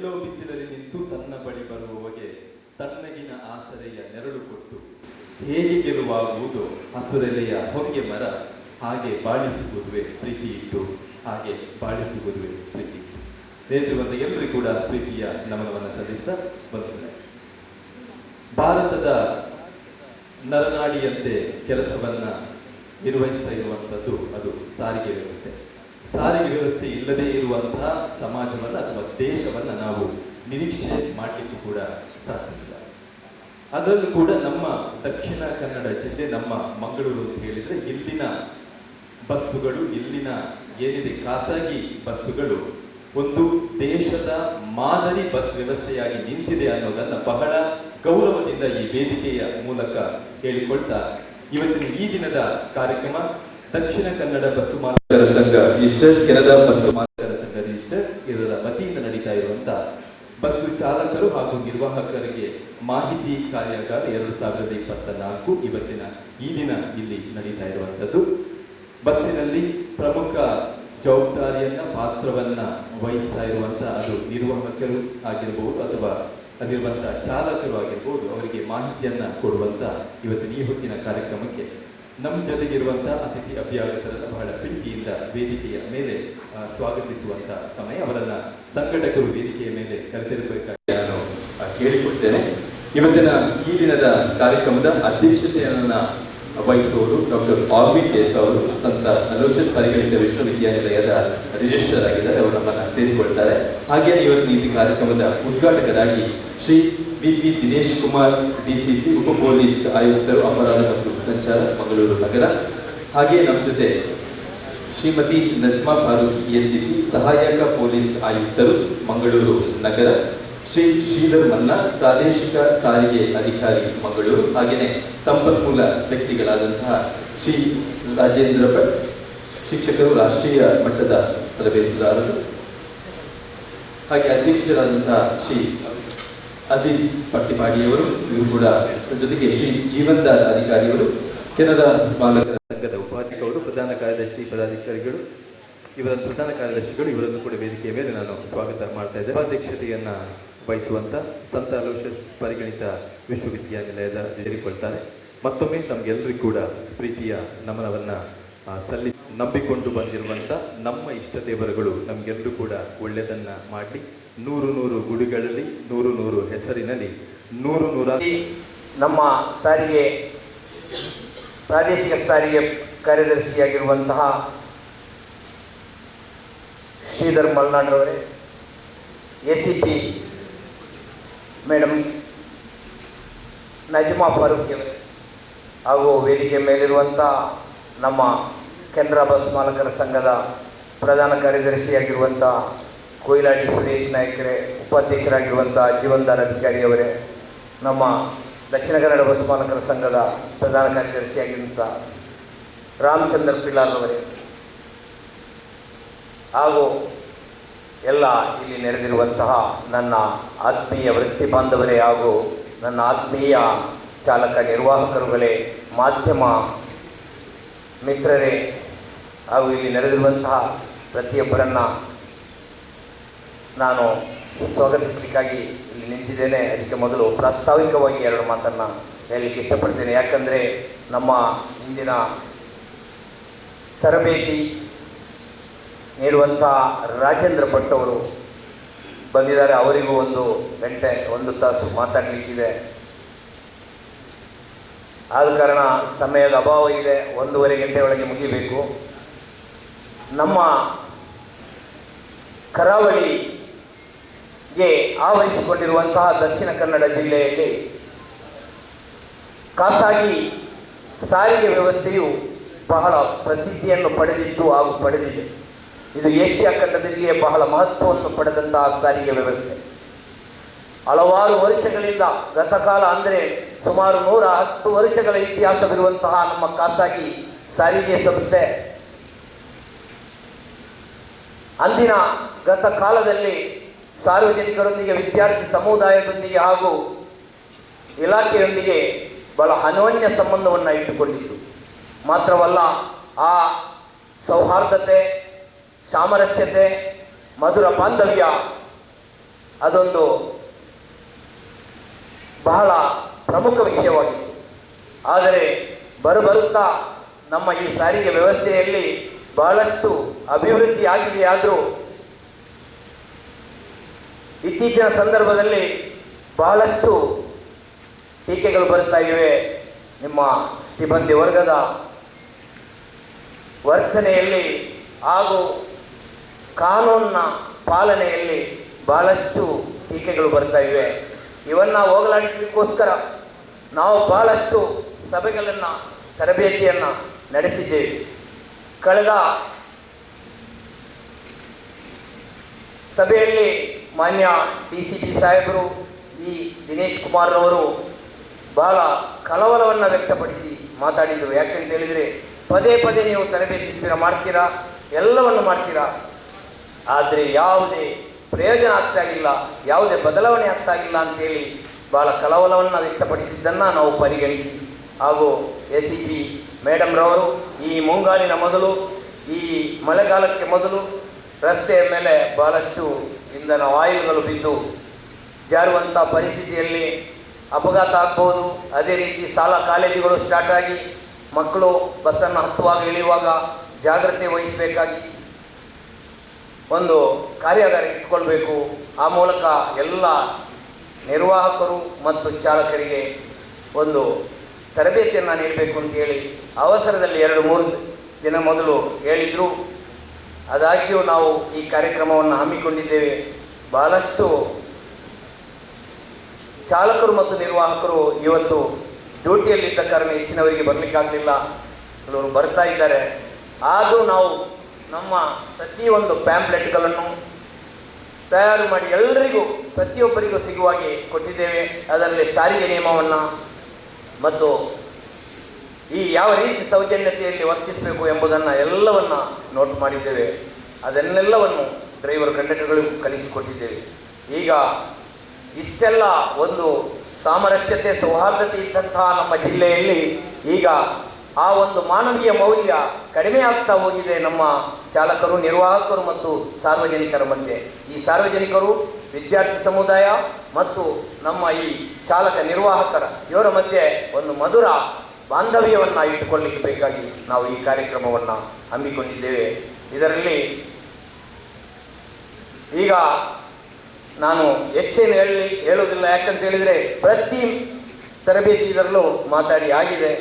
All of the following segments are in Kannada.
ಎಲ್ಲೋ ಬಿಸಿಲಲ್ಲಿ ನಿಂತು ತನ್ನ ಬಳಿ ಬರುವವಗೆ ತಣ್ಣಗಿನ ಆಸರೆಯ ನೆರಳು ಕೊಟ್ಟು ಹೇಗೆ ಗೆಲುವಾಗುವುದು ಹಸುರೆಲೆಯ ಹೊಂಗೆ ಮರ, ಹಾಗೆ ಬಾಳಿಸುವುದುವೆ ಪ್ರೀತಿ ಇಟ್ಟು, ಹಾಗೆ ಬಾಳಿಸುವುದುವೆ ಪ್ರೀತಿ ಇಟ್ಟು. ನೇತೃ ಬಂದ ಎಲ್ಲರೂ ಕೂಡ ಪ್ರೀತಿಯ ನಮನವನ್ನು ಸಲ್ಲಿಸ್ತಾ ಬಂದಿದ್ದಾರೆ. ಭಾರತದ ನರನಾಡಿಯಂತೆ ಕೆಲಸವನ್ನ ನಿರ್ವಹಿಸ್ತಾ ಇರುವಂಥದ್ದು ಅದು ಸಾರಿಗೆ ವ್ಯವಸ್ಥೆ. ಸಾರಿಗೆ ವ್ಯವಸ್ಥೆ ಇಲ್ಲದೇ ಇರುವಂತಹ ಸಮಾಜವನ್ನ ಅಥವಾ ದೇಶವನ್ನ ನಾವು ನಿರೀಕ್ಷೆ ಮಾಡಲಿಕ್ಕೂ ಕೂಡ ಸಾಧ್ಯವಿಲ್ಲ. ಅದರಲ್ಲೂ ಕೂಡ ನಮ್ಮ ದಕ್ಷಿಣ ಕನ್ನಡ ಜಿಲ್ಲೆ, ನಮ್ಮ ಮಂಗಳೂರು ಅಂತ ಹೇಳಿದ್ರೆ, ಇಲ್ಲಿನ ಬಸ್ಸುಗಳು, ಇಲ್ಲಿನ ಏನಿದೆ ಖಾಸಗಿ ಬಸ್ಸುಗಳು ಒಂದು ದೇಶದ ಮಾದರಿ ಬಸ್ ವ್ಯವಸ್ಥೆಯಾಗಿ ನಿಂತಿದೆ ಅನ್ನೋದನ್ನ ಬಹಳ ಗೌರವದಿಂದ ಈ ವೇದಿಕೆಯ ಮೂಲಕ ಹೇಳಿಕೊಳ್ತಾ, ಇವತ್ತಿನ ಈ ದಿನದ ಕಾರ್ಯಕ್ರಮ ದಕ್ಷಿಣ ಕನ್ನಡ ಬಸ್ಸು ಮಾಲಕರ ಸಂಘ ರಿಜಿಸ್ಟರ್, ಕೆನರಾ ಬಸ್ಸು ಮಾಲಕರ ಸಂಘ ರಿಜಿಸ್ಟರ್ ಇದರ ವತಿಯಿಂದ ನಡೀತಾ ಇರುವಂತ ಬಸ್ಸು ಚಾಲಕರು ಹಾಗೂ ನಿರ್ವಾಹಕರಿಗೆ ಮಾಹಿತಿ ಕಾರ್ಯಾಗಾರ 2024 ಇವತ್ತಿನ ಈ ದಿನ ಇಲ್ಲಿ ನಡೀತಾ ಇರುವಂತದ್ದು. ಬಸ್ಸಿನಲ್ಲಿ ಪ್ರಮುಖ ಜವಾಬ್ದಾರಿಯನ್ನ ಪಾತ್ರವನ್ನ ವಹಿಸ್ತಾ ಇರುವಂತ ಅದು ನಿರ್ವಾಹಕರು ಆಗಿರ್ಬೋದು ಅಥವಾ ಅಲ್ಲಿರುವಂತಹ ಚಾಲಕರು ಆಗಿರ್ಬೋದು, ಅವರಿಗೆ ಮಾಹಿತಿಯನ್ನ ಕೊಡುವಂತ ಇವತ್ತಿನ ಈ ಹೊತ್ತಿನ ಕಾರ್ಯಕ್ರಮಕ್ಕೆ ನಮ್ಮ ಜೊತೆಗಿರುವಂತಹ ಅತಿಥಿ ಅಭ್ಯಾಗತರನ್ನ ಬಹಳ ಪ್ರೀತಿಯಿಂದ ವೇದಿಕೆಯ ಮೇಲೆ ಸ್ವಾಗತಿಸುವಂತ ಸಮಯ. ಅವರನ್ನ ಸಂಘಟಕರು ವೇದಿಕೆಯ ಮೇಲೆ ಕರೆದಿರಬೇಕಾಗಿ ನಾನು ಕೇಳಿಕೊಳ್ತೇನೆ. ಇವತ್ತಿನ ಈ ದಿನದ ಕಾರ್ಯಕ್ರಮದ ಅಧ್ಯಕ್ಷತೆಯನ್ನ ವಹಿಸುವವರು ಡಾಕ್ಟರ್ ಆರ್ವಿನ್ ದೇಸ್ ಅವರು, ಸಂತ ಅಲೋಷಿಯಸ್ ಪರಿಗಣಿತ ವಿಶ್ವವಿದ್ಯಾನಿಲಯದ ರಿಜಿಸ್ಟರ್ ಆಗಿದ್ದಾರೆ. ಅವರು ನಮ್ಮನ್ನ ಸೇರಿಕೊಳ್ತಾರೆ. ಹಾಗೆಯೇ ಇವತ್ತಿನ ಈ ಕಾರ್ಯಕ್ರಮದ ಉದ್ಘಾಟಕರಾಗಿ ಶ್ರೀ ವಿ ದಿನೇಶ್ ಕುಮಾರ್, ಡಿಸಿಪಿ, ಉಪ ಪೊಲೀಸ್ ಆಯುಕ್ತರು, ಅಪರಾಧ ಮತ್ತು ಸಂಚಾರ, ಮಂಗಳೂರು ನಗರ. ಹಾಗೆಯೇ ನಮ್ಮ ಜೊತೆ ಶ್ರೀಮತಿ ನಜ್ಮಾ ಫಾರೂಕ್, ಎಸಿಪಿ, ಸಹಾಯಕ ಪೊಲೀಸ್ ಆಯುಕ್ತರು, ಮಂಗಳೂರು ನಗರ. ಶ್ರೀ ಶ್ರೀಧರ್ ಮನ್ನಾ, ಪ್ರಾದೇಶಿಕ ಸಾರಿಗೆ ಅಧಿಕಾರಿ, ಮಂಗಳೂರು. ಹಾಗೆಯೇ ಸಂಪನ್ಮೂಲ ವ್ಯಕ್ತಿಗಳಾದಂತಹ ಶ್ರೀ ರಾಜೇಂದ್ರ ಭಟ್, ಶಿಕ್ಷಕರು, ರಾಷ್ಟ್ರೀಯ ಮಟ್ಟದ ತರಬೇತುದಾರರು. ಹಾಗೆ ಅಧ್ಯಕ್ಷರಾದಂತಹ ಶ್ರೀ ಅಜೀಜ್ ಪಟ್ಟಿಪಾಡಿಯವರು, ಇವರು ಕೂಡ ಜೊತೆಗೆ ಶ್ರೀ ಜೀವನ್ದಾರ್ ಅಧಿಕಾರಿಗಳು, ಕೆನರಾ ಮಾಲಕರ ಸಂಘದ ಉಪಾಧ್ಯಕ್ಷರು, ಪ್ರಧಾನ ಕಾರ್ಯದರ್ಶಿ ಪದಾಧಿಕಾರಿಗಳು, ಪ್ರಧಾನ ಕಾರ್ಯದರ್ಶಿಗಳು, ಇವರನ್ನು ಕೂಡ ವೇದಿಕೆಯ ಮೇಲೆ ನಾನು ಸ್ವಾಗತ ಮಾಡ್ತಾ ಇದ್ದೇನೆ. ಉಪಾಧ್ಯಕ್ಷತೆಯನ್ನ ವಹಿಸುವಂತ ಸಂತ ಅಲೋಷಿಯಸ್ ಪರಿಗಣಿತ ವಿಶ್ವವಿದ್ಯಾನಿಲಯದ ಸೇರಿಕೊಳ್ತಾರೆ. ಮತ್ತೊಮ್ಮೆ ತಮಗೆಲ್ಲರಿಗೂ ಕೂಡ ಪ್ರೀತಿಯ ನಮನವನ್ನ ಸಲ್ಲಿಸಿ, ನಂಬಿಕೊಂಡು ಬಂದಿರುವಂತ ನಮ್ಮ ಇಷ್ಟ ದೇವರುಗಳು ನಮ್ಗೆಲ್ಲರೂ ಕೂಡ ಒಳ್ಳೆಯದನ್ನ ಮಾಡಲಿ. 100 ಗುಡಿಗಳಲ್ಲಿ 100 ಹೆಸರಿನಲ್ಲಿ 100 ನಮ್ಮ ಸಾರಿಗೆ ಪ್ರಾದೇಶಿಕ ಸಾರಿಗೆ ಕಾರ್ಯದರ್ಶಿಯಾಗಿರುವಂತಹ ಶ್ರೀಧರ್ ಮಲ್ನಾಡ್ರವರೇ, ಎಸಿಪಿ ಮೇಡಮ್ ನಜ್ಮಾ ಫಾರೂಕ್ ಅವರೇ, ಹಾಗೂ ವೇದಿಕೆ ಮೇಲಿರುವಂಥ ನಮ್ಮ ಕೆನರಾ ಬಸ್ ಮಾಲಕರ ಸಂಘದ ಪ್ರಧಾನ ಕಾರ್ಯದರ್ಶಿಯಾಗಿರುವಂಥ ಕೊಯ್ಲಾಡಿ ಸುರೇಶ್ ನಾಯ್ಕರೇ, ಉಪಾಧ್ಯಕ್ಷರಾಗಿರುವಂಥ ಜೀವನ್ದಾರ್ ಅಧಿಕಾರಿಯವರೇ, ನಮ್ಮ ದಕ್ಷಿಣ ಕನ್ನಡ ಬಸ್ ಮಾಲಕರ ಸಂಘದ ಪ್ರಧಾನ ಕಾರ್ಯದರ್ಶಿಯಾಗಿರುವಂಥ ರಾಮಚಂದ್ರ ಪಿಳ್ಳಾರ್ರವರೇ, ಹಾಗೂ ಎಲ್ಲ ಇಲ್ಲಿ ನೆರೆದಿರುವಂತಹ ನನ್ನ ಆತ್ಮೀಯ ವೃತ್ತಿ ಬಾಂಧವರೇ ಹಾಗೂ ನನ್ನ ಆತ್ಮೀಯ ಚಾಲಕ ನಿರ್ವಾಹಕರುಗಳೇ, ಮಾಧ್ಯಮ ಮಿತ್ರರೇ, ಹಾಗೂ ಇಲ್ಲಿ ನೆರೆದಿರುವಂತಹ ಪ್ರತಿಯೊಬ್ಬರನ್ನು ನಾನು ಸ್ವಾಗತಿಸಲಿಕ್ಕಾಗಿ ಇಲ್ಲಿ ನಿಂತಿದ್ದೇನೆ. ಅದಕ್ಕೆ ಮೊದಲು ಪ್ರಾಸ್ತಾವಿಕವಾಗಿ 2 ಮಾತನ್ನು ಹೇಳಲಿಕ್ಕೆ ಇಷ್ಟಪಡ್ತೇನೆ. ಯಾಕಂದರೆ ನಮ್ಮ ಇಂದಿನ ತರಬೇತಿ ನೀಡುವಂಥ ರಾಜೇಂದ್ರ ಭಟ್ ಅವರು ಬಂದಿದ್ದಾರೆ. ಅವರಿಗೂ 1 ಗಂಟೆ 1 ತಾಸು ಮಾತಾಡಲಿಕ್ಕಿದೆ. ಆದ ಕಾರಣ ಸಮಯದ ಅಭಾವ ಇದೆ. 1.5 ಗಂಟೆ ಒಳಗೆ ಮುಗಿಬೇಕು. ನಮ್ಮ ಕರಾವಳಿಗೆ ಆವರಿಸಿಕೊಂಡಿರುವಂತಹ ದಕ್ಷಿಣ ಕನ್ನಡ ಜಿಲ್ಲೆಯಲ್ಲಿ ಖಾಸಗಿ ಸಾರಿಗೆ ವ್ಯವಸ್ಥೆಯು ಬಹಳ ಪ್ರಸಿದ್ಧಿಯನ್ನು ಪಡೆದಿತ್ತು ಹಾಗೂ ಪಡೆದಿದೆ. ಇದು ಏಷ್ಯಾ ಖಂಡದಲ್ಲಿಯೇ ಬಹಳ ಮಹತ್ವವನ್ನು ಪಡೆದಂತಹ ಸಾರಿಗೆ ವ್ಯವಸ್ಥೆ. ಹಲವಾರು ವರ್ಷಗಳಿಂದ, ಗತಕಾಲ ಅಂದರೆ ಸುಮಾರು 110 ವರ್ಷಗಳ ಇತಿಹಾಸವಿರುವಂತಹ ನಮ್ಮ ಖಾಸಗಿ ಸಾರಿಗೆ ಸಂಸ್ಥೆ ಅಂದಿನ ಗತ ಕಾಲದಲ್ಲಿ ಸಾರ್ವಜನಿಕರೊಂದಿಗೆ, ವಿದ್ಯಾರ್ಥಿ ಸಮುದಾಯದೊಂದಿಗೆ ಹಾಗೂ ಇಲಾಖೆಯೊಂದಿಗೆ ಬಹಳ ಅನ್ಯೋನ್ಯ ಸಂಬಂಧವನ್ನು ಇಟ್ಟುಕೊಂಡಿತ್ತು. ಮಾತ್ರವಲ್ಲ, ಆ ಸೌಹಾರ್ದತೆ, ಸಾಮರಸ್ಯತೆ, ಮಧುರ ಬಾಂಧವ್ಯ ಅದೊಂದು ಬಹಳ ಪ್ರಮುಖ ವಿಷಯವಾಗಿತ್ತು. ಆದರೆ ಬರುತ್ತಾ ನಮ್ಮ ಈ ಸಾರಿಗೆ ವ್ಯವಸ್ಥೆಯಲ್ಲಿ ಬಹಳಷ್ಟು ಅಭಿವೃದ್ಧಿ ಆಗಿದೆಯಾದರೂ ಇತ್ತೀಚಿನ ಸಂದರ್ಭದಲ್ಲಿ ಬಹಳಷ್ಟು ಟೀಕೆಗಳು ಬರ್ತಾ ಇವೆ. ನಿಮ್ಮ ಸಿಬ್ಬಂದಿ ವರ್ಗದ ವರ್ತನೆಯಲ್ಲಿ ಹಾಗೂ ಕಾನೂನಿನ ಪಾಲನೆಯಲ್ಲಿ ಬಹಳಷ್ಟು ಟೀಕೆಗಳು ಬರ್ತಾ ಇವೆ. ಇವನ್ನು ಹೋಗಲಾಡಿಸಲಿಕ್ಕೋಸ್ಕರ ನಾವು ಬಹಳಷ್ಟು ಸಭೆಗಳನ್ನು ತರಬೇತಿಯನ್ನು ನಡೆಸಿದ್ದೇವೆ. ಕಳೆದ ಸಭೆಯಲ್ಲಿ ಮಾನ್ಯ DCP ಸಾಹೇಬರು ಈ ದಿನೇಶ್ ಕುಮಾರ್ರವರು ಬಹಳ ಕಳವಳವನ್ನು ವ್ಯಕ್ತಪಡಿಸಿ ಮಾತಾಡಿದರು. ಯಾಕೆಂತ ಹೇಳಿದರೆ ಪದೇ ಪದೇ ನೀವು ತರಬೇತಿ ಶಿಬಿರ ಮಾಡ್ತೀರಾ, ಎಲ್ಲವನ್ನು ಮಾಡ್ತೀರಾ, ಆದರೆ ಯಾವುದೇ ಪ್ರಯೋಜನ ಆಗ್ತಾಗಿಲ್ಲ, ಯಾವುದೇ ಬದಲಾವಣೆ ಆಗ್ತಾಗಿಲ್ಲ ಅಂತೇಳಿ ಭಾಳ ಕಳವಳವನ್ನು ವ್ಯಕ್ತಪಡಿಸಿದ್ದನ್ನು ನಾವು ಪರಿಗಣಿಸಿ ಹಾಗೂ ACP ಮೇಡಮ್ರವರು ಈ ಮುಂಗಾರಿನ ಮೊದಲು, ಈ ಮಳೆಗಾಲಕ್ಕೆ ಮೊದಲು ರಸ್ತೆಯ ಮೇಲೆ ಬಹಳಷ್ಟು ಇಂಧನ ವಾಯುಗಳು ಬಿದ್ದು ಜಾರುವಂಥ ಪರಿಸ್ಥಿತಿಯಲ್ಲಿ ಅಪಘಾತ ಆಗ್ಬೋದು. ಅದೇ ರೀತಿ ಶಾಲಾ ಕಾಲೇಜುಗಳು ಸ್ಟಾರ್ಟ್ ಆಗಿ ಮಕ್ಕಳು ಬಸ್ಸನ್ನು ಹತ್ತುವಾಗ ಇಳಿಯುವಾಗ ಜಾಗ್ರತೆ ವಹಿಸಬೇಕಾಗಿ ಒಂದು ಕಾರ್ಯಾಗಾರ ಇಟ್ಕೊಳ್ಬೇಕು. ಆ ಮೂಲಕ ಎಲ್ಲ ನಿರ್ವಾಹಕರು ಮತ್ತು ಚಾಲಕರಿಗೆ ಒಂದು ತರಬೇತಿಯನ್ನು ನೀಡಬೇಕು ಅಂತೇಳಿ ಅವಸರದಲ್ಲಿ 2-3 ದಿನ ಮೊದಲು ಹೇಳಿದರು. ಆದಾಗ್ಯೂ ನಾವು ಈ ಕಾರ್ಯಕ್ರಮವನ್ನು ಹಮ್ಮಿಕೊಂಡಿದ್ದೇವೆ. ಬಹಳಷ್ಟು ಚಾಲಕರು ಮತ್ತು ನಿರ್ವಾಹಕರು ಇವತ್ತು ಡ್ಯೂಟಿಯಲ್ಲಿದ್ದ ಕಾರಣ ಹೆಚ್ಚಿನವರಿಗೆ ಬರಲಿಕ್ಕಾಗಲಿಲ್ಲ, ಕೆಲವರು ಬರ್ತಾ ಇದ್ದಾರೆ. ಆದರೂ ನಾವು ನಮ್ಮ ಪ್ರತಿಯೊಂದು ಪ್ಯಾಂಪ್ಲೆಟ್ಗಳನ್ನು ತಯಾರು ಮಾಡಿ ಎಲ್ಲರಿಗೂ ಪ್ರತಿಯೊಬ್ಬರಿಗೂ ಸಿಗುವಾಗೆ ಕೊಟ್ಟಿದ್ದೇವೆ. ಅದರಲ್ಲಿ ಸಾರಿಗೆ ನಿಯಮವನ್ನು ಮತ್ತು ಈ ಯಾವ ರೀತಿ ಸೌಜನ್ಯತೆಯಲ್ಲಿ ವರ್ತಿಸಬೇಕು ಎಂಬುದನ್ನು ಎಲ್ಲವನ್ನು ನೋಟ್ ಮಾಡಿದ್ದೇವೆ. ಅದನ್ನೆಲ್ಲವನ್ನು ಡ್ರೈವರ್ ಕಂಡಕ್ಟರ್ಗಳಿಗೂ ಕಲಿಸಿಕೊಟ್ಟಿದ್ದೇವೆ. ಈಗ ಇಷ್ಟೆಲ್ಲ ಒಂದು ಸಾಮರಸ್ಯತೆ ಸೌಹಾರ್ದತೆ ಇದ್ದಂತಹ ನಮ್ಮ ಜಿಲ್ಲೆಯಲ್ಲಿ ಈಗ ಆ ಒಂದು ಮಾನವೀಯ ಮೌಲ್ಯ ಕಡಿಮೆ ಆಗ್ತಾ ಹೋಗಿದೆ ನಮ್ಮ ಚಾಲಕರು, ನಿರ್ವಾಹಕರು ಮತ್ತು ಸಾರ್ವಜನಿಕರ ಮಧ್ಯೆ. ಈ ಸಾರ್ವಜನಿಕರು, ವಿದ್ಯಾರ್ಥಿ ಸಮುದಾಯ ಮತ್ತು ನಮ್ಮ ಈ ಚಾಲಕ ನಿರ್ವಾಹಕರ ಇವರ ಮಧ್ಯೆ ಒಂದು ಮಧುರ ಬಾಂಧವ್ಯವನ್ನು ಇಟ್ಟುಕೊಳ್ಳಲಿಕ್ಕೆ ಬೇಕಾಗಿ ನಾವು ಈ ಕಾರ್ಯಕ್ರಮವನ್ನು ಹಮ್ಮಿಕೊಂಡಿದ್ದೇವೆ. ಇದರಲ್ಲಿ ಈಗ ನಾನು ಹೆಚ್ಚೇನು ಹೇಳುವುದಿಲ್ಲ, ಯಾಕಂತ ಹೇಳಿದರೆ ಪ್ರತಿ ತರಬೇತಿ ಇದರಲ್ಲೂ ಮಾತಾಡಿ ಆಗಿದೆ.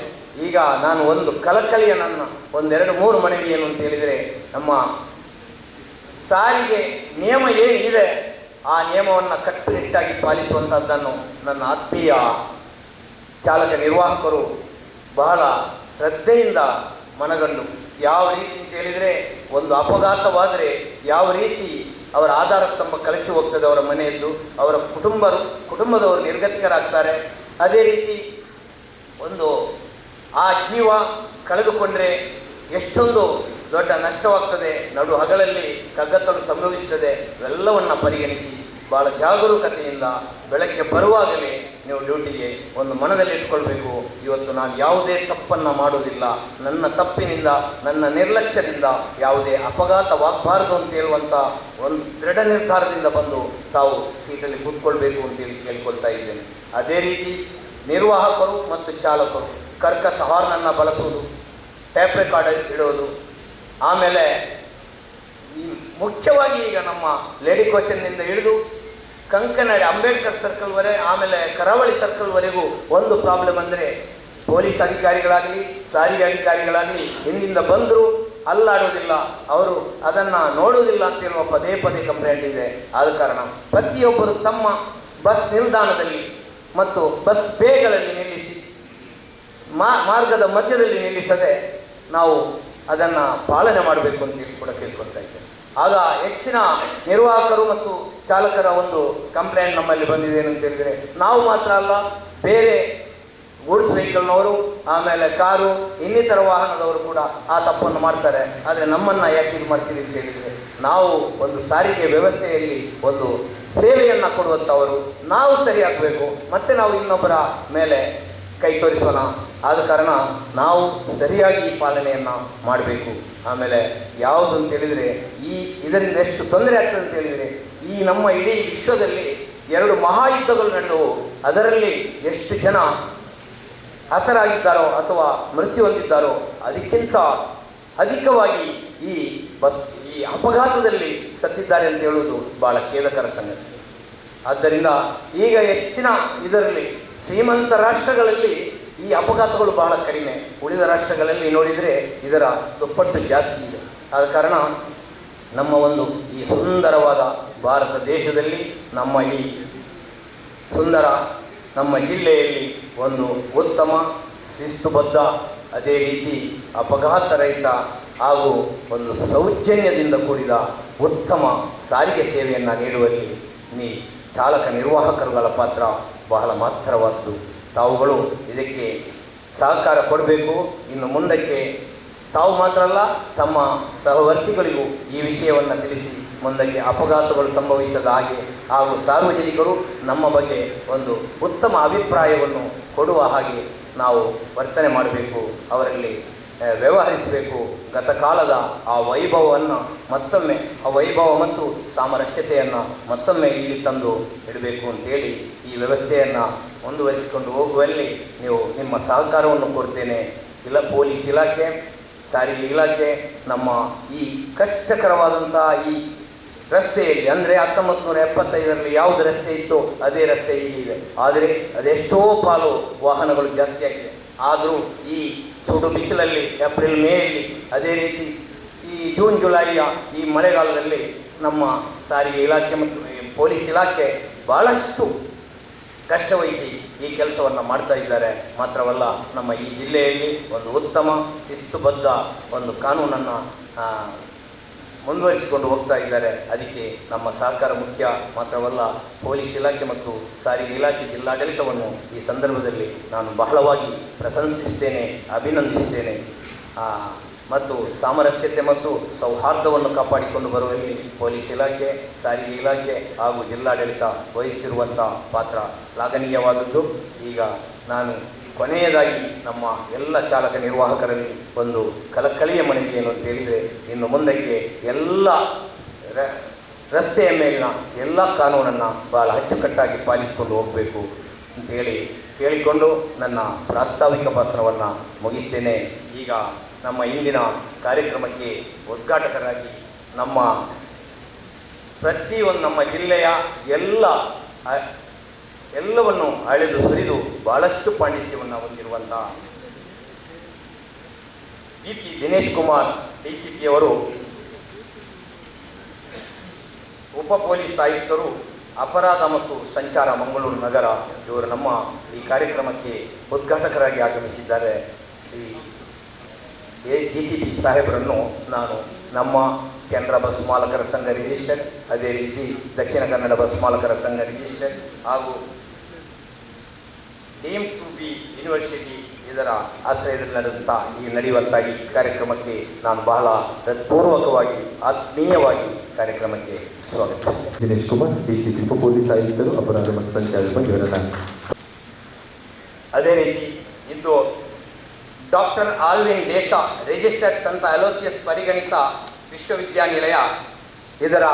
ಈಗ ನಾನು ಒಂದು ಕಳಕಳಿಯ ನನ್ನ 1-2-3 ಮನವಿ ಏನು ಅಂತ ಹೇಳಿದರೆ, ನಮ್ಮ ಸಾರಿಗೆ ನಿಯಮ ಏನಿದೆ ಆ ನಿಯಮವನ್ನು ಕಟ್ಟುನಿಟ್ಟಾಗಿ ಪಾಲಿಸುವಂಥದ್ದನ್ನು ನನ್ನ ಆತ್ಮೀಯ ಚಾಲಕ ನಿರ್ವಾಹಕರು ಬಹಳ ಶ್ರದ್ಧೆಯಿಂದ ಮನಗಂಡು, ಯಾವ ರೀತಿ ಅಂತ ಹೇಳಿದರೆ ಒಂದು ಅಪಘಾತವಾದರೆ ಯಾವ ರೀತಿ ಅವರ ಆಧಾರ ಸ್ತಂಭ ಕಳಚಿ ಹೋಗ್ತದೆ, ಅವರ ಮನೆಯದ್ದು, ಅವರ ಕುಟುಂಬದವರು ನಿರ್ಗತಿಕರಾಗ್ತಾರೆ. ಅದೇ ರೀತಿ ಒಂದು ಆ ಜೀವ ಕಳೆದುಕೊಂಡ್ರೆ ಎಷ್ಟೊಂದು ದೊಡ್ಡ ನಷ್ಟವಾಗ್ತದೆ, ನಡು ಹಗಲಲ್ಲಿ ಕಗ್ಗತ್ತಲು ಸಂಭವಿಸುತ್ತದೆ. ಇವೆಲ್ಲವನ್ನು ಪರಿಗಣಿಸಿ ಭಾಳ ಜಾಗರೂಕತೆಯಿಂದ ಬೆಳಗ್ಗೆ ಬರುವಾಗಲೇ ನೀವು ಡ್ಯೂಟಿಗೆ ಒಂದು ಮನದಲ್ಲಿ ಇಟ್ಕೊಳ್ಬೇಕು. ಇವತ್ತು ನಾನು ಯಾವುದೇ ತಪ್ಪನ್ನು ಮಾಡೋದಿಲ್ಲ, ನನ್ನ ತಪ್ಪಿನಿಂದ, ನನ್ನ ನಿರ್ಲಕ್ಷ್ಯದಿಂದ ಯಾವುದೇ ಅಪಘಾತವಾಗಬಾರದು ಅಂತ ಹೇಳುವಂಥ ಒಂದು ದೃಢ ನಿರ್ಧಾರದಿಂದ ಬಂದು ತಾವು ಸೀಟಲ್ಲಿ ಕೂತ್ಕೊಳ್ಬೇಕು ಅಂತೇಳಿ ಕೇಳ್ಕೊಳ್ತಾ ಇದ್ದೇನೆ. ಅದೇ ರೀತಿ ನಿರ್ವಾಹಕರು ಮತ್ತು ಚಾಲಕರು ಕರ್ಕಶ ಹಾರ್ನನ್ನು ಬಳಸುವುದು, ಟೇಪ್ ರೆಕಾರ್ಡರ್ ಇಡೋದು, ಆಮೇಲೆ ಈ ಮುಖ್ಯವಾಗಿ ಈಗ ನಮ್ಮ ಲೇಡಿ ಕ್ವಶನ್ನಿಂದ ಹಿಡಿದು ಕಂಕನಾಡಿ ಅಂಬೇಡ್ಕರ್ ಸರ್ಕಲ್ವರೆಗೆ, ಆಮೇಲೆ ಕರಾವಳಿ ಸರ್ಕಲ್ವರೆಗೂ ಒಂದು ಪ್ರಾಬ್ಲಮ್ ಅಂದರೆ ಪೊಲೀಸ್ ಅಧಿಕಾರಿಗಳಾಗಲಿ ಸಾರಿಗೆ ಅಧಿಕಾರಿಗಳಾಗಲಿ ಹಿಂದಿಂದ ಬಂದರೂ ಅಲ್ಲಾಡೋದಿಲ್ಲ, ಅವರು ಅದನ್ನು ನೋಡುವುದಿಲ್ಲ ಅಂತೇಳುವ ಪದೇ ಪದೇ ಕಂಪ್ಲೇಂಟ್ ಇದೆ. ಆದ ಕಾರಣ ಪ್ರತಿಯೊಬ್ಬರು ತಮ್ಮ ಬಸ್ ನಿಲ್ದಾಣದಲ್ಲಿ ಮತ್ತು ಬಸ್ ಬೇಗಳಲ್ಲಿ ನಿಲ್ಲಿಸಿ ಮಾರ್ಗದ ಮಧ್ಯದಲ್ಲಿ ನಿಲ್ಲಿಸದೆ ನಾವು ಅದನ್ನು ಪಾಲನೆ ಮಾಡಬೇಕು ಅಂತೇಳಿ ಕೂಡ ಕೇಳ್ಕೊಳ್ತಾ ಇದ್ದೇವೆ. ಆಗ ಹೆಚ್ಚಿನ ನಿರ್ವಾಹಕರು ಮತ್ತು ಚಾಲಕರ ಒಂದು ಕಂಪ್ಲೇಂಟ್ ನಮ್ಮಲ್ಲಿ ಬಂದಿದೆ ಅಂತ ಹೇಳಿದರೆ, ನಾವು ಮಾತ್ರ ಅಲ್ಲ, ಬೇರೆ ಗೂಡ್ಸ್ ವೆಹಿಕಲ್ನವರು, ಆಮೇಲೆ ಕಾರು, ಇನ್ನಿತರ ವಾಹನದವರು ಕೂಡ ಆ ತಪ್ಪನ್ನು ಮಾಡ್ತಾರೆ. ಆದರೆ ನಮ್ಮನ್ನು ಯಾಕೆ ಇದು ಮಾಡ್ತೀವಿ ಅಂತ ಹೇಳಿದರೆ, ನಾವು ಒಂದು ಸಾರಿಗೆ ವ್ಯವಸ್ಥೆಯಲ್ಲಿ ಒಂದು ಸೇವೆಯನ್ನು ಕೊಡುವಂಥವರು, ನಾವು ಸರಿಯಾಗಬೇಕು, ಮತ್ತು ನಾವು ಇನ್ನೊಬ್ಬರ ಮೇಲೆ ಕೈ ತೋರಿಸೋಣ. ಆದ ಕಾರಣ ನಾವು ಸರಿಯಾಗಿ ಈ ಪಾಲನೆಯನ್ನು ಮಾಡಬೇಕು. ಆಮೇಲೆ ಯಾವುದು ಅಂತ ಹೇಳಿದರೆ, ಇದರಿಂದ ಎಷ್ಟು ತೊಂದರೆ ಆಗ್ತದೆ ಅಂತ ಹೇಳಿದರೆ, ಈ ಈ ನಮ್ಮ ಇಡೀ ವಿಶ್ವದಲ್ಲಿ 2 ಮಹಾಯುದ್ಧಗಳು ನಡೆದವು. ಅದರಲ್ಲಿ ಎಷ್ಟು ಜನ ಹತರಾಗಿದ್ದಾರೋ ಅಥವಾ ಮೃತ್ಯು ಹೊಂದಿದ್ದಾರೋ ಅದಕ್ಕಿಂತ ಅಧಿಕವಾಗಿ ಈ ಅಪಘಾತದಲ್ಲಿ ಸತ್ತಿದ್ದಾರೆ ಅಂತ ಹೇಳುವುದು ಬಹಳ ಖೇದಕರ ಸಂಗತಿ. ಆದ್ದರಿಂದ ಈಗ ಹೆಚ್ಚಿನ ಇದರಲ್ಲಿ ಶ್ರೀಮಂತ ರಾಷ್ಟ್ರಗಳಲ್ಲಿ ಈ ಅಪಘಾತಗಳು ಬಹಳ ಕಡಿಮೆ, ಉಳಿದ ರಾಷ್ಟ್ರಗಳಲ್ಲಿ ನೋಡಿದರೆ ಇದರ ದುಪ್ಪಟ್ಟು ಜಾಸ್ತಿ ಇದೆ. ಆದ ಕಾರಣ ನಮ್ಮ ಈ ಸುಂದರವಾದ ಭಾರತ ದೇಶದಲ್ಲಿ ನಮ್ಮ ಜಿಲ್ಲೆಯಲ್ಲಿ ಒಂದು ಉತ್ತಮ ಶಿಸ್ತುಬದ್ಧ, ಅದೇ ರೀತಿ ಅಪಘಾತ ರಹಿತ ಹಾಗೂ ಒಂದು ಸೌಜನ್ಯದಿಂದ ಕೂಡಿದ ಉತ್ತಮ ಸಾರಿಗೆ ಸೇವೆಯನ್ನು ನೀಡುವಲ್ಲಿ ಚಾಲಕ ನಿರ್ವಾಹಕರುಗಳ ಪಾತ್ರ ಬಹಳ ಮಹತ್ತರವಾದ್ದು. ತಾವುಗಳು ಇದಕ್ಕೆ ಸಹಕಾರ ಕೊಡಬೇಕು. ಇನ್ನು ಮುಂದಕ್ಕೆ ತಾವು ಮಾತ್ರ ಅಲ್ಲ, ತಮ್ಮ ಸಹವರ್ತಿಗಳಿಗೂ ಈ ವಿಷಯವನ್ನು ತಿಳಿಸಿ ಮುಂದಕ್ಕೆ ಅಪಘಾತಗಳು ಸಂಭವಿಸದ ಹಾಗೆ ಹಾಗೂ ಸಾರ್ವಜನಿಕರು ನಮ್ಮ ಬಗ್ಗೆ ಒಂದು ಉತ್ತಮ ಅಭಿಪ್ರಾಯವನ್ನು ಕೊಡುವ ಹಾಗೆ ನಾವು ವರ್ತನೆ ಮಾಡಬೇಕು, ಅವರಲ್ಲಿ ವ್ಯವಹರಿಸಬೇಕು. ಗತಕಾಲದ ಆ ವೈಭವವನ್ನು ಮತ್ತೊಮ್ಮೆ, ಆ ವೈಭವ ಮತ್ತು ಸಾಮರಸ್ಯತೆಯನ್ನು ಮತ್ತೊಮ್ಮೆ ಇಲ್ಲಿ ತಂದು ಇಡಬೇಕು ಅಂತೇಳಿ ಈ ವ್ಯವಸ್ಥೆಯನ್ನು ಮುಂದುವರಿಸಿಕೊಂಡು ಹೋಗುವಲ್ಲಿ ನಿಮ್ಮ ಸಹಕಾರವನ್ನು ಕೊಡ್ತೇನೆ. ಪೊಲೀಸ್ ಇಲಾಖೆ, ಸಾರಿಗೆ ಇಲಾಖೆ ನಮ್ಮ ಈ ಕಷ್ಟಕರವಾದಂಥ ಈ ರಸ್ತೆಯಲ್ಲಿ, ಅಂದರೆ 1975ರಲ್ಲಿ ಯಾವುದು ರಸ್ತೆ ಇತ್ತು ಅದೇ ರಸ್ತೆ ಈಗಿದೆ. ಆದರೆ ಅದೆಷ್ಟೋ ಪಾಲು ವಾಹನಗಳು ಜಾಸ್ತಿ ಆಗಿದೆ. ಆದರೂ ಈ ಸುಡು ಬಿಸಿಲಲ್ಲಿ, ಏಪ್ರಿಲ್ ಮೇಯಲ್ಲಿ, ಅದೇ ರೀತಿ ಈ ಜೂನ್ ಜುಲೈಯ ಈ ಮಳೆಗಾಲದಲ್ಲಿ ನಮ್ಮ ಸಾರಿಗೆ ಇಲಾಖೆ ಮತ್ತು ಪೊಲೀಸ್ ಇಲಾಖೆ ಭಾಳಷ್ಟು ಕಷ್ಟವಹಿಸಿ ಈ ಕೆಲಸವನ್ನು ಮಾಡ್ತಾ ಇದ್ದಾರೆ. ಮಾತ್ರವಲ್ಲ, ನಮ್ಮ ಈ ಜಿಲ್ಲೆಯಲ್ಲಿ ಒಂದು ಉತ್ತಮ ಶಿಸ್ತುಬದ್ಧ ಒಂದು ಕಾನೂನನ್ನು ಮುಂದುವರಿಸಿಕೊಂಡು ಹೋಗ್ತಾ ಇದ್ದಾರೆ. ಅದಕ್ಕೆ ನಮ್ಮ ಸಹಕಾರ ಮುಖ್ಯ. ಮಾತ್ರವಲ್ಲ, ಪೊಲೀಸ್ ಇಲಾಖೆ ಮತ್ತು ಸಾರಿಗೆ ಇಲಾಖೆ ಜಿಲ್ಲಾಡಳಿತವನ್ನು ಈ ಸಂದರ್ಭದಲ್ಲಿ ನಾನು ಬಹಳವಾಗಿ ಪ್ರಶಂಸಿಸುತ್ತೇನೆ, ಅಭಿನಂದಿಸುತ್ತೇನೆ. ಮತ್ತು ಸಾಮರಸ್ಯತೆ ಮತ್ತು ಸೌಹಾರ್ದವನ್ನು ಕಾಪಾಡಿಕೊಂಡು ಬರುವಲ್ಲಿ ಪೊಲೀಸ್ ಇಲಾಖೆ, ಸಾರಿಗೆ ಇಲಾಖೆ ಹಾಗೂ ಜಿಲ್ಲಾಡಳಿತ ವಹಿಸಿರುವಂಥ ಪಾತ್ರ ಶ್ಲಾಘನೀಯವಾದದ್ದು. ಈಗ ನಾನು ಕೊನೆಯದಾಗಿ ನಮ್ಮ ಎಲ್ಲ ಚಾಲಕ ನಿರ್ವಾಹಕರಲ್ಲಿ ಒಂದು ಕಳಕಳಿಯ ಮನವಿ ಏನು ಅಂತ ಹೇಳಿದರೆ, ಇನ್ನು ಮುಂದಕ್ಕೆ ಎಲ್ಲ ರಸ್ತೆಯ ಮೇಲಿನ ಎಲ್ಲ ಕಾನೂನನ್ನು ಭಾಳ ಅಚ್ಚುಕಟ್ಟಾಗಿ ಪಾಲಿಸಿಕೊಂಡು ಹೋಗಬೇಕು ಅಂತೇಳಿ ಕೇಳಿಕೊಂಡು ನನ್ನ ಪ್ರಾಸ್ತಾವಿಕ ಭಾಷಣವನ್ನು ಮುಗಿಸ್ತೇನೆ. ಈಗ ನಮ್ಮ ಇಂದಿನ ಕಾರ್ಯಕ್ರಮಕ್ಕೆ ಉದ್ಘಾಟಕರಾಗಿ ನಮ್ಮ ಜಿಲ್ಲೆಯ ಎಲ್ಲವನ್ನು ಅಳೆದು ಸುರಿದು ಬಹಳಷ್ಟು ಪಾಂಡಿತ್ಯವನ್ನು ಹೊಂದಿರುವಂಥ BP ದಿನೇಶ್ ಕುಮಾರ್ DCP ಅವರು, ಉಪ ಪೊಲೀಸ್ ಆಯುಕ್ತರು, ಅಪರಾಧ ಮತ್ತು ಸಂಚಾರ ಮಂಗಳೂರು ನಗರ, ಇವರು ನಮ್ಮ ಈ ಕಾರ್ಯಕ್ರಮಕ್ಕೆ ಉದ್ಘಾಟಕರಾಗಿ ಆಗಮಿಸಿದ್ದಾರೆ. ಶ್ರೀ DCP ಸಾಹೇಬರನ್ನು ನಾನು ನಮ್ಮ ಕೆನರಾ ಬಸ್ ಮಾಲಕರ ಸಂಘ ರಿಜಿಸ್ಟರ್, ಅದೇ ರೀತಿ ದಕ್ಷಿಣ ಕನ್ನಡ ಬಸ್ ಮಾಲಕರ ಸಂಘ ರಿಜಿಸ್ಟರ್ ಹಾಗೂ ಡೀಮ್ ಟು ಬಿ ಯೂನಿವರ್ಸಿಟಿ ಇದರ ಆಶ್ರಯದಲ್ಲಿ ನಡೆಯುವಂಥ ಈ ಕಾರ್ಯಕ್ರಮಕ್ಕೆ ನಾನು ಬಹಳ ಹೃತ್ಪೂರ್ವಕವಾಗಿ, ಆತ್ಮೀಯವಾಗಿ ಕಾರ್ಯಕ್ರಮಕ್ಕೆ ಸ್ವಾಗತ. ದಿನೇಶ್ ಕುಮಾರ್ DCP ಉಪ ಪೊಲೀಸ್ ಆಯುಕ್ತರು, ಅಪರಾಧ ಮತ್ತು ಸಂಚಾರ ಇವರನ್ನ. ಅದೇ ರೀತಿ ಇಂದು ಡಾಕ್ಟರ್ ಆಲ್ವಿನ್ ದೇಶಾ, ರಿಜಿಸ್ಟರ್ಡ್ ಸಂತ ಅಲೋಸಿಯಸ್ ಪರಿಗಣಿತ ವಿಶ್ವವಿದ್ಯಾನಿಲಯ ಇದರ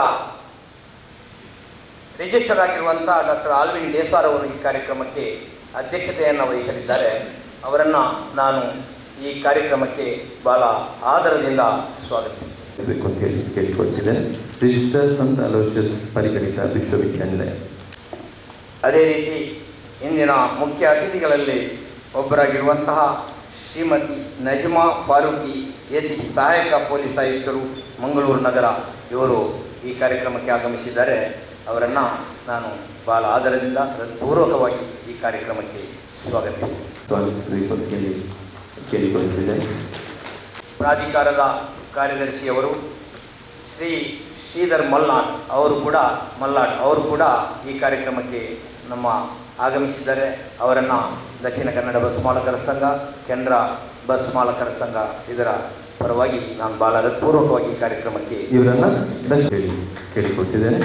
ರಿಜಿಸ್ಟರ್ ಆಗಿರುವಂಥ ಡಾಕ್ಟರ್ ಆಲ್ವಿನ್ ದೇಸಾರವರು ಈ ಕಾರ್ಯಕ್ರಮಕ್ಕೆ ಅಧ್ಯಕ್ಷತೆಯನ್ನು ವಹಿಸಲಿದ್ದಾರೆ. ಅವರನ್ನು ನಾನು ಈ ಕಾರ್ಯಕ್ರಮಕ್ಕೆ ಬಹಳ ಆದರದಿಂದ ಸ್ವಾಗತಿಸಬೇಕು ಅಂತ ಕೇಳಿಕೊಳ್ತಿದ್ದೇನೆ. ರಿಜಿಸ್ಟರ್ ಸಂತ ಅಲೋಸಿಯಸ್ ಪರಿಗಣಿತ ವಿಶ್ವವಿದ್ಯಾನಿಲಯ. ಅದೇ ರೀತಿ ಇಂದಿನ ಮುಖ್ಯ ಅತಿಥಿಗಳಲ್ಲಿ ಒಬ್ಬರಾಗಿರುವಂತಹ ಶ್ರೀಮತಿ ನಜ್ಮಾ ಫಾರೂಕಿ ಎಸಿ, ಸಹಾಯಕ ಪೊಲೀಸ್ ಆಯುಕ್ತರು, ಮಂಗಳೂರು ನಗರ, ಇವರು ಈ ಕಾರ್ಯಕ್ರಮಕ್ಕೆ ಆಗಮಿಸಿದ್ದಾರೆ. ಅವರನ್ನು ನಾನು ಬಹಳ ಆದರದಿಂದ ಹೃತ್ಪೂರ್ವಕವಾಗಿ ಈ ಕಾರ್ಯಕ್ರಮಕ್ಕೆ ಕೇಳಿಕೊಳ್ಳುತ್ತಿದೆ. ಪ್ರಾಧಿಕಾರದ ಕಾರ್ಯದರ್ಶಿಯವರು ಶ್ರೀ ಶ್ರೀಧರ್ ಮಲ್ನಾಡ್ ಅವರು ಕೂಡ ಈ ಕಾರ್ಯಕ್ರಮಕ್ಕೆ ಆಗಮಿಸಿದ್ದಾರೆ. ಅವರನ್ನು ದಕ್ಷಿಣ ಕನ್ನಡ ಬಸ್ ಮಾಲಕರ ಸಂಘ, ಕೆನರಾ ಬಸ್ ಮಾಲಕರ ಸಂಘ ಇದರ ಪರವಾಗಿ ನಾನು ಬಹಳ ಹೃತ್ಪೂರ್ವಕವಾಗಿ ಕಾರ್ಯಕ್ರಮಕ್ಕೆ ಇವರನ್ನು ಕೇಳಿಕೊಟ್ಟಿದ್ದೇನೆ.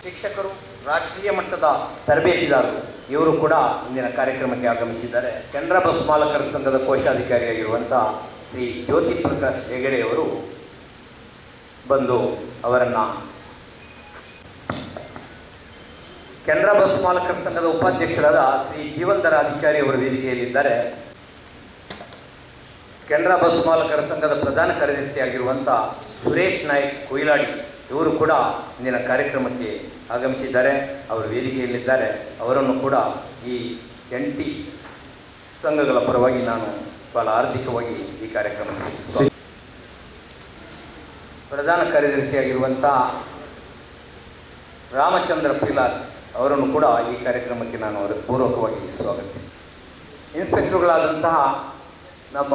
ಶಿಕ್ಷಕರು, ರಾಷ್ಟ್ರೀಯ ಮಟ್ಟದ ತರಬೇತಿದಾರರು, ಇವರು ಕೂಡ ಇಂದಿನ ಕಾರ್ಯಕ್ರಮಕ್ಕೆ ಆಗಮಿಸಿದ್ದಾರೆ. ಕೆನರಾ ಬಸ್ ಮಾಲಕರ ಸಂಘದ ಕೋಶಾಧಿಕಾರಿಯಾಗಿರುವಂಥ ಶ್ರೀ ಜ್ಯೋತಿ ಪ್ರಕಾಶ್ ಹೆಗಡೆಯವರು ಬಂದು ಅವರನ್ನು ಕೆನರಾ ಬಸ್ ಮಾಲಕರ ಸಂಘದ ಉಪಾಧ್ಯಕ್ಷರಾದ ಶ್ರೀ ಜೀವನ್ಧರ ಅಧಿಕಾರಿ ಅವರು ವೇದಿಕೆಯಲ್ಲಿದ್ದಾರೆ. ಕೆನರಾ ಬಸ್ ಮಾಲಕರ ಸಂಘದ ಪ್ರಧಾನ ಕಾರ್ಯದರ್ಶಿಯಾಗಿರುವಂಥ ಸುರೇಶ್ ನಾಯ್ಕ್ ಕೊಯ್ಲಾಡಿ ಇವರು ಕೂಡ ಇಂದಿನ ಕಾರ್ಯಕ್ರಮಕ್ಕೆ ಆಗಮಿಸಿದ್ದಾರೆ. ಅವರು ವೇದಿಕೆಯಲ್ಲಿದ್ದಾರೆ. ಅವರನ್ನು ಕೂಡ ಈ ಜಂಟಿ ಸಂಘಗಳ ಪರವಾಗಿ ನಾನು ಬಹಳ ಆರ್ಥಿಕವಾಗಿ ಈ ಕಾರ್ಯಕ್ರಮಕ್ಕೆ ಪ್ರಧಾನ ಕಾರ್ಯದರ್ಶಿಯಾಗಿರುವಂಥ ರಾಮಚಂದ್ರ ಪಿಲಾರ್ ಅವರನ್ನು ಕೂಡ ಈ ಕಾರ್ಯಕ್ರಮಕ್ಕೆ ನಾನು ಪೂರ್ವಕವಾಗಿ ಸ್ವಾಗತಿಸಿ, ಇನ್ಸ್ಪೆಕ್ಟರ್ಗಳಾದಂತಹ ನಮ್ಮ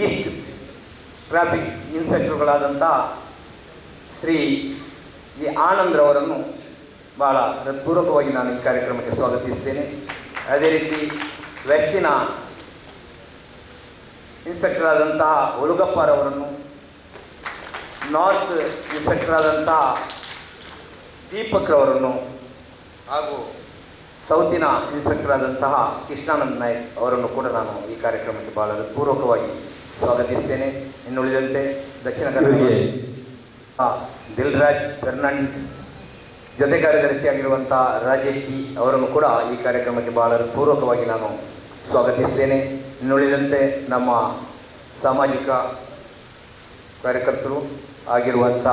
ಈಸ್ಟ್ ಟ್ರಾಫಿಕ್ ಇನ್ಸ್ಪೆಕ್ಟರ್ಗಳಾದಂತಹ ಶ್ರೀ ಆನಂದ್ರವರನ್ನು ಭಾಳ ಹೃತ್ಪೂರ್ವಕವಾಗಿ ನಾನು ಈ ಕಾರ್ಯಕ್ರಮಕ್ಕೆ ಸ್ವಾಗತಿಸ್ತೇನೆ. ಅದೇ ರೀತಿ ವೆಸ್ಟಿನ ಇನ್ಸ್ಪೆಕ್ಟರ್ ಆದಂತಹ ಹುಲಗಪ್ಪರವರನ್ನು, ನಾರ್ತ್ ಇನ್ಸ್ಪೆಕ್ಟರ್ ಆದಂತಹ ದೀಪಕ್ರವರನ್ನು ಹಾಗೂ ಸೌತಿನ ಇನ್ಸ್ಪೆಕ್ಟರ್ ಆದಂತಹ ಕೃಷ್ಣಾನಂದ್ ನಾಯ್ಕ್ ಅವರನ್ನು ಕೂಡ ನಾನು ಈ ಕಾರ್ಯಕ್ರಮಕ್ಕೆ ಬಹಳ ಪೂರ್ವಕವಾಗಿ ಸ್ವಾಗತಿಸ್ತೇನೆ. ಇನ್ನುಳಿದಂತೆ ದಕ್ಷಿಣ ಕನ್ನಡ ದಿಲ್ರಾಜ್ ಫೆರ್ನಾಂಡಿಸ್ ಜೊತೆ ಕಾರ್ಯದರ್ಶಿಯಾಗಿರುವಂಥ ರಾಜೇಶ್ ಜಿ ಅವರನ್ನು ಕೂಡ ಈ ಕಾರ್ಯಕ್ರಮಕ್ಕೆ ಬಹಳ ಪೂರ್ವಕವಾಗಿ ನಾನು ಸ್ವಾಗತಿಸ್ತೇನೆ. ಇನ್ನುಳಿದಂತೆ ನಮ್ಮ ಸಾಮಾಜಿಕ ಕಾರ್ಯಕರ್ತರು ಆಗಿರುವಂಥ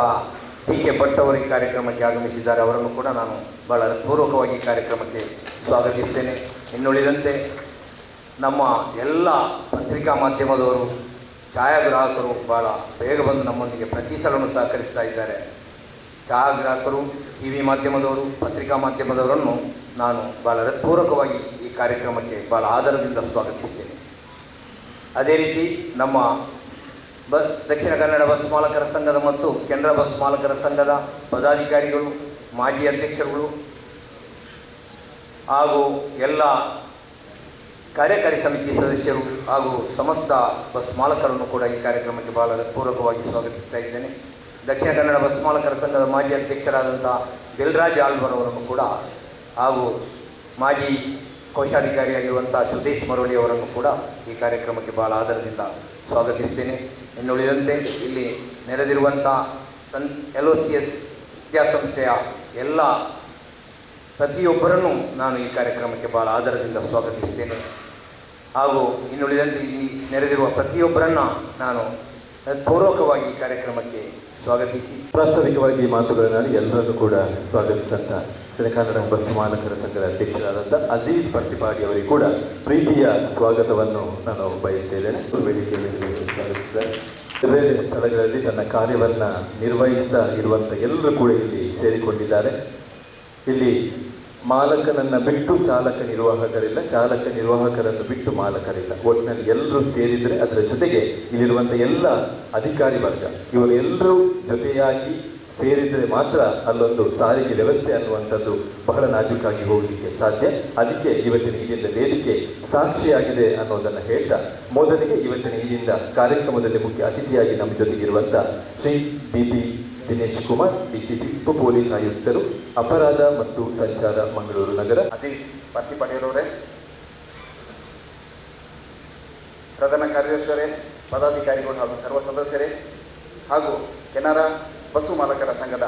ಟಿ ಕೆ ಭಟ್ ಅವರು ಈ ಕಾರ್ಯಕ್ರಮಕ್ಕೆ ಆಗಮಿಸಿದ್ದಾರೆ. ಅವರನ್ನು ಕೂಡ ನಾನು ಬಹಳ ಪೂರ್ವಕವಾಗಿ ಕಾರ್ಯಕ್ರಮಕ್ಕೆ ಸ್ವಾಗತಿಸ್ತೇನೆ. ಇನ್ನುಳಿದಂತೆ ನಮ್ಮ ಎಲ್ಲ ಪತ್ರಿಕಾ ಮಾಧ್ಯಮದವರು, ಛಾಯಾಗ್ರಾಹಕರು ಭಾಳ ಬೇಗ ಬಂದು ನಮ್ಮೊಂದಿಗೆ ಪ್ರತಿ ಸಲವೂ ಸಹಕರಿಸ್ತಾ ಇದ್ದಾರೆ. ಛಾಯಾಗ್ರಾಹಕರು, ಟಿ ವಿ ಮಾಧ್ಯಮದವರು, ಪತ್ರಿಕಾ ಮಾಧ್ಯಮದವರನ್ನು ನಾನು ಭಾಳ ಹೃತ್ಪೂರ್ವಕವಾಗಿ ಈ ಕಾರ್ಯಕ್ರಮಕ್ಕೆ ಭಾಳ ಆದರದಿಂದ ಸ್ವಾಗತಿಸ್ತೇನೆ. ಅದೇ ರೀತಿ ನಮ್ಮ ದಕ್ಷಿಣ ಕನ್ನಡ ಬಸ್ ಮಾಲಕರ ಸಂಘದ ಮತ್ತು ಕೆನರಾ ಬಸ್ ಮಾಲಕರ ಸಂಘದ ಪದಾಧಿಕಾರಿಗಳು, ಮಾಜಿ ಅಧ್ಯಕ್ಷರುಗಳು ಹಾಗೂ ಎಲ್ಲ ಕಾರ್ಯಕಾರಿ ಸಮಿತಿ ಸದಸ್ಯರು ಹಾಗೂ ಸಮಸ್ತ ಬಸ್ ಮಾಲಕರನ್ನು ಕೂಡ ಈ ಕಾರ್ಯಕ್ರಮಕ್ಕೆ ಬಹಳ ಹೃತ್ಪೂರ್ವಕವಾಗಿ ಸ್ವಾಗತಿಸ್ತಾ ಇದ್ದೇನೆ. ದಕ್ಷಿಣ ಕನ್ನಡ ಬಸ್ ಮಾಲಕರ ಸಂಘದ ಮಾಜಿ ಅಧ್ಯಕ್ಷರಾದಂಥ ದಿಲ್ರಾಜ್ ಆಳ್ವರ್ ಅವರನ್ನು ಕೂಡ ಹಾಗೂ ಮಾಜಿ ಕೋಶಾಧಿಕಾರಿಯಾಗಿರುವಂಥ ಸುದೇಶ್ ಮರೋಳಿ ಅವರನ್ನು ಕೂಡ ಈ ಕಾರ್ಯಕ್ರಮಕ್ಕೆ ಬಹಳ ಆದರದಿಂದ ಸ್ವಾಗತಿಸ್ತೇನೆ. ಇನ್ನುಳಿದಂತೆ ಇಲ್ಲಿ ನೆರೆದಿರುವಂಥ LOCS ವಿದ್ಯಾಸಂಸ್ಥೆಯ ಎಲ್ಲ ಪ್ರತಿಯೊಬ್ಬರನ್ನು ನಾನು ಈ ಕಾರ್ಯಕ್ರಮಕ್ಕೆ ಭಾಳ ಆದರದಿಂದ ಸ್ವಾಗತಿಸ್ತೇನೆ. ಹಾಗೂ ಇನ್ನುಳಿದಂತೆ ಇಲ್ಲಿ ನೆರೆದಿರುವ ಪ್ರತಿಯೊಬ್ಬರನ್ನು ನಾನು ಪೂರ್ವಕವಾಗಿ ಈ ಕಾರ್ಯಕ್ರಮಕ್ಕೆ ಸ್ವಾಗತಿಸಿ ಪ್ರಾಸ್ತಾವಿಕವಾಗಿ ಮಾತುಗಳನ್ನಾಡಿ ಎಲ್ಲರನ್ನು ಕೂಡ ಸ್ವಾಗತಿಸಂತ ಕನ್ನಡ ಬಸ್ ಮಾಲಕರ ಸಂಘದ ಅಧ್ಯಕ್ಷರಾದಂಥ ಅಜೀಜ್ ಪಟ್ಟಿಪಾಡಿ ಅವರಿಗೆ ಕೂಡ ಪ್ರೀತಿಯ ಸ್ವಾಗತವನ್ನು ನಾನು ಬಯಸ್ತಿದ್ದೇನೆ. ವೇದಿಕೆಯಲ್ಲಿ ಸ್ವಾಗತಿಸಿದ್ದಾರೆ. ಬೇರೆ ಬೇರೆ ಸ್ಥಳಗಳಲ್ಲಿ ತನ್ನ ಕಾರ್ಯವನ್ನು ನಿರ್ವಹಿಸ್ತಾ ಇರುವಂಥ ಎಲ್ಲರೂ ಕೂಡ ಇಲ್ಲಿ ಸೇರಿಕೊಂಡಿದ್ದಾರೆ. ಇಲ್ಲಿ ಮಾಲಕನನ್ನು ಬಿಟ್ಟು ಚಾಲಕ ನಿರ್ವಾಹಕರಿಲ್ಲ, ಚಾಲಕ ನಿರ್ವಾಹಕರನ್ನು ಬಿಟ್ಟು ಮಾಲಕರಿಲ್ಲ. ಒಟ್ಟಿನಲ್ಲಿ ಎಲ್ಲರೂ ಸೇರಿದರೆ ಅದರ ಜೊತೆಗೆ ಇಲ್ಲಿರುವಂಥ ಎಲ್ಲ ಅಧಿಕಾರಿ ವರ್ಗ ಇವರೆಲ್ಲರೂ ಜೊತೆಯಾಗಿ ಸೇರಿದರೆ ಮಾತ್ರ ಅಲ್ಲೊಂದು ಸಾರಿಗೆ ವ್ಯವಸ್ಥೆ ಅನ್ನುವಂಥದ್ದು ಬಹಳ ನಾಜೂಕಾಗಿ ಹೋಗಲಿಕ್ಕೆ ಸಾಧ್ಯ. ಅದಕ್ಕೆ ಇವತ್ತಿನ ಈಗಿನ ವೇದಿಕೆ ಸಾಕ್ಷಿಯಾಗಿದೆ ಅನ್ನೋದನ್ನು ಹೇಳ್ತಾ, ಮೊದಲಿಗೆ ಇವತ್ತಿನ ಈಗಿನ ಕಾರ್ಯಕ್ರಮದಲ್ಲಿ ಮುಖ್ಯ ಅತಿಥಿಯಾಗಿ ನಮ್ಮ ಜೊತೆಗಿರುವಂಥ ಶ್ರೀ BP ದಿನೇಶ್ ಕುಮಾರ್, DCP ಉಪ ಪೊಲೀಸ್ ಆಯುಕ್ತರು, ಅಪರಾಧ ಮತ್ತು ಸಂಚಾರ, ಮಂಗಳೂರು ನಗರ. ಅಜೀಜ್ ಪಟ್ಟಿಪಾಡಿಯವರೇ, ಪ್ರಧಾನ ಕಾರ್ಯದರ್ಶಿಯವರೇ, ಪದಾಧಿಕಾರಿಗಳು ಹಾಗೂ ಸರ್ವ ಸದಸ್ಯರೇ ಹಾಗೂ ಕೆನರಾ ಬಸ್ಸು ಮಾಲಕರ ಸಂಘದ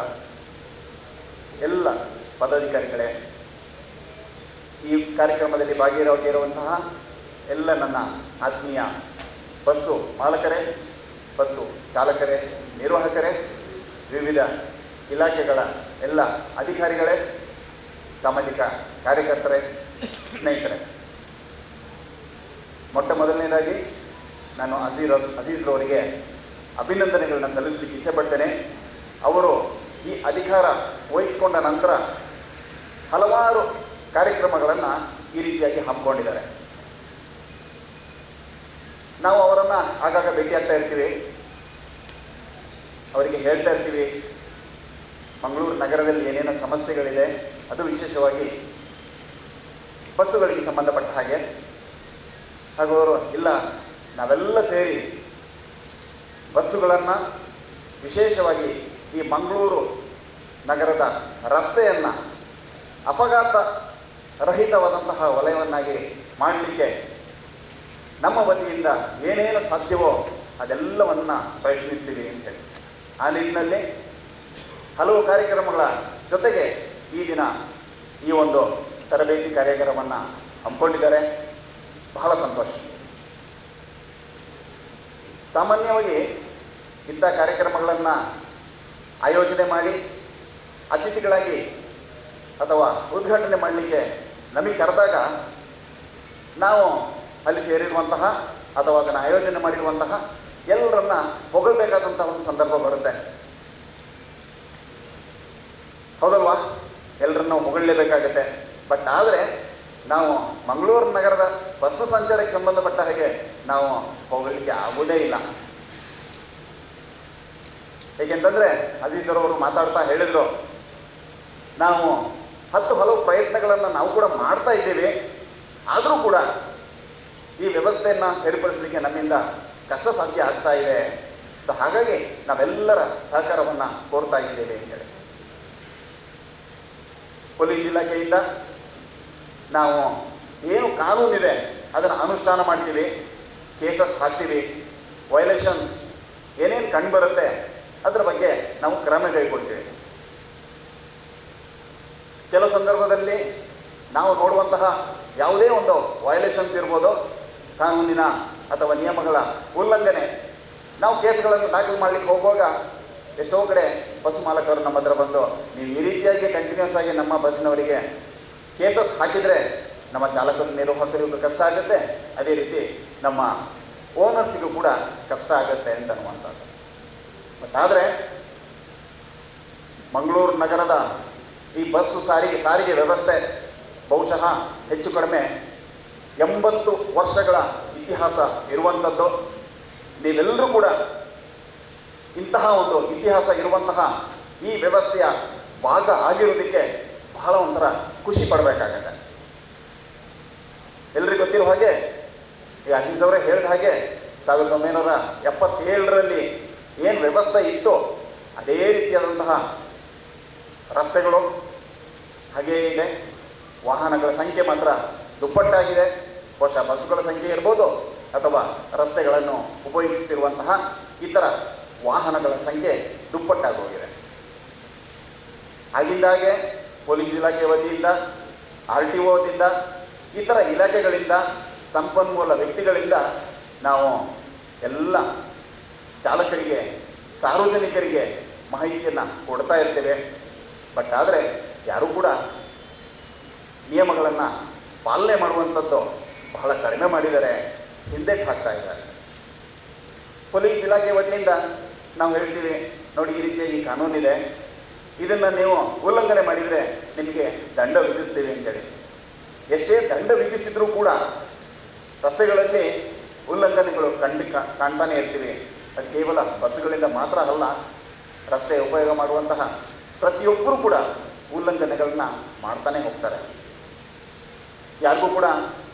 ಎಲ್ಲ ಪದಾಧಿಕಾರಿಗಳೇ, ಈ ಕಾರ್ಯಕ್ರಮದಲ್ಲಿ ಭಾಗಿಯಾಗಿರುವಂತಹ ಎಲ್ಲ ನನ್ನ ಆತ್ಮೀಯ ಬಸ್ಸು ಮಾಲಕರೇ, ಬಸ್ಸು ಚಾಲಕರೇ, ನಿರ್ವಾಹಕರೇ, ವಿವಿಧ ಇಲಾಖೆಗಳ ಎಲ್ಲ ಅಧಿಕಾರಿಗಳೇ, ಸಾಮಾಜಿಕ ಕಾರ್ಯಕರ್ತರೇ, ಸ್ನೇಹಿತರೆ, ಮೊಟ್ಟ ಮೊದಲನೇದಾಗಿ ನಾನು ಅಜೀಜ್ರವರಿಗೆ ಅಭಿನಂದನೆಗಳನ್ನ ಸಲ್ಲಿಸಲಿಕ್ಕೆ ಇಚ್ಛೆಪಡ್ತೇನೆ. ಅವರು ಈ ಅಧಿಕಾರ ವಹಿಸಿಕೊಂಡ ನಂತರ ಹಲವಾರು ಕಾರ್ಯಕ್ರಮಗಳನ್ನು ಈ ರೀತಿಯಾಗಿ ಹಮ್ಮಿಕೊಂಡಿದ್ದಾರೆ. ನಾವು ಅವರನ್ನು ಆಗಾಗ ಭೇಟಿಯಾಗ್ತಾ ಇರ್ತೀವಿ, ಅವರಿಗೆ ಹೇಳ್ತಾ ಇರ್ತೀವಿ ಮಂಗಳೂರು ನಗರದಲ್ಲಿ ಏನೇನು ಸಮಸ್ಯೆಗಳಿದೆ, ಅದು ವಿಶೇಷವಾಗಿ ಬಸ್ಸುಗಳಿಗೆ ಸಂಬಂಧಪಟ್ಟ ಹಾಗೆ. ಹಾಗೂ ಅವರು ಇಲ್ಲ, ನಾವೆಲ್ಲ ಸೇರಿ ಬಸ್ಸುಗಳನ್ನು ವಿಶೇಷವಾಗಿ ಈ ಮಂಗಳೂರು ನಗರದ ರಸ್ತೆಯನ್ನು ಅಪಘಾತ ರಹಿತವಾದಂತಹ ವಲಯವನ್ನಾಗಿ ಮಾಡಲಿಕ್ಕೆ ನಮ್ಮ ವತಿಯಿಂದ ಏನೇನು ಸಾಧ್ಯವೋ ಅದೆಲ್ಲವನ್ನು ಪ್ರಯತ್ನಿಸ್ತೀವಿ ಅಂತೇಳಿ ಆ ನಿಟ್ಟಿನಲ್ಲಿ ಹಲವು ಕಾರ್ಯಕ್ರಮಗಳ ಜೊತೆಗೆ ಈ ದಿನ ಈ ಒಂದು ತರಬೇತಿ ಕಾರ್ಯಕ್ರಮವನ್ನು ಹಮ್ಮಿಕೊಂಡಿದ್ದಾರೆ. ಬಹಳ ಸಂತೋಷ. ಸಾಮಾನ್ಯವಾಗಿ ಇಂಥ ಕಾರ್ಯಕ್ರಮಗಳನ್ನು ಆಯೋಜನೆ ಮಾಡಿ ಅತಿಥಿಗಳಾಗಿ ಅಥವಾ ಉದ್ಘಾಟನೆ ಮಾಡಲಿಕ್ಕೆ ನಮಗೆ ಕರೆದಾಗ ನಾವು ಅಲ್ಲಿ ಸೇರಿರುವಂತಹ ಅಥವಾ ಅದನ್ನು ಆಯೋಜನೆ ಮಾಡಿರುವಂತಹ ಎಲ್ಲರನ್ನ ಹೊಗಳಬೇಕಾದಂಥ ಒಂದು ಸಂದರ್ಭ ಬರುತ್ತೆ. ಹೌದಲ್ವಾ? ಎಲ್ಲರನ್ನ ನಾವು ಹೊಗಳಲೇಬೇಕಾಗತ್ತೆ. ಬಟ್ ಆದರೆ ನಾವು ಮಂಗಳೂರು ನಗರದ ಬಸ್ಸು ಸಂಚಾರಕ್ಕೆ ಸಂಬಂಧಪಟ್ಟ ಹಾಗೆ ನಾವು ಹೋಗಲಿಕ್ಕೆ ಆಗುವುದೇ ಇಲ್ಲ. ಏಕೆಂತಂದರೆ ಅಜೀಜ್ ಅವರು ಮಾತಾಡ್ತಾ ಹೇಳಿದರು, ನಾವು ಹಲವು ಪ್ರಯತ್ನಗಳನ್ನು ನಾವು ಕೂಡ ಮಾಡ್ತಾ ಇದ್ದೀವಿ, ಆದರೂ ಕೂಡ ಈ ವ್ಯವಸ್ಥೆಯನ್ನು ಸರಿಪಡಿಸಲಿಕ್ಕೆ ನಮ್ಮಿಂದ ಕಷ್ಟ ಸಾಧ್ಯ ಆಗ್ತಾ ಇದೆ. ಸೊ ಹಾಗಾಗಿ ನಾವೆಲ್ಲರ ಸಹಕಾರವನ್ನು ಕೋರ್ತಾ ಇದ್ದೇವೆ ಅಂತೇಳಿ ಪೊಲೀಸ್ ಇಲಾಖೆಯಿಂದ ನಾವು ಏನು ಕಾನೂನಿದೆ ಅದನ್ನು ಅನುಷ್ಠಾನ ಮಾಡ್ತೀವಿ, ಕೇಸಸ್ ಹಾಕ್ತೀವಿ, ವೈಲೇಷನ್ಸ್ ಏನೇನು ಕಂಡುಬರುತ್ತೆ ಅದರ ಬಗ್ಗೆ ನಾವು ಕ್ರಮ ಕೈಗೊಳ್ತೀವಿ. ಕೆಲವು ಸಂದರ್ಭದಲ್ಲಿ ನಾವು ನೋಡುವಂತಹ ಯಾವುದೇ ಒಂದು ವೈಲೇಷನ್ಸ್ ಇರ್ಬೋದು, ಕಾನೂನಿನ ಅಥವಾ ನಿಯಮಗಳ ಉಲ್ಲಂಘನೆ, ನಾವು ಕೇಸ್ಗಳನ್ನು ದಾಖಲು ಮಾಡಲಿಕ್ಕೆ ಹೋಗುವಾಗ ಎಷ್ಟೋ ಕಡೆ ಬಸ್ ಮಾಲಕರು ನಮ್ಮ ಹತ್ರ ಬಂದು ನೀವು ಈ ರೀತಿಯಾಗಿ ಕಂಟಿನ್ಯೂಸ್ ಆಗಿ ನಮ್ಮ ಬಸ್ಸಿನವರಿಗೆ ಕೇಸಸ್ ಹಾಕಿದರೆ ನಮ್ಮ ಚಾಲಕರು ನಿರ್ವಾಹಕರಿಗೂ ಕಷ್ಟ ಆಗುತ್ತೆ, ಅದೇ ರೀತಿ ನಮ್ಮ ಓನರ್ಸಿಗೂ ಕೂಡ ಕಷ್ಟ ಆಗುತ್ತೆ ಅಂತ ಅನ್ನುವಂಥದ್ದು. ಬಟ್ ಆದರೆ ಮಂಗಳೂರು ನಗರದ ಈ ಬಸ್ಸು ಸಾರಿಗೆ ವ್ಯವಸ್ಥೆ ಬಹುಶಃ ಹೆಚ್ಚು ಕಡಿಮೆ 80 ವರ್ಷಗಳ ಇತಿಹಾಸ ಇರುವಂಥದ್ದು. ನೀವೆಲ್ಲರೂ ಕೂಡ ಇಂತಹ ಒಂದು ಇತಿಹಾಸ ಇರುವಂತಹ ಈ ವ್ಯವಸ್ಥೆಯ ಭಾಗ ಆಗಿರೋದಕ್ಕೆ ಬಹಳ ಒಂಥರ ಖುಷಿ ಪಡಬೇಕಾಗತ್ತೆ. ಎಲ್ರಿಗೂ ಗೊತ್ತಿರೋ ಹಾಗೆ ಈ ಅಜೀಜ್ ಅವರೇ ಹೇಳಿದ ಹಾಗೆ 1977ರಲ್ಲಿ ಏನು ವ್ಯವಸ್ಥೆ ಇತ್ತು ಅದೇ ರೀತಿಯಾದಂತಹ ರಸ್ತೆಗಳು ಹಾಗೇ ಇದೆ. ವಾಹನಗಳ ಸಂಖ್ಯೆ ಮಾತ್ರ ದುಪ್ಪಟ್ಟಾಗಿದೆ. ಬಹುಶಃ ಬಸ್ಸುಗಳ ಸಂಖ್ಯೆ ಇರ್ಬೋದು ಅಥವಾ ರಸ್ತೆಗಳನ್ನು ಉಪಯೋಗಿಸುತ್ತಿರುವಂತಹ ಇತರ ವಾಹನಗಳ ಸಂಖ್ಯೆ ದುಪ್ಪಟ್ಟಾಗಿ ಹೋಗಿದೆ. ಆಗಿಂದಾಗೆ ಪೊಲೀಸ್ ಇಲಾಖೆ ವತಿಯಿಂದ, RTO ವತಿಯಿಂದ, ಇತರ ಇಲಾಖೆಗಳಿಂದ, ಸಂಪನ್ಮೂಲ ವ್ಯಕ್ತಿಗಳಿಂದ ನಾವು ಎಲ್ಲ ಚಾಲಕರಿಗೆ, ಸಾರ್ವಜನಿಕರಿಗೆ ಮಾಹಿತಿಯನ್ನು ಕೊಡ್ತಾ ಇರ್ತೇವೆ. ಬಟ್ ಆದರೆ ಯಾರೂ ಕೂಡ ನಿಯಮಗಳನ್ನು ಪಾಲನೆ ಮಾಡುವಂಥದ್ದು ಬಹಳ ಕಡಿಮೆ ಮಾಡಿದ್ದಾರೆ, ಹಿಂದಕ್ಕೆ ಹಾಕ್ತಾ ಇದ್ದಾರೆ. ಪೊಲೀಸ್ ಇಲಾಖೆ ವತಿಯಿಂದ ನಾವು ಹೇಳ್ತೀವಿ, ನೋಡಿ ಈ ರೀತಿಯಾಗಿ ಕಾನೂನಿದೆ, ಇದನ್ನು ನೀವು ಉಲ್ಲಂಘನೆ ಮಾಡಿದರೆ ನಿಮಗೆ ದಂಡ ವಿಧಿಸ್ತೀವಿ ಅಂತೇಳಿ. ಎಷ್ಟೇ ದಂಡ ವಿಧಿಸಿದರೂ ಕೂಡ ರಸ್ತೆಗಳಲ್ಲಿ ಉಲ್ಲಂಘನೆಗಳು ಕಾಣ್ತಾನೆ ಇರ್ತೀವಿ. ಅದು ಕೇವಲ ಬಸ್ಸುಗಳಿಂದ ಮಾತ್ರ ಅಲ್ಲ, ರಸ್ತೆ ಉಪಯೋಗ ಮಾಡುವಂತಹ ಪ್ರತಿಯೊಬ್ಬರೂ ಕೂಡ ಉಲ್ಲಂಘನೆಗಳನ್ನ ಮಾಡ್ತಾನೆ ಹೋಗ್ತಾರೆ. ಯಾರಿಗೂ ಕೂಡ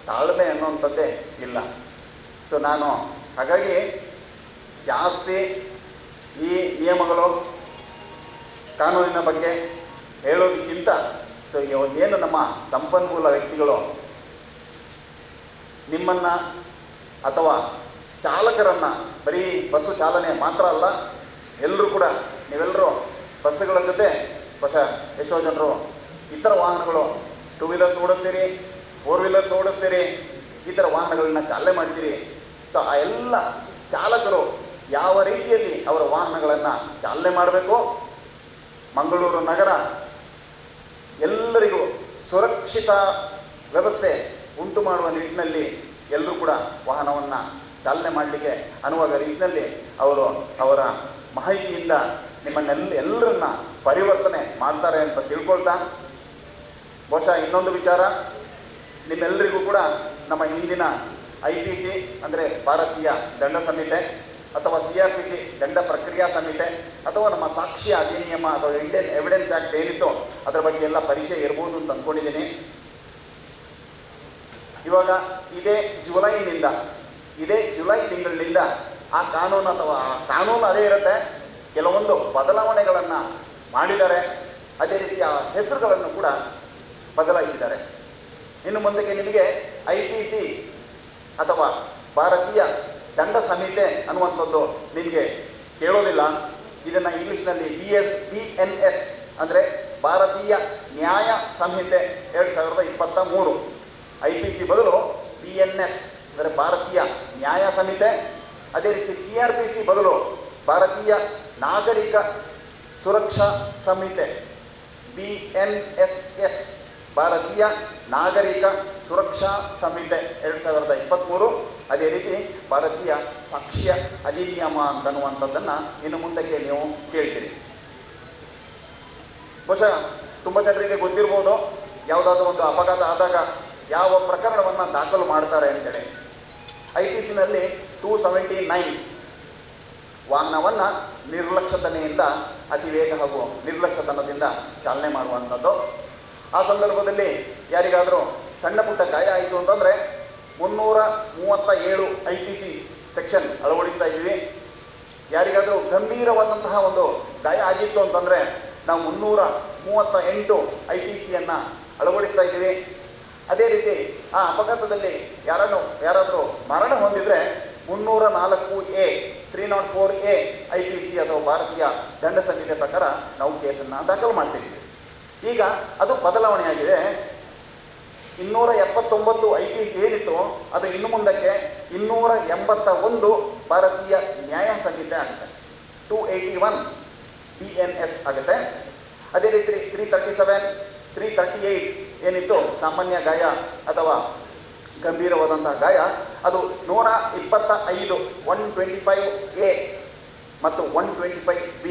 ತಾಳ್ಮೆ ಅನ್ನುವಂಥದ್ದೇ ಇಲ್ಲ. ಸೊ ನಾನು ಹಾಗಾಗಿ ಜಾಸ್ತಿ ಈ ನಿಯಮಗಳು ಕಾನೂನಿನ ಬಗ್ಗೆ ಹೇಳೋದಕ್ಕಿಂತ ಸೊ ಏನು ನಮ್ಮ ಸಂಪನ್ಮೂಲ ವ್ಯಕ್ತಿಗಳು ನಿಮ್ಮನ್ನು ಅಥವಾ ಚಾಲಕರನ್ನು, ಬರೀ ಬಸ್ಸು ಚಾಲನೆ ಮಾತ್ರ ಅಲ್ಲ, ಎಲ್ಲರೂ ಕೂಡ ನೀವೆಲ್ಲರೂ ಬಸ್ಸುಗಳ ಜೊತೆ ಎಷ್ಟೋ ಜನರು ಇತರ ವಾಹನಗಳು 2 ವೀಲರ್ಸ್ ಓಡಿಸ್ತೀರಿ, 4 ವೀಲರ್ಸ್ ಓಡಿಸ್ತೀರಿ, ಈ ಥರ ವಾಹನಗಳನ್ನ ಚಾಲನೆ ಮಾಡ್ತೀರಿ. ಸೊ ಆ ಎಲ್ಲ ಚಾಲಕರು ಯಾವ ರೀತಿಯಲ್ಲಿ ಅವರ ವಾಹನಗಳನ್ನು ಚಾಲನೆ ಮಾಡಬೇಕು, ಮಂಗಳೂರು ನಗರ ಎಲ್ಲರಿಗೂ ಸುರಕ್ಷಿತ ವ್ಯವಸ್ಥೆ ಉಂಟು ಮಾಡುವ ನಿಟ್ಟಿನಲ್ಲಿ ಎಲ್ಲರೂ ಕೂಡ ವಾಹನವನ್ನು ಚಾಲನೆ ಮಾಡಲಿಕ್ಕೆ ಅನ್ನುವ ರೀತಿಯಲ್ಲಿ ಅವರು ಅವರ ಮಾಹಿತಿಯಿಂದ ಎಲ್ಲರನ್ನ ಪರಿವರ್ತನೆ ಮಾಡ್ತಾರೆ ಅಂತ ತಿಳ್ಕೊಳ್ತಾ, ಬಹುಶಃ ಇನ್ನೊಂದು ವಿಚಾರ, ನಿಮ್ಮೆಲ್ಲರಿಗೂ ಕೂಡ ನಮ್ಮ ಹಿಂದಿನ IPC ಅಂದರೆ ಭಾರತೀಯ ದಂಡ ಸಂಹಿತೆ ಅಥವಾ CRPC ದಂಡ ಪ್ರಕ್ರಿಯಾ ಸಂಹಿತೆ ಅಥವಾ ನಮ್ಮ ಸಾಕ್ಷಿ ಅಧಿನಿಯಮ ಅಥವಾ ಇಂಡಿಯನ್ ಎವಿಡೆನ್ಸ್ ಆ್ಯಕ್ಟ್ ಏನಿತ್ತು ಅದರ ಬಗ್ಗೆ ಎಲ್ಲ ಪರಿಚಯ ಇರ್ಬೋದು ಅಂತ ಅಂದ್ಕೊಂಡಿದ್ದೀನಿ. ಇವಾಗ ಇದೇ ಜುಲೈ ತಿಂಗಳಿನಿಂದ ಆ ಕಾನೂನು ಅದೇ ಇರುತ್ತೆ. ಕೆಲವೊಂದು ಬದಲಾವಣೆಗಳನ್ನು ಮಾಡಿದ್ದಾರೆ. ಅದೇ ರೀತಿಯ ಹೆಸರುಗಳನ್ನು ಕೂಡ ಬದಲಾಯಿಸಿದ್ದಾರೆ. ಇನ್ನು ಮುಂದಕ್ಕೆ ನಿಮಗೆ IPC ಅಥವಾ ಭಾರತೀಯ ದಂಡ ಸಂಹಿತೆ ಅನ್ನುವಂಥದ್ದು ನಿಮಗೆ ಕೇಳೋದಿಲ್ಲ. ಇದನ್ನು ಇಂಗ್ಲೀಷ್ನಲ್ಲಿ BNS ಅಂದರೆ ಭಾರತೀಯ ನ್ಯಾಯ ಸಂಹಿತೆ 2023. IPC ಬದಲು BNS ಅಂದರೆ ಭಾರತೀಯ ನ್ಯಾಯ ಸಂಹಿತೆ. ಅದೇ ರೀತಿ CRPC ಬದಲು ಭಾರತೀಯ ನಾಗರಿಕ ಸುರಕ್ಷಾ ಸಂಹಿತೆ BNSS, ಭಾರತೀಯ ನಾಗರಿಕ ಸುರಕ್ಷಾ ಸಂಹಿತೆ 2023. ಅದೇ ರೀತಿ ಭಾರತೀಯ ಸಾಕ್ಷ್ಯ ಅಧಿನಿಯಮ ಅಂತನ್ನುವಂಥದ್ದನ್ನು ಇನ್ನು ಮುಂದಕ್ಕೆ ನೀವು ಕೇಳ್ತೀರಿ. ಬಹುಶಃ ತುಂಬ ಜನರಿಗೆ ಗೊತ್ತಿರ್ಬೋದು ಯಾವುದಾದ್ರೂ ಒಂದು ಅಪಘಾತ ಆದಾಗ ಯಾವ ಪ್ರಕರಣವನ್ನು ದಾಖಲು ಮಾಡ್ತಾರೆ ಅಂತೇಳಿ. IPCನಲ್ಲಿ 279 ವಾಹನವನ್ನು ನಿರ್ಲಕ್ಷ್ಯತನೆಯಿಂದ ಅತಿ ವೇಗ ಹಾಗೂ ನಿರ್ಲಕ್ಷ್ಯತನದಿಂದ ಚಾಲನೆ ಮಾಡುವಂಥದ್ದು. ಆ ಸಂದರ್ಭದಲ್ಲಿ ಯಾರಿಗಾದರೂ ಸಣ್ಣ ಪುಟ್ಟ ಗಾಯ ಆಯಿತು ಅಂತಂದರೆ 337 IPC ಸೆಕ್ಷನ್ ಅಳವಡಿಸ್ತಾ ಇದ್ದೀವಿ. ಯಾರಿಗಾದರೂ ಗಂಭೀರವಾದಂತಹ ಒಂದು ಗಾಯ ಆಗಿತ್ತು ಅಂತಂದರೆ ನಾವು 338 IPCಯನ್ನು ಅಳವಡಿಸ್ತಾ ಇದ್ದೀವಿ. ಅದೇ ರೀತಿ ಆ ಅಪಘಾತದಲ್ಲಿ ಯಾರಾದರೂ ಮರಣ ಹೊಂದಿದರೆ 304A 304A IPC ಅಥವಾ ಭಾರತೀಯ ದಂಡ ಸಂಹಿತೆ ಪ್ರಕಾರ ನಾವು ಕೇಸನ್ನು ದಾಖಲು ಮಾಡ್ತಿದ್ದೀವಿ. ಈಗ ಅದು ಬದಲಾವಣೆಯಾಗಿದೆ. 279 IPC ಏನಿತ್ತು ಅದು ಇನ್ನು ಮುಂದಕ್ಕೆ 281 ಭಾರತೀಯ ನ್ಯಾಯ ಸಂಹಿತೆ ಆಗುತ್ತೆ. 281 BNS ಆಗುತ್ತೆ. ಅದೇ ರೀತಿ 337 338 ಏನಿತ್ತು ಸಾಮಾನ್ಯ ಗಾಯ ಅಥವಾ ಗಂಭೀರವಾದಂತಹ ಗಾಯ ಅದು 125 125A ಮತ್ತು 125B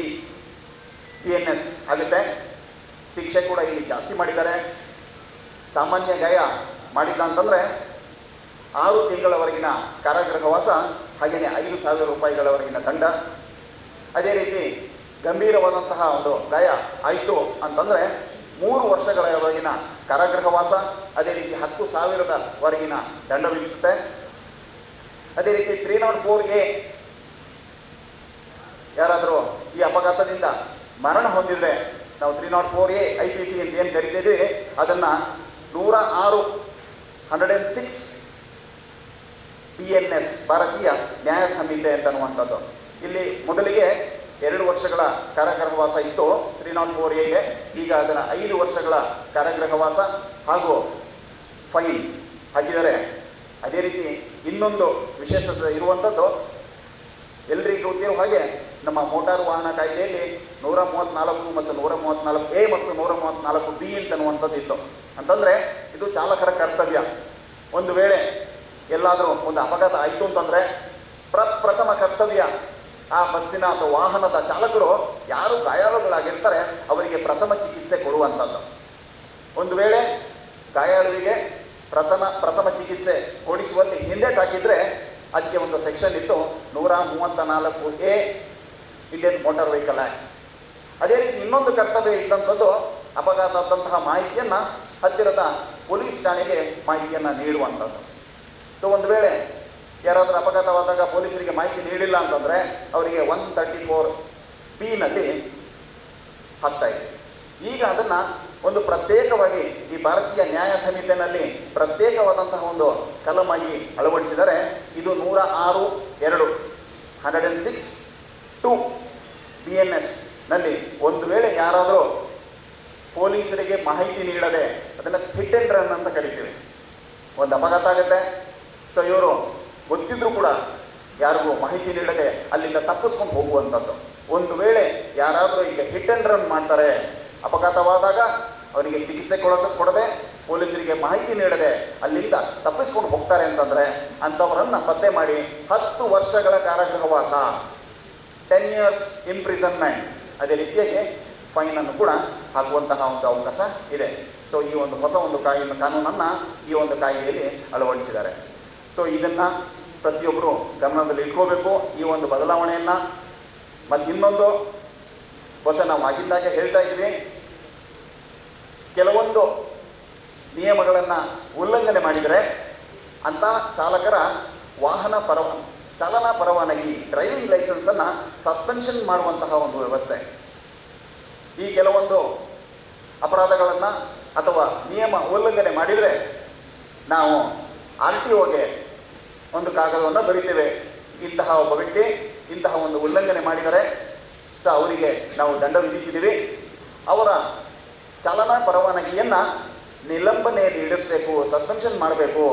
BNS ಆಗುತ್ತೆ. ಶಿಕ್ಷೆ ಕೂಡ ಇಲ್ಲಿ ಜಾಸ್ತಿ ಮಾಡಿದ್ದಾರೆ. ಸಾಮಾನ್ಯ ಗಾಯ ಮಾಡಿಲ್ಲ ಅಂತಂದರೆ 6 ತಿಂಗಳವರೆಗಿನ ಕಾರಾಗೃಹವಾಸ, ಹಾಗೆಯೇ 5,000 ರೂಪಾಯಿಗಳವರೆಗಿನ ದಂಡ. ಅದೇ ರೀತಿ ಗಂಭೀರವಾದಂತಹ ಒಂದು ಗಾಯ ಆಯಿತು ಅಂತಂದರೆ 3 ವರ್ಷಗಳವರೆಗಿನ ಕಾರಾಗೃಹವಾಸ, ಅದೇ ರೀತಿ 10,000ವರೆಗಿನ ದಂಡ ವಿಧಿಸುತ್ತೆ. ಅದೇ ರೀತಿ 304A ಯಾರಾದರೂ ಈ ಅಪಘಾತದಿಂದ ಮರಣ ಹೊಂದಿದರೆ ನಾವು 304A IPC ಅಂತ ಏನು ಕರಿತಿದ್ದೀವಿ ಅದನ್ನು 106 BNS ಭಾರತೀಯ ನ್ಯಾಯ ಸಂಹಿತೆ ಅಂತನ್ನುವಂಥದ್ದು. ಇಲ್ಲಿ ಮೊದಲಿಗೆ 2 ವರ್ಷಗಳ ಕಾರಾಗೃಹವಾಸ ಇತ್ತು 304Aಗೆ. ಈಗ ಅದನ್ನು 5 ವರ್ಷಗಳ ಕಾರಾಗೃಹವಾಸ ಹಾಗೂ ಫೈನ್ ಹಾಕಿದ್ದಾರೆ. ಅದೇ ರೀತಿ ಇನ್ನೊಂದು ವಿಶೇಷತೆ ಇರುವಂಥದ್ದು, ಎಲ್ರಿಗೂ ಗೊತ್ತಿರೋ ಹಾಗೆ ನಮ್ಮ ಮೋಟಾರು ವಾಹನ ಕಾಯ್ದೆಯಲ್ಲಿ 134 ಮತ್ತು 134A ಮತ್ತು 134B ಅಂತನ್ನುವಂಥದ್ದು ಇತ್ತು. ಅಂತಂದರೆ ಇದು ಚಾಲಕರ ಕರ್ತವ್ಯ. ಒಂದು ವೇಳೆ ಎಲ್ಲಾದರೂ ಒಂದು ಅಪಘಾತ ಆಯಿತು ಅಂತಂದರೆ ಪ್ರಥಮ ಕರ್ತವ್ಯ ಆ ಬಸ್ಸಿನ ಅಥವಾ ವಾಹನದ ಚಾಲಕರು ಯಾರು ಗಾಯಾಳುಗಳಾಗಿರ್ತಾರೆ ಅವರಿಗೆ ಪ್ರಥಮ ಚಿಕಿತ್ಸೆ ಕೊಡುವಂಥದ್ದು. ಒಂದು ವೇಳೆ ಗಾಯಾಳುವಿಗೆ ಪ್ರಥಮ ಚಿಕಿತ್ಸೆ ಕೊಡಿಸುವಲ್ಲಿ ಹಿಂದೇಟಾಕಿದರೆ ಅದಕ್ಕೆ ಒಂದು ಸೆಕ್ಷನ್ ಇತ್ತು 134A Indian motor vehicle act. ಅದೇ ರೀತಿ ಇನ್ನೊಂದು ಕರ್ತವ್ಯ ಇದ್ದಂಥದ್ದು ಅಪಘಾತ ಆದಂತಹ ಮಾಹಿತಿಯನ್ನು ಹತ್ತಿರದ ಪೊಲೀಸ್ ಠಾಣೆಗೆ ಮಾಹಿತಿಯನ್ನು ನೀಡುವಂಥದ್ದು. ಸೊ ಒಂದು ವೇಳೆ ಯಾರಾದರೂ ಅಪಘಾತವಾದಾಗ ಪೊಲೀಸರಿಗೆ ಮಾಹಿತಿ ನೀಡಿಲ್ಲ ಅಂತಂದರೆ ಅವರಿಗೆ 134Bನಲ್ಲಿ ಹಾಕ್ತಾ ಇದೆ. ಈಗ ಅದನ್ನು ಒಂದು ಪ್ರತ್ಯೇಕವಾಗಿ ಈ ಭಾರತೀಯ ನ್ಯಾಯ ಸಂಹಿತೆಯಲ್ಲಿ ಪ್ರತ್ಯೇಕವಾದಂತಹ ಒಂದು ಕಲಮಾಗಿ ಅಳವಡಿಸಿದರೆ ಇದು 106(2) BNS ನಲ್ಲಿ ಒಂದು ವೇಳೆ ಯಾರಾದರೂ ಪೊಲೀಸರಿಗೆ ಮಾಹಿತಿ ನೀಡದೆ ಅದನ್ನು ಹಿಟ್ ಆ್ಯಂಡ್ ರನ್ ಅಂತ ಕರಿತೀವಿ. ಒಂದು ಅಪಘಾತ ಆಗುತ್ತೆ, ಸೊ ಇವರು ಗೊತ್ತಿದ್ರೂ ಕೂಡ ಯಾರಿಗೂ ಮಾಹಿತಿ ನೀಡದೆ ಅಲ್ಲಿಂದ ತಪ್ಪಿಸ್ಕೊಂಡು ಹೋಗುವಂಥದ್ದು. ಒಂದು ವೇಳೆ ಯಾರಾದರೂ ಈಗ ಹಿಟ್ ಆ್ಯಂಡ್ ರನ್ ಮಾಡ್ತಾರೆ, ಅಪಘಾತವಾದಾಗ ಅವರಿಗೆ ಚಿಕಿತ್ಸೆ ಕೊಡದೆ ಪೊಲೀಸರಿಗೆ ಮಾಹಿತಿ ನೀಡದೆ ಅಲ್ಲಿಂದ ತಪ್ಪಿಸ್ಕೊಂಡು ಹೋಗ್ತಾರೆ ಅಂತಂದರೆ ಅಂಥವರನ್ನು ಪತ್ತೆ ಮಾಡಿ 10 ವರ್ಷಗಳ ಕಾರಾಗೃಹವಾಸ 10 years ಇಂಪ್ರಿಸನ್ಮೆಂಟ್, ಅದೇ ರೀತಿಯಾಗಿ ಫೈನನ್ನು ಕೂಡ ಹಾಕುವಂತಹ ಒಂದು ಅವಕಾಶ ಇದೆ. ಸೊ ಈ ಒಂದು ಹೊಸ ಒಂದು ಕಾನೂನನ್ನು ಈ ಒಂದು ಕಾಯ್ದೆಯಲ್ಲಿ ಅಳವಡಿಸಿದ್ದಾರೆ. ಸೊ ಇದನ್ನು ಪ್ರತಿಯೊಬ್ಬರು ಗಮನದಲ್ಲಿ ಇಟ್ಕೋಬೇಕು, ಈ ಒಂದು ಬದಲಾವಣೆಯನ್ನು. ಮತ್ತು ಇನ್ನೊಂದು ಬಹುಶಃ ನಾವು ಆಗಿದ್ದಾಗೆ ಹೇಳ್ತಾ ಇದ್ದೀವಿ, ಕೆಲವೊಂದು ನಿಯಮಗಳನ್ನು ಉಲ್ಲಂಘನೆ ಮಾಡಿದರೆ ಅಂಥ ಚಾಲಕರ ಚಾಲನಾ ಪರವಾನಗಿ ಡ್ರೈವಿಂಗ್ ಲೈಸೆನ್ಸನ್ನು ಸಸ್ಪೆನ್ಷನ್ ಮಾಡುವಂತಹ ಒಂದು ವ್ಯವಸ್ಥೆ. ಈ ಕೆಲವೊಂದು ಅಪರಾಧಗಳನ್ನು ಅಥವಾ ನಿಯಮ ಉಲ್ಲಂಘನೆ ಮಾಡಿದರೆ ನಾವು RTOಗೆ ಒಂದು ಕಾಗದವನ್ನು ಬರೀತೇವೆ. ಇಂತಹ ಒಬ್ಬ ವ್ಯಕ್ತಿ ಇಂತಹ ಒಂದು ಉಲ್ಲಂಘನೆ ಮಾಡಿದರೆ ಸೊ ಅವರಿಗೆ ನಾವು ದಂಡ ವಿಧಿಸಿದ್ದೀವಿ, ಅವರ ಚಾಲನಾ ಪರವಾನಗಿಯನ್ನು ನಿಲಂಬನೆಯಲ್ಲಿ ಇಡಿಸಬೇಕು, ಸಸ್ಪೆನ್ಷನ್ ಮಾಡಬೇಕು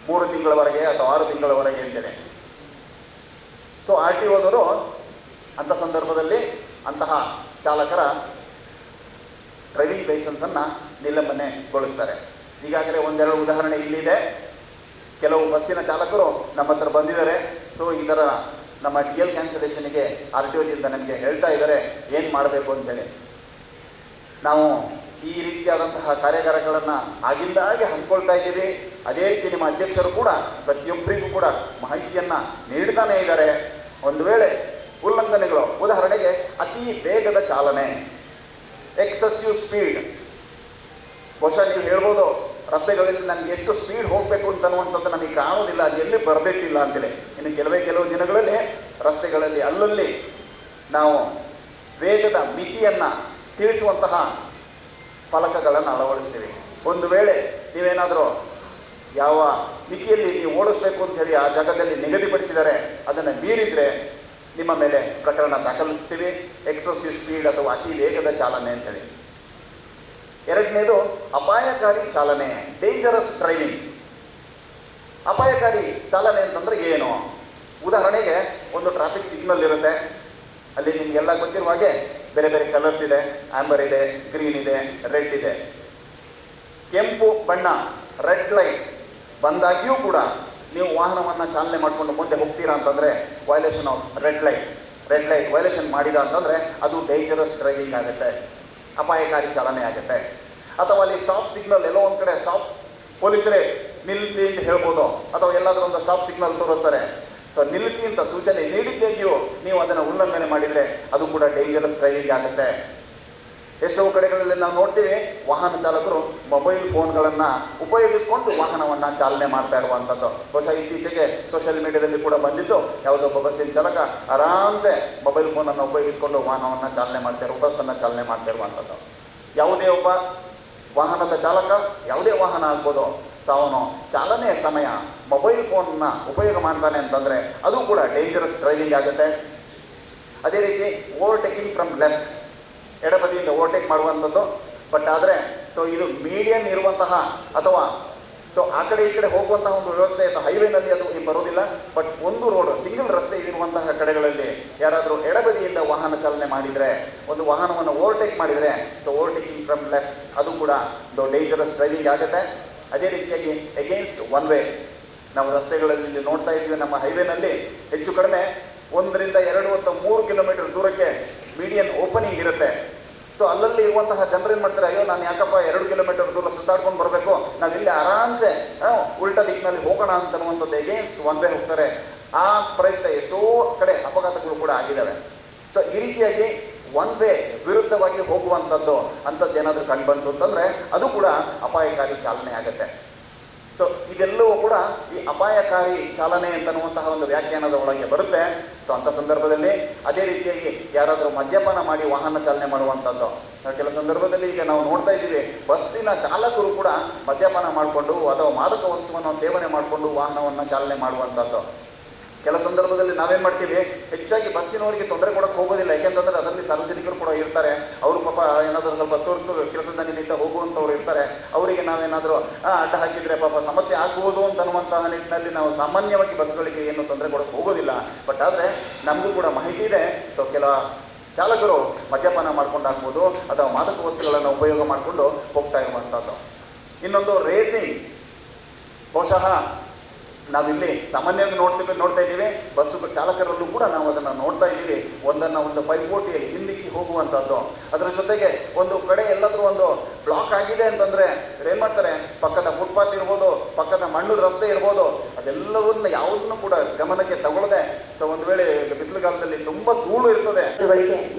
3 ತಿಂಗಳವರೆಗೆ ಅಥವಾ 6 ತಿಂಗಳವರೆಗೆ ಅಂತೇಳಿ. ಸೊ RTOದವರು ಅಂಥ ಸಂದರ್ಭದಲ್ಲಿ ಅಂತಹ ಚಾಲಕರ ಡ್ರೈವಿಂಗ್ ಲೈಸೆನ್ಸನ್ನು ನಿಲಂಬನೆಗೊಳಿಸ್ತಾರೆ. ಈಗಾಗಲೇ ಒಂದೆರಡು ಉದಾಹರಣೆ ಇಲ್ಲಿದೆ. ಕೆಲವು ಬಸ್ಸಿನ ಚಾಲಕರು ನಮ್ಮ ಹತ್ರ ಬಂದಿದ್ದಾರೆ. ಸೊ ಇದರ ನಮ್ಮ DL ಕ್ಯಾನ್ಸಲೇಷನ್ಗೆ RTOದಿಂದ ನಮಗೆ ಹೇಳ್ತಾ ಇದ್ದಾರೆ ಏನು ಮಾಡಬೇಕು ಅಂತೇಳಿ. ನಾವು ಈ ರೀತಿಯಾದಂತಹ ಕಾರ್ಯಾಗಾರಗಳನ್ನು ಆಗಿಂದಾಗೆ ಹಮ್ಮಿಕೊಳ್ತಾ ಇದ್ದೀವಿ. ಅದೇ ರೀತಿ ನಿಮ್ಮ ಅಧ್ಯಕ್ಷರು ಕೂಡ ಪ್ರತಿಯೊಬ್ಬರಿಗೂ ಕೂಡ ಮಾಹಿತಿಯನ್ನು ನೀಡ್ತಾನೇ ಇದ್ದಾರೆ. ಒಂದು ವೇಳೆ ಉಲ್ಲಂಘನೆಗಳು, ಉದಾಹರಣೆಗೆ ಅತಿ ವೇಗದ ಚಾಲನೆ, ಎಕ್ಸೆಸಿವ್ ಸ್ಪೀಡ್, ಬಹುಶಃ ನೀವು ಹೇಳ್ಬೋದು ರಸ್ತೆಗಳಲ್ಲಿ ನನಗೆ ಎಷ್ಟು ಸ್ಪೀಡ್ ಹೋಗಬೇಕು ಅಂತನ್ನುವಂಥದ್ದು ನಮಗೆ ಕಾಣೋದಿಲ್ಲ, ಅದು ಎಲ್ಲಿ ಬರಬೇಕಿಲ್ಲ ಅಂತೇಳಿ. ಇನ್ನು ಕೆಲವು ದಿನಗಳಲ್ಲಿ ರಸ್ತೆಗಳಲ್ಲಿ ಅಲ್ಲಲ್ಲಿ ನಾವು ವೇಗದ ಮಿತಿಯನ್ನು ತಿಳಿಸುವಂತಹ ಫಲಕಗಳನ್ನು ಅಳವಡಿಸ್ತೀವಿ. ಒಂದು ವೇಳೆ ನೀವೇನಾದರೂ ಯಾವ ಮಿತಿಯಲ್ಲಿ ನೀವು ಓಡಿಸ್ಬೇಕು ಅಂತ ಹೇಳಿ ಆ ಜಾಗದಲ್ಲಿ ನಿಗದಿಪಡಿಸಿದರೆ ಅದನ್ನು ಮೀರಿದರೆ ನಿಮ್ಮ ಮೇಲೆ ಪ್ರಕರಣ ದಾಖಲಿಸ್ತೀವಿ, ಎಕ್ಸೆಸಿವ್ ಸ್ಪೀಡ್ ಅಥವಾ ಅತಿ ವೇಗದ ಚಾಲನೆ ಅಂತೇಳಿ. ಎರಡನೇದು ಅಪಾಯಕಾರಿ ಚಾಲನೆ, ಡೇಂಜರಸ್ ಡ್ರೈವಿಂಗ್. ಅಪಾಯಕಾರಿ ಚಾಲನೆ ಅಂತಂದರೆ ಏನು? ಉದಾಹರಣೆಗೆ ಒಂದು ಟ್ರಾಫಿಕ್ ಸಿಗ್ನಲ್ ಇರುತ್ತೆ, ಅಲ್ಲಿ ನಿಮಗೆಲ್ಲ ಗೊತ್ತಿರುವ ಹಾಗೆ ಬೇರೆ ಬೇರೆ ಕಲರ್ಸ್ ಇದೆ, ಆಂಬರ್ ಇದೆ, ಗ್ರೀನ್ ಇದೆ, ರೆಡ್ ಇದೆ. ಕೆಂಪು ಬಣ್ಣ ರೆಡ್ ಲೈಟ್ ಬಂದಾಗಿಯೂ ಕೂಡ ನೀವು ವಾಹನವನ್ನು ಚಾಲನೆ ಮಾಡಿಕೊಂಡು ಮುಂದೆ ಹೋಗ್ತೀರಾ ಅಂತಂದರೆ violation of red light violation ಮಾಡಿದ ಅಂತಂದರೆ ಅದು ಡೇಂಜರಸ್ ಡ್ರೈವಿಂಗ್ ಆಗುತ್ತೆ, ಅಪಾಯಕಾರಿ ಚಾಲನೆ ಆಗುತ್ತೆ. ಅಥವಾ ಅಲ್ಲಿ ಸ್ಟಾಪ್ ಸಿಗ್ನಲ್ ಎಲ್ಲೋ ಒಂದು ಕಡೆ ಸ್ಟಾಪ್ ಪೊಲೀಸರೇ ನಿಲ್ಲಿಸಿ ಅಂತ ಹೇಳ್ಬೋದು, ಅಥವಾ ಎಲ್ಲಾದರೂ ಒಂದು ಸ್ಟಾಪ್ ಸಿಗ್ನಲ್ ತೋರಿಸ್ತಾರೆ. ಸೊ ನಿಲ್ಲಿಸಿ ಅಂತ ಸೂಚನೆ ನೀಡಿದ್ದೆಯೂ ನೀವು ಅದನ್ನು ಉಲ್ಲಂಘನೆ ಮಾಡಿದರೆ ಅದು ಕೂಡ ಡೇಂಜರಸ್ ಡ್ರೈವಿಂಗ್ ಆಗುತ್ತೆ. ಎಷ್ಟೋ ಕಡೆಗಳಲ್ಲಿ ನಾವು ನೋಡ್ತೀವಿ ವಾಹನ ಚಾಲಕರು ಮೊಬೈಲ್ ಫೋನ್ಗಳನ್ನು ಉಪಯೋಗಿಸಿಕೊಂಡು ವಾಹನವನ್ನು ಚಾಲನೆ ಮಾಡ್ತಾ ಇರುವಂಥದ್ದು. ಬಹುಶಃ ಇತ್ತೀಚೆಗೆ ಸೋಷಿಯಲ್ ಮೀಡಿಯಾದಲ್ಲಿ ಕೂಡ ಬಂದಿದ್ದು, ಯಾವುದೊಬ್ಬ ಬಸ್ಸಿನ ಚಾಲಕ ಆರಾಮ್ಸೆ ಮೊಬೈಲ್ ಫೋನನ್ನು ಉಪಯೋಗಿಸಿಕೊಂಡು ವಾಹನವನ್ನು ಚಾಲನೆ ಬಸ್ಸನ್ನು ಚಾಲನೆ ಮಾಡ್ತಾ ಇರುವಂಥದ್ದು. ಯಾವುದೇ ಒಬ್ಬ ವಾಹನದ ಚಾಲಕ ಯಾವುದೇ ವಾಹನ ಆಗ್ಬೋದು, ತಾವನು ಚಾಲನೆಯ ಸಮಯ ಮೊಬೈಲ್ ಫೋನ್ನ ಉಪಯೋಗ ಮಾಡ್ತಾನೆ ಅಂತಂದರೆ ಅದು ಕೂಡ ಡೇಂಜರಸ್ ಡ್ರೈವಿಂಗ್ ಆಗುತ್ತೆ. ಅದೇ ರೀತಿ ಓವರ್ಟೇಕಿಂಗ್ ಫ್ರಮ್ ಲೆಫ್ಟ್, ಎಡಬದಿಯಿಂದ ಓವರ್ಟೇಕ್ ಮಾಡುವಂಥದ್ದು. ಬಟ್ ಆದರೆ ಸೊ ಇದು ಮೀಡಿಯನ್ ಇರುವಂತಹ ಅಥವಾ ಸೊ ಆ ಕಡೆ ಈ ಕಡೆ ಹೋಗುವಂತಹ ಒಂದು ವ್ಯವಸ್ಥೆ ಅಥವಾ ಹೈವೇನಲ್ಲಿ ಅದು ಬರೋದಿಲ್ಲ. ಬಟ್ ಒಂದು ರೋಡ್ ಸಿಂಗಲ್ ರಸ್ತೆ ಇರುವಂತಹ ಕಡೆಗಳಲ್ಲಿ ಯಾರಾದರೂ ಎಡಬದಿಯಿಂದ ವಾಹನ ಚಾಲನೆ ಮಾಡಿದರೆ, ಒಂದು ವಾಹನವನ್ನು ಓವರ್ಟೇಕ್ ಮಾಡಿದರೆ, ಸೊ ಓವರ್ಟೇಕಿಂಗ್ ಫ್ರಮ್ ಲೆಫ್ಟ್ ಅದು ಕೂಡ ಒಂದು ಡೇಂಜರಸ್ ಡ್ರೈವಿಂಗ್ ಆಗುತ್ತೆ. ಅದೇ ರೀತಿಯಾಗಿ ಅಗೇನ್ಸ್ಟ್ ಒನ್ ವೇ, ನಾವು ರಸ್ತೆಗಳಲ್ಲಿ ನೋಡ್ತಾ ಇದ್ದೀವಿ, ನಮ್ಮ ಹೈವೇನಲ್ಲಿ ಹೆಚ್ಚು ಕಡಿಮೆ 1 ರಿಂದ 2 ಅಥವಾ 3 ಕಿಲೋಮೀಟರ್ ದೂರಕ್ಕೆ ಮೀಡಿಯನ್ ಓಪನಿಂಗ್ ಇರುತ್ತೆ. ಸೊ ಅಲ್ಲಲ್ಲಿ ಇರುವಂತಹ ಜನರು ಏನು ಮಾಡ್ತಾರೆ, ಅಯ್ಯೋ ನಾನು ಯಾಕಪ್ಪ 2 ಕಿಲೋಮೀಟರ್ ದೂರ ಸುತ್ತಾಡ್ಕೊಂಡು ಬರಬೇಕು, ನಾವು ಇಲ್ಲಿ ಆರಾಮ್ಸೆ ಉಲ್ಟಾ ದಿಕ್ಕಿನಲ್ಲಿ ಹೋಗೋಣ ಅಂತನ್ನುವಂಥದ್ದು ಅಗೇನ್ಸ್ಟ್ ಒನ್ ವೇ ಹೋಗ್ತಾರೆ. ಆ ಪ್ರಯುಕ್ತ ಎಷ್ಟೋ ಕಡೆ ಅಪಘಾತಗಳು ಕೂಡ ಆಗಿದ್ದಾವೆ. ಸೊ ಈ ರೀತಿಯಾಗಿ ಒನ್ ವೇ ವಿರುದ್ಧವಾಗಿ ಹೋಗುವಂಥದ್ದು ಅಂಥದ್ದು ಏನಾದರೂ ಕಂಡುಬಂತು ಅಂತಂದರೆ ಅದು ಕೂಡ ಅಪಾಯಕಾರಿ ಚಾಲನೆ ಆಗುತ್ತೆ. ಸೊ ಇದೆಲ್ಲವೂ ಕೂಡ ಈ ಅಪಾಯಕಾರಿ ಚಾಲನೆ ಅಂತನ್ನುವಂತಹ ಒಂದು ವ್ಯಾಖ್ಯಾನದ ಒಳಗೆ ಬರುತ್ತೆ. ಸೊ ಅಂಥ ಸಂದರ್ಭದಲ್ಲಿ ಅದೇ ರೀತಿಯಾಗಿ ಯಾರಾದರೂ ಮದ್ಯಪಾನ ಮಾಡಿ ವಾಹನ ಚಾಲನೆ ಮಾಡುವಂಥದ್ದು, ಕೆಲವು ಸಂದರ್ಭದಲ್ಲಿ ಈಗ ನಾವು ನೋಡ್ತಾ ಇದ್ದೀವಿ ಬಸ್ಸಿನ ಚಾಲಕರು ಕೂಡ ಮದ್ಯಪಾನ ಮಾಡಿಕೊಂಡು ಅಥವಾ ಮಾದಕ ವಸ್ತುವನ್ನು ಸೇವನೆ ಮಾಡಿಕೊಂಡು ವಾಹನವನ್ನು ಚಾಲನೆ ಮಾಡುವಂಥದ್ದು. ಕೆಲವು ಸಂದರ್ಭದಲ್ಲಿ ನಾವೇನು ಮಾಡ್ತೀವಿ, ಹೆಚ್ಚಾಗಿ ಬಸ್ಸಿನವರಿಗೆ ತೊಂದರೆ ಕೊಡೋಕ್ಕೆ ಹೋಗೋದಿಲ್ಲ. ಯಾಕೆಂತಂದರೆ ಅದರಲ್ಲಿ ಸಾರ್ವಜನಿಕರು ಕೂಡ ಇರ್ತಾರೆ. ಅವರು ಪಾಪ ಏನಾದರೂ ಸ್ವಲ್ಪ ತುರ್ತು ಕೆಲಸದ ನಿಮಿತ್ತ ಹೋಗುವಂಥವ್ರು ಇರ್ತಾರೆ. ಅವರಿಗೆ ನಾವೇನಾದರೂ ಅಡ್ಡ ಹಾಕಿದರೆ ಪಾಪ ಸಮಸ್ಯೆ ಆಗ್ಬೋದು ಅಂತನ್ನುವಂತಹ ನಿಟ್ಟಿನಲ್ಲಿ ನಾವು ಸಾಮಾನ್ಯವಾಗಿ ಬಸ್ಗಳಿಗೆ ಏನು ತೊಂದರೆ ಕೊಡೋಕ್ಕೆ ಹೋಗೋದಿಲ್ಲ. ಬಟ್ ಆದರೆ ನಮಗೂ ಕೂಡ ಮಾಹಿತಿ ಇದೆ. ಸೊ ಕೆಲ ಚಾಲಕರು ಮದ್ಯಪಾನ ಮಾಡ್ಕೊಂಡು ಆಗ್ಬೋದು ಅಥವಾ ಮಾದಕ ವಸ್ತುಗಳನ್ನು ಉಪಯೋಗ ಮಾಡಿಕೊಂಡು ಹೋಗ್ತಾ ಇರುವಂಥದ್ದು. ಇನ್ನೊಂದು ರೇಸಿಂಗ್, ಬಹುಶಃ ನಾವಿಲ್ಲಿ ಸಾಮಾನ್ಯವಾಗಿ ನೋಡ್ತಾ ಇದ್ದೀವಿ, ಬಸ್ಸು ಚಾಲಕರಲ್ಲೂ ಕೂಡ ನಾವು ಅದನ್ನು ನೋಡ್ತಾ ಇದ್ದೀವಿ. ಒಂದು ಪೈಪೋಟಿಯಲ್ಲಿ ಹಿಂದಿಕ್ಕಿ ಹೋಗುವಂಥದ್ದು. ಅದರ ಜೊತೆಗೆ ಒಂದು ಕಡೆ ಎಲ್ಲಾದರೂ ಒಂದು ಬ್ಲಾಕ್ ಆಗಿದೆ ಅಂತಂದರೆ ಏನು ಮಾಡ್ತಾರೆ, ಪಕ್ಕದ ಫುಟ್ಪಾತ್ ಇರ್ಬೋದು, ಪಕ್ಕದ ಮಣ್ಣು ರಸ್ತೆ ಇರ್ಬೋದು, ಅದೆಲ್ಲವನ್ನ ಯಾವುದನ್ನು ಕೂಡ ಗಮನಕ್ಕೆ ತಗೊಳ್ಳದೆ, ಸೊ ಒಂದು ವೇಳೆ ಬಿಸಿಲುಗಾಲದಲ್ಲಿ ತುಂಬ ಧೂಳು ಇರ್ತದೆ.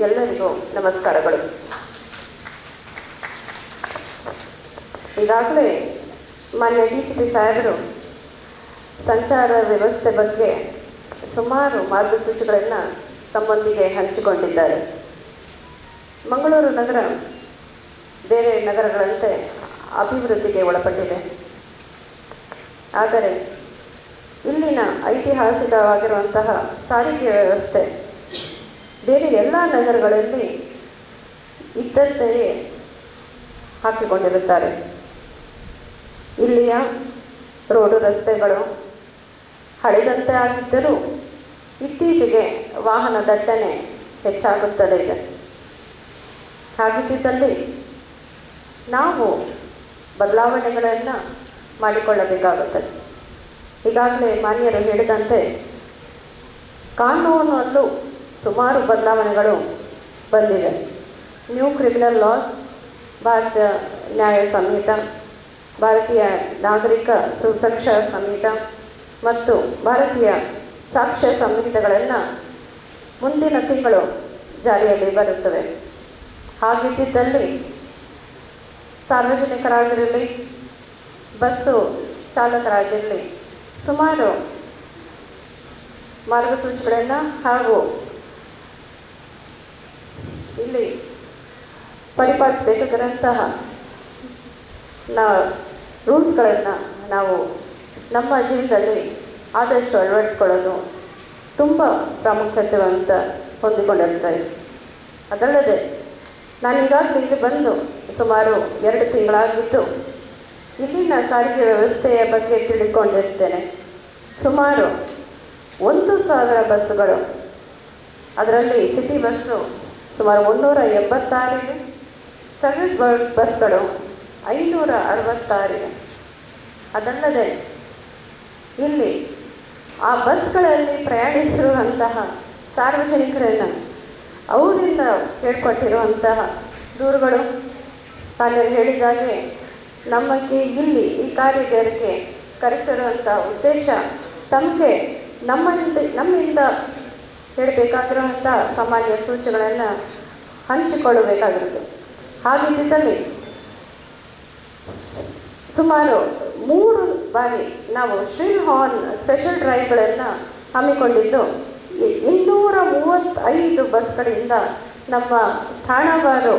ಎಲ್ಲರಿಗೂ ನಮಸ್ಕಾರಗಳು. ಈಗಾಗಲೇ ಮಾನ್ಯ DCP ಸಾಹೇಬರು ಸಂಚಾರ ವ್ಯವಸ್ಥೆ ಬಗ್ಗೆ ಸುಮಾರು ಮಾರ್ಗಸೂಚಿಗಳನ್ನು ತಮ್ಮೊಂದಿಗೆ ಹಂಚಿಕೊಂಡಿದ್ದಾರೆ. ಮಂಗಳೂರು ನಗರ ಬೇರೆ ನಗರಗಳಂತೆ ಅಭಿವೃದ್ಧಿಗೆ ಒಳಪಟ್ಟಿದೆ. ಆದರೆ ಇಲ್ಲಿನ ಐತಿಹಾಸಿಕವಾಗಿರುವಂತಹ ಸಾರಿಗೆ ವ್ಯವಸ್ಥೆ ಬೇರೆ ಎಲ್ಲ ನಗರಗಳಲ್ಲಿ ಇದ್ದಂತೆಯೇ ಹಾಕಿಕೊಂಡಿರುತ್ತಾರೆ. ಇಲ್ಲಿಯ ರೋಡು ರಸ್ತೆಗಳು ಹಳೆದಂತೆ ಆಗಿದ್ದರೂ ಇತ್ತೀಚೆಗೆ ವಾಹನ ದಟ್ಟಣೆ ಹೆಚ್ಚಾಗುತ್ತದೆ ಇದೆ. ಹಾಗಿದ್ದಲ್ಲಿ ನಾವು ಬದಲಾವಣೆಗಳನ್ನು ಮಾಡಿಕೊಳ್ಳಬೇಕಾಗುತ್ತದೆ. ಈಗಾಗಲೇ ಮಾನ್ಯರು ಹೇಳಿದಂತೆ ಕಾನೂನಲ್ಲೂ ಸುಮಾರು ಬದಲಾವಣೆಗಳು ಬಂದಿವೆ. ನ್ಯೂ ಕ್ರಿಮಿನಲ್ ಲಾಸ್, ಭಾರತೀಯ ನ್ಯಾಯ ಸಂಹಿತ, ಭಾರತೀಯ ನಾಗರಿಕ ಸುರಕ್ಷಾ ಸಂಹಿತ ಮತ್ತು ಭಾರತೀಯ ಸಾಕ್ಷ್ಯ ಸಂಹಿತೆಗಳನ್ನು ಮುಂದಿನ ತಿಂಗಳು ಜಾರಿಯಲ್ಲಿ ಬರುತ್ತವೆ. ಹಾಗಿದ್ದಲ್ಲಿ ಸಾರ್ವಜನಿಕರಾಗಿರಲಿ, ಬಸ್ಸು ಚಾಲಕರಾಗಿರಲಿ ಸುಮಾರು ಮಾರ್ಗಸೂಚಿಗಳನ್ನು ಹಾಗೂ ಇಲ್ಲಿ ಪರಿಪಾಲಿಸಬೇಕಾದಂತಹ ರೂಲ್ಸ್ಗಳನ್ನು ನಾವು ನಮ್ಮ ಜೀವನದಲ್ಲಿ ಆದಷ್ಟು ಅಳವಡಿಸ್ಕೊಳ್ಳೋದು ತುಂಬ ಪ್ರಾಮುಖ್ಯತೆ ಅಂತ ಹೊಂದಿಕೊಂಡಿರ್ತಾರೆ. ಅದಲ್ಲದೆ ನಾನೀಗಾಗಲೇ ಇಲ್ಲಿ ಬಂದು ಸುಮಾರು 2 ತಿಂಗಳಾಗಿದ್ದು ಇಲ್ಲಿನ ಸಾರಿಗೆ ವ್ಯವಸ್ಥೆಯ ಬಗ್ಗೆ ತಿಳಿದುಕೊಂಡಿರ್ತೇನೆ. ಸುಮಾರು 1,000 ಬಸ್ಸುಗಳು, ಅದರಲ್ಲಿ ಸಿಟಿ ಬಸ್ಸು ಸುಮಾರು 386 ಇವೆ, ಸರ್ವಿಸ್ ಬಸ್ಗಳು 566 ಇವೆ. ಅದಲ್ಲದೆ ಇಲ್ಲಿ ಆ ಬಸ್ಗಳಲ್ಲಿ ಪ್ರಯಾಣಿಸಿರುವಂತಹ ಸಾರ್ವಜನಿಕರನ್ನು ಅವರಿಂದ ಕೇಳ್ಕೊಟ್ಟಿರುವಂತಹ ದೂರುಗಳು ತಾನು ಹೇಳಿದಾಗೆ ನಮಗೆ ಇಲ್ಲಿ ಈ ಕಾರ್ಯಕ್ಕೆ ಕರೆಸಿರುವಂಥ ಉದ್ದೇಶ ತಮಗೆ ನಮ್ಮಿಂದ ಹೇಳಬೇಕಾಗಿರುವಂಥ ಸಾಮಾನ್ಯ ಸೂಚನೆಗಳನ್ನು ಹಂಚಿಕೊಳ್ಳಬೇಕಾಗಿರುತ್ತೆ. ಹಾಗಿದ್ದಲ್ಲಿ ಸುಮಾರು 3 ಬಾರಿ ನಾವು ಶ್ರೀಲ್ ಹಾರ್ನ್ ಸ್ಪೆಷಲ್ ಡ್ರೈವ್ಗಳನ್ನು ಹಮ್ಮಿಕೊಂಡಿದ್ದು 235 ಬಸ್ಗಳಿಂದ ನಮ್ಮ ಠಾಣಾವಾರು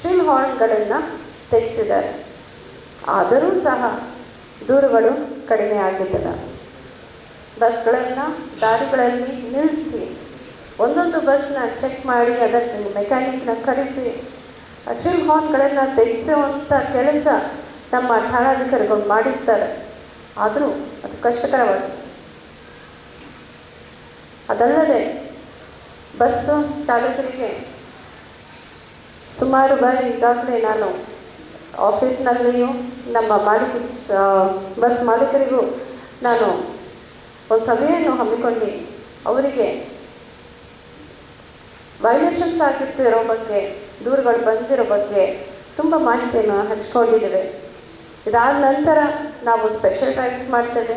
ಶ್ರೀಲ್ ಹಾರ್ನ್ಗಳನ್ನು ತೆಗೆಸಿದ್ದಾರೆ. ಆದರೂ ಸಹ ದೂರುಗಳು ಕಡಿಮೆ ಆಗಿದ್ದಿಲ್ಲ. ಬಸ್ಗಳನ್ನು ದಾರಿಗಳಲ್ಲಿ ನಿಲ್ಲಿಸಿ ಒಂದೊಂದು ಬಸ್ನ ಚೆಕ್ ಮಾಡಿ ಅದಕ್ಕೆ ಮೆಕ್ಯಾನಿಕ್ನ ಕರೆಸಿ ಶ್ರೀಲ್ ಹಾರ್ನ್ಗಳನ್ನು ತೆಗೆಸುವಂಥ ಕೆಲಸ ನಮ್ಮ ಠಾಣಾಧಿಕಾರಿಗಳು ಮಾಡಿರ್ತಾರೆ. ಆದರೂ ಅದು ಕಷ್ಟಕರವಾಗಿದೆ. ಅದಲ್ಲದೆ ಬಸ್ಸು ಚಾಲಕರಿಗೆ ಸುಮಾರು ಬಾರಿ ಈಗಾಗಲೇ ನಾನು ಆಫೀಸ್ನಲ್ಲಿಯೂ ನಮ್ಮ ಬಸ್ ಮಾಲೀಕರಿಗೂ ನಾನು ಒಂದು ಸಭೆಯನ್ನು ಹಮ್ಮಿಕೊಂಡು ಅವರಿಗೆ ವೈಲೇಷನ್ಸ್ ಆಗಿರ್ತಿರೋ ಬಗ್ಗೆ, ದೂರುಗಳು ಬಂದಿರೋ ಬಗ್ಗೆ ತುಂಬ ಮಾಹಿತಿಯನ್ನು ಹಂಚ್ಕೊಂಡಿದ್ದೇವೆ. ಇದಾದ ನಂತರ ನಾವು ಸ್ಪೆಷಲ್ ಡ್ರೈವ್ಸ್ ಮಾಡ್ತೇವೆ.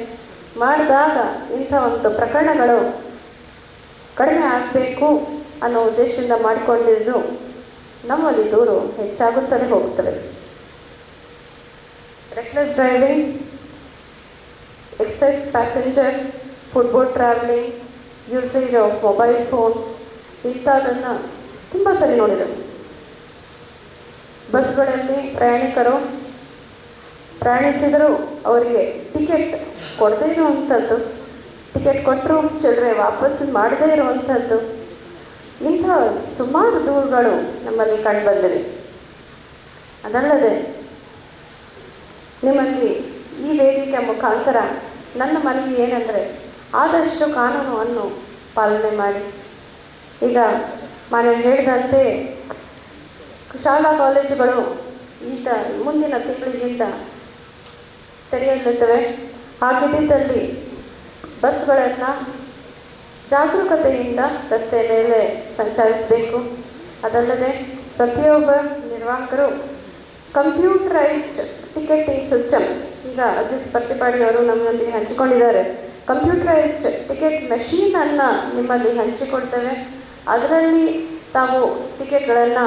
ಮಾಡಿದಾಗ ಇಂಥ ಒಂದು ಪ್ರಕರಣಗಳು ಕಡಿಮೆ ಆಗಬೇಕು ಅನ್ನೋ ಉದ್ದೇಶದಿಂದ ಮಾಡಿಕೊಂಡಿದ್ದು ನಮ್ಮಲ್ಲಿ ದೂರು ಹೆಚ್ಚಾಗುತ್ತದೆ ಹೋಗುತ್ತದೆ. Reckless driving, excess passenger, footboard traveling, usage of mobile phones ಇಂಥದನ್ನು ತುಂಬ ಸರಿ ನೋಡಿದರು. ಬಸ್ಗಳಲ್ಲಿ ಪ್ರಯಾಣಿಕರು ಪ್ರಯಾಣಿಸಿದರೂ ಅವರಿಗೆ ಟಿಕೆಟ್ ಕೊಡದೇ ಇರುವಂಥದ್ದು, ಟಿಕೆಟ್ ಕೊಟ್ಟರು ಚಿಲ್ಲರೆ ವಾಪಸ್ ಮಾಡದೇ ಇರುವಂಥದ್ದು, ಇಂಥ ಸುಮಾರು ದೂರುಗಳು ನಮ್ಮಲ್ಲಿ ಕಂಡುಬಂದಿವೆ. ಅದಲ್ಲದೆ ನಿಮ್ಮಲ್ಲಿ ಈ ವೇದಿಕೆ ಮುಖಾಂತರ ನನ್ನ ಮನವಿ ಏನಂದರೆ ಆದಷ್ಟು ಕಾನೂನನ್ನು ಪಾಲನೆ ಮಾಡಿ. ಈಗ ನಾನು ಹೇಳಿದಂತೆ ಶಾಲಾ ಕಾಲೇಜುಗಳು ಈಗ ಮುಂದಿನ ತಿಂಗಳಿಗಿಂತ ತೆರೆಯಲಿರುತ್ತವೆ. ಹಾಗಿದ್ದಲ್ಲಿ ಬಸ್ಗಳನ್ನು ಜಾಗರೂಕತೆಯಿಂದ ರಸ್ತೆ ಮೇಲೆ ಸಂಚರಿಸಬೇಕು. ಅದಲ್ಲದೆ ಪ್ರತಿಯೊಬ್ಬ ನಿರ್ವಾಹಕರು ಕಂಪ್ಯೂಟರೈಸ್ಡ್ ಟಿಕೆಟಿಂಗ್ ಸಿಸ್ಟಮ್, ಈಗ ಅಜಿತ್ ಪ್ರತಿಪಾಡಿಯವರು ನಮ್ಮಲ್ಲಿ ಹಂಚಿಕೊಂಡಿದ್ದಾರೆ, ಕಂಪ್ಯೂಟರೈಸ್ಡ್ ಟಿಕೆಟ್ ಮೆಷೀನನ್ನು ನಿಮ್ಮಲ್ಲಿ ಹಂಚಿಕೊಡ್ತೇವೆ. ಅದರಲ್ಲಿ ತಾವು ಟಿಕೆಟ್ಗಳನ್ನು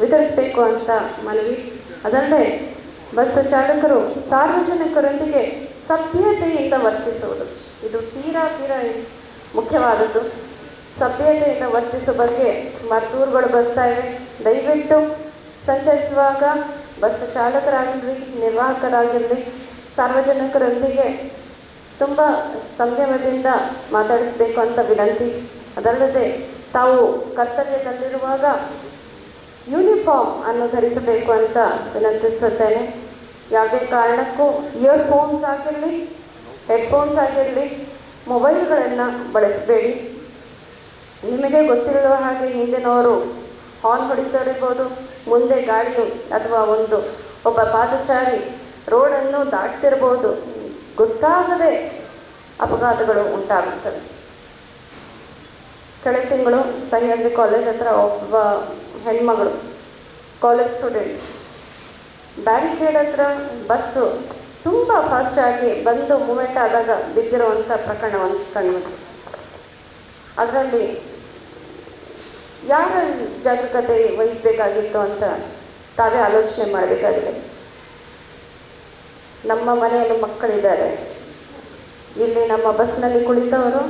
ವಿತರಿಸಬೇಕು ಅಂತ ಮನವಿ. ಅದಲ್ಲದೆ ಬಸ್ ಚಾಲಕರು ಸಾರ್ವಜನಿಕರೊಂದಿಗೆ ಸಭ್ಯತೆಯಿಂದ ವರ್ತಿಸುವುದು, ಇದು ತೀರಾ ಮುಖ್ಯವಾದದ್ದು. ಸಭ್ಯತೆಯಿಂದ ವರ್ತಿಸುವ ಬಗ್ಗೆ ಸುಮಾರು ದೂರುಗಳು ಬರ್ತಾ ಇವೆ. ದಯವಿಟ್ಟು ಸಂಚರಿಸುವಾಗ ಬಸ್ ಚಾಲಕರಾಗಿರಲಿ, ನಿರ್ವಾಹಕರಾಗಿರಲಿ ಸಾರ್ವಜನಿಕರೊಂದಿಗೆ ತುಂಬ ಸಂಯಮದಿಂದ ಮಾತಾಡಿಸಬೇಕು ಅಂತ ವಿನಂತಿ. ಅದಲ್ಲದೆ ತಾವು ಕರ್ತವ್ಯದಲ್ಲಿರುವಾಗ ಯೂನಿಫಾರ್ಮ್ ಅನ್ನು ಧರಿಸಬೇಕು ಅಂತ ವಿನಂತಿಸುತ್ತೇನೆ. ಯಾವುದೇ ಕಾರಣಕ್ಕೂ ಇಯರ್ಫೋನ್ಸ್ ಆಗಿರಲಿ, ಹೆಡ್ಫೋನ್ಸ್ ಆಗಿರಲಿ, ಮೊಬೈಲ್ಗಳನ್ನು ಬಳಸಬೇಡಿ. ನಿಮಗೆ ಗೊತ್ತಿರುವ ಹಾಗೆ ಹಿಂದಿನವರು ಹಾರ್ನ್ ಹೊಡಿತಾರಿರ್ಬೋದು, ಮುಂದೆ ಗಾಡಿಯು ಅಥವಾ ಒಬ್ಬ ಪಾದಚಾರಿ ರೋಡನ್ನು ದಾಟ್ತಿರ್ಬೋದು, ಗೊತ್ತಾಗದೆ ಅಪಘಾತಗಳು ಉಂಟಾಗುತ್ತವೆ. ಕಳೆದ ತಿಂಗಳು ಸಹ್ಯಾದ್ರಿ ಕಾಲೇಜ್ ಹತ್ರ ಒಬ್ಬ ಹೆಣ್ಮಗಳು, ಕಾಲೇಜ್ ಸ್ಟೂಡೆಂಟ್, ಬ್ಯಾರಿಕೇಡ್ ಹತ್ರ ಬಸ್ಸು ತುಂಬ ಫಾಸ್ಟಾಗಿ ಬಂದು ಮೂಮೆಂಟ್ ಆದಾಗ ಬಿದ್ದಿರುವಂಥ ಪ್ರಕರಣವನ್ನು ಕಂಡುಬಂತು. ಅದರಲ್ಲಿ ಯಾರ ಜಾಗರೂಕತೆ ವಹಿಸಬೇಕಾಗಿತ್ತು ಅಂತ ತಾವೇ ಆಲೋಚನೆ ಮಾಡಬೇಕಾಗಿದೆ. ನಮ್ಮ ಮನೆಯಲ್ಲಿ ಮಕ್ಕಳಿದ್ದಾರೆ, ಇಲ್ಲಿ ನಮ್ಮ ಬಸ್ನಲ್ಲಿ ಕುಳಿತವರು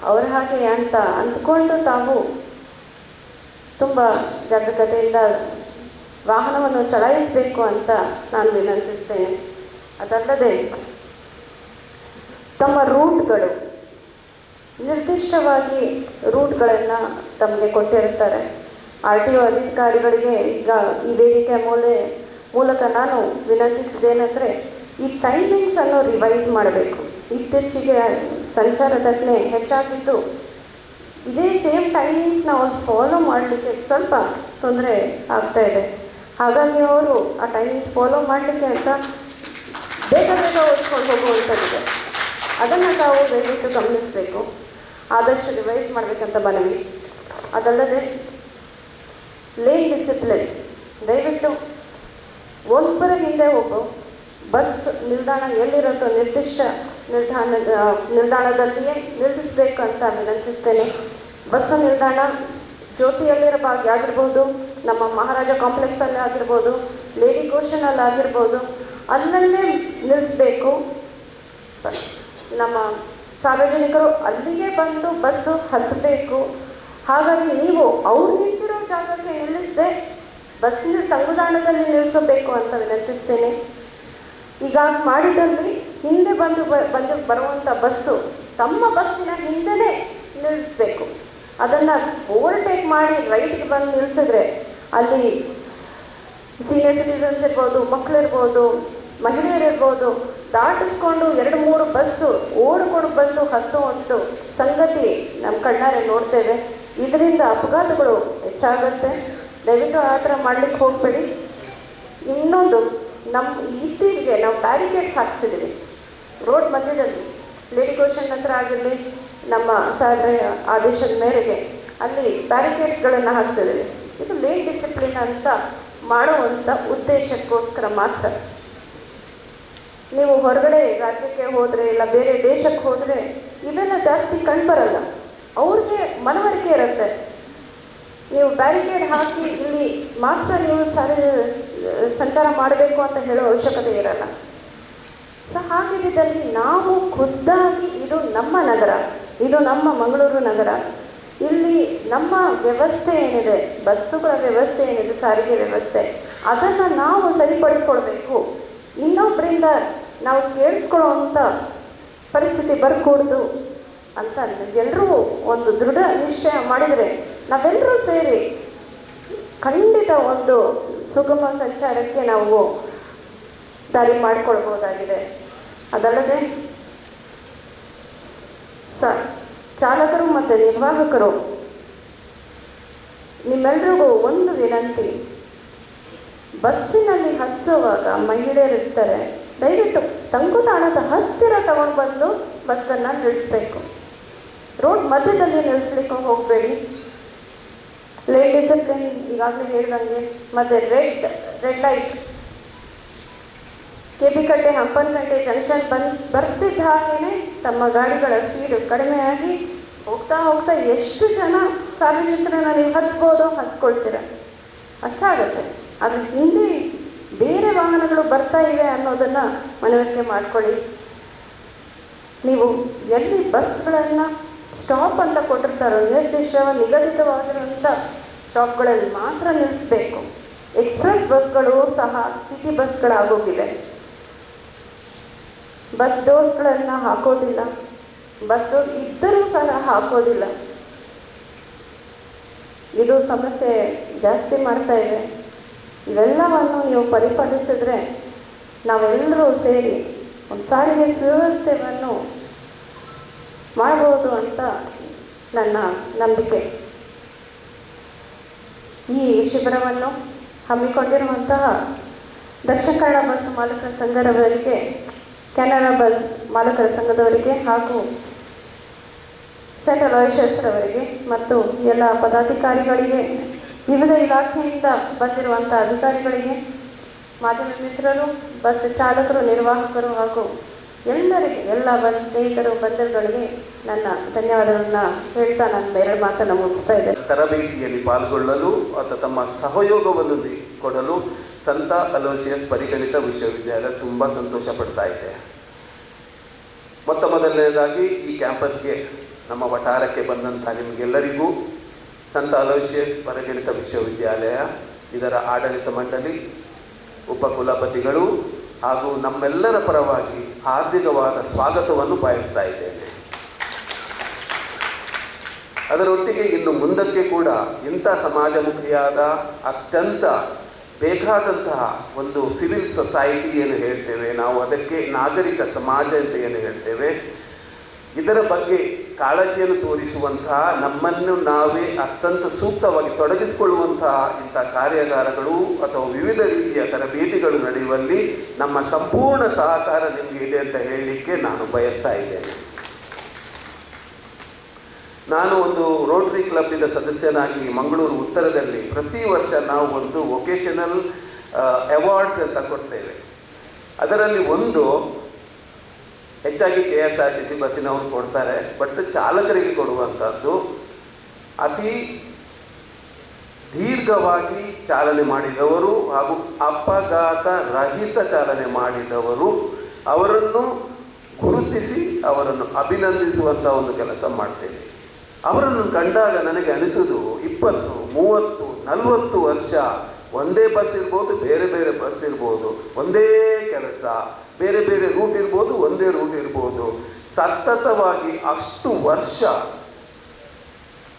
ಅವರ ಹಾಗೆ ಅಂತ ಅಂದ್ಕೊಂಡು ತಾವು ತುಂಬ ಜಾಗರೂಕತೆಯಿಂದ ವಾಹನವನ್ನು ಚಲಾಯಿಸಬೇಕು ಅಂತ ನಾನು ವಿನಂತಿಸ್ತೇನೆ. ಅದಲ್ಲದೆ ತಮ್ಮ ರೂಟ್ಗಳು, ನಿರ್ದಿಷ್ಟವಾಗಿ ರೂಟ್ಗಳನ್ನು ತಮಗೆ ಕೊಟ್ಟಿರ್ತಾರೆ. RTO ಅಧಿಕಾರಿಗಳಿಗೆ ಈಗ ಈ ವೇದಿಕೆ ಮೂಲಕ ನಾನು ವಿನಂತಿಸಿದ್ದೇನೆಂದರೆ, ಈ ಟೈಮಿಂಗ್ಸನ್ನು ರಿವೈಸ್ ಮಾಡಬೇಕು. ಇತ್ತೀಚೆಗೆ ಸಂಚಾರ ದಟ್ಟಣೆ ಹೆಚ್ಚಾಗಿದ್ದು, ಇದೇ ಸೇಮ್ ಟೈಮಿಂಗ್ಸ್ನ ಅವ್ರು ಫಾಲೋ ಮಾಡಲಿಕ್ಕೆ ಸ್ವಲ್ಪ ತೊಂದರೆ ಆಗ್ತಾಯಿದೆ. ಹಾಗಾಗಿ ಅವರು ಆ ಟೈಮಿಂಗ್ಸ್ ಫಾಲೋ ಮಾಡಲಿಕ್ಕೆ ಅಂತ ಬೇಗ ಓದಿಸ್ಕೊಂಡು ಹೋಗುವಂಥದ್ದಿದೆ. ಅದನ್ನು ತಾವು ದಯವಿಟ್ಟು ಗಮನಿಸಬೇಕು, ಆದಷ್ಟು ರಿವೈಸ್ ಮಾಡಬೇಕಂತ ಮನವಿ. ಅದಲ್ಲದೆ ಲೇನ್ ಡಿಸಿಪ್ಲಿನ್, ದಯವಿಟ್ಟು ಒಬ್ಬರ ಹಿಂದೆ ಒಬ್ಬ ಬಸ್ ನಿಲ್ದಾಣ ಎಲ್ಲಿರುತ್ತೋ ನಿರ್ದಿಷ್ಟ ನಿಲ್ದಾಣದಲ್ಲಿಯೇ ನಿಲ್ಲಿಸಬೇಕು ಅಂತ ವಿನಂತಿಸ್ತೇನೆ. ಬಸ್ ನಿಲ್ದಾಣ ಜ್ಯೋತಿಯಲ್ಲಿರೋ ಭಾಗ ಆಗಿರ್ಬೋದು, ನಮ್ಮ ಮಹಾರಾಜ ಕಾಂಪ್ಲೆಕ್ಸಲ್ಲಿ ಆಗಿರ್ಬೋದು, ಲೇಡಿ ಕೋಶನಲ್ಲಿ ಆಗಿರ್ಬೋದು, ಅಲ್ಲಲ್ಲೇ ನಿಲ್ಲಿಸಬೇಕು. ನಮ್ಮ ಸಾರ್ವಜನಿಕರು ಅಲ್ಲಿಗೆ ಬಂದು ಬಸ್ಸು ಹತ್ತಬೇಕು. ಹಾಗಾಗಿ ನೀವು ಅವ್ರು ನಿಂತಿರೋ ಜಾಗಕ್ಕೆ ನಿಲ್ಲಿಸದೆ ಬಸ್ಸಿನ ತಂಗುದಾಣದಲ್ಲಿ ನಿಲ್ಲಿಸಬೇಕು ಅಂತ ವಿನಂತಿಸ್ತೇನೆ. ಈಗ ಮಾಡಿದಲ್ಲಿ ಹಿಂದೆ ಬರುವಂಥ ಬಸ್ಸು ತಮ್ಮ ಬಸ್ಸಿನ ಹಿಂದೆನೇ ನಿಲ್ಲಿಸಬೇಕು. ಅದನ್ನು ಓವರ್ಟೇಕ್ ಮಾಡಿ ರೈಟ್ಗೆ ಬಂದು ನಿಲ್ಲಿಸಿದ್ರೆ ಅಲ್ಲಿ ಸೀನಿಯರ್ ಸಿಟಿಸನ್ಸ್ ಇರ್ಬೋದು, ಮಕ್ಕಳಿರ್ಬೋದು, ಮಹಿಳೆಯರಿರ್ಬೋದು, ದಾಟಿಸ್ಕೊಂಡು 2-3 ಬಸ್ಸು ಓಡಿಕೊಂಡು ಬಂದು ಹತ್ತುವಂಥ ಸಂಗತಿ ನಮ್ಮ ಕಣ್ಣಾರೆ ನೋಡ್ತೇವೆ. ಇದರಿಂದ ಅಪಘಾತಗಳು ಹೆಚ್ಚಾಗುತ್ತೆ. ದಯವಿಟ್ಟು ಆ ಥರ ಮಾಡಲಿಕ್ಕೆ ಹೋಗಬೇಡಿ. ಇನ್ನೊಂದು, ಇತ್ತೀಚೆಗೆ ನಾವು ಬ್ಯಾರಿಕೇಡ್ಸ್ ಹಾಕ್ಸಿದ್ದೀವಿ ರೋಡ್ ಮಧ್ಯದಲ್ಲಿ. ಲೇಡಿ ಕೋಶನ್ ಹತ್ರ ಆಗಿರಲಿ, ನಮ್ಮ ಸಾಹೇಬ್ರ ಆದೇಶದ ಮೇರೆಗೆ ಅಲ್ಲಿ ಬ್ಯಾರಿಕೇಡ್ಸ್ಗಳನ್ನು ಹಾಕ್ಸಿದ್ದೀವಿ. ಇದು ಲೇನ್ ಡಿಸಿಪ್ಲಿನ್ ಅಂತ ಮಾಡುವಂಥ ಉದ್ದೇಶಕ್ಕೋಸ್ಕರ ಮಾತ್ರ. ನೀವು ಹೊರಗಡೆ ರಾಜ್ಯಕ್ಕೆ ಹೋದರೆ ಇಲ್ಲ ಬೇರೆ ದೇಶಕ್ಕೆ ಹೋದರೆ ಇವೆಲ್ಲ ಜಾಸ್ತಿ ಕಂಡುಬರಲ್ಲ, ಅವ್ರಿಗೆ ಮನವರಿಕೆ ಇರುತ್ತೆ. ನೀವು ಬ್ಯಾರಿಕೇಡ್ ಹಾಕಿ ಇಲ್ಲಿ ಮಾತ್ರ ನೀವು ಸಂಚಾರ ಮಾಡಬೇಕು ಅಂತ ಹೇಳೋ ಅವಶ್ಯಕತೆ ಇರಲ್ಲ. ಸೊ ಹಾಗಿದ್ದಲ್ಲಿ ನಾವು ಖುದ್ದಾಗಿ, ಇದು ನಮ್ಮ ನಗರ, ಇದು ನಮ್ಮ ಮಂಗಳೂರು ನಗರ, ಇಲ್ಲಿ ನಮ್ಮ ವ್ಯವಸ್ಥೆ ಏನಿದೆ, ಬಸ್ಸುಗಳ ವ್ಯವಸ್ಥೆ ಏನಿದೆ, ಸಾರಿಗೆ ವ್ಯವಸ್ಥೆ, ಅದನ್ನು ನಾವು ಸರಿಪಡಿಸ್ಕೊಳ್ಬೇಕು. ಇನ್ನೊಬ್ಬರಿಂದ ನಾವು ಕೇಳಿಸ್ಕೊಳ್ಳೋವಂಥ ಪರಿಸ್ಥಿತಿ ಬರಕೂಡ್ದು ಅಂತ ಎಲ್ಲರೂ ಒಂದು ದೃಢ ನಿಶ್ಚಯ ಮಾಡಿದರೆ ನಾವೆಲ್ಲರೂ ಸೇರಿ ಖಂಡಿತ ಒಂದು ಸುಗಮ ಸಂಚಾರಕ್ಕೆ ನಾವು ಮಾಡಿಕೊಳ್ಬೋದಾಗಿದೆ. ಅದಲ್ಲದೆ ಚಾಲಕರು ಮತ್ತು ನಿರ್ವಾಹಕರು ನಿಮ್ಮೆಲ್ಲರಿಗೂ ಒಂದು ವಿನಂತಿ, ಬಸ್ಸಿನಲ್ಲಿ ಹತ್ತಿಸುವಾಗ ಮಹಿಳೆಯರಿರ್ತಾರೆ, ದಯವಿಟ್ಟು ತಂಗುದಾಣದ ಹತ್ತಿರ ತಗೊಂಡು ಬಂದು ಬಸ್ಸನ್ನು ನಿಲ್ಲಿಸಬೇಕು. ರೋಡ್ ಮಧ್ಯದಲ್ಲಿ ನಿಲ್ಲಿಸ್ಲಿಕ್ಕೆ ಹೋಗಬೇಡಿ. ಲೇನ್ ಡಿಸಿಪ್ಲಿನ್ ಈಗಾಗಲೇ ಹೇಳ್ದಂಗೆ, ಮತ್ತು ರೆಡ್ ಲೈಟ್ KB ಕಟ್ಟೆ ಹಂಪನಕಟ್ಟೆ ಜಂಕ್ಷನ್ ಬರ್ತಿದ್ದ ಹಾಗೆಯೇ ತಮ್ಮ ಗಾಡಿಗಳ ಸ್ಪೀಡು ಕಡಿಮೆಯಾಗಿ ಹೋಗ್ತಾ ಹೋಗ್ತಾ ಎಷ್ಟು ಜನ ಸಾರ್ವಜನಿಕರನ್ನ ನೀವು ಹಚ್ಕೊಳ್ತೀರ ಅಷ್ಟಾಗುತ್ತೆ. ಅದ್ರ ಹಿಂದೆ ಬೇರೆ ವಾಹನಗಳು ಬರ್ತಾ ಇವೆ ಅನ್ನೋದನ್ನು ಮನವರಿಕೆ ಮಾಡ್ಕೊಳ್ಳಿ. ನೀವು ಎಲ್ಲಿ ಬಸ್ಗಳನ್ನು ಸ್ಟಾಪ್ ಅಂತ ಕೊಟ್ಟಿರ್ತಾರೋ ನಿಗದಿತವಾಗಿರುವಂಥ ಸ್ಟಾಪ್ಗಳಲ್ಲಿ ಮಾತ್ರ ನಿಲ್ಲಿಸಬೇಕು. ಎಕ್ಸ್ಪ್ರೆಸ್ ಬಸ್ಗಳು ಸಹ ಸಿಟಿ ಬಸ್ಗಳಾಗೋಗಿವೆ. ಬಸ್ ಡೋರ್ಸ್ಗಳನ್ನು ಹಾಕೋದಿಲ್ಲ, ಬಸ್ ಇದ್ದರೂ ಸಹ ಹಾಕೋದಿಲ್ಲ. ಇದು ಸಮಸ್ಯೆ ಜಾಸ್ತಿ ಮಾಡ್ತಾ ಇದೆ. ಇವೆಲ್ಲವನ್ನು ನೀವು ಪರಿಪಾಲಿಸಿದ್ರೆ ನಾವೆಲ್ಲರೂ ಸೇರಿ ಒಂದು ಸಾರಿಗೆ ಸುವ್ಯವಸ್ಥೆಯನ್ನು ಮಾಡ್ಬೋದು ಅಂತ ನನ್ನ ನಂಬಿಕೆ. ಈ ಶಿಬಿರವನ್ನು ಹಮ್ಮಿಕೊಂಡಿರುವಂತಹ ದಕ್ಷಿಣ ಕನ್ನಡ ಬಸ್ ಮಾಲಕರ ಸಂಘದವರಿಗೆ, ಕೆನರಾ ಬಸ್ ಮಾಲಕರ ಸಂಘದವರಿಗೆ ಹಾಗೂ ಸೆಂಟ್ರಲ್ ಆಯುಷರವರಿಗೆ ಮತ್ತು ಎಲ್ಲ ಪದಾಧಿಕಾರಿಗಳಿಗೆ, ವಿವಿಧ ಇಲಾಖೆಯಿಂದ ಬಂದಿರುವಂಥ ಅಧಿಕಾರಿಗಳಿಗೆ, ಮಾಧ್ಯಮ ಮಿತ್ರರು, ಬಸ್ ಚಾಲಕರು, ನಿರ್ವಾಹಕರು ಹಾಗೂ ಎಲ್ಲರಿಗೆ, ಎಲ್ಲ ಬಸ್ ಸ್ನೇಹಿತರು, ಬಂಧುಗಳಿಗೆ ನನ್ನ ಧನ್ಯವಾದಗಳನ್ನು ಹೇಳ್ತಾ ನಾನು ಎರಡು ಮಾತನ್ನು ಮುಗಿಸ್ತಾ ಇದ್ದೇನೆ. ತರಬೇತಿಯಲ್ಲಿ ಪಾಲ್ಗೊಳ್ಳಲು ಅಥವಾ ತಮ್ಮ ಸಹಯೋಗವನ್ನು ಕೊಡಲು ಸಂತ ಅಲೋಸಿಯಸ್ ಪರಿಗಣಿತ ವಿಶ್ವವಿದ್ಯಾಲಯ ತುಂಬ ಸಂತೋಷ ಪಡ್ತಾ ಇದೆ. ಮೊದಲನೇದಾಗಿ ಈ ಕ್ಯಾಂಪಸ್ಗೆ, ನಮ್ಮ ವಠಾರಕ್ಕೆ ಬಂದಂಥ ನಿಮಗೆಲ್ಲರಿಗೂ ಸಂತ ಅಲೋಸಿಯಸ್ ಪರಿಗಣಿತ ವಿಶ್ವವಿದ್ಯಾಲಯ, ಇದರ ಆಡಳಿತ ಮಂಡಳಿ, ಉಪಕುಲಪತಿಗಳು ಹಾಗೂ ನಮ್ಮೆಲ್ಲರ ಪರವಾಗಿ ಹಾರ್ದಿಕವಾದ ಸ್ವಾಗತವನ್ನು ಬಯಸ್ತಾ ಇದ್ದೇನೆ. ಅದರೊಟ್ಟಿಗೆ ಇನ್ನು ಮುಂದಕ್ಕೆ ಕೂಡ ಇಂಥ ಸಮಾಜಮುಖಿಯಾದ ಅತ್ಯಂತ ಬೇಕಾದಂತಹ ಒಂದು ಸಿವಿಲ್ ಸೊಸೈಟಿ ಏನು ಹೇಳ್ತೇವೆ ನಾವು, ಅದಕ್ಕೆ ನಾಗರಿಕ ಸಮಾಜ ಅಂತ ಏನು ಹೇಳ್ತೇವೆ, ಇದರ ಬಗ್ಗೆ ಕಾಳಜಿಯನ್ನು ತೋರಿಸುವಂತಹ, ನಮ್ಮನ್ನು ನಾವೇ ಅತ್ಯಂತ ಸೂಕ್ತವಾಗಿ ತೊಡಗಿಸಿಕೊಳ್ಳುವಂತಹ ಇಂಥ ಕಾರ್ಯಾಗಾರಗಳು ಅಥವಾ ವಿವಿಧ ರೀತಿಯ ತರಬೇತಿಗಳು ನಡೆಯುವಲ್ಲಿ ನಮ್ಮ ಸಂಪೂರ್ಣ ಸಹಕಾರ ನಿಮಗೆ ಇದೆ ಅಂತ ಹೇಳಲಿಕ್ಕೆ ನಾನು ಬಯಸ್ತಾ ಇದ್ದೇನೆ. ನಾನು ಒಂದು ರೋಟರಿ ಕ್ಲಬ್ಬಿನ ಸದಸ್ಯನಾಗಿ ಮಂಗಳೂರು ಉತ್ತರದಲ್ಲಿ ಪ್ರತಿ ವರ್ಷ ನಾವು ಒಂದು ವೊಕೇಶನಲ್ ಅವಾರ್ಡ್ಸ್ ಅಂತ ಕೊಡ್ತೇವೆ. ಅದರಲ್ಲಿ ಒಂದು ಹೆಚ್ಚಾಗಿ KSRTC ಬಸ್ಸಿನವರು ಕೊಡ್ತಾರೆ, ಬಟ್ ಚಾಲಕರಿಗೆ ಕೊಡುವಂಥದ್ದು ಅತಿ ದೀರ್ಘವಾಗಿ ಚಾಲನೆ ಮಾಡಿದವರು ಹಾಗೂ ಅಪಘಾತ ರಹಿತ ಚಾಲನೆ ಮಾಡಿದವರು, ಅವರನ್ನು ಗುರುತಿಸಿ ಅವರನ್ನು ಅಭಿನಂದಿಸುವಂಥ ಒಂದು ಕೆಲಸ ಮಾಡ್ತೇವೆ. ಅವರನ್ನು ಕಂಡಾಗ ನನಗೆ ಅನಿಸೋದು 20, 30, 40 ವರ್ಷ ಒಂದೇ ಬಸ್ ಇರ್ಬೋದು, ಬೇರೆ ಬೇರೆ ಬಸ್ ಇರ್ಬೋದು, ಒಂದೇ ಕೆಲಸ, ಬೇರೆ ಬೇರೆ ರೂಟ್ ಇರ್ಬೋದು, ಒಂದೇ ರೂಟ್ ಇರ್ಬೋದು, ಸತತವಾಗಿ ಅಷ್ಟು ವರ್ಷ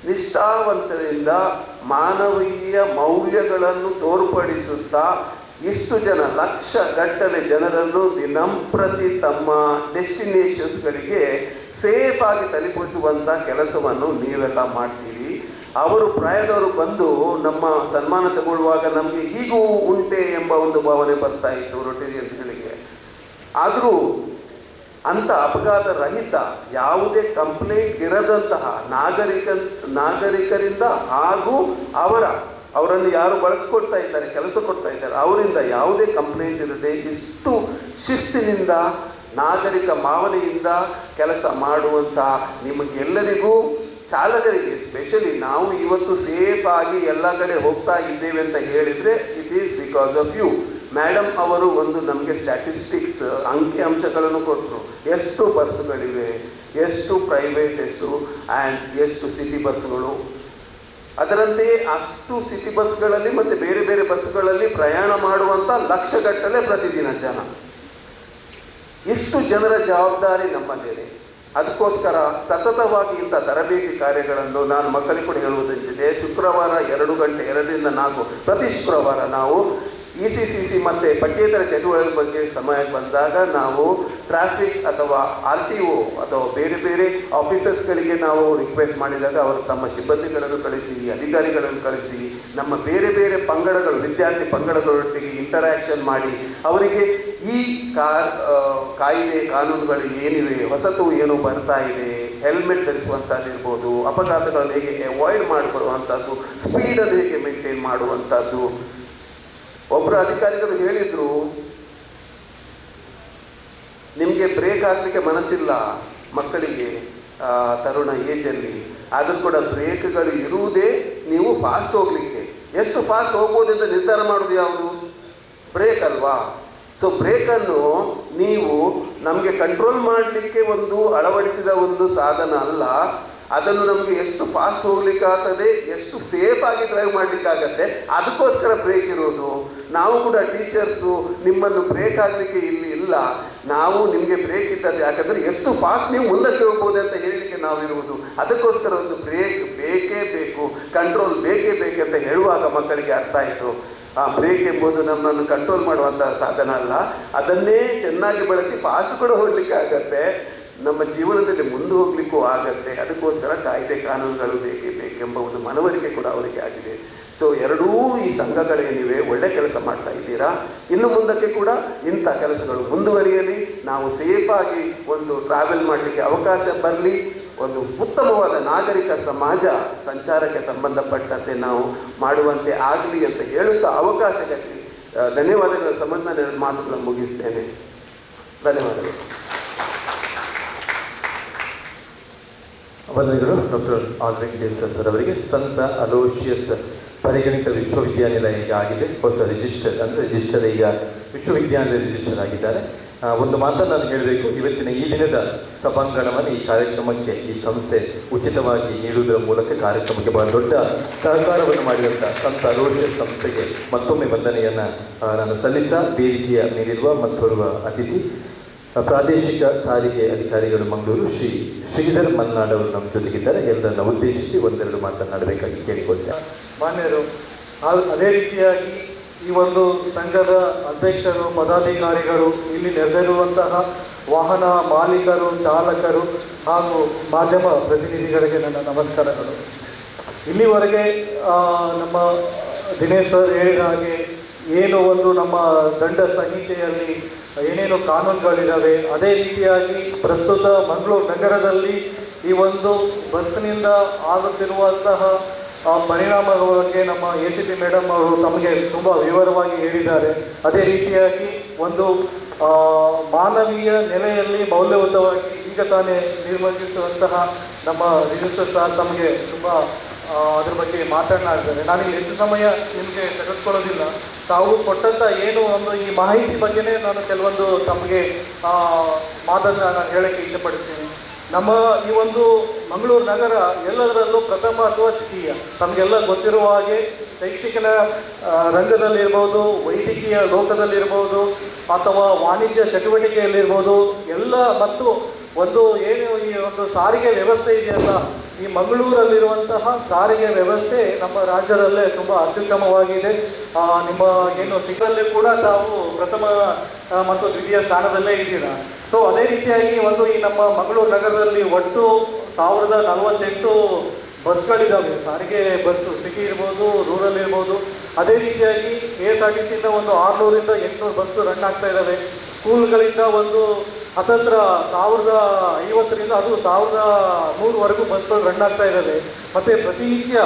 ನಿಷ್ಠಾವಂತರಿಂದ ಮಾನವೀಯ ಮೌಲ್ಯಗಳನ್ನು ತೋರ್ಪಡಿಸುತ್ತಾ ಇಷ್ಟು ಜನ, ಲಕ್ಷಗಟ್ಟಲೆ ಜನರನ್ನು ದಿನಂಪ್ರತಿ ತಮ್ಮ ಡೆಸ್ಟಿನೇಷನ್ಸ್ಗಳಿಗೆ ಸೇಫ್ ಆಗಿ ತಲುಪಿಸುವಂಥ ಕೆಲಸವನ್ನು ನೀವೆಲ್ಲ ಮಾಡ್ತೀರಿ. ಅವರು ಪ್ರಾಯದವರು ಬಂದು ನಮ್ಮ ಸನ್ಮಾನ ತಗೊಳ್ಳುವಾಗ ನಮಗೆ ಹೀಗೂ ಉಂಟೆ ಎಂಬ ಒಂದು ಭಾವನೆ ಬರ್ತಾ ಇತ್ತು ರೊಟೇರಿಯನ್ಸ್ಗಳಿಗೆ. ಆದರೂ ಅಂಥ ಅಪಘಾತ ರಹಿತ, ಯಾವುದೇ ಕಂಪ್ಲೇಂಟ್ ಇರದಂತಹ ನಾಗರಿಕರಿಂದ ಹಾಗೂ ಅವರನ್ನು ಯಾರು ಬಳಸ್ಕೊಡ್ತಾ ಇದ್ದಾರೆ, ಕೆಲಸ ಕೊಡ್ತಾ ಇದ್ದಾರೆ, ಅವರಿಂದ ಯಾವುದೇ ಕಂಪ್ಲೇಂಟ್ ಇರದೆ ಇಷ್ಟು ಶಿಸ್ತಿನಿಂದ, ನಾಗರಿಕ ಭಾವನೆಯಿಂದ ಕೆಲಸ ಮಾಡುವಂಥ ನಿಮಗೆಲ್ಲರಿಗೂ, ಚಾಲಕರಿಗೆ ಸ್ಪೆಷಲಿ, ನಾವು ಇವತ್ತು ಸೇಫ್ ಆಗಿ ಎಲ್ಲ ಕಡೆ ಹೋಗ್ತಾ ಇದ್ದೇವೆ ಅಂತ ಹೇಳಿದರೆ it is because of you. Madam ಅವರು ಒಂದು ನಮಗೆ ಸ್ಟ್ಯಾಟಿಸ್ಟಿಕ್ಸ್ ಅಂಕಿಅಂಶಗಳನ್ನು ಕೊಟ್ಟರು. ಎಷ್ಟು ಬಸ್ಗಳಿವೆ, ಎಷ್ಟು ಪ್ರೈವೇಟ್, ಎಷ್ಟು ಸಿಟಿ ಬಸ್ಗಳು. ಅದರಂತೆ ಅಷ್ಟು ಸಿಟಿ ಬಸ್ಗಳಲ್ಲಿ ಮತ್ತು ಬೇರೆ ಬೇರೆ ಬಸ್ಗಳಲ್ಲಿ ಪ್ರಯಾಣ ಮಾಡುವಂಥ ಲಕ್ಷಗಟ್ಟಲೆ ಪ್ರತಿದಿನ ಜನ. ಇಷ್ಟು ಜನರ ಜವಾಬ್ದಾರಿ ನಮ್ಮಲ್ಲಿದೆ. ಅದಕ್ಕೋಸ್ಕರ ಸತತವಾಗಿ ಇಂಥ ತರಬೇತಿ ಕಾರ್ಯಗಳನ್ನು ನಾನು ಮಕ್ಕಳಿಗೆ ಕೂಡ ಹೇಳುವುದಂತಿದೆ. ಶುಕ್ರವಾರ 2 ಗಂಟೆ 2 ರಿಂದ 4 ಪ್ರತಿ ಶುಕ್ರವಾರ ನಾವು ECCC ಮತ್ತು ಪಠ್ಯೇತರ ಚಟುವಟಿಕೆ ಬಗ್ಗೆ ಸಮಯಕ್ಕೆ ಬಂದಾಗ ನಾವು ಟ್ರಾಫಿಕ್ ಅಥವಾ RTO ಅಥವಾ ಬೇರೆ ಬೇರೆ ಆಫೀಸರ್ಸ್ಗಳಿಗೆ ನಾವು ರಿಕ್ವೆಸ್ಟ್ ಮಾಡಿದಾಗ ಅವರು ತಮ್ಮ ಸಿಬ್ಬಂದಿಗಳನ್ನು ಕಳಿಸಿ, ಅಧಿಕಾರಿಗಳನ್ನು ಕಳಿಸಿ, ನಮ್ಮ ಬೇರೆ ಬೇರೆ ಪಂಗಡಗಳು, ವಿದ್ಯಾರ್ಥಿ ಪಂಗಡಗಳೊಟ್ಟಿಗೆ ಇಂಟರಾಕ್ಷನ್ ಮಾಡಿ ಅವರಿಗೆ ಈ ಕಾಯ್ದೆ ಕಾನೂನುಗಳು ಏನಿವೆ, ಹೊಸತು ಏನು ಬರ್ತಾ ಇದೆ, ಹೆಲ್ಮೆಟ್ ಧರಿಸುವಂಥದ್ದು ಇರ್ಬೋದು, ಅಪಘಾತಗಳನ್ನು ಹೇಗೆ ಅವಾಯ್ಡ್ ಮಾಡಿಕೊಡುವಂಥದ್ದು, ಸ್ಪೀಡನ್ನು ಹೇಗೆ ಮೇಂಟೈನ್ ಮಾಡುವಂಥದ್ದು. ಒಬ್ಬರು ಅಧಿಕಾರಿಗಳು ಹೇಳಿದರು, ನಿಮಗೆ ಬ್ರೇಕ್ ಹಾಕಲಿಕ್ಕೆ ಮನಸ್ಸಿಲ್ಲ ಮಕ್ಕಳಿಗೆ ತರುಣ ಏಜಲ್ಲಿ, ಆದರೂ ಕೂಡ ಬ್ರೇಕ್ಗಳು ಇರುವುದೇ ನೀವು ಫಾಸ್ಟ್ ಹೋಗಲಿಕ್ಕೆ. ಎಷ್ಟು ಫಾಸ್ಟ್ ಹೋಗ್ಬೋದೆಂದು ನಿರ್ಧಾರ ಮಾಡೋದು ಯಾವುದು? ಬ್ರೇಕ್ ಅಲ್ವಾ? ಸೊ ಬ್ರೇಕನ್ನು ನೀವು ನಮಗೆ ಕಂಟ್ರೋಲ್ ಮಾಡಲಿಕ್ಕೆ ಒಂದು ಅಳವಡಿಸಿದ ಒಂದು ಸಾಧನ ಅಲ್ಲ, ಅದನ್ನು ನಮಗೆ ಎಷ್ಟು ಫಾಸ್ಟ್ ಹೋಗ್ಲಿಕ್ಕಾಗ್ತದೆ, ಎಷ್ಟು ಸೇಫ್ ಆಗಿ ಡ್ರೈವ್ ಮಾಡಲಿಕ್ಕಾಗತ್ತೆ, ಅದಕ್ಕೋಸ್ಕರ ಬ್ರೇಕ್ ಇರೋದು. ನಾವು ಕೂಡ ಟೀಚರ್ಸು ನಿಮ್ಮನ್ನು ಬ್ರೇಕ್ ಆಗಲಿಕ್ಕೆ ಇಲ್ಲಿ ಇಲ್ಲ, ಇಲ್ಲ, ನಾವು ನಿಮಗೆ ಬ್ರೇಕ್ ಇದ್ದದ್ದು ಯಾಕಂದರೆ ಎಷ್ಟು ಫಾಸ್ಟ್ ನೀವು ಮುಂದಕ್ಕೆ ಹೋಗ್ಬೋದು ಅಂತ ಹೇಳಲಿಕ್ಕೆ ನಾವಿರುವುದು. ಅದಕ್ಕೋಸ್ಕರ ಒಂದು ಬ್ರೇಕ್ ಬೇಕೇ ಬೇಕು, ಕಂಟ್ರೋಲ್ ಬೇಕೇ ಬೇಕಂತ ಹೇಳುವಾಗ ಮಕ್ಕಳಿಗೆ ಅರ್ಥ ಆಯಿತು. ಆ ಬ್ರೇಕ್ ಎಂಬುದು ನಮ್ಮನ್ನು ಕಂಟ್ರೋಲ್ ಮಾಡುವಂಥ ಸಾಧನ ಅಲ್ಲ, ಅದನ್ನೇ ಚೆನ್ನಾಗಿ ಬಳಸಿ ಫಾಸ್ಟ್ ಕೂಡ ಹೋಗಲಿಕ್ಕೆ ಆಗತ್ತೆ, ನಮ್ಮ ಜೀವನದಲ್ಲಿ ಮುಂದೆ ಹೋಗ್ಲಿಕ್ಕೂ ಆಗತ್ತೆ. ಅದಕ್ಕೋಸ್ಕರ ಕಾಯ್ದೆ ಕಾನೂನುಗಳು ಬೇಕೇ ಬೇಕೆಂಬ ಒಂದು ಮನವರಿಕೆ ಕೂಡ ಅವರಿಗೆ ಆಗಿದೆ. ಸೊ ಎರಡೂ ಈ ಸಂಘಗಳೇನಿವೆ ಒಳ್ಳೆ ಕೆಲಸ ಮಾಡ್ತಾ ಇದ್ದೀರಾ. ಇನ್ನು ಮುಂದಕ್ಕೆ ಕೂಡ ಇಂಥ ಕೆಲಸಗಳು ಮುಂದುವರಿಯಲಿ, ನಾವು ಸೇಫಾಗಿ ಒಂದು ಟ್ರಾವೆಲ್ ಮಾಡಲಿಕ್ಕೆ ಅವಕಾಶ ಬರಲಿ, ಒಂದು ಉತ್ತಮವಾದ ನಾಗರಿಕ ಸಮಾಜ ಸಂಚಾರಕ್ಕೆ ಸಂಬಂಧಪಟ್ಟಂತೆ ನಾವು ಮಾಡುವಂತೆ ಆಗಲಿ ಅಂತ ಹೇಳುತ್ತಾ ಅವಕಾಶಕ್ಕೆ ಧನ್ಯವಾದಗಳ ಸಂಬಂಧ ನನ್ನ ಮಾತುಗಳನ್ನು ಮುಗಿಸ್ತೇನೆ. ಧನ್ಯವಾದಗಳು. ವಂದನೆಗಳು ಡಾಕ್ಟರ್ ಆಲ್ವಿನ್ ಜೇಮ್ಸ್ ಅವರಿಗೆ. ಸಂತ ಅಲೋಷಿಯಸ್ ಪರಿಗಣಿತ ವಿಶ್ವವಿದ್ಯಾನಿಲಯ ಈಗ ಆಗಿದೆ, ಹೊಸ ರಿಜಿಸ್ಟರ್ ಈಗ ವಿಶ್ವವಿದ್ಯಾನಿಲಯ ರಿಜಿಸ್ಟರ್ ಆಗಿದ್ದಾರೆ. ಒಂದು ಮಾತನ್ನು ನಾನು ಹೇಳಬೇಕು, ಇವತ್ತಿನ ಈ ದಿನದ ಸಭಾಂಗಣವನ್ನು ಈ ಕಾರ್ಯಕ್ರಮಕ್ಕೆ ಈ ಸಂಸ್ಥೆ ಉಚಿತವಾಗಿ ನೀಡುವುದರ ಮೂಲಕ ಕಾರ್ಯಕ್ರಮಕ್ಕೆ ಬಹಳ ದೊಡ್ಡ ಸಹಕಾರವನ್ನು ಮಾಡಿದಂಥ ಸಂತ ಅಲೋಷಿಯಸ್ ಸಂಸ್ಥೆಗೆ ಮತ್ತೊಮ್ಮೆ ವಂದನೆಯನ್ನು ನಾನು ವೇದಿಕೆಯ ಮೇಲಿರುವ ಮತ್ತೋರ್ವ ಅತಿಥಿ ಪ್ರಾದೇಶಿಕ ಸಾರಿಗೆ ಅಧಿಕಾರಿಗಳು ಮಂಗಳೂರು ಶ್ರೀ ಶ್ರೀಧರ್ ಮಲ್ನಾಡ್ ಅವರು ನಮ್ಮ ಜೊತೆಗಿದ್ದಾರೆ. ಎಲ್ಲರನ್ನ ಉದ್ದೇಶಿಸಿ ಒಂದೆರಡು ಮಾತನಾಡಬೇಕಾಗಿ ಕೇಳಿಕೊಳ್ತೇನೆ. ಮಾನ್ಯರು, ಅದೇ ರೀತಿಯಾಗಿ ಈ ಒಂದು ಸಂಘದ ಅಧ್ಯಕ್ಷರು, ಪದಾಧಿಕಾರಿಗಳು, ಇಲ್ಲಿ ನೆರೆದಿರುವಂತಹ ವಾಹನ ಮಾಲೀಕರು, ಚಾಲಕರು ಹಾಗೂ ಮಾಧ್ಯಮ ಪ್ರತಿನಿಧಿಗಳಿಗೆ ನನ್ನ ನಮಸ್ಕಾರಗಳು. ಇಲ್ಲಿವರೆಗೆ ನಮ್ಮ ದಿನೇಶ್ ಸರ್ ಹೇಳಿದ ಹಾಗೆ ಏನು ಒಂದು ನಮ್ಮ ದಂಡ ಸಂಹಿತೆಯಲ್ಲಿ ಏನೇನು ಕಾನೂನುಗಳಿದ್ದಾವೆ, ಅದೇ ರೀತಿಯಾಗಿ ಪ್ರಸ್ತುತ ಮಂಗಳೂರು ನಗರದಲ್ಲಿ ಈ ಒಂದು ಬಸ್ನಿಂದ ಆಗುತ್ತಿರುವಂತಹ ಪರಿಣಾಮಗಳ ಬಗ್ಗೆ ನಮ್ಮ ACP ಮೇಡಮ್ ಅವರು ತಮಗೆ ತುಂಬ ವಿವರವಾಗಿ ಹೇಳಿದ್ದಾರೆ. ಅದೇ ರೀತಿಯಾಗಿ ಒಂದು ಮಾನವೀಯ ನೆಲೆಯಲ್ಲಿ ಮೌಲ್ಯಯುತವಾಗಿ ಈಗ ತಾನೇ ನಿರ್ವಹಿಸುವಂತಹ ನಮ್ಮ ರಿಜಿಸ್ಟರ್ ಸರ್ ತಮಗೆ ತುಂಬ ಅದ್ರ ಬಗ್ಗೆ ಮಾತನಾಡಿದ್ದಾರೆ. ನಾನೀಗ ಹೆಚ್ಚು ಸಮಯ ನಿಮಗೆ ತೆಗೆದುಕೊಳ್ಳೋದಿಲ್ಲ. ತಾವು ಕೊಟ್ಟಂಥ ಏನು ಒಂದು ಈ ಮಾಹಿತಿ ಬಗ್ಗೆನೇ ನಾನು ಕೆಲವೊಂದು ತಮಗೆ ಮಾತನ್ನು ನಾನು ಹೇಳೋಕ್ಕೆ ಇಷ್ಟಪಡ್ತೀನಿ. ನಮ್ಮ ಈ ಒಂದು ಮಂಗಳೂರು ನಗರ ಎಲ್ಲದರಲ್ಲೂ ಪ್ರಥಮ ಅಥವಾ ದ್ವಿತೀಯ. ತಮಗೆಲ್ಲ ಗೊತ್ತಿರುವ ಹಾಗೆ ಶೈಕ್ಷಣಿಕ ರಂಗದಲ್ಲಿರ್ಬೋದು, ವೈದ್ಯಕೀಯ ಲೋಕದಲ್ಲಿರ್ಬೋದು, ಅಥವಾ ವಾಣಿಜ್ಯ ಚಟುವಟಿಕೆಯಲ್ಲಿರ್ಬೋದು ಎಲ್ಲ, ಮತ್ತು ಒಂದು ಏನು ಈ ಒಂದು ಸಾರಿಗೆ ವ್ಯವಸ್ಥೆ ಇದೆಯಲ್ಲ, ಈ ಮಂಗಳೂರಲ್ಲಿರುವಂತಹ ಸಾರಿಗೆ ವ್ಯವಸ್ಥೆ ನಮ್ಮ ರಾಜ್ಯದಲ್ಲೇ ತುಂಬ ಅತ್ಯುತ್ತಮವಾಗಿದೆ. ನಿಮ್ಮ ಏನು ಸಿಕ್ಕಲ್ಲಿ ಕೂಡ ತಾವು ಪ್ರಥಮ ಮತ್ತು ದ್ವಿತೀಯ ಸ್ಥಾನದಲ್ಲೇ ಇದ್ದೀರಾ. ಸೊ ಅದೇ ರೀತಿಯಾಗಿ ಒಂದು ಈ ನಮ್ಮ ಮಂಗಳೂರು ನಗರದಲ್ಲಿ ಒಟ್ಟು 1048 ಬಸ್ಗಳಿದ್ದಾವೆ, ಸಾರಿಗೆ ಬಸ್ಸು, ಸಿಟಿ ಇರ್ಬೋದು, ರೂರಲ್ ಇರ್ಬೋದು. ಅದೇ ರೀತಿಯಾಗಿ KSRTCಯಿಂದ ಒಂದು 600ರಿಂದ 800 ಬಸ್ಸು ರನ್ ಆಗ್ತಾ ಇದ್ದಾವೆ. ಸ್ಕೂಲ್ಗಳಿಂದ ಒಂದು ಹತ್ತತ್ರ 1050ರಿಂದ ಅದು 1100ವರೆಗೂ ಬಸ್ಗಳು ರನ್ ಆಗ್ತಾ ಇದ್ದಾವೆ. ಮತ್ತು ಪ್ರತಿನಿತ್ಯ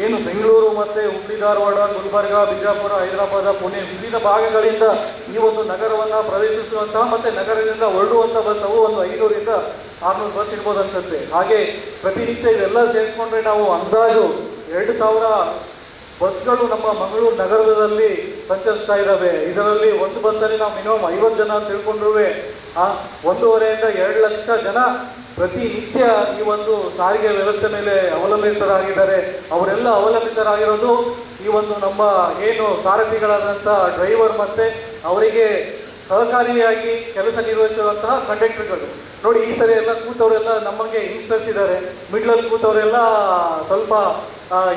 ಏನು ಬೆಂಗಳೂರು ಮತ್ತು ಹುಬ್ಳಿ, ಧಾರವಾಡ, ಗುಲ್ಬರ್ಗ, ಬಿಜಾಪುರ, ಹೈದರಾಬಾದ, ಪುಣೆ ವಿವಿಧ ಭಾಗಗಳಿಂದ ಈ ಒಂದು ನಗರವನ್ನು ಪ್ರವೇಶಿಸುವಂತಹ ಮತ್ತು ನಗರದಿಂದ ಹೊರಡುವಂಥ ಬಸ್ ಅವು ಒಂದು 500ರಿಂದ 600 ಬಸ್ ಇರ್ಬೋದು ಅನ್ಸುತ್ತೆ. ಹಾಗೆ ಪ್ರತಿನಿತ್ಯ ಇವೆಲ್ಲ ಸೇರಿಸ್ಕೊಂಡ್ರೆ ನಾವು ಅಂದಾಜು 2000 ಬಸ್ಗಳು ನಮ್ಮ ಮಂಗಳೂರು ನಗರದಲ್ಲಿ ಸಂಚರಿಸ್ತಾ ಇದ್ದಾವೆ. ಇದರಲ್ಲಿ ಒಂದು ಬಸ್ಸಲ್ಲಿ ನಾವು ಮಿನಿಮಮ್ 50 ಜನ ಅಂತ ತಿಳ್ಕೊಂಡ್ರೂ 1.5ರಿಂದ 2 ಲಕ್ಷ ಜನ ಪ್ರತಿನಿತ್ಯ ಈ ಒಂದು ಸಾರಿಗೆ ವ್ಯವಸ್ಥೆ ಮೇಲೆ ಅವಲಂಬಿತರಾಗಿದ್ದಾರೆ. ಅವರೆಲ್ಲ ಅವಲಂಬಿತರಾಗಿರೋದು ಈ ಒಂದು ನಮ್ಮ ಏನು ಸಾರಥಿಗಳಾದಂಥ ಡ್ರೈವರ್ ಮತ್ತು ಅವರಿಗೆ ಸಹಕಾರಿಯಾಗಿ ಕೆಲಸ ನಿರ್ವಹಿಸುವಂತಹ ಕಂಡಕ್ಟರ್ಗಳು. ನೋಡಿ, ಈ ಸರಿ ಎಲ್ಲ ಕೂತವರೆಲ್ಲ ನಮಗೆ ಯಂಗ್ಸ್ಟರ್ಸ್ ಇದ್ದಾರೆ, ಮಿಡ್ಲಲ್ಲಿ ಕೂತವರೆಲ್ಲ ಸ್ವಲ್ಪ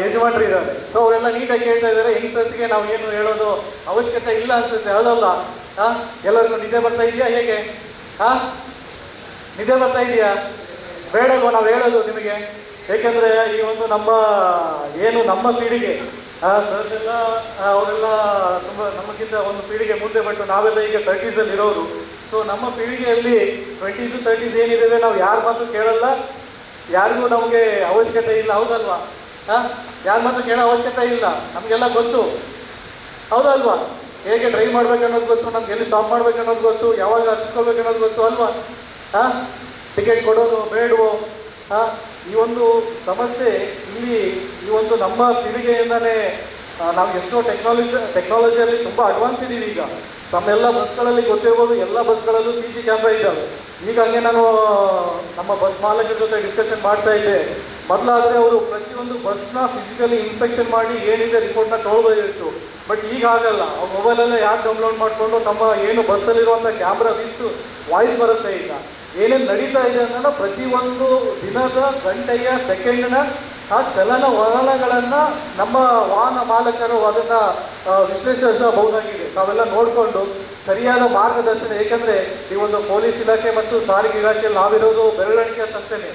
ಯಜಮಾನರು ಇದ್ದಾರೆ. ಸೊ ಅವರೆಲ್ಲ ನೀಟಾಗಿ ಕೇಳ್ತಾ ಇದ್ದಾರೆ. ಯಂಗ್ಸ್ಟರ್ಸ್ಗೆ ನಾವು ಏನು ಹೇಳೋದು ಅವಶ್ಯಕತೆ ಇಲ್ಲ ಅನ್ಸುತ್ತೆ, ಹೇಳೋಲ್ಲ. ಎಲ್ಲರಿಗೂ ನಿದ್ದೆ ಬರ್ತಾ ಇದೆಯಾ? ಹೇಗೆ ನಿದ್ದೆ ಬರ್ತಾ ಇದೆಯಾ? ಬೇಡಲ್ವ ನಾವು ಹೇಳೋದು ನಿಮಗೆ? ಏಕೆಂದರೆ ಈ ಒಂದು ನಮ್ಮ ಏನು ನಮ್ಮ ಪೀಳಿಗೆ ಸರ್ದೆಲ್ಲ ಅವರೆಲ್ಲ ತುಂಬ ನಮಗಿಂತ ಒಂದು ಪೀಳಿಗೆ ಮುಂದೆ ಬಂದು ನಾವೆಲ್ಲ ಈಗ 30s ಇರೋರು. ಸೊ ನಮ್ಮ ಪೀಳಿಗೆಯಲ್ಲಿ 20s 30s ಏನಿದ್ದೇವೆ ನಾವು ಯಾರ ಮಾತು ಕೇಳಲ್ಲ, ಯಾರಿಗೂ ನಮಗೆ ಅವಶ್ಯಕತೆ ಇಲ್ಲ, ಹೌದಲ್ವಾ? ಯಾರ ಮಾತು ಕೇಳೋ ಅವಶ್ಯಕತೆ ಇಲ್ಲ, ನಮಗೆಲ್ಲ ಗೊತ್ತು, ಹೌದಲ್ವಾ? ಹೇಗೆ ಡ್ರೈವ್ ಮಾಡ್ಬೇಕು ಅನ್ನೋದು ಗೊತ್ತು, ನಮ್ಗೆ ಎಲ್ಲಿ ಸ್ಟಾಪ್ ಮಾಡ್ಬೇಕು ಅನ್ನೋದು ಗೊತ್ತು, ಯಾವಾಗ ಹಚ್ಕೋಬೇಕು ಅನ್ನೋದು ಗೊತ್ತು ಅಲ್ವಾ? ಟಿಕೆಟ್ ಕೊಡೋದು ಬೇಡವೋ? ಈ ಒಂದು ಸಮಸ್ಯೆ ಇಲ್ಲಿ ಈ ಒಂದು ನಮ್ಮ ಪೀಳಿಗೆಯಿಂದಲೇ ನಾವು ಎಷ್ಟೋ ಟೆಕ್ನಾಲಜಿಯಲ್ಲಿ ತುಂಬ ಅಡ್ವಾನ್ಸ್ ಇದ್ದೀವಿ. ಈಗ ತಮ್ಮೆಲ್ಲ ಬಸ್ಗಳಲ್ಲಿ ಗೊತ್ತಿರ್ಬೋದು, ಎಲ್ಲ ಬಸ್ಗಳಲ್ಲೂ CC ಕ್ಯಾಮ್ರಾ ಇದ್ದಾವೆ. ಈಗ ಹಂಗೆ ನಾನು ನಮ್ಮ ಬಸ್ ಮಾಲಕರ ಜೊತೆ ಡಿಸ್ಕಷನ್ ಮಾಡ್ತಾ ಇದ್ದೆ. ಮೊದಲಾದರೆ ಅವರು ಪ್ರತಿಯೊಂದು ಬಸ್ನ ಫಿಸಿಕಲಿ ಇನ್ಸ್ಪೆಕ್ಷನ್ ಮಾಡಿ ಏನಿದೆ ರಿಪೋರ್ಟ್ನ ತೊಗೊಳ್ಬೋದಿತ್ತು. ಬಟ್ ಈಗ ಆಗಲ್ಲ, ಅವ್ರು ಮೊಬೈಲಲ್ಲೇ ಯಾಕೆ ಡೌನ್ಲೋಡ್ ಮಾಡಿಕೊಂಡು ನಮ್ಮ ಏನು ಬಸ್ಸಲ್ಲಿರುವಂಥ ಕ್ಯಾಮ್ರಾ ವಿತ್ತು ವಾಯ್ಸ್ ಬರುತ್ತೆ. ಈಗ ಏನೇನು ನಡೀತಾ ಇದೆ ಅನ್ನೋಣ ಪ್ರತಿಯೊಂದು ದಿನದ ಗಂಟೆಯ ಸೆಕೆಂಡ್ನ ಆ ಚಲನವಲನಗಳನ್ನು ನಮ್ಮ ವಾಹನ ಮಾಲಕರು ಅದನ್ನು ವಿಶ್ಲೇಷಿಸಬಹುದಾಗಿದೆ. ನಾವೆಲ್ಲ ನೋಡಿಕೊಂಡು ಸರಿಯಾದ ಮಾರ್ಗದರ್ಶನ, ಏಕೆಂದರೆ ಈ ಒಂದು ಪೊಲೀಸ್ ಇಲಾಖೆ ಮತ್ತು ಸಾರಿಗೆ ಇಲಾಖೆಯಲ್ಲಿ ನಾವಿರೋದು ಬೆರಳಿಕೆ ಅಷ್ಟೇ.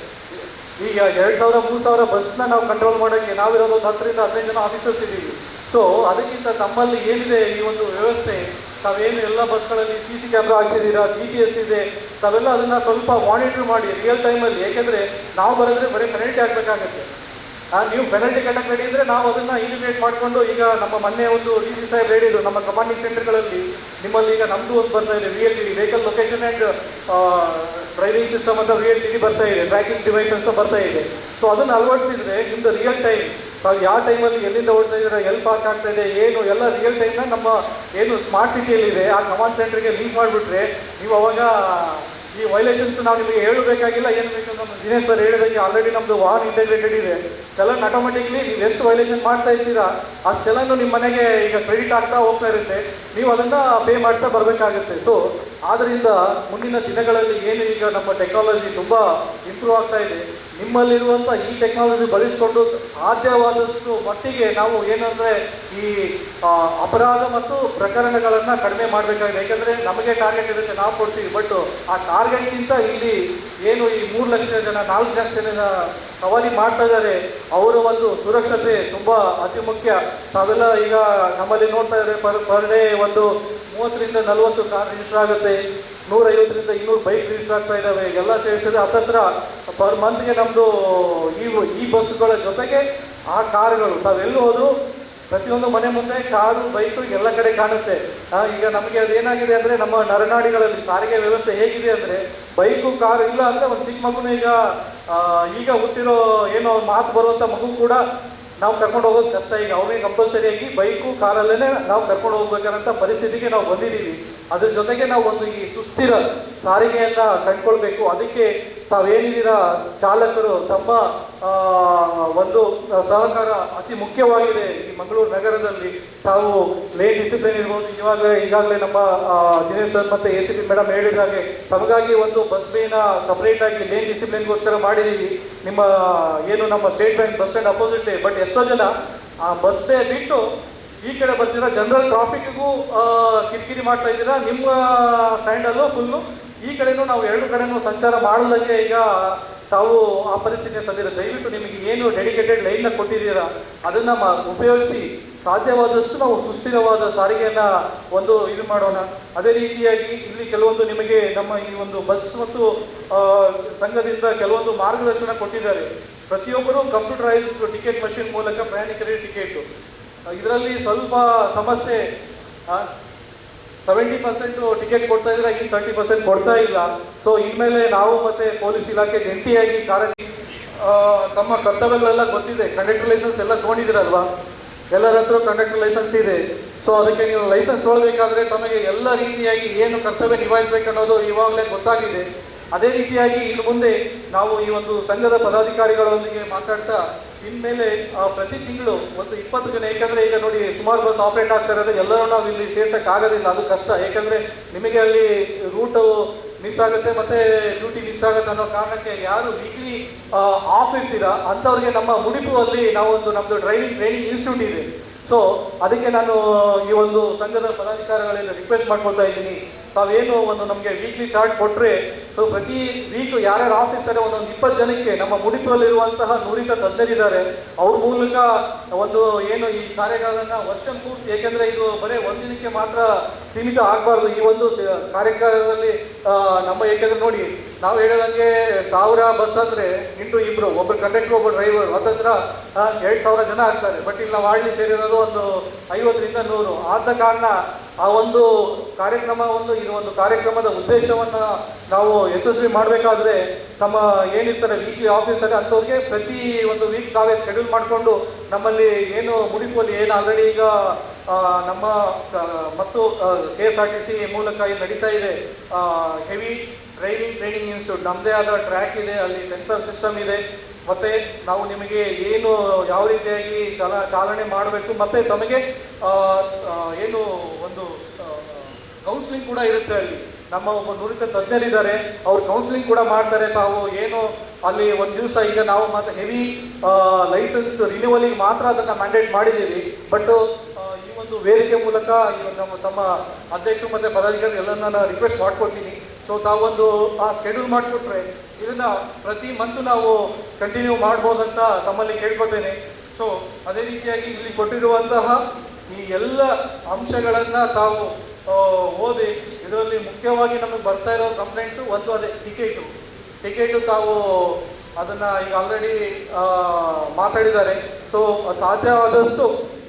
ಈಗ 2000-3000 ಬಸ್ನ ನಾವು ಕಂಟ್ರೋಲ್ ಮಾಡೋಕ್ಕೆ ನಾವಿರೋದು 10ರಿಂದ 15 ಜನ ಆಫೀಸರ್ಸ್ ಇದ್ದೀವಿ. ಸೊ ಅದಕ್ಕಿಂತ ನಮ್ಮಲ್ಲಿ ಏನಿದೆ ಈ ಒಂದು ವ್ಯವಸ್ಥೆ, ತಾವೇನು ಎಲ್ಲ ಬಸ್ಗಳಲ್ಲಿ CC ಕ್ಯಾಮ್ರಾ ಹಾಕ್ಸಿದ್ದೀರಾ, GPS ಇದೆ, ತಾವೆಲ್ಲ ಅದನ್ನು ಸ್ವಲ್ಪ ಮಾನಿಟ್ರ್ ಮಾಡಿ ರಿಯಲ್ ಟೈಮಲ್ಲಿ. ಏಕೆಂದರೆ ನಾವು ಬರೆದ್ರೆ ಬರೀ ಪೆನಲ್ಟಿ ಹಾಕಬೇಕಾಗತ್ತೆ. ನೀವು ಪೆನಲ್ಟಿ ಕಟ್ಟಕ್ಕೆ ರೆಡಿ ಇದ್ದರೆ ನಾವು ಅದನ್ನು ಇಲಿಮಿನೇಟ್ ಮಾಡಿಕೊಂಡು, ಈಗ ನಮ್ಮ ಮೊನ್ನೆ ಒಂದು DC ಸಾಹೇಬ್ ಹೇಳಿದ್ರು, ನಮ್ಮ ಕಮಾಂಡಿಂಗ್ ಸೆಂಟರ್ಗಳಲ್ಲಿ ನಿಮ್ಮಲ್ಲಿ ಈಗ ನಮ್ಮದು ಒಂದು ಬರ್ತಾ ಇದೆ VLTD, vehicle location and driving system ಅಂತ VLTD ಬರ್ತಾ ಇದೆ, ಟ್ರ್ಯಾಕಿಂಗ್ ಡಿವೈಸ್ ಅಂತ ಬರ್ತಾ ಇದೆ. ಸೊ ಅದನ್ನು ಅಳವಡಿಸಿದ್ರೆ ನಿಮ್ಮದು ರಿಯಲ್ ಟೈಮ್, ತಾವು ಯಾವ ಟೈಮಲ್ಲಿ ಎಲ್ಲಿಂದ ಓಡ್ತಾ ಇದ್ದೀರಾ, ಎಲ್ಲಿ ಪಾರ್ಕ್ ಆಗ್ತಾ ಇದೆ, ಏನು ಎಲ್ಲ ರಿಯಲ್ ಟೈಮ್ನ ನಮ್ಮ ಏನು ಸ್ಮಾರ್ಟ್ ಸಿಟಿಯಲ್ಲಿದೆ ಆ ಕಮಾಂಡ್ ಸೆಂಟ್ರಿಗೆ ಲಿಂಕ್ ಮಾಡಿಬಿಟ್ರೆ ನೀವು ಅವಾಗ ಈ ವೈಲೇಷನ್ಸ್ ನಾವು ನಿಮಗೆ ಹೇಳಬೇಕಾಗಿಲ್ಲ, ಏನು ಬೇಕು. ನಮ್ಮ ದಿನೇಶ್ ಸರ್ ಹೇಳಿದಂಗೆ ಆಲ್ರೆಡಿ ನಮ್ಮದು ವಾಹನ ಇಂಟೆಗ್ರೇಟೆಡ್ ಇದೆ. ಚಲನ್ ಆಟೋಮೆಟಿಕ್ಲಿ ನೀವು ಎಷ್ಟು ವೈಲೇಷನ್ ಮಾಡ್ತಾ ಇರ್ತೀರಾ ಅಷ್ಟು ಚಲನ್ನು ನಿಮ್ಮ ಮನೆಗೆ ಈಗ ಕ್ರೆಡಿಟ್ ಆಗ್ತಾ ಹೋಗ್ತಾ ಇರುತ್ತೆ, ನೀವು ಅದನ್ನು ಪೇ ಮಾಡ್ತಾ ಬರಬೇಕಾಗುತ್ತೆ. ಸೊ ಆದ್ದರಿಂದ ಮುಂದಿನ ದಿನಗಳಲ್ಲಿ ಏನು ಈಗ ನಮ್ಮ ಟೆಕ್ನಾಲಜಿ ತುಂಬ ಇಂಪ್ರೂವ್ ಆಗ್ತಾ ಇದೆ, ನಿಮ್ಮಲ್ಲಿರುವಂಥ ಈ ಟೆಕ್ನಾಲಜಿ ಬಳಸಿಕೊಂಡು ಸಾಧ್ಯವಾದಷ್ಟು ಮಟ್ಟಿಗೆ ನಾವು ಏನಂದರೆ ಈ ಅಪರಾಧ ಮತ್ತು ಪ್ರಕರಣಗಳನ್ನು ಕಡಿಮೆ ಮಾಡಬೇಕಾಗಿದೆ. ಯಾಕೆಂದರೆ ನಮಗೆ ಟಾರ್ಗೆಟ್ ಇರುತ್ತೆ, ನಾವು ಕೊಡ್ತೀವಿ. ಬಟ್ ಆ ಟಾರ್ಗೆಟ್ಗಿಂತ ಇಲ್ಲಿ ಏನು ಈ 3 ಲಕ್ಷ ಜನ 4 ಲಕ್ಷ ಜನ ಸವಾರಿ ಮಾಡ್ತಾ ಇದ್ದಾರೆ, ಅವರ ಒಂದು ಸುರಕ್ಷತೆ ತುಂಬ ಅತಿ ಮುಖ್ಯ. ತಾವೆಲ್ಲ ಈಗ ನಮ್ಮಲ್ಲಿ ನೋಡ್ತಾ ಇದ್ದಾರೆ, ಪರ್ ಡೇ ಒಂದು 30ರಿಂದ 40 ಕಾರ್ ರಿಜಿಸ್ಟರ್ ಆಗುತ್ತೆ, 150ರಿಂದ 200 ಬೈಕ್ ರಿಜಿಸ್ಟರ್ ಆಗ್ತಾ ಇದ್ದಾವೆ. ಎಲ್ಲ ಸೇರಿಸಿದ್ರೆ ಹತ್ತತ್ರ ಪರ್ ಮಂತ್ಗೆ ನಮ್ಮದು ಈ ಬಸ್ಸುಗಳ ಜೊತೆಗೆ ಆ ಕಾರುಗಳು ತಾವೆಲ್ಲೂ ಹೋದ್ರು ಪ್ರತಿಯೊಂದು ಮನೆ ಮುಂದೆ ಕಾರು ಬೈಕು ಎಲ್ಲ ಕಡೆ ಕಾಣುತ್ತೆ. ಈಗ ನಮಗೆ ಅದೇನಾಗಿದೆ ಅಂದರೆ ನಮ್ಮ ನರನಾಡಿಗಳಲ್ಲಿ ಸಾರಿಗೆ ವ್ಯವಸ್ಥೆ ಹೇಗಿದೆ ಅಂದರೆ ಬೈಕು ಕಾರು ಇಲ್ಲ ಅಂದರೆ ಒಂದು ಚಿಕ್ಕ ಮಗುನು ಈಗ ಹುಟ್ಟಿರೋ ಏನೋ ಮಾತು ಬರುವಂಥ ಮಗು ಕೂಡ ನಾವು ಕರ್ಕೊಂಡು ಹೋಗೋದು ಕಷ್ಟ. ಈಗ ಅವನಿಗೆ ಕಂಪಲ್ಸರಿಯಾಗಿ ಬೈಕು ಕಾರಲ್ಲೇ ನಾವು ಕರ್ಕೊಂಡು ಹೋಗ್ಬೇಕಂತ ಪರಿಸ್ಥಿತಿಗೆ ನಾವು ಬಂದಿದ್ದೀವಿ. ಅದ್ರ ಜೊತೆಗೆ ನಾವು ಒಂದು ಈ ಸುಸ್ಥಿರ ಸಾರಿಗೆಯನ್ನು ಕಂಡುಕೊಳ್ಬೇಕು. ಅದಕ್ಕೆ ತಾವೇನಿದ್ದೀರಾ ಚಾಲಕರು ತಮ್ಮ ಒಂದು ಸಹಕಾರ ಅತಿ ಮುಖ್ಯವಾಗಿದೆ. ಈ ಮಂಗಳೂರು ನಗರದಲ್ಲಿ ತಾವು ಲೇನ್ ಡಿಸಿಪ್ಲಿನ್ ಇರ್ಬೋದು, ಈಗಾಗಲೇ ನಮ್ಮ ದಿನೇಶ್ ಸರ್ ಮತ್ತು ACP ಮೇಡಮ್ ಹೇಳಿದಾಗೆ ತಮಗಾಗಿ ಒಂದು ಬಸ್ ಬೇನ ಸಪ್ರೇಟಾಗಿ ಲೇನ್ ಡಿಸಿಪ್ಲಿನ್ಗೋಸ್ಕರ ಮಾಡಿದ್ದೀವಿ. ನಿಮ್ಮ ಏನು ನಮ್ಮ state bank bus stand opposite. But ಎಷ್ಟೋ ಜನ ಆ ಬಸ್ಸೇ ಬಿಟ್ಟು ಈ ಕಡೆ ಬರ್ತೀರಾ, ಜನರಲ್ ಟ್ರಾಫಿಕ್ಗೂ ಕಿರಿಕಿರಿ ಮಾಡ್ತಾ ಇದ್ದೀರಾ. ನಿಮ್ಮ ಸ್ಟ್ಯಾಂಡಲ್ಲೂ ಫುಲ್ಲು ಈ ಕಡೆನೂ ನಾವು 2 ಕಡೆನೂ ಸಂಚಾರ ಮಾಡೋದಕ್ಕೆ ಈಗ ತಾವು ಆ ಪರಿಸ್ಥಿತಿಯನ್ನು ತಂದಿರೋ. ದಯವಿಟ್ಟು ನಿಮಗೆ ಏನು ಡೆಡಿಕೇಟೆಡ್ ಲೈನ್ನ ಕೊಟ್ಟಿದ್ದೀರಾ ಅದನ್ನು ಉಪಯೋಗಿಸಿ ಸಾಧ್ಯವಾದಷ್ಟು ನಾವು ಸುಸ್ಥಿರವಾದ ಸಾರಿಗೆಯನ್ನು ಒಂದು ಇದು ಮಾಡೋಣ. ಅದೇ ರೀತಿಯಾಗಿ ಇಲ್ಲಿ ಕೆಲವೊಂದು ನಿಮಗೆ ನಮ್ಮ ಈ ಒಂದು ಬಸ್ ಮತ್ತು ಸಂಘದಿಂದ ಕೆಲವೊಂದು ಮಾರ್ಗದರ್ಶನ ಕೊಟ್ಟಿದ್ದಾರೆ. ಪ್ರತಿಯೊಬ್ಬರು ಕಂಪ್ಯೂಟರೈಸ್ಡ್ ಟಿಕೆಟ್ ಮಷಿನ್ ಮೂಲಕ ಪ್ರಯಾಣಿಕರಿಗೆ ಟಿಕೆಟು. ಇದರಲ್ಲಿ ಸ್ವಲ್ಪ ಸಮಸ್ಯೆ, 70% ಟಿಕೆಟ್ ಕೊಡ್ತಾ ಇದ್ರೆ ಇನ್ನು 30% ಕೊಡ್ತಾ ಇಲ್ಲ. ಸೊ ಇನ್ಮೇಲೆ ನಾವು ಮತ್ತೆ ಪೊಲೀಸ್ ಇಲಾಖೆ ಜಂಟಿಯಾಗಿ ತಮ್ಮ ಕರ್ತವ್ಯಗಳೆಲ್ಲ ಗೊತ್ತಿದೆ. ಕಂಡಕ್ಟರ್ ಲೈಸೆನ್ಸ್ ಎಲ್ಲ ತೊಗೊಂಡಿದ್ದೀರಲ್ವಾ, ಎಲ್ಲರ ಹತ್ರ ಕಂಡಕ್ಟರ್ ಲೈಸೆನ್ಸ್ ಇದೆ. ಸೊ ಅದಕ್ಕೆ ನೀವು ಲೈಸೆನ್ಸ್ ತೊಗೊಳ್ಬೇಕಾದ್ರೆ ತಮಗೆ ಎಲ್ಲ ರೀತಿಯಾಗಿ ಏನು ಕರ್ತವ್ಯ ನಿಭಾಯಿಸಬೇಕನ್ನೋದು ಇವಾಗಲೇ ಗೊತ್ತಾಗಿದೆ. ಅದೇ ರೀತಿಯಾಗಿ ಇನ್ನು ಮುಂದೆ ನಾವು ಈ ಒಂದು ಸಂಘದ ಪದಾಧಿಕಾರಿಗಳೊಂದಿಗೆ ಮಾತಾಡ್ತಾ ಇನ್ಮೇಲೆ ಪ್ರತಿ ತಿಂಗಳು ಒಂದು 20 ಜನ, ಏಕೆಂದರೆ ಈಗ ನೋಡಿ ಸುಮಾರು ಬಸ್ ಆಪರೇಟ್ ಆಗ್ತಾ ಇರೋದು, ಎಲ್ಲರೂ ನಾವು ಇಲ್ಲಿ ಸೇರ್ಸೋಕ್ಕಾಗೋದಿಲ್ಲ, ಅದು ಕಷ್ಟ. ಏಕೆಂದರೆ ನಿಮಗೆ ಅಲ್ಲಿ ರೂಟು ಮಿಸ್ ಆಗುತ್ತೆ ಮತ್ತು ಡ್ಯೂಟಿ ಮಿಸ್ ಆಗುತ್ತೆ ಅನ್ನೋ ಕಾರಣಕ್ಕೆ ಯಾರು ವೀಕ್ಲಿ ಆಫ್ ಇರ್ತೀರಾ ಅಂಥವ್ರಿಗೆ ನಮ್ಮ ಮುಡಿಪುವಲ್ಲಿ ನಾವೊಂದು ನಮ್ಮದು ಡ್ರೈವಿಂಗ್ ಟ್ರೈನಿಂಗ್ ಇನ್ಸ್ಟಿಟ್ಯೂಟ್ ಇದೆ. ಸೊ ಅದಕ್ಕೆ ನಾನು ಈ ಒಂದು ಸಂಘದ ಪದಾಧಿಕಾರಿಗಳಿಂದ ರಿಕ್ವೆಸ್ಟ್ ಮಾಡ್ಕೊಳ್ತಾ ಇದ್ದೀನಿ, ತಾವೇನು ಒಂದು ನಮಗೆ ವೀಕ್ಲಿ ಚಾರ್ಟ್ ಕೊಟ್ಟರೆ ಸೊ ಪ್ರತಿ ವೀಕು ಯಾರ್ಯಾರು ಆಫ್ ಇರ್ತಾರೆ ಒಂದೊಂದು 20 ಜನಕ್ಕೆ ನಮ್ಮ ಮುಡಿಪುರಲ್ಲಿರುವಂತಹ ನುರಿತ ತಜ್ಞರಿದ್ದಾರೆ, ಅವ್ರ ಮೂಲಕ ಒಂದು ಏನು ಈ ಕಾರ್ಯಗಳನ್ನು ವರ್ಷ ಪೂರ್ತಿ, ಏಕೆಂದರೆ ಇದು ಬರೀ ಒಂದಿನಕ್ಕೆ ಮಾತ್ರ ಸೀಮಿತ ಆಗಬಾರ್ದು. ಈ ಒಂದು ಕಾರ್ಯಕ್ರಮದಲ್ಲಿ ನಮ್ಮ, ಏಕೆಂದರೆ ನೋಡಿ ನಾವು ಹೇಳೋದಂಗೆ 1000 ಬಸ್ ಅಂದರೆ ಇಂಟು ಇಬ್ಬರು, ಒಬ್ಬರು ಕಂಡಕ್ಟರ್ ಒಬ್ಬರು ಡ್ರೈವರ್, ಹತ್ತತ್ರ 2000 ಜನ ಆಗ್ತಾರೆ. ಬಟ್ ಇಲ್ಲಿ ನಾವು ಆಡ್ಲಿ ಸೇರಿರೋದು ಒಂದು 50ರಿಂದ 100. ಆದ ಕಾರಣ ಆ ಒಂದು ಇದು ಒಂದು ಕಾರ್ಯಕ್ರಮದ ಉದ್ದೇಶವನ್ನು ನಾವು ಯಶಸ್ವಿ ಮಾಡಬೇಕಾದ್ರೆ ನಮ್ಮ ಏನಿರ್ತಾರೆ ವೀಕ್ಲಿ ಆಫ್ ಇರ್ತಾರೆ ಅಂಥವ್ರಿಗೆ ಪ್ರತಿ ಒಂದು ವೀಕ್ ನಾವೇ ಶೆಡ್ಯೂಲ್ ಮಾಡಿಕೊಂಡು ನಮ್ಮಲ್ಲಿ ಏನು ಮುಡಿಪಲ್ಲಿ ಏನು ಆಲ್ರೆಡಿ ಈಗ ನಮ್ಮ ಮತ್ತು KSRTC ಮೂಲಕ ಏನು ನಡೀತಾ ಇದೆ ಹೆವಿ ಡ್ರೈವಿಂಗ್ ಟ್ರೈನಿಂಗ್ ಇನ್ಸ್ಟಿಟ್ಯೂಟ್, ನಮ್ಮದೇ ಆದ ಟ್ರ್ಯಾಕ್ ಇದೆ, ಅಲ್ಲಿ ಸೆನ್ಸರ್ ಸಿಸ್ಟಮ್ ಇದೆ, ಮತ್ತು ನಾವು ನಿಮಗೆ ಏನು ಯಾವ ರೀತಿಯಾಗಿ ಚಾಲನೆ ಮಾಡಬೇಕು, ಮತ್ತು ತಮಗೆ ಏನು ಒಂದು ಕೌನ್ಸಿಲಿಂಗ್ ಕೂಡ ಇರುತ್ತೆ. ಅಲ್ಲಿ ನಮ್ಮ ಒಬ್ಬ ನುರಿತ ತಜ್ಞರಿದ್ದಾರೆ, ಅವ್ರು ಕೌನ್ಸಿಲಿಂಗ್ ಕೂಡ ಮಾಡ್ತಾರೆ. ತಾವು ಏನು ಅಲ್ಲಿ ಒಂದು ದಿವಸ ಈಗ ನಾವು ಮತ್ತೆ ಹೆವಿ ಲೈಸೆನ್ಸ್ ರಿನ್ಯೂವಲಿಗೆ ಮಾತ್ರ ಅದನ್ನು ಮ್ಯಾಂಡೇಟ್ ಮಾಡಿದ್ದೀವಿ. ಬಟ್ ಈ ಒಂದು ವೇದಿಕೆ ಮೂಲಕ ತಮ್ಮ ಅಧ್ಯಕ್ಷರು ಮತ್ತು ಪದಾಧಿಕಾರಿ ಎಲ್ಲರನ್ನ ನಾನು ರಿಕ್ವೆಸ್ಟ್ ಮಾಡ್ಕೊಡ್ತೀನಿ. ಸೊ ತಾವೊಂದು ಆ ಸ್ಕೆಡ್ಯೂಲ್ ಮಾಡಿಕೊಟ್ರೆ ಇದನ್ನು ಪ್ರತಿ ಮಂತ್ ನಾವು ಕಂಟಿನ್ಯೂ ಮಾಡ್ಬೋದಂತ ತಮ್ಮಲ್ಲಿ ಕೇಳ್ಕೊತೇನೆ. ಸೊ ಅದೇ ರೀತಿಯಾಗಿ ಇಲ್ಲಿ ಕೊಟ್ಟಿರುವಂತಹ ಈ ಎಲ್ಲ ಅಂಶಗಳನ್ನು ತಾವು ಓದಿ, ಇದರಲ್ಲಿ ಮುಖ್ಯವಾಗಿ ನಮಗೆ ಬರ್ತಾ ಇರೋ ಕಂಪ್ಲೇಂಟ್ಸು ಒಂದು ಅದೇ ಟಿಕೆಟು ತಾವು ಅದನ್ನು ಈಗ ಆಲ್ರೆಡಿ ಮಾತಾಡಿದ್ದಾರೆ. ಸೊ ಸಾಧ್ಯವಾದಷ್ಟು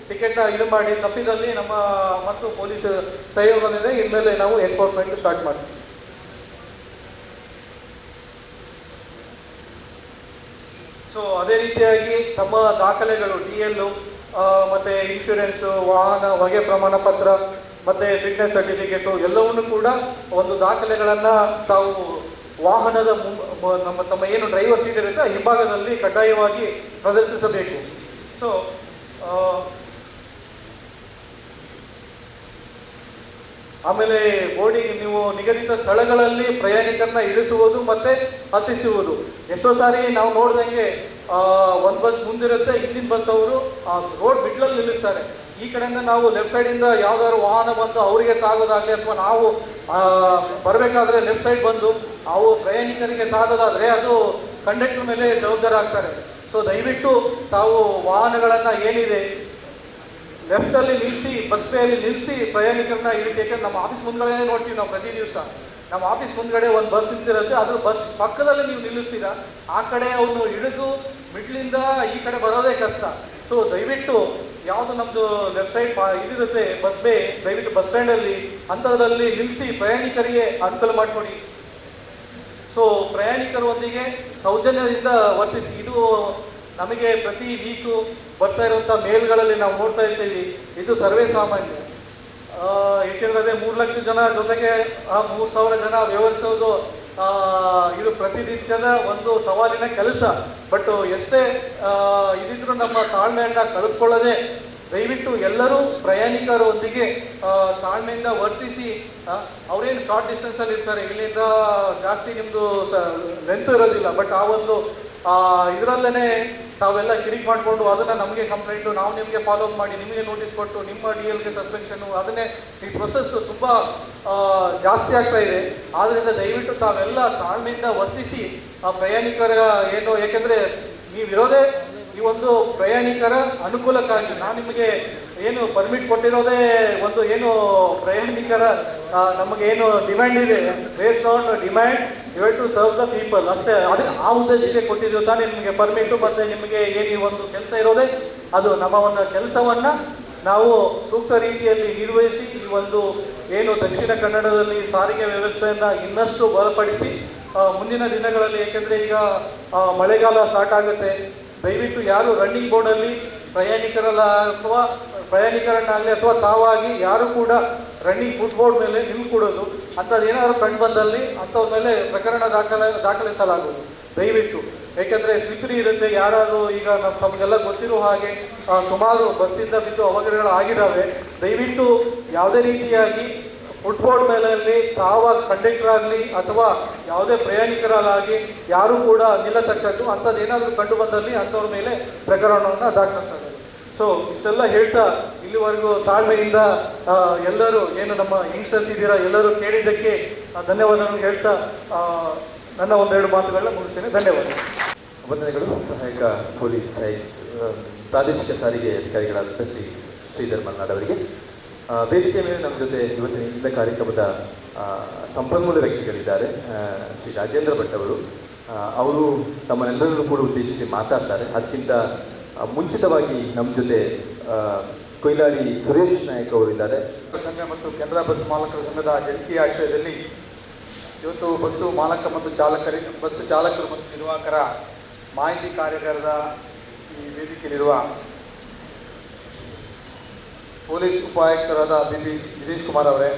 ಟಿಕೆಟ್ನ ಇದು ಮಾಡಿ, ತಪ್ಪಿದಲ್ಲಿ ನಮ್ಮ ಮತ್ತು ಪೊಲೀಸ್ ಸಹಯೋಗದಲ್ಲಿದೆ ಇನ್ಮೇಲೆ ನಾವು ಎನ್ಫೋರ್ಸ್ಮೆಂಟ್ ಸ್ಟಾರ್ಟ್ ಮಾಡ್ತೀವಿ. ಸೊ ಅದೇ ರೀತಿಯಾಗಿ ತಮ್ಮ ದಾಖಲೆಗಳು DL ಮತ್ತು ಇನ್ಶೂರೆನ್ಸು, ವಾಹನ ಹೊಗೆ ಪ್ರಮಾಣ ಪತ್ರ ಮತ್ತು ಫಿಟ್ನೆಸ್ ಸರ್ಟಿಫಿಕೇಟು ಎಲ್ಲವನ್ನೂ ಕೂಡ ಒಂದು ದಾಖಲೆಗಳನ್ನು ತಾವು ವಾಹನದ ತಮ್ಮ ಏನು ಡ್ರೈವರ್ ಸೀಟ್ ಇರುತ್ತೆ ಹಿಂಭಾಗದಲ್ಲಿ ಕಡ್ಡಾಯವಾಗಿ ಪ್ರದರ್ಶಿಸಬೇಕು. ಸೊ ಆಮೇಲೆ ಬೋರ್ಡಿಂಗ್ ನೀವು ನಿಗದಿತ ಸ್ಥಳಗಳಲ್ಲಿ ಪ್ರಯಾಣಿಕರನ್ನ ಇಳಿಸುವುದು ಮತ್ತು ಹತ್ತಿಸುವುದು. ಎಷ್ಟೋ ಸಾರಿ ನಾವು ನೋಡ್ದಂಗೆ ಒಂದು ಬಸ್ ಮುಂದಿರುತ್ತೆ, ಹಿಂದಿನ ಬಸ್ ಅವರು ರೋಡ್ ಮಿಡ್ಲಲ್ಲಿ ನಿಲ್ಲಿಸ್ತಾರೆ. ಈ ಕಡೆಯಿಂದ ನಾವು ಲೆಫ್ಟ್ ಸೈಡಿಂದ ಯಾವ್ದಾದ್ರು ವಾಹನ ಬಂದು ಅವರಿಗೆ ತಾಗೋದಾಗಲಿ ಅಥವಾ ನಾವು ಬರಬೇಕಾದ್ರೆ ಲೆಫ್ಟ್ ಸೈಡ್ ಬಂದು ನಾವು ಪ್ರಯಾಣಿಕರಿಗೆ ತಾಗೋದಾದರೆ ಅದು ಕಂಡಕ್ಟರ್ ಮೇಲೆ ಜವಾಬ್ದಾರ ಆಗ್ತಾರೆ. ಸೊ ದಯವಿಟ್ಟು ತಾವು ವಾಹನಗಳನ್ನು ಏನಿದೆ ಲೆಫ್ಟಲ್ಲಿ ನಿಲ್ಲಿಸಿ, ಬಸ್ ಬೇಯಲ್ಲಿ ನಿಲ್ಲಿಸಿ ಪ್ರಯಾಣಿಕರನ್ನ ಇಳಿಸಿ. ಯಾಕೆಂದ್ರೆ ನಮ್ಮ ಆಫೀಸ್ ಮುಂದ್ಗಡೆ ನೋಡ್ತೀವಿ ನಾವು ಪ್ರತಿ ದಿವಸ. ನಮ್ಮ ಆಫೀಸ್ ಮುಂದ್ಗಡೆ ಒಂದು ಬಸ್ ನಿಂತಿರುತ್ತೆ, ಅದ್ರ ಬಸ್ ಪಕ್ಕದಲ್ಲಿ ನೀವು ನಿಲ್ಲಿಸ್ತೀರಾ, ಆ ಕಡೆ ಅವನು ಹಿಡಿದು ಮಿಡ್ಲಿಂದ ಈ ಕಡೆ ಬರೋದೇ ಕಷ್ಟ. ಸೊ ದಯವಿಟ್ಟು ಯಾವುದು ನಮ್ಮದು ಲೆಫ್ಟ್ ಸೈಡ್ ಇದಿರುತ್ತೆ ಬಸ್ ಬೇ, ದಯವಿಟ್ಟು ಬಸ್ ಸ್ಟ್ಯಾಂಡಲ್ಲಿ ಅಂಥದ್ರಲ್ಲಿ ನಿಲ್ಲಿಸಿ ಪ್ರಯಾಣಿಕರಿಗೆ ಅನುಕೂಲ ಮಾಡಿಕೊಡಿ. ಸೊ ಪ್ರಯಾಣಿಕರೊಂದಿಗೆ ಸೌಜನ್ಯದಿಂದ ವರ್ತಿಸಿ. ಇದು ನಮಗೆ ಪ್ರತಿ ವೀಕು ಬರ್ತಾ ಇರುವಂಥ ಮೇಲ್ಗಳಲ್ಲಿ ನಾವು ನೋಡ್ತಾ ಇರ್ತೀವಿ. ಇದು ಸರ್ವೇ ಸಾಮಾನ್ಯ. ಏಕೆಂದರೆ ಅದೇ 3 ಲಕ್ಷ ಜನ ಜೊತೆಗೆ 3,000 ಜನ ವ್ಯವಹರಿಸೋದು ಇದು ಪ್ರತಿನಿತ್ಯದ ಒಂದು ಸವಾಲಿನ ಕೆಲಸ. ಬಟ್ ಎಷ್ಟೇ ಇದಿದ್ರೂ ನಮ್ಮ ತಾಳ್ಮೆಯನ್ನು ಕಳೆದುಕೊಳ್ಳದೆ ದಯವಿಟ್ಟು ಎಲ್ಲರೂ ಪ್ರಯಾಣಿಕರೊಂದಿಗೆ ತಾಳ್ಮೆಯಿಂದ ವರ್ತಿಸಿ. ಅವರೇನು ಶಾರ್ಟ್ ಡಿಸ್ಟೆನ್ಸಲ್ಲಿ ಇರ್ತಾರೆ, ಇಲ್ಲಿಂದ ಜಾಸ್ತಿ ನಿಮ್ಮದು ಲೆಂತ್ ಇರೋದಿಲ್ಲ. ಬಟ್ ಆ ಒಂದು ಇದರಲ್ಲೇ ತಾವೆಲ್ಲ ಕಿರಿಕ್ ಮಾಡಿಕೊಂಡು ಅದನ್ನು ನಮಗೆ ಕಂಪ್ಲೇಂಟು, ನಾವು ನಿಮಗೆ ಫಾಲೋ ಅಪ್ ಮಾಡಿ ನಿಮಗೆ ನೋಟಿಸ್ ಕೊಟ್ಟು ನಿಮ್ಮ DLಗೆ ಸಸ್ಪೆನ್ಷನ್ನು, ಅದನ್ನೇ ಈ ಪ್ರೊಸೆಸ್ ತುಂಬ ಜಾಸ್ತಿ ಆಗ್ತಾ ಇದೆ. ಆದ್ದರಿಂದ ದಯವಿಟ್ಟು ತಾವೆಲ್ಲ ತಾಳ್ಮೆಯಿಂದ ವರ್ತಿಸಿ ಆ ಪ್ರಯಾಣಿಕರ ಏನು, ಏಕೆಂದರೆ ನೀವಿರೋದೇ ಈ ಒಂದು ಪ್ರಯಾಣಿಕರ ಅನುಕೂಲಕ್ಕಾಗಿ. ನಾನು ನಿಮಗೆ ಏನು ಪರ್ಮಿಟ್ ಕೊಟ್ಟಿರೋದೇ ಒಂದು ಏನು ಪ್ರಯಾಣಿಕರ ನಮಗೇನು ಡಿಮ್ಯಾಂಡ್ ಇದೆ, based on demand you have to serve the people ಅಷ್ಟೇ. ಅದಕ್ಕೆ ಆ ಉದ್ದೇಶಕ್ಕೆ ಕೊಟ್ಟಿದ್ದೀವಿ ತಾನೇ ನಿಮಗೆ ಪರ್ಮಿಟು. ಮತ್ತು ನಿಮಗೆ ಏನು ಈ ಒಂದು ಕೆಲಸ ಇರೋದೇ ಅದು ನಮ್ಮ ಒಂದು ಕೆಲಸವನ್ನು ನಾವು ಸೂಕ್ತ ರೀತಿಯಲ್ಲಿ ನಿರ್ವಹಿಸಿ ಈ ಒಂದು ಏನು ದಕ್ಷಿಣ ಕನ್ನಡದಲ್ಲಿ ಸಾರಿಗೆ ವ್ಯವಸ್ಥೆಯನ್ನು ಇನ್ನಷ್ಟು ಬಲಪಡಿಸಿ ಮುಂದಿನ ದಿನಗಳಲ್ಲಿ, ಏಕೆಂದರೆ ಈಗ ಮಳೆಗಾಲ ಸ್ಟಾರ್ಟ್ ಆಗುತ್ತೆ, ದಯವಿಟ್ಟು ಯಾರು ರನ್ನಿಂಗ್ ಬೋರ್ಡಲ್ಲಿ ಪ್ರಯಾಣಿಕರನ್ನಾಗಲಿ ಅಥವಾ ತಾವಾಗಿ ಯಾರು ಕೂಡ ರನ್ನಿಂಗ್ ಫುಟ್ಬೋರ್ಡ್ ಮೇಲೆ ನಿಲ್ಕೂಡೋದು ಅಂಥದ್ದು ಏನಾದರೂ ಕಂಡು ಬಂದಲ್ಲಿ ಅಂಥವ್ರ ಮೇಲೆ ಪ್ರಕರಣ ದಾಖಲಿಸಲಾಗುವುದು ದಯವಿಟ್ಟು. ಏಕೆಂದರೆ ಸ್ಲಿಪ್ಪರಿ ಇರುತ್ತೆ. ಯಾರಾದರೂ ಈಗ ತಮಗೆಲ್ಲ ಗೊತ್ತಿರೋ ಹಾಗೆ ಸುಮಾರು ಬಸ್ಸಿಂದ ಬಿದ್ದು ಅವಘಡಗಳು ಆಗಿದ್ದಾವೆ. ದಯವಿಟ್ಟು ಯಾವುದೇ ರೀತಿಯಾಗಿ ಫುಟ್ಬೋರ್ಡ್ ಮೇಲಲ್ಲಿ ತಾವಾಗ ಕಂಡಕ್ಟರ್ ಆಗಲಿ ಅಥವಾ ಯಾವುದೇ ಪ್ರಯಾಣಿಕರಾಗಲಿ ಯಾರೂ ಕೂಡ ನಿಲ್ಲತಕ್ಕದ್ದು. ಅಂಥದ್ದು ಏನಾದರೂ ಕಂಡು ಬಂದಲ್ಲಿ ಅಂಥವ್ರ ಮೇಲೆ ಪ್ರಕರಣವನ್ನು ದಾಖಲಿಸಲಾಗುತ್ತೆ. ಸೊ ಇಷ್ಟೆಲ್ಲ ಹೇಳ್ತಾ ಇಲ್ಲಿವರೆಗೂ ತಾಳ್ಮೆಯಿಂದ ಎಲ್ಲರೂ ಏನು ನಮ್ಮ ಯಂಗ್ಸ್ಟರ್ಸ್ ಇದ್ದೀರಾ ಎಲ್ಲರೂ ಕೇಳಿದ್ದಕ್ಕೆ ಧನ್ಯವಾದಗಳನ್ನು ಹೇಳ್ತಾ ನನ್ನ ಒಂದೆರಡು ಮಾತುಗಳನ್ನ ಮುಗಿಸ್ತೇನೆ. ಧನ್ಯವಾದ. ವಂದನೆಗಳು. ಸಹಾಯಕ ಪೊಲೀಸ್ ಪ್ರಾದೇಶಿಕ ಸಾರಿಗೆ ಅಧಿಕಾರಿಗಳಾದ ಶ್ರೀಧರ್ ಮಲ್ನಾಡ್ ಅವರಿಗೆ. ವೇದಿಕೆ ಮೇಲೆ ನಮ್ಮ ಜೊತೆ ಇವತ್ತಿನ ಇಂಥ ಕಾರ್ಯಕ್ರಮದ ಸಂಪನ್ಮೂಲ ವ್ಯಕ್ತಿಗಳಿದ್ದಾರೆ. ಶ್ರೀ ರಾಜೇಂದ್ರ ಭಟ್ ಅವರು ತಮ್ಮನ್ನೆಲ್ಲರನ್ನೂ ಕೂಡ ಉದ್ದೇಶಿಸಿ ಮಾತಾಡ್ತಾರೆ. ಅದಕ್ಕಿಂತ ಮುಂಚಿತವಾಗಿ ನಮ್ಮ ಜೊತೆ ಕೊಯ್ಲಾಡಿ ಸುರೇಶ್ ನಾಯಕ್ ಅವರಿದ್ದಾರೆ. ಸಂಘ ಮತ್ತು ಕೆನರಾ ಬಸ್ ಮಾಲಕರ ಸಂಘದ ಜಂಟಿ ಆಶ್ರಯದಲ್ಲಿ ಇವತ್ತು ಬಸ್ಸು ಮಾಲಕ ಮತ್ತು ಬಸ್ ಚಾಲಕರು ಮತ್ತು ನಿರ್ವಾಹಕರ ಮಾಹಿತಿ ಕಾರ್ಯಾಗಾರದ ಈ ವೇದಿಕೆಯಲ್ಲಿರುವ ಪೊಲೀಸ್ ಉಪಾಯುಕ್ತರಾದ BP ಗಿರೀಶ್ ಕುಮಾರ್ ಅವರೇ,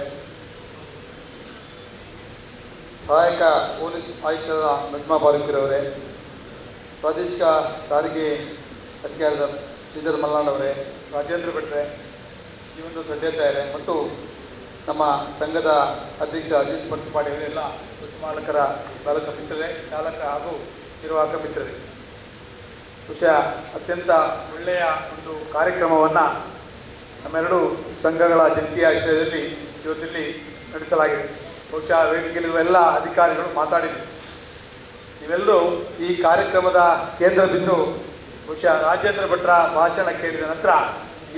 ಸಹಾಯಕ ಪೊಲೀಸ್ ಆಯುಕ್ತರಾದ ನಜ್ಮಾ ಬಾರಿಕರ್ ಅವರೇ, ಪ್ರಾದೇಶಿಕ ಸಾರಿಗೆ ಅಧಿಕಾರಿದ ಶ್ರೀಧರ್ ಮಲ್ನಾಡ್ ಅವರೇ, ರಾಜೇಂದ್ರ ಭಟ್ರೆ, ಈ ಒಂದು ಸದ್ಯತೆ ಮತ್ತು ನಮ್ಮ ಸಂಘದ ಅಧ್ಯಕ್ಷ ಅಜೀಜ್ ಪರ್ತಿಪಾಡಿ ಅವರೆಲ್ಲ ಬಸ್ ಮಾಲಕರ ಚಾಲಕ ಮಿತ್ರರೇ, ಚಾಲಕ ಹಾಗೂ ನಿರ್ವಾಹಕ ಮಿತ್ರರೇ, ವಿಷಯ ಅತ್ಯಂತ ಒಳ್ಳೆಯ ಒಂದು ಕಾರ್ಯಕ್ರಮವನ್ನು ನಮ್ಮೆರಡು ಸಂಘಗಳ ಜಂಟಿ ಆಶ್ರಯದಲ್ಲಿ ಇವತ್ತಿಲ್ಲಿ ನಡೆಸಲಾಗಿದೆ. ಬಹುಶಃ ವೇದಿಕೆಯಲ್ಲಿರುವ ಎಲ್ಲ ಅಧಿಕಾರಿಗಳು ಮಾತಾಡಿದರು. ನೀವೆಲ್ಲರೂ ಈ ಕಾರ್ಯಕ್ರಮದ ಕೇಂದ್ರ ಬಿಂದು ಬಹುಶಃ ರಾಜೇಂದ್ರ ಭಟ್ರ ಭಾಷಣ ಕೇಳಿದ ನಂತರ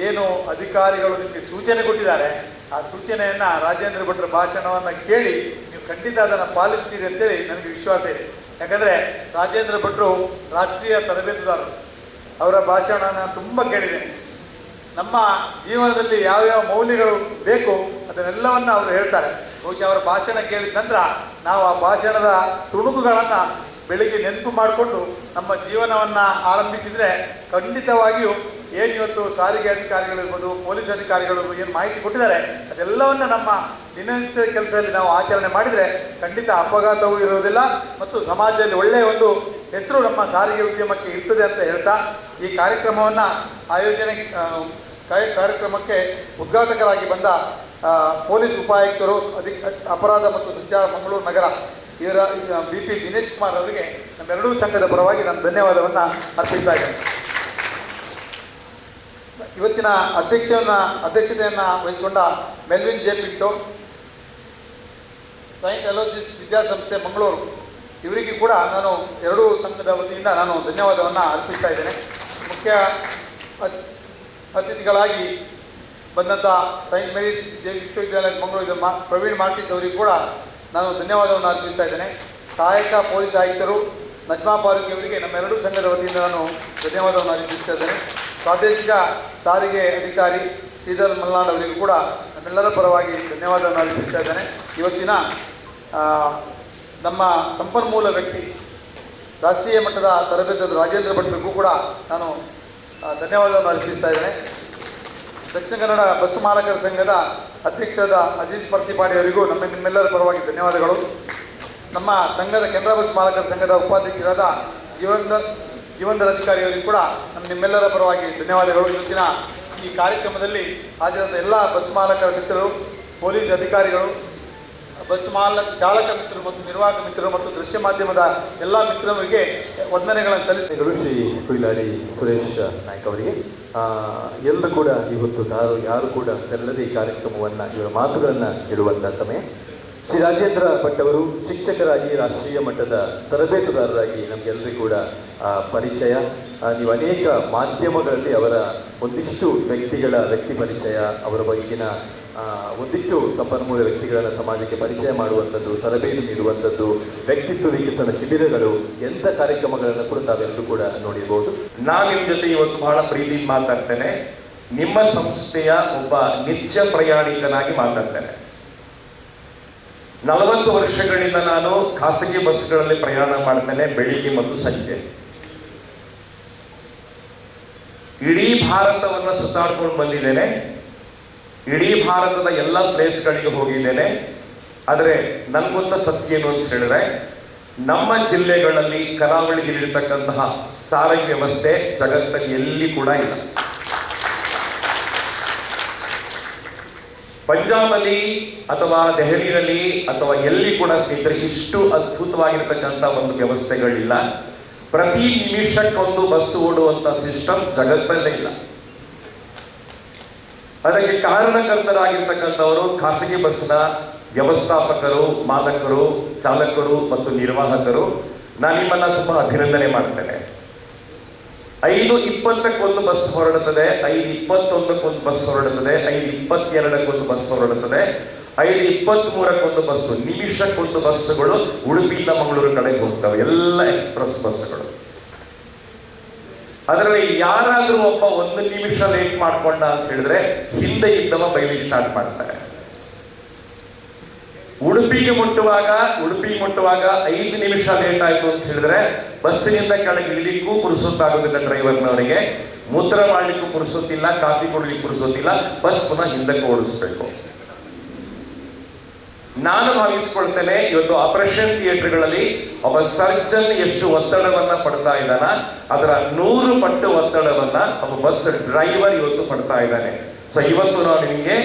ಏನು ಅಧಿಕಾರಿಗಳು ನಿಮಗೆ ಸೂಚನೆ ಕೊಟ್ಟಿದ್ದಾರೆ, ಆ ಸೂಚನೆಯನ್ನು ರಾಜೇಂದ್ರ ಭಟ್ರ ಭಾಷಣವನ್ನು ಕೇಳಿ ನೀವು ಖಂಡಿತ ಅದನ್ನು ಪಾಲಿಸ್ತೀರಿ ಅಂತೇಳಿ ನನಗೆ ವಿಶ್ವಾಸ ಇದೆ. ಯಾಕಂದರೆ ರಾಜೇಂದ್ರ ಭಟ್ರು ರಾಷ್ಟ್ರೀಯ ತರಬೇತುದಾರರು. ಅವರ ಭಾಷಣ ನಾನು ತುಂಬ ಕೇಳಿದ್ದೇನೆ. ನಮ್ಮ ಜೀವನದಲ್ಲಿ ಯಾವ್ಯಾವ ಮೌಲ್ಯಗಳು ಬೇಕು ಅದನ್ನೆಲ್ಲವನ್ನು ಅವರು ಹೇಳ್ತಾರೆ. ಬಹುಶಃ ಅವರ ಭಾಷಣ ಕೇಳಿದ ನಂತರ ನಾವು ಆ ಭಾಷಣದ ತುಣುಕುಗಳನ್ನು ಬೆಳಿಗ್ಗೆ ನೆನಪು ಮಾಡಿಕೊಂಡು ನಮ್ಮ ಜೀವನವನ್ನು ಆರಂಭಿಸಿದರೆ ಖಂಡಿತವಾಗಿಯೂ ಏನು ಇವತ್ತು ಸಾರಿಗೆ ಅಧಿಕಾರಿಗಳಿರ್ಬೋದು, ಪೊಲೀಸ್ ಅಧಿಕಾರಿಗಳು ಏನು ಮಾಹಿತಿ ಕೊಟ್ಟಿದ್ದಾರೆ ಅದೆಲ್ಲವನ್ನು ನಮ್ಮ ದಿನನಿತ್ಯದ ಕೆಲಸದಲ್ಲಿ ನಾವು ಆಚರಣೆ ಮಾಡಿದರೆ ಖಂಡಿತ ಅಪಘಾತವೂ ಇರುವುದಿಲ್ಲ ಮತ್ತು ಸಮಾಜದಲ್ಲಿ ಒಳ್ಳೆಯ ಒಂದು ಹೆಸರು ನಮ್ಮ ಸಾರಿಗೆ ಉದ್ಯಮಕ್ಕೆ ಇರ್ತದೆ ಅಂತ ಹೇಳ್ತಾ ಈ ಕಾರ್ಯಕ್ರಮವನ್ನು ಕಾರ್ಯಕ್ರಮಕ್ಕೆ ಉದ್ಘಾಟಕರಾಗಿ ಬಂದ ಪೊಲೀಸ್ ಉಪಾಯುಕ್ತರು, ಅಪರಾಧ ಮತ್ತು ಸಂಚಾರ ಮಂಗಳೂರು ನಗರ ಇವರ BP ದಿನೇಶ್ ಕುಮಾರ್ ಅವರಿಗೆ ನಮ್ಮೆರಡೂ ಸಂಘದ ಪರವಾಗಿ ನಾನು ಧನ್ಯವಾದವನ್ನು ಅರ್ಪಿಸ್ತಾ ಇದ್ದೇನೆ. ಇವತ್ತಿನ ಅಧ್ಯಕ್ಷತೆಯನ್ನು ವಹಿಸಿಕೊಂಡ Melvin J Pinto, Saint Aloysius ವಿದ್ಯಾಸಂಸ್ಥೆ ಮಂಗಳೂರು, ಇವರಿಗೂ ಕೂಡ ನಾನು ಎರಡೂ ಸಂಘದ ವತಿಯಿಂದ ನಾನು ಧನ್ಯವಾದವನ್ನು ಅರ್ಪಿಸ್ತಾ ಇದ್ದೇನೆ. ಮುಖ್ಯ ಅತಿಥಿಗಳಾಗಿ ಬಂದಂಥ ಸೈಂಟ್ ಮೇರೀಸ್ ವಿಶ್ವವಿದ್ಯಾಲಯ ಮಂಗಳೂರು ಪ್ರವೀಣ್ ಮಾರ್ಟಿಸ್ ಅವರಿಗೂ ಕೂಡ ನಾನು ಧನ್ಯವಾದವನ್ನು ಅರ್ಪಿಸ್ತಾ ಇದ್ದೇನೆ. ಸಹಾಯಕ ಪೊಲೀಸ್ ಆಯುಕ್ತರು ನಜ್ಮಾ ಫಾರೂಕ್ ಅವರಿಗೆ ನಮ್ಮೆರಡೂ ಸಂಘದ ವತಿಯಿಂದ ನಾನು ಧನ್ಯವಾದವನ್ನು ಅರ್ಪಿಸ್ತಾ ಇದ್ದೇನೆ. ಪ್ರಾದೇಶಿಕ ಸಾರಿಗೆ ಅಧಿಕಾರಿ ಶ್ರೀಧರ್ ಮಲ್ನಾಡ್ ಅವರಿಗೂ ಕೂಡ ನಮ್ಮೆಲ್ಲರ ಪರವಾಗಿ ಧನ್ಯವಾದವನ್ನು ಅರ್ಪಿಸ್ತಾ ಇದ್ದೇನೆ. ಇವತ್ತಿನ ನಮ್ಮ ಸಂಪನ್ಮೂಲ ವ್ಯಕ್ತಿ ರಾಷ್ಟ್ರೀಯ ಮಟ್ಟದ ತರಬೇತದ ರಾಜೇಂದ್ರ ಭಟ್ರಿಗೂ ಕೂಡ ನಾನು ಧನ್ಯವಾದವನ್ನು ಅರ್ಪಿಸ್ತಾ ಇದ್ದೇನೆ. ದಕ್ಷಿಣ ಕನ್ನಡ ಬಸ್ ಮಾಲಕರ ಸಂಘದ ಅಧ್ಯಕ್ಷರಾದ ಅಜೀಜ್ ಪರ್ತಿಪಾಡಿ ಅವರಿಗೂ ನಿಮ್ಮೆಲ್ಲರ ಪರವಾಗಿ ಧನ್ಯವಾದಗಳು. ನಮ್ಮ ಸಂಘದ ಕೆನರಾ ಬಸ್ ಮಾಲಕರ ಸಂಘದ ಉಪಾಧ್ಯಕ್ಷರಾದ ಜೀವಂದರ್ ಅಧಿಕಾರಿ ಅವರಿಗೂ ಕೂಡ ನಿಮ್ಮೆಲ್ಲರ ಪರವಾಗಿ ಧನ್ಯವಾದಗಳು. ಇವತ್ತಿನ ಈ ಕಾರ್ಯಕ್ರಮದಲ್ಲಿ ಹಾಜರಾದ ಎಲ್ಲ ಬಸ್ ಮಾಲಕರ ಮಿತ್ರರು, ಪೊಲೀಸ್ ಅಧಿಕಾರಿಗಳು, ಬಸ್ ಚಾಲಕ ಮಿತ್ರರು ಮತ್ತು ನಿರ್ವಾಹಕ ಮಿತ್ರರು ಮತ್ತು ದೃಶ್ಯ ಮಾಧ್ಯಮದ ಎಲ್ಲ ಮಿತ್ರರಿಗೆ ವಂದನೆಗಳನ್ನು ಸಲ್ಲಿಸಿದರು. ಶ್ರೀ ಕುಯಿಲಾಡಿ ಸುರೇಶ್ ನಾಯ್ಕ ಅವರಿಗೆ ಎಲ್ಲರೂ ಕೂಡ ಇವತ್ತು ಯಾರು ಕೂಡ ತೆರಳದೆ ಈ ಕಾರ್ಯಕ್ರಮವನ್ನು ಇವರ ಮಾತುಗಳನ್ನು ಇಡುವಂಥ ಸಮಯ. ಶ್ರೀ ರಾಜೇಂದ್ರ ಭಟ್ ಅವರು ಶಿಕ್ಷಕರಾಗಿ ರಾಷ್ಟ್ರೀಯ ಮಟ್ಟದ ತರಬೇತುದಾರರಾಗಿ ನಮಗೆಲ್ಲರಿಗೂ ಕೂಡ ಪರಿಚಯ. ನೀವು ಅನೇಕ ಮಾಧ್ಯಮಗಳಲ್ಲಿ ಅವರ ಒಂದಿಷ್ಟು ವ್ಯಕ್ತಿ ಪರಿಚಯ, ಅವರ ಬಗೆಗಿನ ಒಂದಿಷ್ಟು ಸಂಪನ್ಮೂಲ ವ್ಯಕ್ತಿಗಳನ್ನು ಸಮಾಜಕ್ಕೆ ಪರಿಚಯ ಮಾಡುವಂಥದ್ದು, ತರಬೇತಿ ನೀಡುವಂಥದ್ದು, ವ್ಯಕ್ತಿತ್ವ ವಿಕಸನ ಶಿಬಿರಗಳು, ಎಂಥ ಕಾರ್ಯಕ್ರಮಗಳನ್ನು ಕೂಡ ತಾವೆಲ್ಲರೂ ಕೂಡ ನೋಡಿರ್ಬೋದು. ನಾನು ನಿಮ್ಮ ಜೊತೆ ಇವತ್ತು ಬಹಳ ಪ್ರೀತಿಯಿಂದ ಮಾತಾಡ್ತೇನೆ. ನಿಮ್ಮ ಸಂಸ್ಥೆಯ ಒಬ್ಬ ನಿತ್ಯ ಪ್ರಯಾಣಿಕನಾಗಿ ಮಾತಾಡ್ತೇನೆ. 40 ವರ್ಷಗಳಿಂದ ನಾನು ಖಾಸಗಿ ಬಸ್ಗಳಲ್ಲಿ ಪ್ರಯಾಣ ಮಾಡ್ತೇನೆ, ಬೆಳಿಗ್ಗೆ ಮತ್ತು ಸಂಜೆ. ಇಡೀ ಭಾರತವನ್ನು ಸುತ್ತಾಡ್ಕೊಂಡು ಬಂದಿದ್ದೇನೆ. ಇಡೀ ಭಾರತದ ಎಲ್ಲ ಪ್ಲೇಸ್ಗಳಿಗೆ ಹೋಗಿದ್ದೇನೆ. ಆದರೆ ನನ್ಗೊಂದು ಸತ್ಯ ಏನು ಅಂತ ಹೇಳಿದ್ರೆ, ನಮ್ಮ ಜಿಲ್ಲೆಗಳಲ್ಲಿ ಕರಾವಳಿಯಲ್ಲಿರ್ತಕ್ಕಂತಹ ಸಾರಿಗೆ ವ್ಯವಸ್ಥೆ ಜಗತ್ತಲ್ಲಿ ಎಲ್ಲಿ ಕೂಡ ಇಲ್ಲ. ಪಂಜಾಬಲ್ಲಿ ಅಥವಾ ದೆಹಲಿಯಲ್ಲಿ ಅಥವಾ ಎಲ್ಲಿ ಕೂಡ ಸಿಕ್ಕರೆ ಇಷ್ಟು ಅದ್ಭುತವಾಗಿರ್ತಕ್ಕಂಥ ಒಂದು ವ್ಯವಸ್ಥೆಗಳಿಲ್ಲ. ಪ್ರತಿ ನಿಮಿಷಕ್ಕೊಂದು ಬಸ್ ಓಡುವಂತ ಸಿಸ್ಟಮ್ ಜಗತ್ತಲ್ಲೇ ಇಲ್ಲ. ಅದಕ್ಕೆ ಕಾರಣಕರ್ತರಾಗಿರ್ತಕ್ಕಂಥವರು ಖಾಸಗಿ ಬಸ್ನ ವ್ಯವಸ್ಥಾಪಕರು, ಮಾಲಕರು, ಚಾಲಕರು ಮತ್ತು ನಿರ್ವಾಹಕರು. ನಾನು ನಿಮ್ಮನ್ನ ತುಂಬಾ ಅಭಿನಂದನೆ ಮಾಡ್ತೇನೆ. 5:20 ಬಸ್ ಹೊರಡುತ್ತದೆ, 5:21 ಬಸ್ ಹೊರಡುತ್ತದೆ, 5:22 ಬಸ್ ಹೊರಡುತ್ತದೆ, 5:23 ಬಸ್ಸು, ನಿಮಿಷಕ್ಕೊಂದು ಬಸ್ಸುಗಳು ಉಡುಪಿಯಿಂದ ಮಂಗಳೂರು ಕಡೆಗೆ ಹೋಗ್ತವೆ, ಎಲ್ಲ ಎಕ್ಸ್ಪ್ರೆಸ್ ಬಸ್ಸುಗಳು. ಅದರಲ್ಲಿ ಯಾರಾದ್ರೂ ಒಬ್ಬ 1 ನಿಮಿಷ ಲೇಟ್ ಮಾಡ್ಕೊಂಡ ಅಂತ ಹೇಳಿದ್ರೆ ಹಿಂದೆ ಇದ್ದವ ಬೈಲಿಕ್ಕೆ ಸ್ಟಾರ್ಟ್ ಮಾಡ್ತಾರೆ. ಉಡುಪಿಗೆ ಮುಟ್ಟುವಾಗ 5 ನಿಮಿಷ ಲೇಟ್ ಆಯ್ತು ಅಂತ ಹೇಳಿದ್ರೆ ಬಸ್ಸಿನಿಂದ ಕೆಳಗೆ ಇಳಿಲಿಕ್ಕೂ ಪುರುಸೊತ್ತಾಗೋದಿಲ್ಲ ಡ್ರೈವರ್ನವರಿಗೆ, ಮೂತ್ರ ಮಾಡ್ಲಿಕ್ಕೂ ಪುರುಸೊತ್ತಿಲ್ಲ, ಕಾಫಿ ಕೊಡ್ಲಿಕ್ಕೆ ಪುರುಸೊತ್ತಿಲ್ಲ, ಬಸ್ ಪುನಃ ಹಿಂದಕ್ಕೆ ಓಡಿಸ್ಬೇಕು. ನಾನು ಭಾವಿಸ್ಕೊಳ್ತೇನೆ ಇವತ್ತು ಆಪರೇಷನ್ ಥಿಯೇಟರ್ಗಳಲ್ಲಿ ಒಬ್ಬ ಸರ್ಜನ್ ಎಷ್ಟು ಒತ್ತಡವನ್ನ ಪಡ್ತಾ ಇದ್ದಾನ ಅದರ 100 ಪಟ್ಟು ಒತ್ತಡವನ್ನ ಒಬ್ಬ ಬಸ್ ಡ್ರೈವರ್ ಇವತ್ತು ಪಡ್ತಾ ಇದ್ದಾನೆ. ಸೊ ಇವತ್ತು ನಾವು ನಿಮಗೆ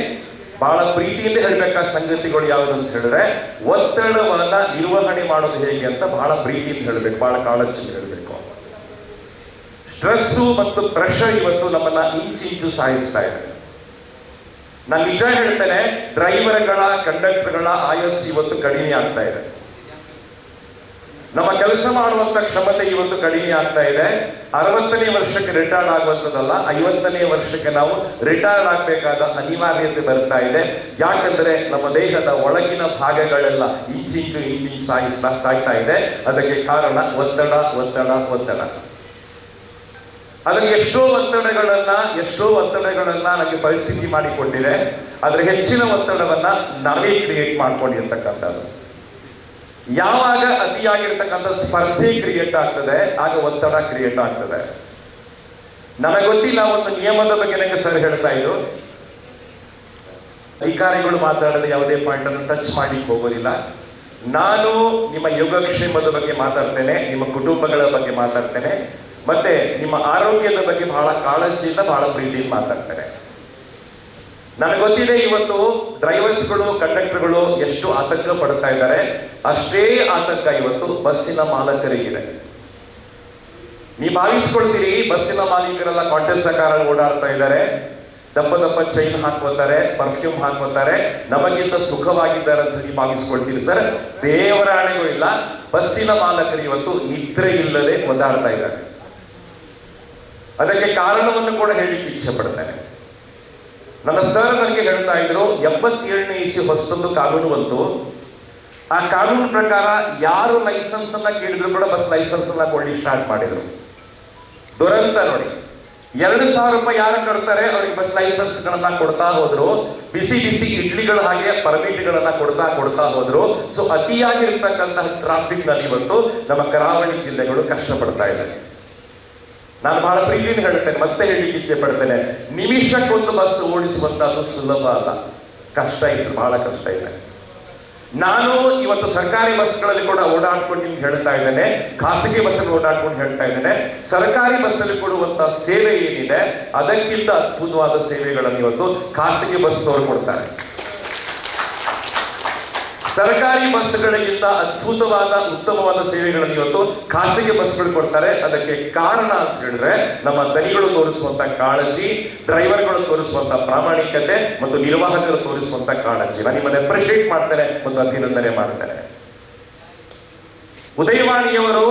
ಬಹಳ ಪ್ರೀತಿಯಿಂದ ಹೇಳಬೇಕಾದ ಸಂಗತಿಗಳು ಯಾವುದು ಅಂತ ಹೇಳಿದ್ರೆ, ಒತ್ತಡವನ್ನ ನಿರ್ವಹಣೆ ಮಾಡೋದು ಹೇಗೆ ಅಂತ ಬಹಳ ಪ್ರೀತಿಯಿಂದ ಹೇಳಬೇಕು, ಬಹಳ ಕಾಳಜಿಯಿಂದ ಹೇಳಬೇಕು. ಸ್ಟ್ರೆಸ್ಸು ಮತ್ತು ಪ್ರೆಷರ್ ಇವತ್ತು ನಮ್ಮನ್ನ ಇಂಚು ಸಾಯಿಸ್ತಾ ಇದೆ. ನಾನು ನಿಜ ಹೇಳ್ತೇನೆ, ಡ್ರೈವರ್ಗಳ ಕಂಡಕ್ಟರ್ಗಳ ಆಯಸ್ಸು ಇವತ್ತು ಕಡಿಮೆ ಆಗ್ತಾ ಇದೆ. ನಮ್ಮ ಕೆಲಸ ಮಾಡುವಂತ ಕ್ಷಮತೆ ಇವತ್ತು ಕಡಿಮೆ ಆಗ್ತಾ ಇದೆ. 60ನೇ ವರ್ಷಕ್ಕೆ ರಿಟೈರ್ಡ್ ಆಗುವಂಥದ್ದಲ್ಲ, 50ನೇ ವರ್ಷಕ್ಕೆ ನಾವು ರಿಟೈರ್ಡ್ ಆಗಬೇಕಾದ ಅನಿವಾರ್ಯತೆ ಬರ್ತಾ ಇದೆ. ಯಾಕಂದ್ರೆ ನಮ್ಮ ದೇಹದ ಒಳಗಿನ ಭಾಗಗಳೆಲ್ಲ ಇಂಚಿಂಚು ಸಾಯ್ತಾ ಇದೆ. ಅದಕ್ಕೆ ಕಾರಣ ಒತ್ತಡ ಒತ್ತಡ ಒತ್ತಡ. ಅದಕ್ಕೆ ಎಷ್ಟೋ ಒತ್ತಡಗಳನ್ನ ನನಗೆ ಪರಿಸ್ಥಿತಿ ಮಾಡಿಕೊಟ್ಟಿದೆ. ಆದ್ರೆ ಹೆಚ್ಚಿನ ಒತ್ತಡವನ್ನ ನಾವೇ ಕ್ರಿಯೇಟ್ ಮಾಡ್ಕೊಂಡಿರ್ತಕ್ಕಂಥದ್ದು. ಯಾವಾಗ ಅತಿಯಾಗಿರ್ತಕ್ಕಂಥ ಸ್ಪರ್ಧೆ ಕ್ರಿಯೇಟ್ ಆಗ್ತದೆ ಆಗ ಒತ್ತಡ ಕ್ರಿಯೇಟ್ ಆಗ್ತದೆ. ನನಗೆ ಗೊತ್ತಿಲ್ಲ, ಒಂದು ನಿಯಮದ ಬಗ್ಗೆ ನನಗೆ ಸರ್ ಹೇಳ್ತಾ ಇದ್ರು, ಅಧಿಕಾರಿಗಳು ಮಾತಾಡೋದು ಯಾವುದೇ ಪಾಯಿಂಟ್ ಅನ್ನು ಟಚ್ ಮಾಡಿ ಹೋಗೋದಿಲ್ಲ. ನಾನು ನಿಮ್ಮ ಯೋಗಕ್ಷೇಮದ ಬಗ್ಗೆ ಮಾತಾಡ್ತೇನೆ, ನಿಮ್ಮ ಕುಟುಂಬಗಳ ಬಗ್ಗೆ ಮಾತಾಡ್ತೇನೆ, ಮತ್ತೆ ನಿಮ್ಮ ಆರೋಗ್ಯದ ಬಗ್ಗೆ ಬಹಳ ಕಾಳಜಿಯಿಂದ ಬಹಳ ಪ್ರೀತಿಯಿಂದ ಮಾತಾಡ್ತೇನೆ. ನನಗೆ ಗೊತ್ತಿದೆ ಇವತ್ತು ಡ್ರೈವರ್ಸ್ಗಳು ಕಂಡಕ್ಟರ್ಗಳು ಎಷ್ಟು ಆತಂಕ ಪಡ್ತಾ ಇದ್ದಾರೆ, ಅಷ್ಟೇ ಆತಂಕ ಇವತ್ತು ಬಸ್ಸಿನ ಮಾಲಕರಿಗಿದೆ. ನೀವು ಭಾವಿಸ್ಕೊಳ್ತೀರಿ ಬಸ್ಸಿನ ಮಾಲೀಕರೆಲ್ಲ ಕಾಂಟೆಸ್ಟ್ ಕಾರ ಓಡಾಡ್ತಾ ಇದ್ದಾರೆ, ದಪ್ಪ ಚೈನ್ ಹಾಕೋತಾರೆ, ಪರ್ಫ್ಯೂಮ್ ಹಾಕೋತಾರೆ, ನಮಗಿಂತ ಸುಖವಾಗಿದ್ದಾರೆ ಅಂತ ನೀವು ಭಾವಿಸ್ಕೊಳ್ತೀರಿ. ಸರ್, ದೇವರ ಆಣೆಗೂ ಇಲ್ಲ, ಬಸ್ಸಿನ ಮಾಲಕರು ಇವತ್ತು ನಿದ್ರೆ ಇಲ್ಲದೆ ಓಡಾಡ್ತಾ ಇದ್ದಾರೆ. ಅದಕ್ಕೆ ಕಾರಣವನ್ನು ಕೂಡ ಹೇಳಲಿಕ್ಕೆ ಇಚ್ಛೆ ಪಡ್ತೇನೆ. ನನ್ನ ಸರ್ ನನಗೆ ಹೇಳ್ತಾ ಇದ್ರು, 77ನೇ ಇಸ್ವಿ ಹೊಸದೊಂದು ಕಾನೂನು ಬಂತು. ಆ ಕಾನೂನು ಪ್ರಕಾರ ಯಾರು ಲೈಸೆನ್ಸ್ ಅನ್ನ ಕೇಳಿದ್ರು ಕೂಡ ಬಸ್ ಲೈಸೆನ್ಸ್ ಅನ್ನ ಕೊಡ್ಲಿಕ್ಕೆ ಸ್ಟಾರ್ಟ್ ಮಾಡಿದ್ರು. ದುರಂತ ನೋಡಿ, 2,000 ರೂಪಾಯಿ ಯಾರು ಕಟ್ತಾರೆ ಅವ್ರಿಗೆ ಬಸ್ ಲೈಸೆನ್ಸ್ ಗಳನ್ನ ಕೊಡ್ತಾ ಹೋದ್ರು. ಬಿಸಿ ಇಡ್ಲಿಗಳ ಹಾಗೆ ಪರ್ಮಿಟ್ ಗಳನ್ನ ಕೊಡ್ತಾ ಹೋದ್ರು. ಸೊ ಅತಿಯಾಗಿರ್ತಕ್ಕಂತಹ ಟ್ರಾಫಿಕ್ ನಲ್ಲಿ ಇವತ್ತು ನಮ್ಮ ಕರಾವಳಿ ಜಿಲ್ಲೆಗಳು ಕಷ್ಟಪಡ್ತಾ ಇದ್ದಾರೆ. ನಾನು ಬಹಳ ಪ್ರೀತಿಯಿಂದ ಹೇಳ್ತೇನೆ, ಮತ್ತೆ ಹೇಳಲಿಕ್ಕೆ ಇಚ್ಛೆ ಪಡ್ತೇನೆ, ನಿಮಿಷಕ್ಕೊಂದು ಬಸ್ ಓಡಿಸುವಂತದ್ದು ಸುಲಭ ಅಲ್ಲ, ಕಷ್ಟ ಇದೆ, ಬಹಳ ಕಷ್ಟ ಇದೆ. ನಾನು ಇವತ್ತು ಸರ್ಕಾರಿ ಬಸ್ಗಳಲ್ಲಿ ಕೂಡ ಓಡಾಡ್ಕೊಂಡು ನಿಮ್ಗೆ ಹೇಳ್ತಾ ಇದ್ದೇನೆ, ಖಾಸಗಿ ಬಸ್ಸಲ್ಲಿ ಓಡಾಡ್ಕೊಂಡು ಹೇಳ್ತಾ ಇದ್ದೇನೆ, ಸರ್ಕಾರಿ ಬಸ್ಸಲ್ಲಿ ಕೊಡುವಂತ ಸೇವೆ ಏನಿದೆ ಅದಕ್ಕಿಂತ ಅದ್ಭುತವಾದ ಸೇವೆಗಳನ್ನು ಇವತ್ತು ಖಾಸಗಿ ಬಸ್ನವರು ಕೊಡ್ತಾರೆ. ಸರ್ಕಾರಿ ಬಸ್ಗಳಿಗಿಂತ ಅದ್ಭುತವಾದ ಉತ್ತಮವಾದ ಸೇವೆಗಳನ್ನು ಇವತ್ತು ಖಾಸಗಿ ಬಸ್ಗಳು ಕೊಡ್ತಾರೆ. ಅದಕ್ಕೆ ಕಾರಣ ಅಂತ ಹೇಳಿದ್ರೆ ನಮ್ಮ ದನಿಗಳು ತೋರಿಸುವಂತ ಕಾಳಜಿ, ಡ್ರೈವರ್ಗಳು ತೋರಿಸುವಂತ ಪ್ರಾಮಾಣಿಕತೆ ಮತ್ತು ನಿರ್ವಾಹಕರು ತೋರಿಸುವಂತ ಕಾಳಜಿ. ನಾನು ನಿಮ್ಮನ್ನು ಅಪ್ರಿಶಿಯೇಟ್ ಮಾಡ್ತೇನೆ ಮತ್ತು ಅಭಿನಂದನೆ ಮಾಡ್ತೇನೆ. ಉದಯವಾಣಿಯವರು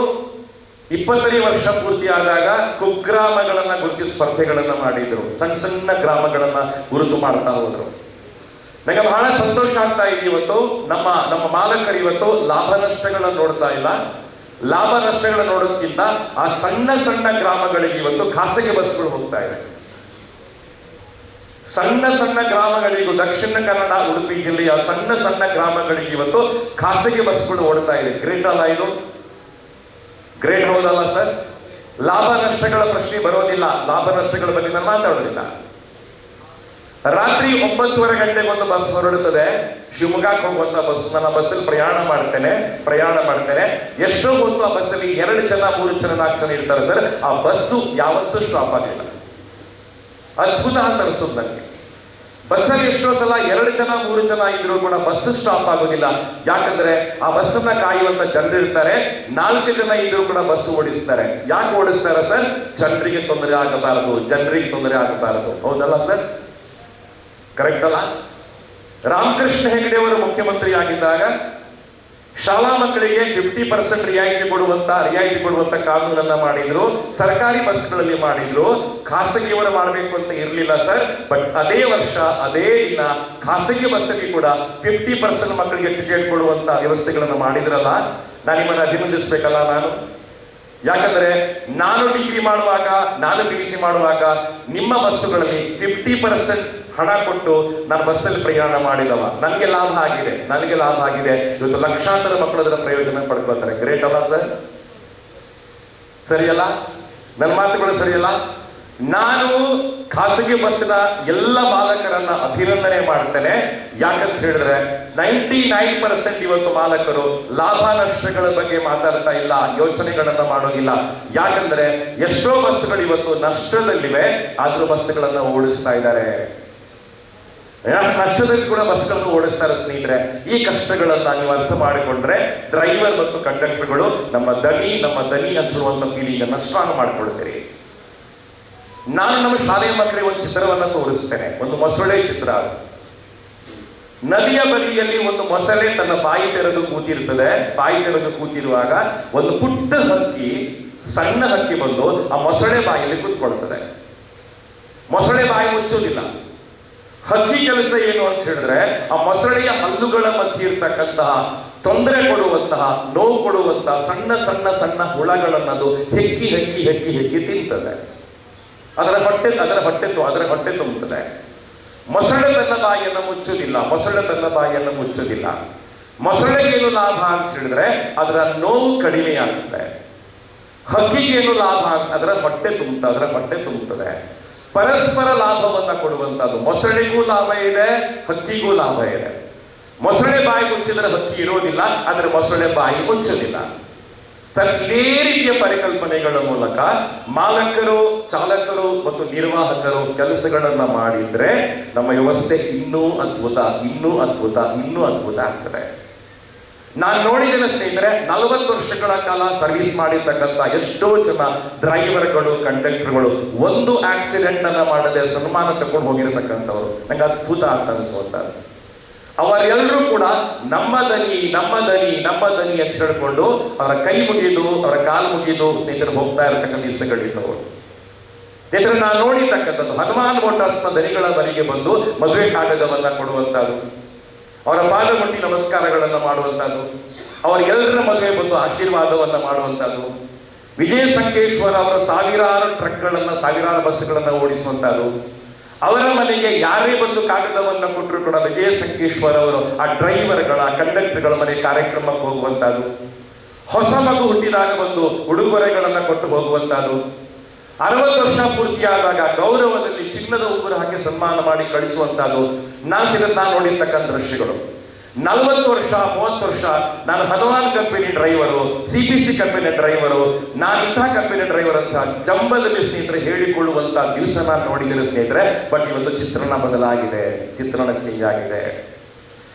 20ನೇ ವರ್ಷ ಪೂರ್ತಿಯಾದಾಗ ಕುಗ್ರಾಮಗಳನ್ನ ಗುರುತಿಸಿ ಸ್ಪರ್ಧೆಗಳನ್ನ ಮಾಡಿದ್ರು. ಸಣ್ಣ ಗ್ರಾಮಗಳನ್ನ ಗುರುತು ಮಾಡ್ತಾ ಹೋದ್ರು. ನನಗೆ ಬಹಳ ಸಂತೋಷ ಆಗ್ತಾ ಇದೆ. ಇವತ್ತು ನಮ್ಮ ಮಾಲಕರು ಇವತ್ತು ಲಾಭ ನಷ್ಟಗಳನ್ನ ನೋಡ್ತಾ ಇಲ್ಲ, ಲಾಭ ನಷ್ಟಗಳನ್ನ ನೋಡೋದಕ್ಕಿಂತ ಆ ಸಣ್ಣ ಗ್ರಾಮಗಳಿಗೆ ಇವತ್ತು ಖಾಸಗಿ ಬಸ್ಗಳು ಹೋಗ್ತಾ ಇದೆ. ಸಣ್ಣ ಗ್ರಾಮಗಳಿಗೂ ದಕ್ಷಿಣ ಕನ್ನಡ ಉಡುಪಿ ಜಿಲ್ಲೆಯ ಸಣ್ಣ ಗ್ರಾಮಗಳಿಗೆ ಇವತ್ತು ಖಾಸಗಿ ಬಸ್ಗಳು ಓಡ್ತಾ ಇದೆ. ಗ್ರೇಟ್ ಅಲ್ಲ ಇದು? ಗ್ರೇಟ್ ಹೌದಲ್ಲ ಸರ್? ಲಾಭ ನಷ್ಟಗಳ ಪ್ರಶ್ನೆ ಬರೋದಿಲ್ಲ, ಲಾಭ ನಷ್ಟಗಳ ಬಗ್ಗೆ ನಾನು ಮಾತಾಡೋದಿಲ್ಲ. ರಾತ್ರಿ 9:30 ಗಂಟೆಗೆ ಒಂದು ಬಸ್ ಹೊರಡುತ್ತದೆ, ಶಿವಮೊಗ್ಗಕ್ಕೆ ಹೋಗುವಂತ ಬಸ್. ನನ್ನ ಬಸ್ಸಲ್ಲಿ ಪ್ರಯಾಣ ಮಾಡ್ತೇನೆ. ಎಷ್ಟೋ ಹೊತ್ತು ಆ ಬಸ್ಸಲ್ಲಿ 2 ಜನ 3 ಜನ 4 ಜನ ಇರ್ತಾರೆ ಸರ್. ಆ ಬಸ್ಸು ಯಾವತ್ತೂ ಸ್ಟಾಪ್ ಆಗಿಲ್ಲ. ಅದ್ಭುತ ಅಂತ ಅನಿಸೋದು ನನಗೆ. ಬಸ್ಸಲ್ಲಿ ಎಷ್ಟೋ ಸಲ 2 ಜನ 3 ಜನ ಇದ್ರು ಕೂಡ ಬಸ್ ಸ್ಟಾಪ್ ಆಗೋದಿಲ್ಲ. ಯಾಕಂದ್ರೆ ಆ ಬಸ್ಸನ್ನ ಕಾಯುವಂತ ಜನರು ಇರ್ತಾರೆ. 4 ಜನ ಇದ್ರು ಕೂಡ ಬಸ್ ಓಡಿಸ್ತಾರೆ. ಯಾಕೆ ಓಡಿಸ್ತಾರೆ ಸರ್? ಜನರಿಗೆ ತೊಂದರೆ ಆಗಬಾರದು. ಹೌದಲ್ಲ ಸರ್? ಕರೆಕ್ಟ್ ಅಲ್ಲ? ರಾಮಕೃಷ್ಣ ಹೆಗಡೆ ಅವರು ಮುಖ್ಯಮಂತ್ರಿ ಆಗಿದ್ದಾಗ ಶಾಲಾ ಮಕ್ಕಳಿಗೆ 50% ರಿಯಾಯಿತಿ ಕೊಡುವಂತ ಕಾನೂನನ್ನ ಮಾಡಿದ್ರು. ಸರ್ಕಾರಿ ಬಸ್ಗಳಲ್ಲಿ ಮಾಡಿದ್ರು, ಖಾಸಗಿಯವರು ಮಾಡಬೇಕು ಅಂತ ಇರಲಿಲ್ಲ ಸರ್. ಬಟ್ ಅದೇ ವರ್ಷ ಅದೇ ದಿನ ಖಾಸಗಿ ಬಸ್ಸಲ್ಲಿ ಕೂಡ 50% ಮಕ್ಕಳಿಗೆ ಟಿಕೆಟ್ ಕೊಡುವಂತ ವ್ಯವಸ್ಥೆಗಳನ್ನ ಮಾಡಿದ್ರಲ್ಲ, ನಾನು ನಿಮ್ಮನ್ನು ಅಭಿನಂದಿಸ್ಬೇಕಲ್ಲ ನಾನು. ಯಾಕಂದ್ರೆ ನಾನು ಡಿಗ್ರಿ ಮಾಡುವಾಗ, ನಾನು PhD ಮಾಡುವಾಗ ನಿಮ್ಮ ಬಸ್ಸುಗಳಲ್ಲಿ 50% ಹಣ ಕೊಟ್ಟು ನಾನು ಬಸ್ಸಲ್ಲಿ ಪ್ರಯಾಣ ಮಾಡಿದವ. ನನಗೆ ಲಾಭ ಆಗಿದೆ. ಇವತ್ತು ಲಕ್ಷಾಂತರ ಮಕ್ಕಳು ಅದರ ಪ್ರಯೋಜನ ಪಡ್ಕೊಳ್ತಾರೆ. ಗ್ರೇಟ್ ಅಲ್ಲ ಸರ್? ಸರಿಯಲ್ಲ? ನನ್ನ ಮಾತುಗಳು ಸರಿಯಲ್ಲ? ನಾನು ಖಾಸಗಿ ಬಸ್ಸಿನ ಎಲ್ಲ ಮಾಲಕರನ್ನ ಅಭಿನಂದನೆ ಮಾಡ್ತೇನೆ. ಯಾಕಂತ ಹೇಳಿದ್ರೆ 99% ಇವತ್ತು ಮಾಲಕರು ಲಾಭ ನಷ್ಟಗಳ ಬಗ್ಗೆ ಮಾತಾಡ್ತಾ ಇಲ್ಲ, ಯೋಚನೆಗಳನ್ನ ಮಾಡೋದಿಲ್ಲ. ಯಾಕಂದ್ರೆ ಎಷ್ಟೋ ಬಸ್ಗಳು ಇವತ್ತು ನಷ್ಟದಲ್ಲಿವೆ, ಆದ್ರೂ ಬಸ್ಗಳನ್ನ ಓಡಿಸ್ತಾ ಇದ್ದಾರೆ. ನಷ್ಟದಲ್ಲಿ ಕೂಡ ಬಸ್ಗಳನ್ನು ಓಡಿಸ್ತಾರೆ. ಸ್ನೇಹಿತರೆ, ಈ ಕಷ್ಟಗಳನ್ನ ನೀವು ಅರ್ಥ ಮಾಡಿಕೊಂಡ್ರೆ ಡ್ರೈವರ್ ಮತ್ತು ಕಂಡಕ್ಟರ್ಗಳು ನಮ್ಮ ದನಿ ಅನ್ಸುವಂತ ಫೀಲಿಂಗ್ ಅನ್ನ ಸ್ಟ್ರಾಂಗ್ ಮಾಡ್ಕೊಳ್ತೀರಿ. ನಾನು ನಮ್ಮ ಶಾಲೆಯ ಮಕ್ಕಳಿಗೆ ಒಂದು ಚಿತ್ರವನ್ನ ತೋರಿಸ್ತೇನೆ, ಒಂದು ಮೊಸಳೆ ಚಿತ್ರ. ನದಿಯ ಬದಿಯಲ್ಲಿ ಒಂದು ಮೊಸಳೆ ತನ್ನ ಬಾಯಿ ತೆರೆದು ಕೂತಿರ್ತದೆ. ಬಾಯಿ ತೆರೆದು ಕೂತಿರುವಾಗ ಒಂದು ಪುಟ್ಟ ಹಕ್ಕಿ, ಸಣ್ಣ ಹಕ್ಕಿ ಬಂದು ಆ ಮೊಸಳೆ ಬಾಯಲ್ಲಿ ಕೂತ್ಕೊಳ್ತದೆ. ಮೊಸಳೆ ಬಾಯಿ ಮುಚ್ಚೋದಿಲ್ಲ. ಹಕ್ಕಿ ಕೆಲಸ ಏನು ಅಂತ ಹೇಳಿದ್ರೆ ಆ ಮೊಸಳೆಯ ಹಲ್ಲುಗಳ ಮಧ್ಯೆ ಇರ್ತಕ್ಕಂತಹ ತೊಂದರೆ ಕೊಡುವಂತಹ, ನೋವು ಕೊಡುವಂತಹ ಸಣ್ಣ ಸಣ್ಣ ಸಣ್ಣ ಹುಳಗಳನ್ನದು ಹೆಕ್ಕಿ ಹೆಕ್ಕಿ ಹೆಕ್ಕಿ ಹೆಕ್ಕಿ ತಿಂತದೆ. ಅದರ ಹೊಟ್ಟೆ ತುಂಬುತ್ತದೆ. ಮೊಸಳೆ ತನ್ನ ಬಾಯಿಯನ್ನು ಮುಚ್ಚುವುದಿಲ್ಲ. ಮೊಸಳೆಗೇನು ಲಾಭ ಅಂತ ಹೇಳಿದ್ರೆ ಅದರ ನೋವು ಕಡಿಮೆ ಆಗುತ್ತೆ. ಹಕ್ಕಿಗೇನು ಲಾಭ ಅಂತ ಅದರ ಹೊಟ್ಟೆ ತುಂಬುತ್ತದೆ. ಪರಸ್ಪರ ಲಾಭವನ್ನ ಕೊಡುವಂತದ್ದು. ಮೊಸಳೆಗೂ ಲಾಭ ಇದೆ, ಹಕ್ಕಿಗೂ ಲಾಭ ಇದೆ. ಮೊಸಳೆ ಬಾಯಿ ಮುಚ್ಚಿದ್ರೆ ಹಕ್ಕಿ ಇರೋದಿಲ್ಲ, ಆದರೆ ಮೊಸಳೆ ಬಾಯಿ ಮುಚ್ಚೋದಿಲ್ಲ. ಇದೇ ರೀತಿಯ ಪರಿಕಲ್ಪನೆಗಳ ಮೂಲಕ ಮಾಲಕರು, ಚಾಲಕರು ಮತ್ತು ನಿರ್ವಾಹಕರು ಕೆಲಸಗಳನ್ನ ಮಾಡಿದ್ರೆ ನಮ್ಮ ವ್ಯವಸ್ಥೆ ಇನ್ನೂ ಅದ್ಭುತ ಆಗ್ತದೆ. ನಾನು ನೋಡಿದ ಸ್ನೇಹಿತರೆ, 40 ವರ್ಷಗಳ ಕಾಲ ಸರ್ವಿಸ್ ಮಾಡಿರ್ತಕ್ಕಂಥ ಎಷ್ಟೋ ಜನ ಡ್ರೈವರ್ಗಳು, ಕಂಡಕ್ಟರ್ಗಳು ಒಂದು ಆಕ್ಸಿಡೆಂಟ್ ಅನ್ನ ಮಾಡದೆ ಸನ್ಮಾನ ತಗೊಂಡು ಹೋಗಿರತಕ್ಕಂಥವ್ರು ನಂಗೆ ಅದ್ಭುತ ಅಂತ ಅನ್ಸುವಂತಾರೆ. ಅವರೆಲ್ಲರೂ ಕೂಡ ನಮ್ಮ ದನಿ ಅಂತ ಹೇಳ್ಕೊಂಡು ಅವರ ಕೈ ಮುಗಿದು, ಅವರ ಕಾಲು ಮುಗಿದು ಸ್ನೇಹಿತರು ಹೋಗ್ತಾ ಇರತಕ್ಕಂಥ ದಿವಸಗಳಿದ್ದವು. ಸ್ನೇಹಿತರೆ, ನಾನು ನೋಡಿರ್ತಕ್ಕಂಥದ್ದು ಹನುಮಾನ್ ಮೋಟಾರ್ಸ್ನ ದನಿಗಳ ಬಳಿಗೆ ಬಂದು ಮದುವೆ ಕಾಗದವನ್ನ ಕೊಡುವಂತಹದ್ದು, ಅವರ ಪಾದ ಮುಟ್ಟಿ ನಮಸ್ಕಾರಗಳನ್ನ ಮಾಡುವಂತಹದ್ದು, ಅವರೆಲ್ಲರ ಮದುವೆ ಬಂದು ಆಶೀರ್ವಾದವನ್ನ ಮಾಡುವಂತಹದ್ದು. ವಿಜಯ ಸಂಕೇಶ್ವರ ಅವರ ಸಾವಿರಾರು ಬಸ್ಗಳನ್ನ ಓಡಿಸುವಂತಹದ್ದು. ಅವರ ಮನೆಗೆ ಯಾರೇ ಬಂದು ಕಾಗದವನ್ನ ಕೊಟ್ಟರು ಕೂಡ ವಿಜಯ ಸಂಕೇಶ್ವರ ಅವರು ಆ ಡ್ರೈವರ್ಗಳ, ಕಂಡಕ್ಟರ್ಗಳ ಮನೆ ಕಾರ್ಯಕ್ರಮಕ್ಕೆ ಹೋಗುವಂತಹದ್ದು. ಹೊಸ ಮಗು ಹುಟ್ಟಿದಾಗ ಬಂದು ಉಡುಗೊರೆಗಳನ್ನ ಕೊಟ್ಟು ಹೋಗುವಂತಹದ್ದು. 60 ವರ್ಷ ಪೂರ್ತಿಯಾದಾಗ ಗೌರವದಲ್ಲಿ ಚಿನ್ನದ ಉಂಗುರ ಹಾಕಿ ಸನ್ಮಾನ ಮಾಡಿ ಕಳಿಸುವಂತಹದ್ದು ನಾನು ನೋಡಿರ್ತಕ್ಕಂಥ ದೃಶ್ಯಗಳು. 40 ವರ್ಷ 30 ವರ್ಷ ನಾನು Hanuman company driver, CPC company driver, ನಾನು ಇಂತಹ ಕಂಪನಿ ಡ್ರೈವರ್ ಅಂತ ಜಂಬದಲ್ಲಿ ಸ್ನೇಹಿತರೆ ಹೇಳಿಕೊಳ್ಳುವಂತಹ ದಿವಸ ನಾನು ನೋಡಿದ್ದೇನೆ ಸ್ನೇಹಿತರೆ. ಬಟ್ ಇವತ್ತು ಚಿತ್ರಣ ಬದಲಾಗಿದೆ, ಚಿತ್ರಣ ಚೇಂಜ್ ಆಗಿದೆ.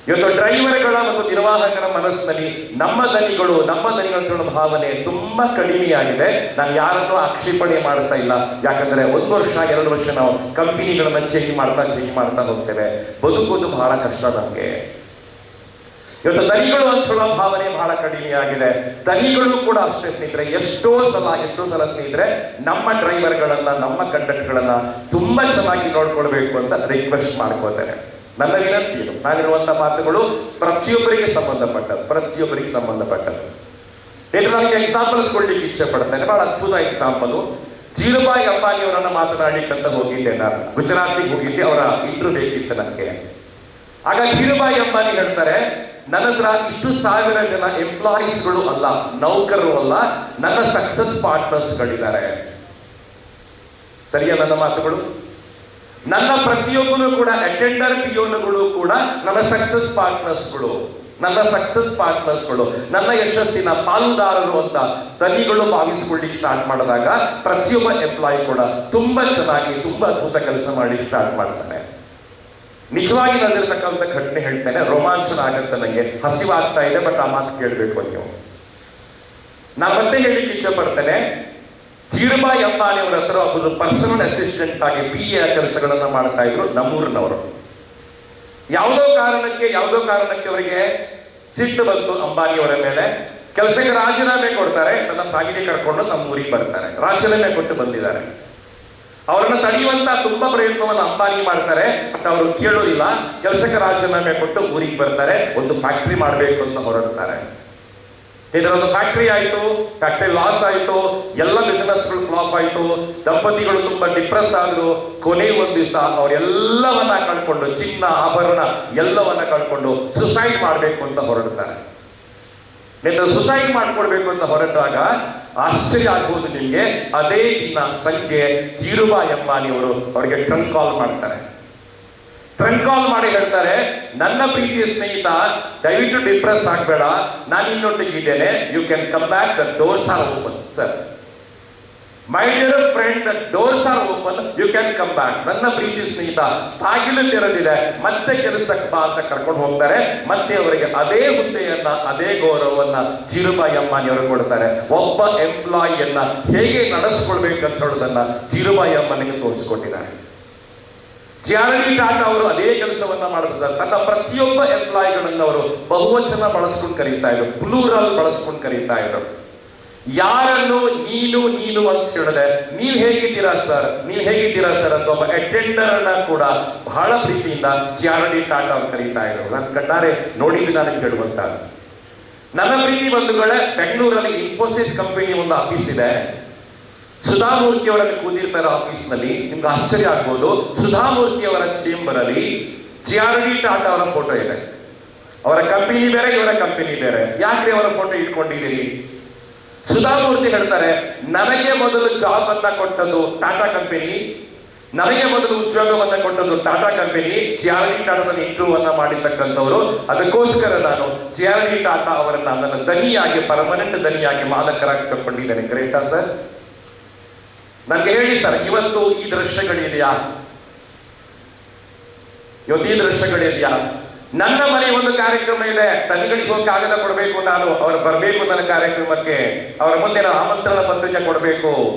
ಇವತ್ತು ಡ್ರೈವರ್ಗಳ ಮತ್ತು ನಿರ್ವಾಹಕರ ಮನಸ್ಸಿನಲ್ಲಿ ನಮ್ಮ ದನಿಗಳು ಅನ್ನೋ ಭಾವನೆ ತುಂಬಾ ಕಡಿಮೆಯಾಗಿದೆ. ನಾನು ಯಾರನ್ನೂ ಆಕ್ಷೇಪಣೆ ಮಾಡ್ತಾ ಇಲ್ಲ. ಯಾಕಂದ್ರೆ 1 ವರ್ಷ 2 ವರ್ಷ ನಾವು ಕಂಪನಿಗಳನ್ನ ಚೇಂಜ್ ಮಾಡ್ತಾ ಹೋಗ್ತೇವೆ. ಬದುಕುವುದು ಬಹಳ ಕಷ್ಟ ನಮ್ಗೆ. ಇವತ್ತು ದನಿಗಳು ಅನ್ಸೋ ಭಾವನೆ ಬಹಳ ಕಡಿಮೆಯಾಗಿದೆ. ದನಿಗಳು ಕೂಡ ಅಷ್ಟೇ ಸ್ನೇಹಿತರೆ. ಎಷ್ಟೋ ಸಲ ಸ್ನೇಹಿತರೆ ನಮ್ಮ ಡ್ರೈವರ್ಗಳನ್ನ, ನಮ್ಮ ಕಂಡಕ್ಟರ್ಗಳನ್ನ ತುಂಬಾ ಚೆನ್ನಾಗಿ ನೋಡ್ಕೊಳ್ಬೇಕು ಅಂತ ರಿಕ್ವೆಸ್ಟ್ ಮಾಡ್ಕೋತೇನೆ. ನನ್ನ ವಿನಂತಿ ಇದು. ನಾನಿರುವಂತಹ ಮಾತುಗಳು ಪ್ರತಿಯೊಬ್ಬರಿಗೆ ಸಂಬಂಧಪಟ್ಟದ್ದು. ನನಗೆ ಎಕ್ಸಾಂಪಲ್ಸ್ ಕೊಡ್ಲಿಕ್ಕೆ ಇಚ್ಛೆ ಪಡ್ತೇನೆ. ಬಹಳ ಅದ್ಭುತ ಎಕ್ಸಾಂಪಲ್. ಧೀರುಭಾಯಿ ಅಂಬಾನಿಯವರನ್ನ ಮಾತನಾಡಲಿಕ್ಕಂತ ಹೋಗಿದ್ದೆ ನಾನು. ಗುಜರಾತಿಗೆ ಹೋಗಿದ್ದೆ, ಅವರ ಇಂಟರ್ವ್ಯೂ ಬೇಕಿತ್ತು ನನಗೆ. ಆಗ ಧೀರುಭಾಯಿ ಅಂಬಾನಿ ಹೇಳ್ತಾರೆ, ನನ್ನ ಹತ್ರ ಇಷ್ಟು 1000 ಜನ ಎಂಪ್ಲಾಯೀಸ್ಗಳು ಅಲ್ಲ, ನೌಕರರು ಅಲ್ಲ, ನನ್ನ ಸಕ್ಸಸ್ ಪಾರ್ಟ್ನರ್ಸ್ಗಳಿದ್ದಾರೆ. ಸರಿಯಾ ನನ್ನ ಮಾತುಗಳು? ನನ್ನ ಪ್ರತಿಯೊಬ್ಬರು ಕೂಡ ಅಟೆಂಡರ್, ಪಿಯೋನ್ಗಳು ಕೂಡ ನನ್ನ ಸಕ್ಸಸ್ ಪಾರ್ಟ್ನರ್ಸ್ಗಳು, ನನ್ನ ಯಶಸ್ಸಿನ ಪಾಲುದಾರರು ಅಂತ ದನಿಗಳು ಭಾವಿಸಿಕೊಳ್ಳಿಕ್ಕೆ ಸ್ಟಾರ್ಟ್ ಮಾಡಿದಾಗ ಪ್ರತಿಯೊಬ್ಬ ಎಂಪ್ಲಾಯಿ ಕೂಡ ತುಂಬಾ ಚೆನ್ನಾಗಿ, ತುಂಬಾ ಅದ್ಭುತ ಕೆಲಸ ಮಾಡಿ ಸ್ಟಾರ್ಟ್ ಮಾಡ್ತಾನೆ. ನಿಜವಾಗಿ ನಡೆದಿರ್ತಕ್ಕಂಥ ಘಟನೆ ಹೇಳ್ತೇನೆ, ರೋಮಾಂಚನ ಆಗುತ್ತೆ. ನನಗೆ ಹಸಿವಾಗ್ತಾ ಇದೆ, ಬಟ್ ಆ ಮಾತು ಕೇಳಬೇಕು ನೀವು. ನಾನು ಮತ್ತೆ ಹೇಳಿಕ್ಕೆ ಇಚ್ಛೆ ಪಡ್ತೇನೆ, ಧೀರುಭಾಯಿ ಅಂಬಾನಿ ಅವರ ಹತ್ರ ಒಬ್ಬರು ಪರ್ಸನಲ್ ಅಸಿಸ್ಟೆಂಟ್ ಆಗಿ PA ಕೆಲಸಗಳನ್ನ ಮಾಡ್ತಾ ಇದ್ರು ನಮ್ಮೂರಿನವರು. ಯಾವುದೋ ಕಾರಣಕ್ಕೆ ಅವರಿಗೆ ಸಿಟ್ಟು ಬಂತು ಅಂಬಾನಿಯವರ ಮೇಲೆ. ಕೆಲಸಕ್ಕೆ ರಾಜೀನಾಮೆ ಕೊಡ್ತಾರೆ. ನನ್ನ ಫ್ಯಾಮಿಲಿ ಕರ್ಕೊಂಡು ನಮ್ಮ ಊರಿಗೆ ಬರ್ತಾರೆ. ರಾಜೀನಾಮೆ ಕೊಟ್ಟು ಬಂದಿದ್ದಾರೆ. ಅವರನ್ನು ತಡೆಯುವಂತ ತುಂಬಾ ಪ್ರಯತ್ನವನ್ನು ಅಂಬಾನಿ ಮಾಡ್ತಾರೆ. ಬಟ್ ಅವರು ಕೇಳೋದಿಲ್ಲ. ಕೆಲಸಕ್ಕೆ ರಾಜೀನಾಮೆ ಕೊಟ್ಟು ಊರಿಗೆ ಬರ್ತಾರೆ. ಒಂದು ಫ್ಯಾಕ್ಟ್ರಿ ಮಾಡಬೇಕು ಅಂತ ಹೊರಡ್ತಾರೆ. ಇದರೊಂದು ಫ್ಯಾಕ್ಟ್ರಿ ಆಯ್ತು, ಫ್ಯಾಕ್ಟ್ರಿ ಲಾಸ್ ಆಯ್ತು, ಎಲ್ಲ ಬಿಸಿನೆಸ್ಗಳು ಫ್ಲಾಪ್ ಆಯ್ತು. ದಂಪತಿಗಳು ತುಂಬಾ ಡಿಪ್ರೆಸ್ ಆದ್ರು. ಕೊನೆ ಒಂದು ದಿವಸ ಅವರೆಲ್ಲವನ್ನ ಕಳ್ಕೊಂಡು, ಚಿನ್ನ, ಆಭರಣ ಎಲ್ಲವನ್ನ ಕಳ್ಕೊಂಡು ಸುಸೈಡ್ ಮಾಡಬೇಕು ಅಂತ ಹೊರಡ್ತಾರೆ. ನೀವು ಸುಸೈಡ್ ಮಾಡ್ಕೊಳ್ಬೇಕು ಅಂತ ಹೊರಟಾಗ ಆಶ್ಚರ್ಯ ಆಗ್ಬೋದು ನಿಮ್ಗೆ. ಅದೇ ದಿನ ಸಂಖ್ಯೆ ಧೀರುಭಾಯಿ ಅಂಬಾನಿಯವರು ಅವರಿಗೆ ಟ್ರಂಕ್ ಕಾಲ್ ಮಾಡ್ತಾರೆ. ಟ್ರಂಕ್ ಕಾಲ್ ಮಾಡಿ ಹೇಳ್ತಾರೆ, ನನ್ನ ಪ್ರೀತಿಯ ಸ್ನೇಹಿತ, ದಯವಿಟ್ಟು ಡಿಪ್ರೆಸ್ ಆಗ್ಬೇಡ, ನಾನು ಇನ್ನೊಟ್ಟಿಗಿದ್ದೇನೆ, you can come back, the doors are open sir. My dear friend, the doors are open, you can come back. ನನ್ನ ಪ್ರೀತಿ ಸ್ನೇಹಿತ, ಬಾಗಿಲು ತೆರೆದಿದೆ, ಮತ್ತೆ ಕೆಲಸಕ್ಕೆ ಬಾ ಅಂತ ಕರ್ಕೊಂಡು ಹೋಗ್ತಾರೆ. ಮತ್ತೆ ಅವರಿಗೆ ಅದೇ ಹುದ್ದೆಯನ್ನ, ಅದೇ ಗೌರವವನ್ನ ಧೀರುಭಾಯಿ ಅಂಬಾನಿಯವರು ಕೊಡ್ತಾರೆ. ಒಬ್ಬ ಎಂಪ್ಲಾಯಿಯನ್ನ ಹೇಗೆ ನಡೆಸ್ಕೊಳ್ಬೇಕಂತ ಹೇಳೋದನ್ನ ಧೀರುಭಾಯಿ ಅಂಬಾನಿಗೆ ತೋರಿಸ್ಕೊಟ್ಟಿದ್ದಾರೆ. ಜಿ.ಆರ್.ಡಿ. ಟಾಟಾ ಅವರು ಅದೇ ಕೆಲಸವನ್ನ ಮಾಡಿದ್ರು ಸರ್. ತನ್ನ ಪ್ರತಿಯೊಬ್ಬ ಎಂಪ್ಲಾಯಿಗಳನ್ನ ಅವರು ಬಹುವಚನ ಬಳಸ್ಕೊಂಡು ಕರೀತಾ ಇದ್ರು, ಪ್ಲೂರಲ್ ಬಳಸ್ಕೊಂಡು ಕರೀತಾ ಇದ್ರು. ಯಾರನ್ನು ನೀನು ನೀನು ಅಂತ ಹೇಳಿದೆ, ನೀವ್ ಹೇಗಿದ್ದೀರಾ ಸರ್, ನೀವ್ ಹೇಗಿದ್ದೀರಾ ಸರ್ ಅಂತ ಒಬ್ಬ ಅಟೆಂಡರ್ ಅನ್ನ ಕೂಡ ಬಹಳ ಪ್ರೀತಿಯಿಂದ ಜಿ.ಆರ್.ಡಿ. ಟಾಟಾ ಅವ್ರು ಕರೀತಾ ಇದ್ರು. ನಾನು ಕಣ್ಣಾರೆ ನೋಡಿದ್ದು ನನಗೆ ಹೇಳುವಂತ. ನನ್ನ ಪ್ರೀತಿ ಬಂಧುಗಳೇ, ಬೆಂಗಳೂರಲ್ಲಿ ಇನ್ಫೋಸಿಸ್ ಕಂಪನಿ ಒಂದು ಆಫೀಸ್ ಇದೆ. ಸುಧಾಮೂರ್ತಿ ಅವರಲ್ಲಿ ಕೂತಿರ್ತಾರೆ ಆಫೀಸ್ ನಲ್ಲಿ. ನಿಮ್ಗೆ ಆಶ್ಚರ್ಯ ಆಗ್ಬೋದು, ಸುಧಾಮೂರ್ತಿ ಅವರ ಚೇಂಬರ್ ಅಲ್ಲಿ ಜಿ.ಆರ್.ಡಿ. ಟಾಟಾ ಅವರ ಫೋಟೋ ಇದೆ. ಅವರ ಕಂಪನಿ ಬೇರೆ, ಇವರ ಕಂಪನಿ ಬೇರೆ. ಯಾಕೆ ಅವರ ಫೋಟೋ ಇಟ್ಕೊಂಡಿದ್ದೀರಿ? ಸುಧಾಮೂರ್ತಿ ಹೇಳ್ತಾರೆ, ನನಗೆ ಮೊದಲು ಜಾಬ್ ಅನ್ನ ಕೊಟ್ಟದ್ದು ಟಾಟಾ ಕಂಪನಿ, ನನಗೆ ಮೊದಲು ಉದ್ಯೋಗವನ್ನ ಕೊಟ್ಟದ್ದು ಟಾಟಾ ಕಂಪನಿ. ಜಿ.ಆರ್.ಡಿ. ಟಾಟಾದ ಇಂಟರ್ವ್ಯೂ ಅನ್ನ ಮಾಡಿರ್ತಕ್ಕಂಥವ್ರು. ಅದಕ್ಕೋಸ್ಕರ ನಾನು ಜಿ.ಆರ್.ಡಿ. ಟಾಟಾ ಅವರನ್ನ ನನ್ನ ದನಿಯಾಗಿ, ಪರ್ಮನೆಂಟ್ ದನಿಯಾಗಿ ಮಾಲಕರಾಗಿ ತಗೊಂಡಿದ್ದೇನೆ. ಗ್ರೇಟಾ ಸರ್? ನನಗೆ ಹೇಳಿ ಸರ್, ಇವತ್ತು ಈ ದೃಶ್ಯಗಳಿದೆಯಾ? ಇವತ್ತು ಈ ದೃಶ್ಯಗಳಿದೆಯಾ? ನನ್ನ ಮನೆ ಒಂದು ಕಾರ್ಯಕ್ರಮ ಇದೆ, ತಂದೆಗಳಿಗೆ ಹೋಗಿ ಕಾಗದ ಕೊಡಬೇಕು, ನಾನು ಅವರು ಬರಬೇಕು ನನ್ನ ಕಾರ್ಯಕ್ರಮಕ್ಕೆ, ಅವರ ಮುಂದೆ ನಾನು ಆಮಂತ್ರಣ ಪತ್ರಿಕೆ ಕೊಡಬೇಕು,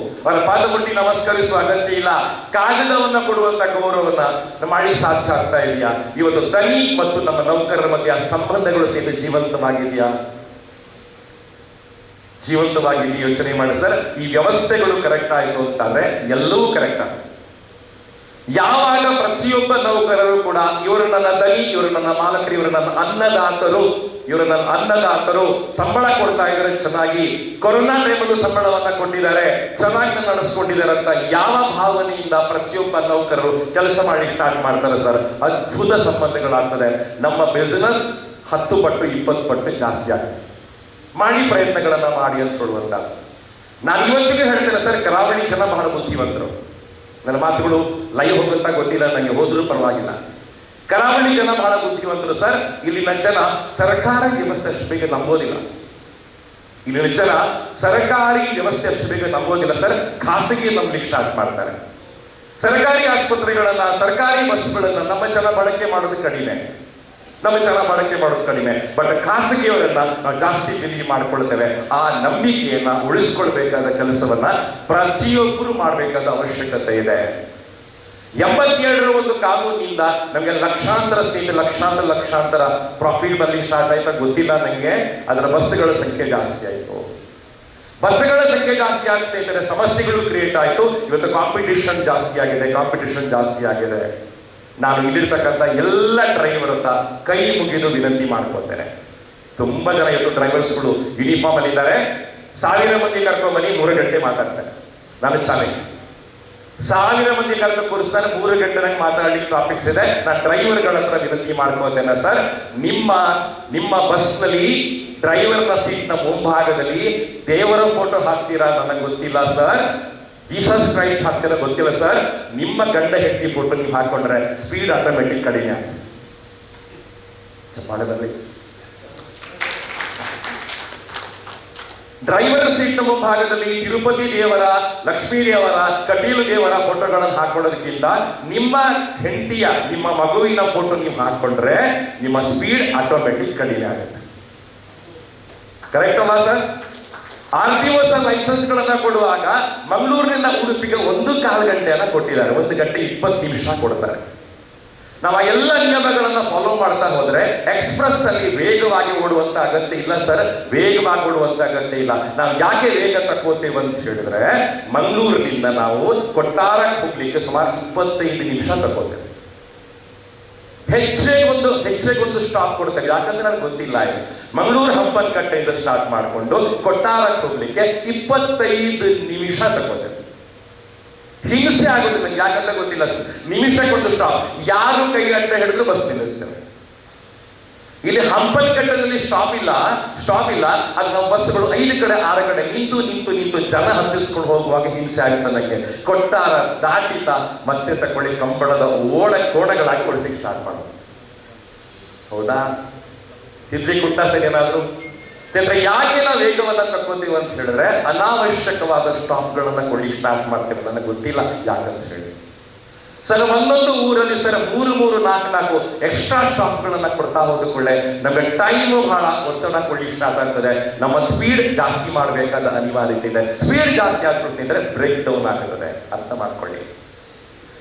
ಅವರ ಪಾದ ಮುಟ್ಟಿ ನಮಸ್ಕರಿಸುವ ಅಗತ್ಯ ಇಲ್ಲ, ಕಾಗದವನ್ನ ಕೊಡುವಂತ ಗೌರವವನ್ನ ಮಾಡಿ ಸಾಧ್ಯ ಆಗ್ತಾ ಇದೆಯಾ? ಇವತ್ತು ದನಿ ಮತ್ತು ನಮ್ಮ ನೌಕರರ ಮಧ್ಯೆ ಆ ಸಂಬಂಧಗಳು ಸಹಿತ ಜೀವಂತವಾಗಿದೆಯಾ? ಜೀವಂತವಾಗಿ ಯೋಚನೆ ಮಾಡಿ ಸರ್. ಈ ವ್ಯವಸ್ಥೆಗಳು ಕರೆಕ್ಟ್ ಆಯಿತು ಅಂತಂದ್ರೆ ಎಲ್ಲವೂ ಕರೆಕ್ಟ್ ಆಗುತ್ತೆ. ಯಾವಾಗ ಪ್ರತಿಯೊಬ್ಬ ನೌಕರರು ಕೂಡ ಇವರು ನನ್ನ ದನಿ, ಇವರು ನನ್ನ ಮಾಲಕರು, ಇವರು ನನ್ನ ಅನ್ನದಾತರು, ಇವರು ನನ್ನ ಅನ್ನದಾತರು, ಸಂಬಳ ಕೊಡ್ತಾ ಇದ್ದಾರೆ ಚೆನ್ನಾಗಿ, ಕೊರೋನಾ ಟೈಮಲ್ಲೂ ಸಂಬಳವನ್ನ ಕೊಟ್ಟಿದ್ದಾರೆ, ಚೆನ್ನಾಗಿ ನಡೆಸ್ಕೊಂಡಿದ್ದಾರೆ ಅಂತ ಯಾವ ಭಾವನೆಯಿಂದ ಪ್ರತಿಯೊಬ್ಬ ನೌಕರರು ಕೆಲಸ ಮಾಡಿ ಸ್ಟಾರ್ಟ್ ಮಾಡ್ತಾರೆ ಸರ್, ಅದ್ಭುತ ಸಂಬಂಧಗಳಾಗ್ತದೆ. ನಮ್ಮ ಬಿಸಿನೆಸ್ 10 ಪಟ್ಟು 20 ಪಟ್ಟು ಜಾಸ್ತಿ ಆಗ್ತದೆ. ಮಾಡಿ ಪ್ರಯತ್ನಗಳನ್ನ ಮಾಡಿ ಅಂತ ಹೇಳುವಂತ ನಾನು ಇವತ್ತಿಗೆ ಹೇಳ್ತೇನೆ ಸರ್. ಕರಾವಳಿ ಜನ ಬಹಳ ಬುದ್ಧಿವಂತರು. ನನ್ನ ಮಾತುಗಳು ಲೈವ್ ಹೋಗುತ್ತಾ ಗೊತ್ತಿಲ್ಲ, ನನಗೆ ಹೋದ್ರೂ ಪರವಾಗಿಲ್ಲ. ಕರಾವಳಿ ಜನ ಬಹಳ ಬುದ್ಧಿವಂತರು ಸರ್. ಇಲ್ಲಿನ ಜನ ಸರ್ಕಾರಿ ವ್ಯವಸ್ಥೆ ಅಷ್ಟು ಬೇಗ ನಂಬೋದಿಲ್ಲ. ಇಲ್ಲಿನ ಜನ ಸರ್ಕಾರಿ ವ್ಯವಸ್ಥೆ ಅಷ್ಟು ಬೇಗ ನಂಬೋದಿಲ್ಲ ಸರ್. ಖಾಸಗಿ ನಂಬಲಿಕ್ಕೆ ಸ್ಟಾರ್ಟ್ ಮಾಡ್ತಾರೆ. ಸರ್ಕಾರಿ ಆಸ್ಪತ್ರೆಗಳನ್ನ, ಸರ್ಕಾರಿ ಬಸ್ಗಳನ್ನ ನಮ್ಮ ಜನ ಬಳಕೆ ಮಾಡೋದು ಕಡಿಮೆ, ಬಟ್ ಖಾಸಗಿಯವರನ್ನ ನಾವು ಜಾಸ್ತಿ ಬಿಲಿ ಮಾಡ್ಕೊಳ್ತೇವೆ. ಆ ನಂಬಿಕೆಯನ್ನ ಉಳಿಸ್ಕೊಳ್ಬೇಕಾದ ಕೆಲಸವನ್ನ ಪ್ರತಿಯೊಬ್ಬರು ಮಾಡಬೇಕಾದ ಅವಶ್ಯಕತೆ ಇದೆ. 87ರ ಒಂದು ಕಾನೂನಿನಿಂದ ನಮಗೆ ಲಕ್ಷಾಂತರ ಸೀಟ್, ಲಕ್ಷಾಂತರ ಪ್ರಾಫಿಟ್ ಬರ್ಲಿಕ್ಕೆ ಸ್ಟಾರ್ಟ್ ಆಯ್ತಾ ಗೊತ್ತಿಲ್ಲ ನನಗೆ. ಅದರ ಬಸ್ಗಳ ಸಂಖ್ಯೆ ಜಾಸ್ತಿ ಆಯ್ತು. ಬಸ್ಗಳ ಸಂಖ್ಯೆ ಜಾಸ್ತಿ ಆಗ್ತಾ ಇದ್ದಾರೆ, ಸಮಸ್ಯೆಗಳು ಕ್ರಿಯೇಟ್ ಆಯ್ತು. ಇವತ್ತು ಕಾಂಪಿಟೇಷನ್ ಜಾಸ್ತಿ ಆಗಿದೆ. ನಾನು ಇಲ್ಲಿರ್ತಕ್ಕಂಥ ಎಲ್ಲ ಡ್ರೈವರ್ ಅಂತ ಕೈ ಮುಗಿದು ವಿನಂತಿ ಮಾಡ್ಕೊಳ್ತೇನೆ. ತುಂಬಾ ಜನ ಇವತ್ತು ಡ್ರೈವರ್ಸ್ಗಳು ಯೂನಿಫಾರ್ಮ್ ಅಲ್ಲಿ ಇದ್ದಾರೆ. 1000 ಮಂದಿ ಕರ್ಕೊಂಡ್ಬನ್ನಿ, 3 ಗಂಟೆ ಮಾತಾಡ್ತಾರೆ. ನಾನು ಚಾಲೆಂಜ್, 1000 ಮಂದಿ ಕರ್ಕೊಂಡು ಕೂರಿಸ್ತಾರೆ, 3 ಗಂಟೆ ಮಾತಾಡ್ಲಿಕ್ಕೆ ಟಾಪಿಕ್ಸ್ ಇದೆ. ನಾನು ಡ್ರೈವರ್ಗಳ ಹತ್ರ ವಿನಂತಿ ಮಾಡ್ಕೊಳ್ತೇನೆ ಸರ್, ನಿಮ್ಮ ಬಸ್ ನಲ್ಲಿ ಡ್ರೈವರ್ನ ಸೀಟ್ ನ ಮುಂಭಾಗದಲ್ಲಿ ದೇವರ ಫೋಟೋ ಹಾಕ್ತೀರಾ ನನಗೆ ಗೊತ್ತಿಲ್ಲ ಸರ್, ಜೀಸಸ್ ಕ್ರೈಸ್ಟ್ ಹಾಕ್ತೀರಾ ಗೊತ್ತಿಲ್ಲ ಸರ್. ನಿಮ್ಮ ಗಂಡ ಹೆಂಡತಿ ಫೋಟೋ ನೀವು ಹಾಕೊಂಡ್ರೆ ಸ್ಪೀಡ್ ಆಟೋಮೆಟಿಕ್ ಕಡಿಮೆ ಆಗ್ತದೆ. ಡ್ರೈವರ್ ಸೀಟ್ ಮುಂಭಾಗದಲ್ಲಿ ತಿರುಪತಿ ದೇವರ, ಲಕ್ಷ್ಮೀ ದೇವರ, ಕಟೀಲು ದೇವರ ಫೋಟೋಗಳನ್ನು ಹಾಕೊಳ್ಳೋದಕ್ಕಿಂತ ನಿಮ್ಮ ಹೆಂಡತಿಯ, ನಿಮ್ಮ ಮಗುವಿನ ಫೋಟೋ ನೀವು ಹಾಕೊಂಡ್ರೆ ನಿಮ್ಮ ಸ್ಪೀಡ್ ಆಟೋಮೆಟಿಕ್ ಕಡಿಮೆ ಆಗುತ್ತೆ. ಕರೆಕ್ಟ್ ಅಲ್ಲ ಸರ್? RTO ಲೈಸೆನ್ಸ್ ಗಳನ್ನ ಕೊಡುವಾಗ ಮಂಗಳೂರಿನಿಂದ ಉಡುಪಿಗೆ 1.25 ಗಂಟೆಯನ್ನ ಕೊಟ್ಟಿದ್ದಾರೆ. 1 ಗಂಟೆ 20 ನಿಮಿಷ ಕೊಡ್ತಾರೆ. ನಾವು ಎಲ್ಲ ನಿಯಮಗಳನ್ನ ಫಾಲೋ ಮಾಡ್ತಾ ಹೋದ್ರೆ ಎಕ್ಸ್ಪ್ರೆಸ್ ಅಲ್ಲಿ ವೇಗವಾಗಿ ಓಡುವಂತ ಅಗತ್ಯ ಇಲ್ಲ ಸರ್. ವೇಗವಾಗಿ ಓಡುವಂತ ಅಗತ್ಯ ಇಲ್ಲ. ನಾವು ಯಾಕೆ ವೇಗ ತಕ್ಕೋತೇವೆ ಅಂತ ಹೇಳಿದ್ರೆ, ಮಂಗಳೂರಿನಿಂದ ನಾವು ಕೊಟ್ಟಾರಕ್ಕೆ ಹೋಗ್ಲಿಕ್ಕೆ ಸುಮಾರು 25 ನಿಮಿಷ ತಗೋತೇವೆ. ಹೆಚ್ಚೆಗೊಂದು ಸ್ಟಾಪ್ ಕೊಡ್ತೇವೆ. ಯಾಕಂದ್ರೆ ನನಗೆ ಗೊತ್ತಿಲ್ಲ, ಮಂಗಳೂರು ಹಂಪನಕಟ್ಟೆಯಿಂದ ಸ್ಟಾರ್ಟ್ ಮಾಡಿಕೊಂಡು ಕೊಟ್ಟಾರಕ್ಕೆ ಹೋಗ್ಲಿಕ್ಕೆ 25 ನಿಮಿಷ ತಗೋತೇವೆ. ಹಿಂಸೆ ಆಗುದಿಲ್ಲ, ಯಾಕಂತ ಗೊತ್ತಿಲ್ಲ ಸರ್. ನಿಮಿಷಕ್ಕೊಂದು ಸ್ಟಾಪ್. ಯಾರು ಕೈ ಅಡ್ಡ ಹಿಡಿದು ಬಸ್ ನಿಲ್ಲಿಸ್ತೇವೆ. ಇಲ್ಲಿ ಹಂಪನಕಟ್ಟಲ್ಲಿ ಸ್ಟಾಪ್ ಇಲ್ಲ, ಅದು ನಮ್ಮ ಬಸ್ಗಳು 5 ಕಡೆ 6 ಕಡೆ ನಿಂತು ಜನ ಹತ್ತಿಸ್ಕೊಂಡು ಹೋಗುವಾಗ ಹಿಂಸೆ ಆಗುತ್ತೆ ನನಗೆ. ಕೊಟ್ಟಾರ ದಾಟಿತ ಮತ್ತೆ ತಕೊಳ್ಳಿ ಕಂಬಳದ ಕೋಣಗಳಾಗಿ ಕೊಡಿಸಿಕ್ ಸ್ಟಾರ್ಟ್ ಮಾಡೋದು. ಹೌದಾ? ತಿದ್ರಿ ಕುಟ್ಟ ಸರಿಯೇನಾದ್ರು ಯಾಕೆ ನಾವು ವೇಗವನ್ನ ತಕ್ಕೋತೀವಿ ಅಂತ ಹೇಳಿದ್ರೆ ಅನಾವಶ್ಯಕವಾದ ಸ್ಟಾಪ್ಗಳನ್ನ ಕೊಡ್ಲಿಕ್ಕೆ ಸ್ಟಾರ್ಟ್ ಮಾಡ್ತೀವಿ. ನನಗೆ ಗೊತ್ತಿಲ್ಲ ಯಾಕಂತ ಹೇಳಿ. ಸರ್ ಒಂದೊಂದು ಊರಲ್ಲಿ ಸರ್ 3 4 ಎಕ್ಸ್ಟ್ರಾ ಸ್ಟಾಪ್ಗಳನ್ನ ಕೊಡ್ತಾ ಹೋದಕೊಳ್ಳೆ ನಮಗೆ ಟೈಮು ಬಹಳ ಒತ್ತಡ ಕೊಡ್ಲಿಕ್ಕೆ ಸ್ಟಾರ್ಟ್ ಆಗ್ತದೆ. ನಮ್ಮ ಸ್ಪೀಡ್ ಜಾಸ್ತಿ ಮಾಡಬೇಕಾದ ಅನಿವಾರ್ಯತೆ ಇದೆ. ಸ್ಪೀಡ್ ಜಾಸ್ತಿ ಆಗ್ಬಿಟ್ಟಿದ್ರೆ ಬ್ರೇಕ್ ಡೌನ್ ಆಗ್ತದೆ. ಅರ್ಥ ಮಾಡ್ಕೊಳ್ಳಿ.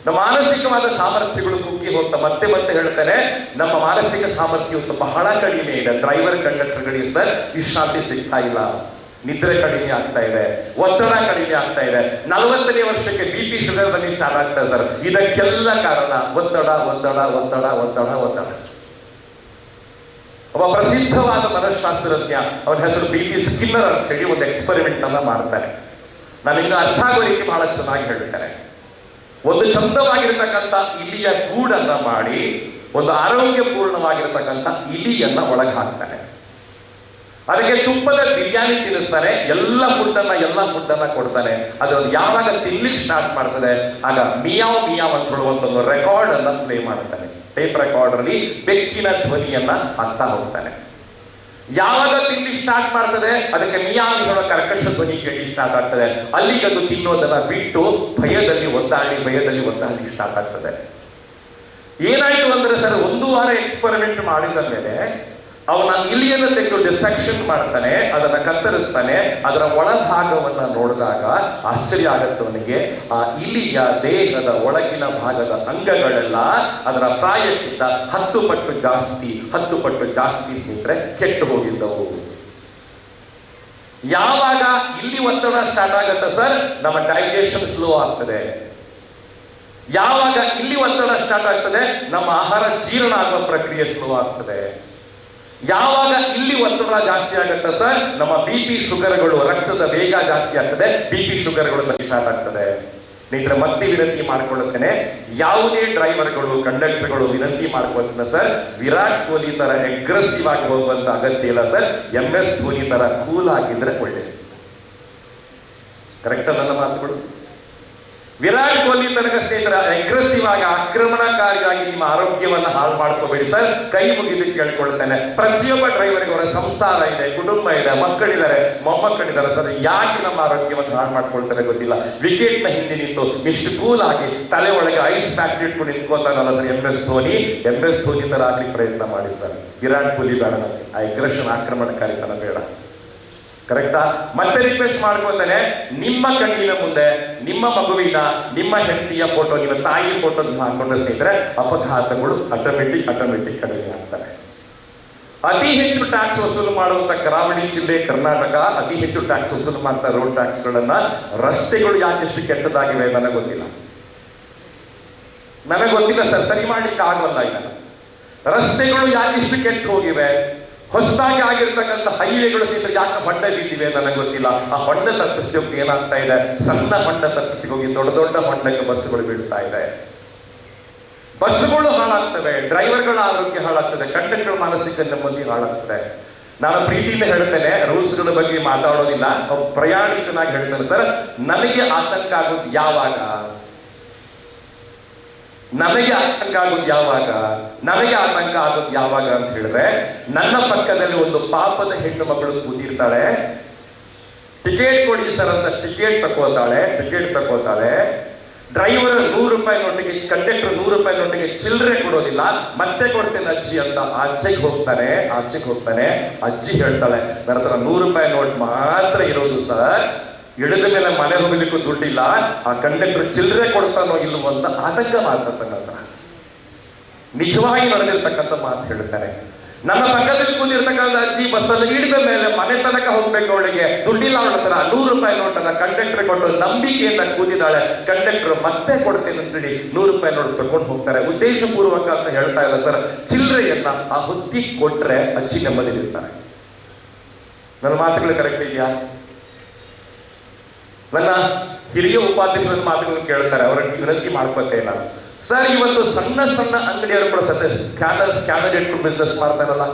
ನಮ್ಮ ಮಾನಸಿಕವಾದ ಸಾಮರ್ಥ್ಯಗಳು ಕುಗ್ಗಿ ಹೋಗ್ತಾ ಮತ್ತೆ ಹೇಳ್ತೇನೆ, ನಮ್ಮ ಮಾನಸಿಕ ಸಾಮರ್ಥ್ಯ ಬಹಳ ಕಡಿಮೆ ಇದೆ. ಡ್ರೈವರ್ ಕಂಡಕ್ಟರ್ಗಳಿಗೆ ಸರ್ ವಿಶ್ರಾಂತಿ ಸಿಗ್ತಾ ಇಲ್ಲ, ನಿದ್ರೆ ಕಡಿಮೆ ಆಗ್ತಾ ಇದೆ, ಒತ್ತಡ ಕಡಿಮೆ ಆಗ್ತಾ ಇದೆ. 40ನೇ ವರ್ಷಕ್ಕೆ BP ಶುಗರ್ ಬನ್ನಿ ಸ್ಟಾರ್ಟ್ ಆಗ್ತದೆ ಸರ್. ಇದಕ್ಕೆಲ್ಲ ಕಾರಣ ಒತ್ತಡ. ಒಬ್ಬ ಪ್ರಸಿದ್ಧವಾದ ಮನಃಶಾಸ್ತ್ರಜ್ಞ, ಅವನ ಹೆಸರು BP ಸ್ಕಿನ್ನರ್ ಅಂತ ಹೇಳಿ ಒಂದು ಎಕ್ಸ್ಪೆರಿಮೆಂಟ್ ಅನ್ನ ಮಾಡ್ತಾರೆ. ನನಗೆ ಅರ್ಥ ಆಗೋಲಿಕ್ಕೆ ಬಹಳ ಚೆನ್ನಾಗಿ ಹೇಳ್ತಾರೆ. ಒಂದು ಚಂದವಾಗಿರ್ತಕ್ಕಂಥ ಇಲಿಯ ಗೂಡನ್ನ ಮಾಡಿ ಒಂದು ಆರೋಗ್ಯಪೂರ್ಣವಾಗಿರ್ತಕ್ಕಂಥ ಇಲಿಯನ್ನ ಒಳಗೆ ಹಾಕ್ತಾನೆ. ಅದಕ್ಕೆ ತುಪ್ಪದ ಬಿರಿಯಾನಿ ತಿನ್ನಿಸ್ತಾನೆ, ಎಲ್ಲ ಫುಡ್ ಅನ್ನ ಕೊಡ್ತಾನೆ. ಅದು ಯಾವಾಗ ತಿನ್ಲಿಕ್ಕೆ ಸ್ಟಾರ್ಟ್ ಮಾಡ್ತದೆ ಆಗ ಮಿಯಾವ್ ಅಂತ ಹೇಳುವಂತ ರೆಕಾರ್ಡ್ ಅನ್ನ ಪ್ಲೇ ಮಾಡ್ತಾನೆ. ಟೇಪ್ ರೆಕಾರ್ಡರ್ ಅಲ್ಲಿ ಬೆಕ್ಕಿನ ಧ್ವನಿಯನ್ನ ಹಾಕ್ತಾ ಹೋಗ್ತಾನೆ. ಯಾವಾಗ ತಿನ್ಲಿಕ್ಕೆ ಸ್ಟಾರ್ಟ್ ಮಾಡ್ತದೆ ಅದಕ್ಕೆ ಮಿಯಾವ್ ಹೇಳೋ ಕರ್ಕಶ ಧ್ವನಿ ಕೇಳಿ ಸ್ಟಾರ್ಟ್ ಆಗ್ತದೆ. ಅಲ್ಲಿಗೆ ಅದು ತಿನ್ನೋದನ್ನ ಬಿಟ್ಟು ಭಯದಲ್ಲಿ ಒದ್ದಾಡಿ ಸ್ಟಾರ್ಟ್ ಆಗ್ತದೆ. ಏನಾಯ್ತು ಅಂದ್ರೆ ಸರ್, 1 ವಾರ ಎಕ್ಸ್ಪೆರಿಮೆಂಟ್ ಮಾಡಿದ ಮೇಲೆ ಅವನ ಇಲಿಯನ್ನು ತೆಗೆದು ಡಿಸೆಕ್ಷನ್ ಮಾಡ್ತಾನೆ, ಅದನ್ನ ಕತ್ತರಿಸ್ತಾನೆ. ಅದರ ಒಳಭಾಗವನ್ನ ನೋಡಿದಾಗ ಆಶ್ಚರ್ಯ ಆಗತ್ತೆ ಅವನಿಗೆ. ಆ ಇಲಿಯ ದೇಹದ ಒಳಗಿನ ಭಾಗದ ಅಂಗಗಳೆಲ್ಲ ಅದರ ಪ್ರಾಯಕ್ಕಿಂತ 10 ಪಟ್ಟು ಜಾಸ್ತಿ ಸ್ನೇಹಿತರೆ ಕೆಟ್ಟು ಹೋಗಿದ್ದವು. ಯಾವಾಗ ಇಲ್ಲಿ ಒತ್ತಡ ಸ್ಟಾರ್ಟ್ ಆಗುತ್ತೆ ಸರ್, ನಮ್ಮ ಡೈಜೆಷನ್ ಸ್ಲೋ ಆಗ್ತದೆ. ಯಾವಾಗ ಇಲ್ಲಿ ಒತ್ತಡ ಸ್ಟಾರ್ಟ್ ಆಗ್ತದೆ, ನಮ್ಮ ಆಹಾರ ಜೀರ್ಣ ಆಗುವ ಪ್ರಕ್ರಿಯೆ ಸ್ಲೋ ಆಗ್ತದೆ. ಯಾವಾಗ ಇಲ್ಲಿ ಒತ್ತಡ ಜಾಸ್ತಿ ಆಗುತ್ತೆ ಸರ್, ನಮ್ಮ BP ಶುಗರ್ಗಳು, ರಕ್ತದ ವೇಗ ಜಾಸ್ತಿ ಆಗ್ತದೆ, BP ಶುಗರ್ಗಳು ಸ್ಟಾರ್ಟ್ ಆಗ್ತದೆ. ಸ್ನೇಹಿತರೆ ಮತ್ತೆ ವಿನಂತಿ ಮಾಡ್ಕೊಳ್ಳುತ್ತೇನೆ, ಯಾವುದೇ ಡ್ರೈವರ್ಗಳು ಕಂಡಕ್ಟರ್ಗಳು ವಿನಂತಿ ಮಾಡ್ಕೊಳ್ತೇನೆ ಸರ್, ವಿರಾಟ್ ಕೊಹ್ಲಿ ತರ ಅಗ್ರೆಸಿವ್ ಆಗಿ ಹೋಗುವಂತ ಅಗತ್ಯ ಇಲ್ಲ ಸರ್. MS ಧೋನಿ ತರ ಕೂಲ್ ಆಗಿದ್ರೆ ಒಳ್ಳೆಯದು. ಕರೆಕ್ಟ್ ನನ್ನ ಮಾತುಗಳು? ವಿರಾಟ್ ಕೊಹ್ಲಿ ತನಕ ಸ್ನೇಹಿತರ ಅಗ್ರೆಸಿವ್ ಆಗಿ ಆಕ್ರಮಣಕಾರಿಯಾಗಿ ನಿಮ್ಮ ಆರೋಗ್ಯವನ್ನ ಹಾಳು ಮಾಡ್ಕೋಬೇಡಿ ಸರ್. ಕೈ ಮುಗಿದು ಕೇಳ್ಕೊಳ್ತೇನೆ, ಪ್ರತಿಯೊಬ್ಬ ಡ್ರೈವರ್ಗೆ ಅವರ ಸಂಸಾರ ಇದೆ, ಕುಟುಂಬ ಇದೆ, ಮಕ್ಕಳಿದ್ದಾರೆ, ಮೊಮ್ಮಕ್ಕಳಿದ್ದಾರೆ ಸರ್. ಯಾಕೆ ನಮ್ಮ ಆರೋಗ್ಯವನ್ನು ಹಾಳು ಮಾಡ್ಕೊಳ್ತಾರೆ ಗೊತ್ತಿಲ್ಲ. ವಿಕೆಟ್ ನ ಹಿಂದೆ ನಿಂತು ಇಷ್ಟು ಕೂಲ್ ಆಗಿ ತಲೆ ಒಳಗೆ ಐಸ್ ಪ್ಯಾಕ್ ಇಟ್ಕೊಂಡು ನಿಂತ್ಕೋತಾನಲ್ಲ ಸರ್ MS ಧೋನಿ ತರ ಆಗ್ಲಿಕ್ಕೆ ಪ್ರಯತ್ನ ಮಾಡಿ ಸರ್. ವಿರಾಟ್ ಕೊಹ್ಲಿ ಬೇಡ ನಮಗೆ, ಆ ಅಗ್ರೆಷನ್ ಆಕ್ರಮಣಕಾರಿತನ ಬೇಡ. ಕರೆಕ್ಟಾ? ಮತ್ತೆ ರಿಕ್ವೆಸ್ಟ್ ಮಾಡ್ಕೊತಾನೆ, ನಿಮ್ಮ ಕಣ್ಣಿನ ಮುಂದೆ ನಿಮ್ಮ ಮಗುವಿನ, ನಿಮ್ಮ ಹೆಂಡತಿಯ ಫೋಟೋ, ನಿಮ್ಮ ತಾಯಿ ಫೋಟೋ ಹಾಕೊಂಡ್ರೆ ಸ್ನೇಹಿತರೆ ಅಪಘಾತಗಳು ಆಟೋಮೆಟಿಕ್ ಕಡಿಮೆ ಆಗ್ತವೆ. ಅತಿ ಹೆಚ್ಚು ಟ್ಯಾಕ್ಸ್ ವಸೂಲು ಮಾಡುವಂತ ಕರಾವಳಿ ಜಿಲ್ಲೆ ಕರ್ನಾಟಕ. ಅತಿ ಹೆಚ್ಚು ಟ್ಯಾಕ್ಸ್ ವಸೂಲು ಮಾಡ್ತಾ ರೋಡ್ ಟ್ಯಾಕ್ಸ್ ಗಳನ್ನ. ರಸ್ತೆಗಳು ಯಾಕೆಷ್ಟು ಕೆಟ್ಟದಾಗಿವೆ ನನಗೆ ಗೊತ್ತಿಲ್ಲ ಸರ್, ಸರಿ ಮಾಡ್ಲಿಕ್ಕೆ ಆಗಲ್ಲ. ಈಗ ರಸ್ತೆಗಳು ಯಾಕೆಷ್ಟು ಕೆಟ್ಟು ಹೋಗಿವೆ, ಹೊಸದಾಗಿ ಆಗಿರ್ತಕ್ಕಂಥ ಹೈವೇಗಳು ಯಾಕೆ ಹೊಂಡ ಬಿದ್ದಿವೆ ನನಗೆ ಗೊತ್ತಿಲ್ಲ. ಆ ಹೊಂಡ ತಪ್ಪಿಸಿ ಏನಾಗ್ತಾ ಇದೆ, ಸಣ್ಣ ಹೊಂಡ ತಪ್ಪಿಸಿ ಹೋಗಿ ದೊಡ್ಡ ಹೊಂಡಕ್ಕೆ ಬಸ್ಸುಗಳು ಬೀಳ್ತಾ ಇದೆ. ಬಸ್ಸುಗಳು ಹಾಳಾಗ್ತವೆ, ಡ್ರೈವರ್ಗಳ ಆರೋಗ್ಯ ಹಾಳಾಗ್ತದೆ, ಕಂಡಕ್ಟರ್ ಮಾನಸಿಕ ನೆಮ್ಮದಿ ಹಾಳಾಗ್ತದೆ. ನಾನು ಪ್ರೀತಿಯಿಂದ ಹೇಳ್ತೇನೆ, ರೂಲ್ಸ್ಗಳ ಬಗ್ಗೆ ಮಾತಾಡೋದಿಲ್ಲ, ಪ್ರಯಾಣಿಕನಾಗಿ ಹೇಳ್ತೇನೆ ಸರ್. ನನಗೆ ಆತಂಕ ಆಗೋದು ಯಾವಾಗ ಅಂತ ಹೇಳಿದ್ರೆ, ನನ್ನ ಪಕ್ಕದಲ್ಲಿ ಒಂದು ಪಾಪದ ಹೆಣ್ಣು ಮಗಳು ಕೂತಿರ್ತಾಳೆ. ಟಿಕೆಟ್ ಕೊಡಿ ಸರ್ ಅಂತ ಟಿಕೆಟ್ ತಗೋತಾಳೆ. ಡ್ರೈವರ್ 100 ರೂಪಾಯಿ ನೋಟಿಗೆ, ಕಂಡಕ್ಟರ್ 100 ರೂಪಾಯಿ ನೋಟಿಗೆ ಚಿಲ್ಲರೆ ಕೊಡೋದಿಲ್ಲ. ಮತ್ತೆ ಕೊಡ್ತೇನೆ ಅಜ್ಜಿ ಅಂತ ಆಚೆಗೆ ಹೋಗ್ತಾನೆ. ಅಜ್ಜಿ ಹೇಳ್ತಾಳೆ, ನನ್ನ ಹತ್ರ 100 ರೂಪಾಯಿ ನೋಟ್ ಮಾತ್ರ ಇರೋದು ಸರ್, ಇಳಿದ ಮೇಲೆ ಮನೆ ಹೋಗ್ಲಿಕ್ಕೂ ದುಡ್ಡಿಲ್ಲ. ಆ ಕಂಡಕ್ಟರ್ ಚಿಲ್ಲರೆ ಕೊಡ್ತಾನೋ ಇಲ್ಲವೋ ಅಂತ ಆತಂಕ ಮಾಡ್ತಕ್ಕಂಥ, ನಿಜವಾಗಿ ನಡೆದಿರ್ತಕ್ಕಂಥ ಮಾತು ಹೇಳ್ತಾರೆ. ನನ್ನ ಪಕ್ಕದಲ್ಲಿ ಕೂತಿರ್ತಕ್ಕಂಥ ಅಜ್ಜಿ ಬಸ್ಸಲ್ಲಿ ಇಳಿದ ಮೇಲೆ ಮನೆ ತನಕ ಹೋಗ್ಬೇಕು, ಅವಳಿಗೆ ದುಡ್ಡಿಲ್ಲ. ಅವಳ ಹತ್ರ 100 ರೂಪಾಯಿ ನೋಟನ್ನ ಕಂಡಕ್ಟರ್ ಕೊಟ್ಟು ನಂಬಿಕೆಯಿಂದ ಕೂತಿದ್ದಾಳೆ. ಕಂಡಕ್ಟರ್ ಮತ್ತೆ ಕೊಡ್ತೇನೆ ಅಂತೇಳಿ 100 ರೂಪಾಯಿ ನೋಟ್ ತಗೊಂಡು ಹೋಗ್ತಾರೆ. ಉದ್ದೇಶಪೂರ್ವಕ ಅಂತ ಹೇಳ್ತಾ ಇಲ್ಲ ಸರ್. ಚಿಲ್ಲರೆಯನ್ನ ಆ ಹೊತ್ತಿ ಕೊಟ್ರೆ ಅಜ್ಜಿ ನೆಮ್ಮದಿರ್ತಾರೆ. ನನ್ನ ಮಾತುಗಳು ಕರೆಕ್ಟ್ ಇದೆಯಾ? ನನ್ನ ಹಿರಿಯ ಉಪಾಧ್ಯಕ್ಷರ ಮಾತುಗಳನ್ನು ಕೇಳ್ತಾರೆ, ಅವರ ವಿನಂತಿ ಮಾಡ್ಕೊತೇನೆ ನಾನು. ಸರ್ ಇವತ್ತು ಸಣ್ಣ ಸಣ್ಣ ಅಂಗಡಿಯವರು ಕೂಡ ಸತ್ಯ ಸ್ಕ್ಯಾನರ್ ಇಟ್ಟು ಬಿಸ್ನೆಸ್ ಮಾಡ್ತಾರಲ್ಲ,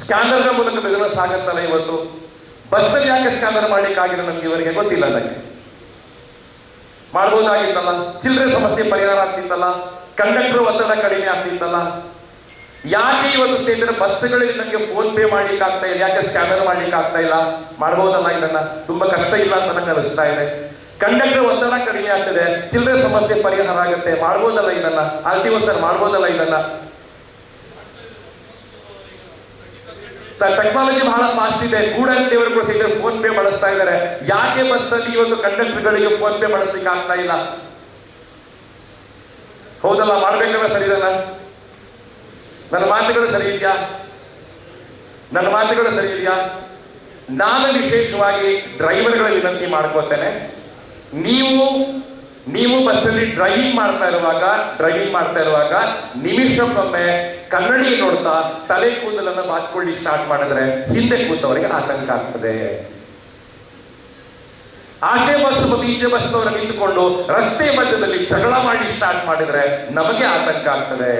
ಸ್ಕ್ಯಾನರ್ನ ಮೂಲಕ ಬಿಸ್ನೆಸ್ ಆಗತ್ತಲ್ಲ. ಇವತ್ತು ಬಸ್ಸಲ್ಲಿ ಯಾಕೆ ಸ್ಕ್ಯಾನರ್ ಮಾಡ್ಲಿಕ್ಕಾಗಿಲ್ಲ ನಮ್ಗೆ ಇವರಿಗೆ ಗೊತ್ತಿಲ್ಲ. ನನಗೆ ಮಾಡ್ಬೋದಾಗಿತ್ತಲ್ಲ, ಚಿಲ್ಲರೆ ಸಮಸ್ಯೆ ಪರಿಹಾರ ಆಗ್ತಿತ್ತಲ್ಲ, ಕಂಡಕ್ಟರ್ ಒತ್ತಡ ಕಡಿಮೆ ಆಗ್ತಿತ್ತಲ್ಲ. ಯಾಕೆ ಇವತ್ತು ಸೇರಿದ್ರೆ ಬಸ್ಗಳಲ್ಲಿ ನನಗೆ ಫೋನ್ ಪೇ ಮಾಡ್ಲಿಕ್ಕೆ ಆಗ್ತಾ ಇಲ್ಲ, ಯಾಕೆ ಸ್ಕ್ಯಾನರ್ ಮಾಡ್ಲಿಕ್ಕೆ ಆಗ್ತಾ ಇಲ್ಲ? ಮಾಡ್ಬೋದಲ್ಲ ಇದನ್ನ, ತುಂಬಾ ಕಷ್ಟ ಇಲ್ಲ ಅಂತ ನಂಗೆ ಅನಿಸ್ತಾ ಇದೆ. ಕಂಡಕ್ಟರ್ ಒತ್ತಡ ಕಡಿಮೆ ಆಗ್ತದೆ, ಚಿಲ್ಲರೆ ಸಮಸ್ಯೆ ಪರಿಹಾರ ಆಗುತ್ತೆ, ಮಾಡ್ಬೋದಲ್ಲ ಇದನ್ನ? RTO ಸರ್ ಮಾಡ್ಬೋದಲ್ಲ ಇದನ್ನ? ಟೆಕ್ನಾಲಜಿ ಬಹಳ ಫಾಸ್ಟ್ ಇದೆ. ಗೂಡಂಗಡಿಯವರು ಕೂಡ ಸೇರಿದ್ರೆ ಫೋನ್ ಪೇ ಬಳಸ್ತಾ ಇದ್ದಾರೆ. ಯಾಕೆ ಬಸ್ಸಲ್ಲಿ ಇವತ್ತು ಕಂಡಕ್ಟರ್ಗಳಿಗೆ ಫೋನ್ ಪೇ ಬಳಸಲಿಕ್ಕೆ ಆಗ್ತಾ ಇಲ್ಲ? ಹೌದಲ್ಲ, ಮಾಡ್ಬೇಕಲ್ಲ ಸರ್ ಇದನ್ನ? ನನ್ನ ಮಾತುಗಳು ಸರಿ ಇದೆಯಾ? ನನ್ನ ಮಾತುಗಳು ಸರಿ ಇದೆಯಾ? ನಾನು ವಿಶೇಷವಾಗಿ ಡ್ರೈವರ್ಗಳ ವಿನಂತಿ ಮಾಡ್ಕೋತೇನೆ, ನೀವು ಬಸ್ಸಲ್ಲಿ ಡ್ರೈವಿಂಗ್ ಮಾಡ್ತಾ ಇರುವಾಗ ನಿಮಿಷಕ್ಕೊಮ್ಮೆ ಕನ್ನಡಿ ನೋಡ್ತಾ ತಲೆ ಕೂದಲನ್ನು ಬಾಚ್ಕೊಳ್ಳಿ ಸ್ಟಾರ್ಟ್ ಮಾಡಿದ್ರೆ ಹಿಂದೆ ಕೂತವರಿಗೆ ಆತಂಕ ಆಗ್ತದೆ. ಆಚೆ ಬಸ್ ಮತ್ತು ಈಚೆ ಬಸ್ನವರ ನಿಂತುಕೊಂಡು ರಸ್ತೆ ಮಧ್ಯದಲ್ಲಿ ಜಗಳ ಮಾಡಿ ಸ್ಟಾರ್ಟ್ ಮಾಡಿದ್ರೆ ನಮಗೆ ಆತಂಕ ಆಗ್ತದೆ.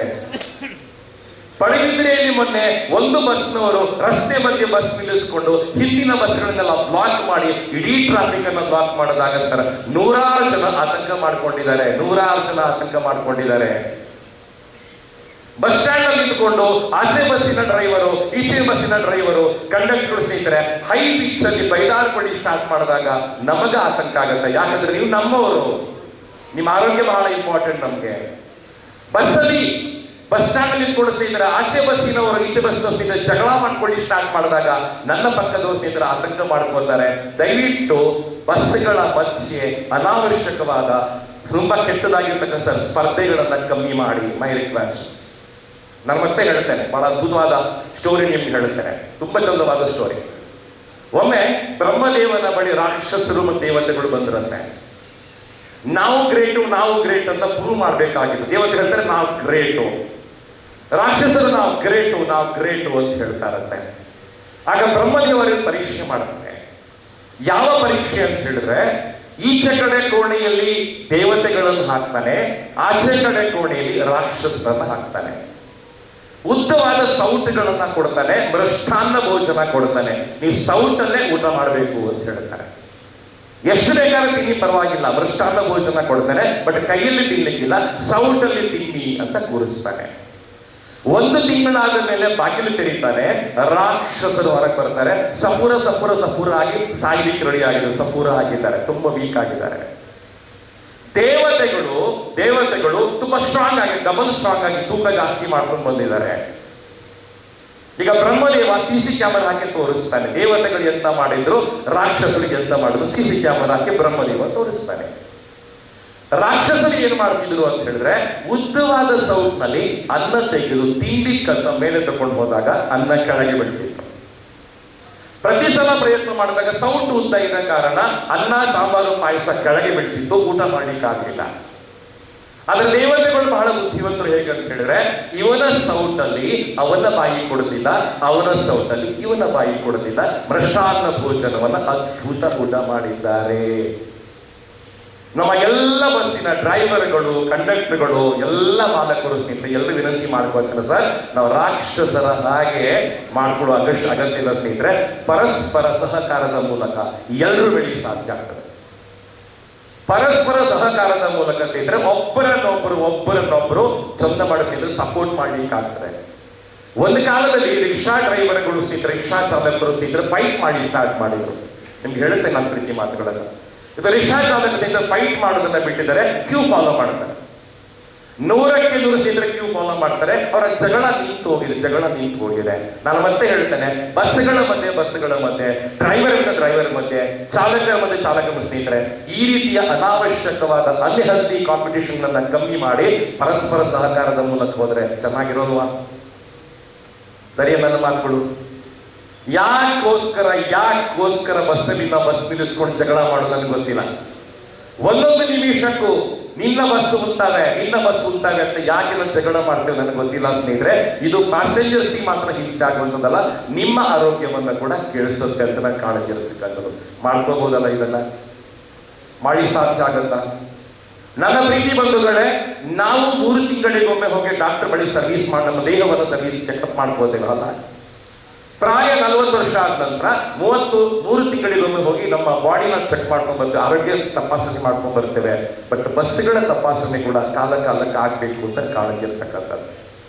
ಪಡುಬಿದ್ರೆಯಲ್ಲಿ ಮೊನ್ನೆ ಒಂದು ಬಸ್ನವರು ರಸ್ತೆ ಮಧ್ಯೆ ಬಸ್ ನಿಲ್ಲಿಸಿಕೊಂಡು ಹಿಂದಿನ ಬಸ್ಗಳನ್ನೆಲ್ಲ ಬ್ಲಾಕ್ ಮಾಡಿ ಇಡೀ ಟ್ರಾಫಿಕ್ ಅನ್ನು ಬ್ಲಾಕ್ ಮಾಡಿದಾಗ ಸರ್ ನೂರಾರು ಜನ ಆತಂಕ ಮಾಡ್ಕೊಂಡಿದ್ದಾರೆ. ಬಸ್ ಸ್ಟ್ಯಾಂಡ್ ಅಲ್ಲಿ ನಿಂತುಕೊಂಡು ಆಚೆ ಬಸ್ಸಿನ ಡ್ರೈವರು, ಈಚೆ ಬಸ್ಸಿನ ಡ್ರೈವರು, ಕಂಡಕ್ಟರ್ ಸ್ನೇಹಿತರೆ ಹೈ ಪಿಚ್ ಅಲ್ಲಿ ಬೈದಾಡ್ಕೊಳ್ಳಿ ಸ್ಟಾರ್ಟ್ ಮಾಡಿದಾಗ ನಮಗೆ ಆತಂಕ ಆಗುತ್ತೆ. ಯಾಕಂದ್ರೆ ನೀವು ನಮ್ಮವರು, ನಿಮ್ಮ ಆರೋಗ್ಯ ಬಹಳ ಇಂಪಾರ್ಟೆಂಟ್ ನಮ್ಗೆ. ಬಸ್ ಸ್ಟ್ಯಾಂಡ್ ಅಲ್ಲಿ ನಿಂತ್ಕೊಂಡು ಸ್ನೇಹಿತರೆ ಆಚೆ ಬಸ್ಸಿನವರು ಈಚೆ ಬಸ್ಸಿನ ಜಗಳ ಮಾಡ್ಕೊಳ್ಳಿ ಸ್ಟಾರ್ಟ್ ಮಾಡಿದಾಗ ನನ್ನ ಪಕ್ಕದವರು ಸ್ನೇಹಿತರೆ ಆತಂಕ ಮಾಡ್ಕೊಳ್ತಾರೆ. ದಯವಿಟ್ಟು ಬಸ್ಗಳ ಮಧ್ಯೆ ಅನಾವಶ್ಯಕವಾದ ತುಂಬಾ ಕೆಟ್ಟದಾಗಿರ್ತಕ್ಕಂಥ ಸ್ಪರ್ಧೆಗಳನ್ನ ಕಮ್ಮಿ ಮಾಡಿ. My request. ನಾನು ಮತ್ತೆ ಹೇಳ್ತೇನೆ, ಬಹಳ ಅದ್ಭುತವಾದ ಸ್ಟೋರಿ ನಿಮ್ಗೆ ಹೇಳ್ತೇನೆ, ತುಂಬಾ ಚಂದವಾದ ಸ್ಟೋರಿ. ಒಮ್ಮೆ ಬ್ರಹ್ಮದೇವನ ಬಳಿ ರಾಕ್ಷಸರು ಮತ್ತು ದೇವತೆಗಳು ಬಂದ್ರಂತೆ. ನಾವು ಗ್ರೇಟ್ ಅಂತ ಪ್ರೂವ್ ಮಾಡ್ಬೇಕಾಗಿತ್ತು. ದೇವತೆ ಹೇಳ್ತಾರೆ ನಾವು ಗ್ರೇಟು, ರಾಕ್ಷಸರು ನಾವು ಗ್ರೇಟು ಅಂತ ಹೇಳ್ತಾರಂತೆ. ಆಗ ಬ್ರಹ್ಮದೇವರಿಗೆ ಪರೀಕ್ಷೆ ಮಾಡುತ್ತೆ. ಯಾವ ಪರೀಕ್ಷೆ ಅಂತ ಹೇಳಿದ್ರೆ, ಈಚೆ ಕಡೆ ಕೋಣೆಯಲ್ಲಿ ದೇವತೆಗಳನ್ನು ಹಾಕ್ತಾನೆ, ಆಚೆ ಕಡೆ ಕೋಣೆಯಲ್ಲಿ ರಾಕ್ಷಸರನ್ನ ಹಾಕ್ತಾನೆ. ಉದ್ದವಾದ ಸೌಟುಗಳನ್ನ ಕೊಡ್ತಾನೆ, ಮೃಷ್ಟಾನ್ನ ಭೋಜನ ಕೊಡ್ತಾನೆ. ನೀವು ಸೌಟಲ್ಲೇ ಊಟ ಮಾಡಬೇಕು ಅಂತ ಹೇಳ್ತಾರೆ. ಎಷ್ಟು ಬೇಕಾದ್ರೂ ತಿನ್ನಿ ಪರವಾಗಿಲ್ಲ, ಮೃಷ್ಟಾನ್ನ ಭೋಜನ ಕೊಡ್ತಾನೆ, ಬಟ್ ಕೈಯಲ್ಲಿ ತಿನ್ಲಿಕ್ಕಿಲ್ಲ, ಸೌಟಲ್ಲಿ ತಿನ್ನಿ ಅಂತ ಕೂರಿಸ್ತಾನೆ. 1 ತಿಂಗಳಾದ ಮೇಲೆ ಬಾಗಿಲು ತೆರೀತಾನೆ, ರಾಕ್ಷಸರು ಹೊರಗೆ ಬರ್ತಾರೆ. ಸಪೂರ ಆಗಿ ಸಾಯ್ಲಿಕ್ಕೆ ರೆಡಿ ಆಗಿದ್ದಾರೆ, ಸಪೂರ ಆಗಿದ್ದಾರೆ, ತುಂಬಾ ವೀಕ್ ಆಗಿದ್ದಾರೆ. ದೇವತೆಗಳು ತುಂಬಾ ಸ್ಟ್ರಾಂಗ್ ಆಗಿ, ಡಬಲ್ ಸ್ಟ್ರಾಂಗ್ ಆಗಿ ತೂಕ ಜಾಸ್ತಿ ಮಾಡ್ಕೊಂಡು ಬಂದಿದ್ದಾರೆ. ಈಗ ಬ್ರಹ್ಮದೇವ CC ಕ್ಯಾಮರಾ ಹಾಕಿ ತೋರಿಸ್ತಾನೆ. ದೇವತೆಗಳು ಎಂತ ಮಾಡಿದ್ರು, ರಾಕ್ಷಸರಿಗೆ ಎಂತ ಮಾಡಿದ್ರು, CC ಕ್ಯಾಮರಾ ಹಾಕಿ ಬ್ರಹ್ಮದೇವ ತೋರಿಸ್ತಾನೆ. ರಾಕ್ಷಸರು ಏನ್ ಮಾಡ್ತಿದ್ರು ಅಂತ ಹೇಳಿದ್ರೆ, ಉದ್ದವಾದ ಸೌಟ್ನಲ್ಲಿ ಅನ್ನ ತೆಗೆದು ತಿಂಡಿ ಕತ್ತ ಮೇಲೆ ತಗೊಂಡು ಹೋದಾಗ ಅನ್ನ ಕೆಳಗೆ ಬೀಳ್ತಿತ್ತು. ಪ್ರತಿ ಸಲ ಪ್ರಯತ್ನ ಮಾಡಿದಾಗ ಸೌಟ್ ಉದ್ದ ಇದ್ದ ಕಾರಣ ಅನ್ನ, ಸಾಂಬಾರು, ಪಾಯಸ ಕೆಳಗೆ ಬೀಳ್ತಿತ್ತು, ಊಟ ಮಾಡ್ಲಿಕ್ಕಾಗಲಿಲ್ಲ. ಆದ್ರೆ ದೇವತೆಗಳು ಬಹಳ ಬುದ್ಧಿವಂತರು. ಹೇಗಂತ ಹೇಳಿದ್ರೆ, ಇವನ ಸೌಟಲ್ಲಿ ಅವನ ಬಾಯಿ ಕೊಡುತ್ತಿಲ್ಲ, ಅವನ ಸೌಟಲ್ಲಿ ಇವನ ಬಾಯಿ ಕೊಡುತ್ತಿಲ್ಲ. ಮೃಷ್ಟಾನ್ನ ಭೋಜನವನ್ನ ಅದ್ಭುತ ಊಟ ಮಾಡಿದ್ದಾರೆ. ನಮ್ಮ ಎಲ್ಲ ಬಸ್ಸಿನ ಡ್ರೈವರ್ಗಳು, ಕಂಡಕ್ಟರ್ಗಳು, ಎಲ್ಲ ಮಾಲಕರು ಸ್ನೇಹಿತರೆ ಎಲ್ಲರೂ ವಿನಂತಿ ಮಾಡ್ಕೊಳ್ತಾರೆ, ಸರ್ ನಾವು ರಾಕ್ಷಸರ ಹಾಗೆ ಮಾಡ್ಕೊಳ್ಳೋ ಅಗತ್ಯ ಇಲ್ಲ ಸ್ನೇಹಿತರೆ. ಪರಸ್ಪರ ಸಹಕಾರದ ಮೂಲಕ ಎಲ್ಲರೂ ಬೆಳೆಯ ಸಾಧ್ಯ ಆಗ್ತದೆ. ಪರಸ್ಪರ ಸಹಕಾರದ ಮೂಲಕ ಸ್ನೇಹಿತರೆ ಒಬ್ಬರನ್ನೊಬ್ಬರು ಚಂದ ಮಾಡುತ್ತಿದ್ದು ಸಪೋರ್ಟ್ ಮಾಡ್ಲಿಕ್ಕೆ ಆಗ್ತದೆ. ಒಂದು ಕಾಲದಲ್ಲಿ ರಿಕ್ಷಾ ಡ್ರೈವರ್ಗಳು ಸ್ನೇಹಿತರೆ, ರಿಕ್ಷಾ ಚಾಲಕರು ಸ್ನೇಹಿತರೆ ಫೈಟ್ ಮಾಡಿ ಸ್ಟಾರ್ಟ್ ಮಾಡಿದ್ರು. ನಿಮ್ಗೆ ಹೇಳುತ್ತೆ ನನ್ನ ಪ್ರೀತಿ ಮಾತುಗಳನ್ನು. ಇದು ರಿಕ್ಷಾ ಚಾಲಕರಿಂದ ಫೈಟ್ ಮಾಡೋದನ್ನ ಬಿಟ್ಟಿದ್ದಾರೆ, ಕ್ಯೂ ಫಾಲೋ ಮಾಡ್ತಾರೆ. 100ಕ್ಕೆ 100 ಸೇರಿದ್ರೆ ಕ್ಯೂ ಫಾಲೋ ಮಾಡ್ತಾರೆ. ಅವರ ಜಗಳ ನಿಂತು ಹೋಗಿದೆ. ನಾನು ಮತ್ತೆ ಹೇಳ್ತೇನೆ, ಬಸ್ಗಳ ಮಧ್ಯೆ, ಡ್ರೈವರ್ ಮಧ್ಯೆ, ಚಾಲಕರ ಮಧ್ಯೆ ಸ್ನೇಹಿತರೆ, ಈ ರೀತಿಯ ಅನಾವಶ್ಯಕವಾದ ಅನ್ಹೆಲ್ದಿ ಕಾಂಪಿಟೇಷನ್ ಅನ್ನ ಕಮ್ಮಿ ಮಾಡಿ ಪರಸ್ಪರ ಸಹಕಾರದ ಮೂಲಕ ಹೋದ್ರೆ ಚೆನ್ನಾಗಿರೋಲ್ವಾ? ಸರಿಯ ನನ್ನ ಮಾತುಗಳು? ಯಾಕೋಸ್ಕರ ಬಸ್ಸಲ್ಲಿ ಬಸ್ ನಿಲ್ಲಿಸ್ಕೊಂಡು ಜಗಳ ಮಾಡೋದು ನನಗೆ ಗೊತ್ತಿಲ್ಲ. ಒಂದೊಂದು ನಿಮಿಷಕ್ಕೂ ನಿನ್ನ ಬಸ್ ಉಂಟಾವೆ ಅಂತ ಯಾಕೆ ನಾವು ಜಗಳ ಮಾಡ್ತೇವೆ ನನಗೆ ಗೊತ್ತಿಲ್ಲ ಸ್ನೇಹಿತರೆ. ಇದು ಪ್ಯಾಸೆಂಜರ್ಸ್ ಮಾತ್ರ ಹಿಂಸೆ ಆಗುವಂಥದ್ದಲ್ಲ, ನಿಮ್ಮ ಆರೋಗ್ಯವನ್ನ ಕೂಡ ಕೇಳಿಸುತ್ತೆ ಅಂತ ನಾನು ಕಾಳಜಿ ಇರತಕ್ಕಂಥದ್ದು. ಮಾಡ್ಕೋಬಹುದಲ್ಲ? ಇದನ್ನ ಮಾಡಿ ಸಾಧ್ಯ ಆಗತ್ತ? ನನ್ನ ಪ್ರೀತಿ ಬಂಧುಗಳೇ, ನಾವು 3 ತಿಂಗಳಿಗೊಮ್ಮೆ ಹೋಗಿ ಡಾಕ್ಟರ್ ಬಳಿ ಸರ್ವಿಸ್ ಮಾಡಿ ನಮ್ಮ ದೇಹವನ್ನು ಸರ್ವಿಸ್ ಚೆಕ್ಅಪ್ ಮಾಡ್ಕೋತೇವಲ್ಲ, ಪ್ರಾಯ 40 ವರ್ಷ ಆದ ನಂತರ 3 ತಿಂಗಳಿಗೊಮ್ಮೆ ಹೋಗಿ ನಮ್ಮ ಬಾಡಿನ ಚೆಕ್ ಮಾಡ್ಕೊಂಡು ಬರ್ತೇವೆ, ಆರೋಗ್ಯ ತಪಾಸಣೆ ಮಾಡ್ಕೊಂಡು ಬರ್ತೇವೆ. ಬಟ್ ಬಸ್ಗಳ ತಪಾಸಣೆ ಕೂಡ ಕಾಲಕ್ಕೆ ಆಗ್ಬೇಕು ಅಂತ ಕಾಳಜಿ ಇರ್ತಕ್ಕಂಥದ್ದು.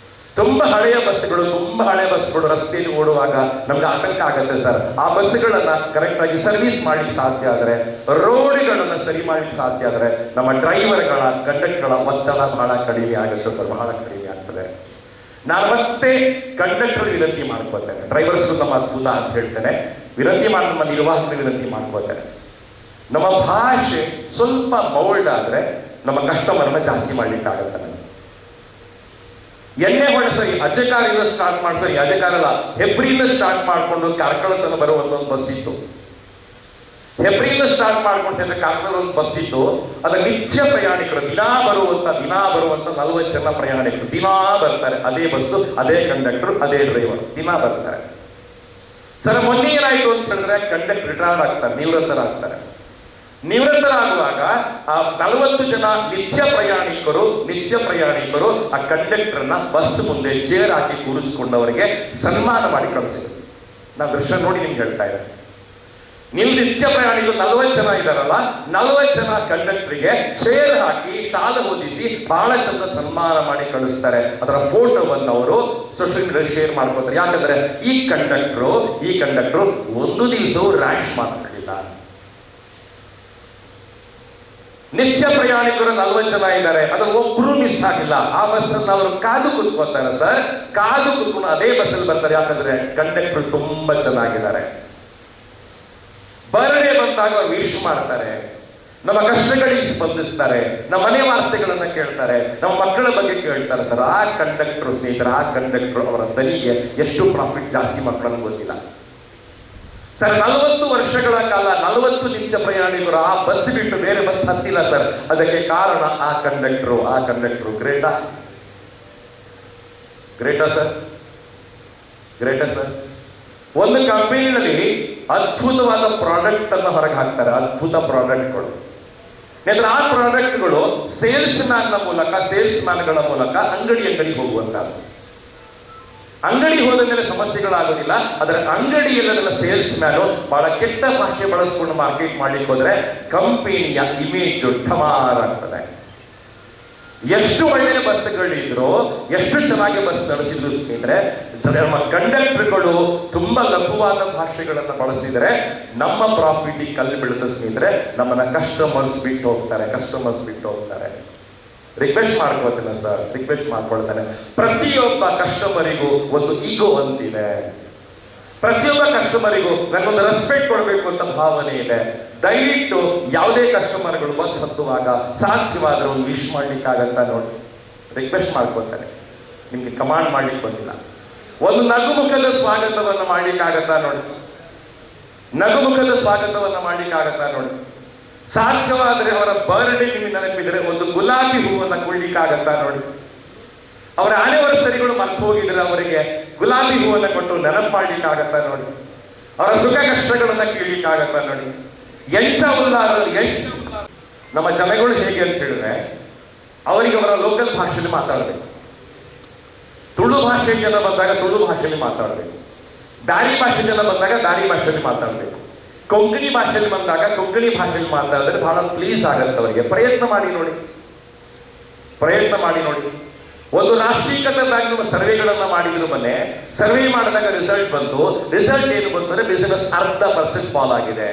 ತುಂಬಾ ಹಳೆಯ ಬಸ್ಗಳು ರಸ್ತೆಯಲ್ಲಿ ಓಡುವಾಗ ನಮ್ಗೆ ಆತಂಕ ಆಗುತ್ತೆ ಸರ್. ಆ ಬಸ್ಗಳನ್ನ ಕರೆಕ್ಟ್ ಆಗಿ ಸರ್ವಿಸ್ ಮಾಡ್ಲಿಕ್ಕೆ ಸಾಧ್ಯ ಆದ್ರೆ, ರೋಡ್ಗಳನ್ನ ಸರಿ ಮಾಡ್ಲಿಕ್ಕೆ ಸಾಧ್ಯ ಆದ್ರೆ, ನಮ್ಮ ಡ್ರೈವರ್ಗಳ ಕಂಡಕ್ಟರ್ಗಳ ಒತ್ತಡ ಬಹಳ ಕಡಿಮೆ ಆಗುತ್ತೆ ಸರ್, ಬಹಳ ಕಡಿಮೆ ಆಗ್ತದೆ. ನಾನು ಮತ್ತೆ ಕಂಡಕ್ಟರ್ ವಿನಂತಿ ಮಾಡ್ಕೋತೇನೆ, ಡ್ರೈವರ್ಸ್ ನಮ್ಮ ಅದ್ಭುತ ಅಂತ ಹೇಳ್ತೇನೆ, ವಿನಂತಿ ಮಾಡಿ ನಮ್ಮ ನಿರ್ವಾಹಕರು ವಿನಂತಿ ಮಾಡ್ಕೋತೇನೆ. ನಮ್ಮ ಭಾಷೆ ಸ್ವಲ್ಪ ಮೌಲ್ಡ್ ಆದ್ರೆ ನಮ್ಮ ಕಸ್ಟಮರ್ನ ಜಾಸ್ತಿ ಮಾಡ್ಲಿಕ್ಕಾಗತ್ತೆ. ಎಣ್ಣೆ ಹೊಡೆಸರಿ ಅಜಕಾರಿಂದ ಸ್ಟಾರ್ಟ್ ಮಾಡ್ಸರಿ, ಅಜಕಾರಲ್ಲ ಹೆಬ್ರಿಯಿಂದ ಸ್ಟಾರ್ಟ್ ಮಾಡ್ಕೊಂಡು ಕಾರ್ಕಳ ತನಕ ಬರುವಂತ ಒಂದು ಬಸ್ ಇತ್ತು. ಹೆಬ್ರಿಯಿಂದ ಸ್ಟಾರ್ಟ್ ಮಾಡ್ಕೊಂಡು ಕಾರ್ಕಳ ಒಂದು ಬಸ್ ಇತ್ತು. ಅದ ನಿತ್ಯ ಪ್ರಯಾಣಿಕರು ದಿನಾ ಬರುವಂತ 40 ಜನ ಪ್ರಯಾಣಿಕರು ದಿನಾ ಬರ್ತಾರೆ. ಅದೇ ಬಸ್ಸು, ಅದೇ ಕಂಡಕ್ಟರ್, ಅದೇ ಡ್ರೈವರ್ ದಿನಾ ಬರ್ತಾರೆ. ಸರ್ ಮೊನ್ನೆ ಏನಾಯ್ತು ಅಂತ ಹೇಳಿದ್ರೆ ಕಂಡಕ್ಟರ್ ರಿಟೈರ್ಡ್ ಆಗ್ತಾರೆ, ನಿವೃತ್ತರಾಗ್ತಾರೆ. ನಿವೃತ್ತರಾಗುವಾಗ ಆ 40 ಜನ ನಿತ್ಯ ಪ್ರಯಾಣಿಕರು ಆ ಕಂಡಕ್ಟರ್ನ ಬಸ್ ಮುಂದೆ ಚೇರ್ ಹಾಕಿ ಕೂರಿಸ್ಕೊಂಡವರಿಗೆ ಸನ್ಮಾನ ಮಾಡಿ ಕಳಿಸಿದ್ರು. ನಾವು ದೃಶ್ಯ ನೋಡಿ ನಿಮ್ಗೆ ಹೇಳ್ತಾ ಇದ್ದಾರೆ. ನೀವು ನಿತ್ಯ ಪ್ರಯಾಣಿಕರು 40 ಜನ ಇದ್ದಾರಲ್ಲ, 40 ಜನ ಕಂಡಕ್ಟರ್ಗೆ ಚೇರ್ ಹಾಕಿ ಶಾಲೆ ಓದಿಸಿ ಬಹಳ ಚಂದ ಸನ್ಮಾನ ಮಾಡಿ ಕಳಿಸ್ತಾರೆ. ಅದರ ಫೋಟೋವನ್ನು ಅವರು ಸೋಷಿಯಲ್ ಮೀಡಿಯಾ ಶೇರ್ ಮಾಡ್ಕೊತಾರೆ. ಯಾಕಂದ್ರೆ ಈ ಕಂಡಕ್ಟರ್ ಒಂದು ದಿವಸವೂ ರ್ಯಾಶ್ ಮಾಡ್ತಿಲ್ಲ. ನಿತ್ಯ ಪ್ರಯಾಣಿಕರು 40 ಜನ ಇದ್ದಾರೆ, ಅದು ಒಬ್ರು ಮಿಸ್ ಆಗಿಲ್ಲ. ಆ ಬಸ್ ಅನ್ನು ಅವರು ಕಾದು ಕೂತ್ಕೊತಾರೆ ಸರ್, ಕಾದು ಕೂತ್ಕೊಂಡು ಅದೇ ಬಸ್ ಅಲ್ಲಿ ಬರ್ತಾರೆ. ಯಾಕಂದ್ರೆ ಕಂಡಕ್ಟರ್ ತುಂಬಾ ಚೆನ್ನಾಗಿದ್ದಾರೆ. ಬರ್ಡೇ ಬಂದಾಗ ಅವ್ರು ವಿಶ್ ಮಾಡ್ತಾರೆ, ನಮ್ಮ ಕಷ್ಟಗಳಿಗೆ ಸ್ಪಂದಿಸ್ತಾರೆ, ನಮ್ಮ ಮನೆ ವಾರ್ತೆಗಳನ್ನ ಕೇಳ್ತಾರೆ, ನಮ್ಮ ಮಕ್ಕಳ ಬಗ್ಗೆ ಕೇಳ್ತಾರೆ ಸರ್. ಆ ಕಂಡಕ್ಟರ್ ಸ್ನೇಹಿತರ, ಆ ಕಂಡಕ್ಟರ್ ಅವರ ದನಿಗೆ ಎಷ್ಟು ಪ್ರಾಫಿಟ್ ಜಾಸ್ತಿ ಮಕ್ಕಳನ್ನು ಗೊತ್ತಿಲ್ಲ ಸರ್. 40 ವರ್ಷಗಳ ಕಾಲ 40 ನಿತ್ಯ ಪ್ರಯಾಣಿಕರು ಆ ಬಸ್ ಬಿಟ್ಟು ಬೇರೆ ಬಸ್ ಹತ್ತಿಲ್ಲ ಸರ್. ಅದಕ್ಕೆ ಕಾರಣ ಆ ಕಂಡಕ್ಟರ್. Greta sir. ಒಂದು ಕಂಪನಿಯಲ್ಲಿ ಅದ್ಭುತವಾದ ಪ್ರಾಡಕ್ಟ್ ಅನ್ನು ಹೊರಗೆ ಹಾಕ್ತಾರೆ, ಅದ್ಭುತ ಪ್ರಾಡಕ್ಟ್ಗಳು. ಆ ಪ್ರಾಡಕ್ಟ್ಗಳು ಸೇಲ್ಸ್ ಮ್ಯಾನ್ಗಳ ಮೂಲಕ ಅಂಗಡಿ ಹೋಗುವಂತ. ಅಂಗಡಿ ಹೋದ ಮೇಲೆ ಸಮಸ್ಯೆಗಳಾಗೋದಿಲ್ಲ. ಅದರ ಅಂಗಡಿಯಲ್ಲೆಲ್ಲ ಸೇಲ್ಸ್ ಮ್ಯಾನು ಬಹಳ ಕೆಟ್ಟ ಭಾಷೆ ಬಳಸ್ಕೊಂಡು ಮಾರ್ಕೆಟ್ ಮಾಡ್ಲಿಕ್ಕೆ ಹೋದ್ರೆ ಕಂಪನಿಯ ಇಮೇಜ್ ಠಮಾರ್ ಆಗ್ತದೆ. ಎಷ್ಟು ಒಳ್ಳೆಯ ಬಸ್ಗಳಿದ್ರು, ಎಷ್ಟು ಚೆನ್ನಾಗಿ ಬಸ್ ನಡೆಸಿದ್ರು ಸ್ನೇಹಿತರೆ, ನಮ್ಮ ಕಂಡಕ್ಟರ್ಗಳು ತುಂಬಾ ಲಘುವಾದ ಭಾಷೆಗಳನ್ನ ಬಳಸಿದರೆ ನಮ್ಮ ಪ್ರಾಫಿಟ್ ಕಲ್ಲು ಬೀಳುತ್ತೆ ಸ್ನೇಹಿತರೆ. ನಮ್ಮನ್ನ ಕಸ್ಟಮರ್ಸ್ ಬಿಟ್ಟು ಹೋಗ್ತಾರೆ. ರಿಕ್ವೆಸ್ಟ್ ಮಾಡ್ಕೊಳ್ತೇನೆ ಸರ್, ಮಾಡ್ಕೊಳ್ತಾನೆ. ಪ್ರತಿಯೊಬ್ಬ ಕಸ್ಟಮರಿಗೂ ಒಂದು ಈಗೋ ಅಂತಿದೆ. ಪ್ರತಿಯೊಬ್ಬ ಕಸ್ಟಮರಿಗೂ ನನಗೊಂದು ರೆಸ್ಪೆಕ್ಟ್ ಕೊಡಬೇಕು ಅಂತ ಭಾವನೆ ಇದೆ. ದಯವಿಟ್ಟು ಯಾವುದೇ ಕಸ್ಟಮರ್ಗಳು ಬಸ್ ಹತ್ತುವಾಗ ಸಾಧ್ಯವಾದ್ರೆ ಒಂದು ವಿಶ್ ಮಾಡ್ಲಿಕ್ಕಾಗತ್ತ ನೋಡಿ, ರಿಕ್ವೆಸ್ಟ್ ಮಾಡ್ಕೊಳ್ತಾನೆ. ನಿಮ್ಗೆ ಕಮಾಂಡ್ ಮಾಡ್ಲಿಕ್ಕೆ ಬಂದಿಲ್ಲ. ಒಂದು ನಗುಮುಖದ ಸ್ವಾಗತವನ್ನ ಮಾಡ್ಲಿಕ್ಕಾಗತ್ತ ನೋಡಿ, ಸಾಧ್ಯವಾದ್ರೆ ಅವರ ಬರ್ಡೇ ನಿಮಗೆ ನೆನಪಿದ್ರೆ ಒಂದು ಗುಲಾಬಿ ಹೂವನ್ನ ಕೊಡ್ಲಿಕ್ಕಾಗತ್ತ ನೋಡಿ. ಅವರ ಆನಿವರ್ಸರಿಗಳು ಮರ್ತು ಹೋಗಿದ್ರೆ ಅವರಿಗೆ ಗುಲಾಬಿ ಹೂವನ್ನ ಕೊಟ್ಟು ನೆನಪು ಮಾಡ್ಲಿಕ್ಕಾಗತ್ತ ನೋಡಿ. ಅವರ ಸುಖ ಕಷ್ಟಗಳನ್ನ ಕೇಳಲಿಕ್ಕಾಗತ್ತ ನೋಡಿ. ನಮ್ಮ ಜನಗಳು ಹೇಗೆ ಅಂತ ಹೇಳಿದ್ರೆ ಅವರಿಗೆ ಅವರ ಲೋಕಲ್ ಭಾಷೆಯಲ್ಲಿ ಮಾತಾಡಬೇಕು. ತುಳು ಭಾಷೆ ಜನ ಬಂದಾಗ ತುಳು ಭಾಷೆಯಲ್ಲಿ ಮಾತಾಡಬೇಕು. ದಾರಿ ಭಾಷೆ ಜನ ಬಂದಾಗ ದಾರಿ ಭಾಷೆಯಲ್ಲಿ ಮಾತಾಡಬೇಕು. ಕೊಂಕಣಿ ಭಾಷೆಯಲ್ಲಿ ಬಂದಾಗ ಕೊಂಕಣಿ ಭಾಷೆಯಲ್ಲಿ ಮಾತಾಡಿದ್ರೆ ಬಹಳ ಪ್ಲೀಸ್ ಆಗತ್ತೆ ಅವರಿಗೆ. ಪ್ರಯತ್ನ ಮಾಡಿ ನೋಡಿ. ಒಂದು ರಾಷ್ಟ್ರೀಕೃತವಾಗಿ ನಮ್ಮ ಸರ್ವೆಗಳನ್ನ ಮಾಡಿದ್ರು. ಮೊನ್ನೆ ಸರ್ವೆ ಮಾಡಿದಾಗ ರಿಸಲ್ಟ್ ಏನು ಬಂತು ಅಂದ್ರೆ ಬಿಸಿನೆಸ್ 40% ಫಾಲ್ ಆಗಿದೆ.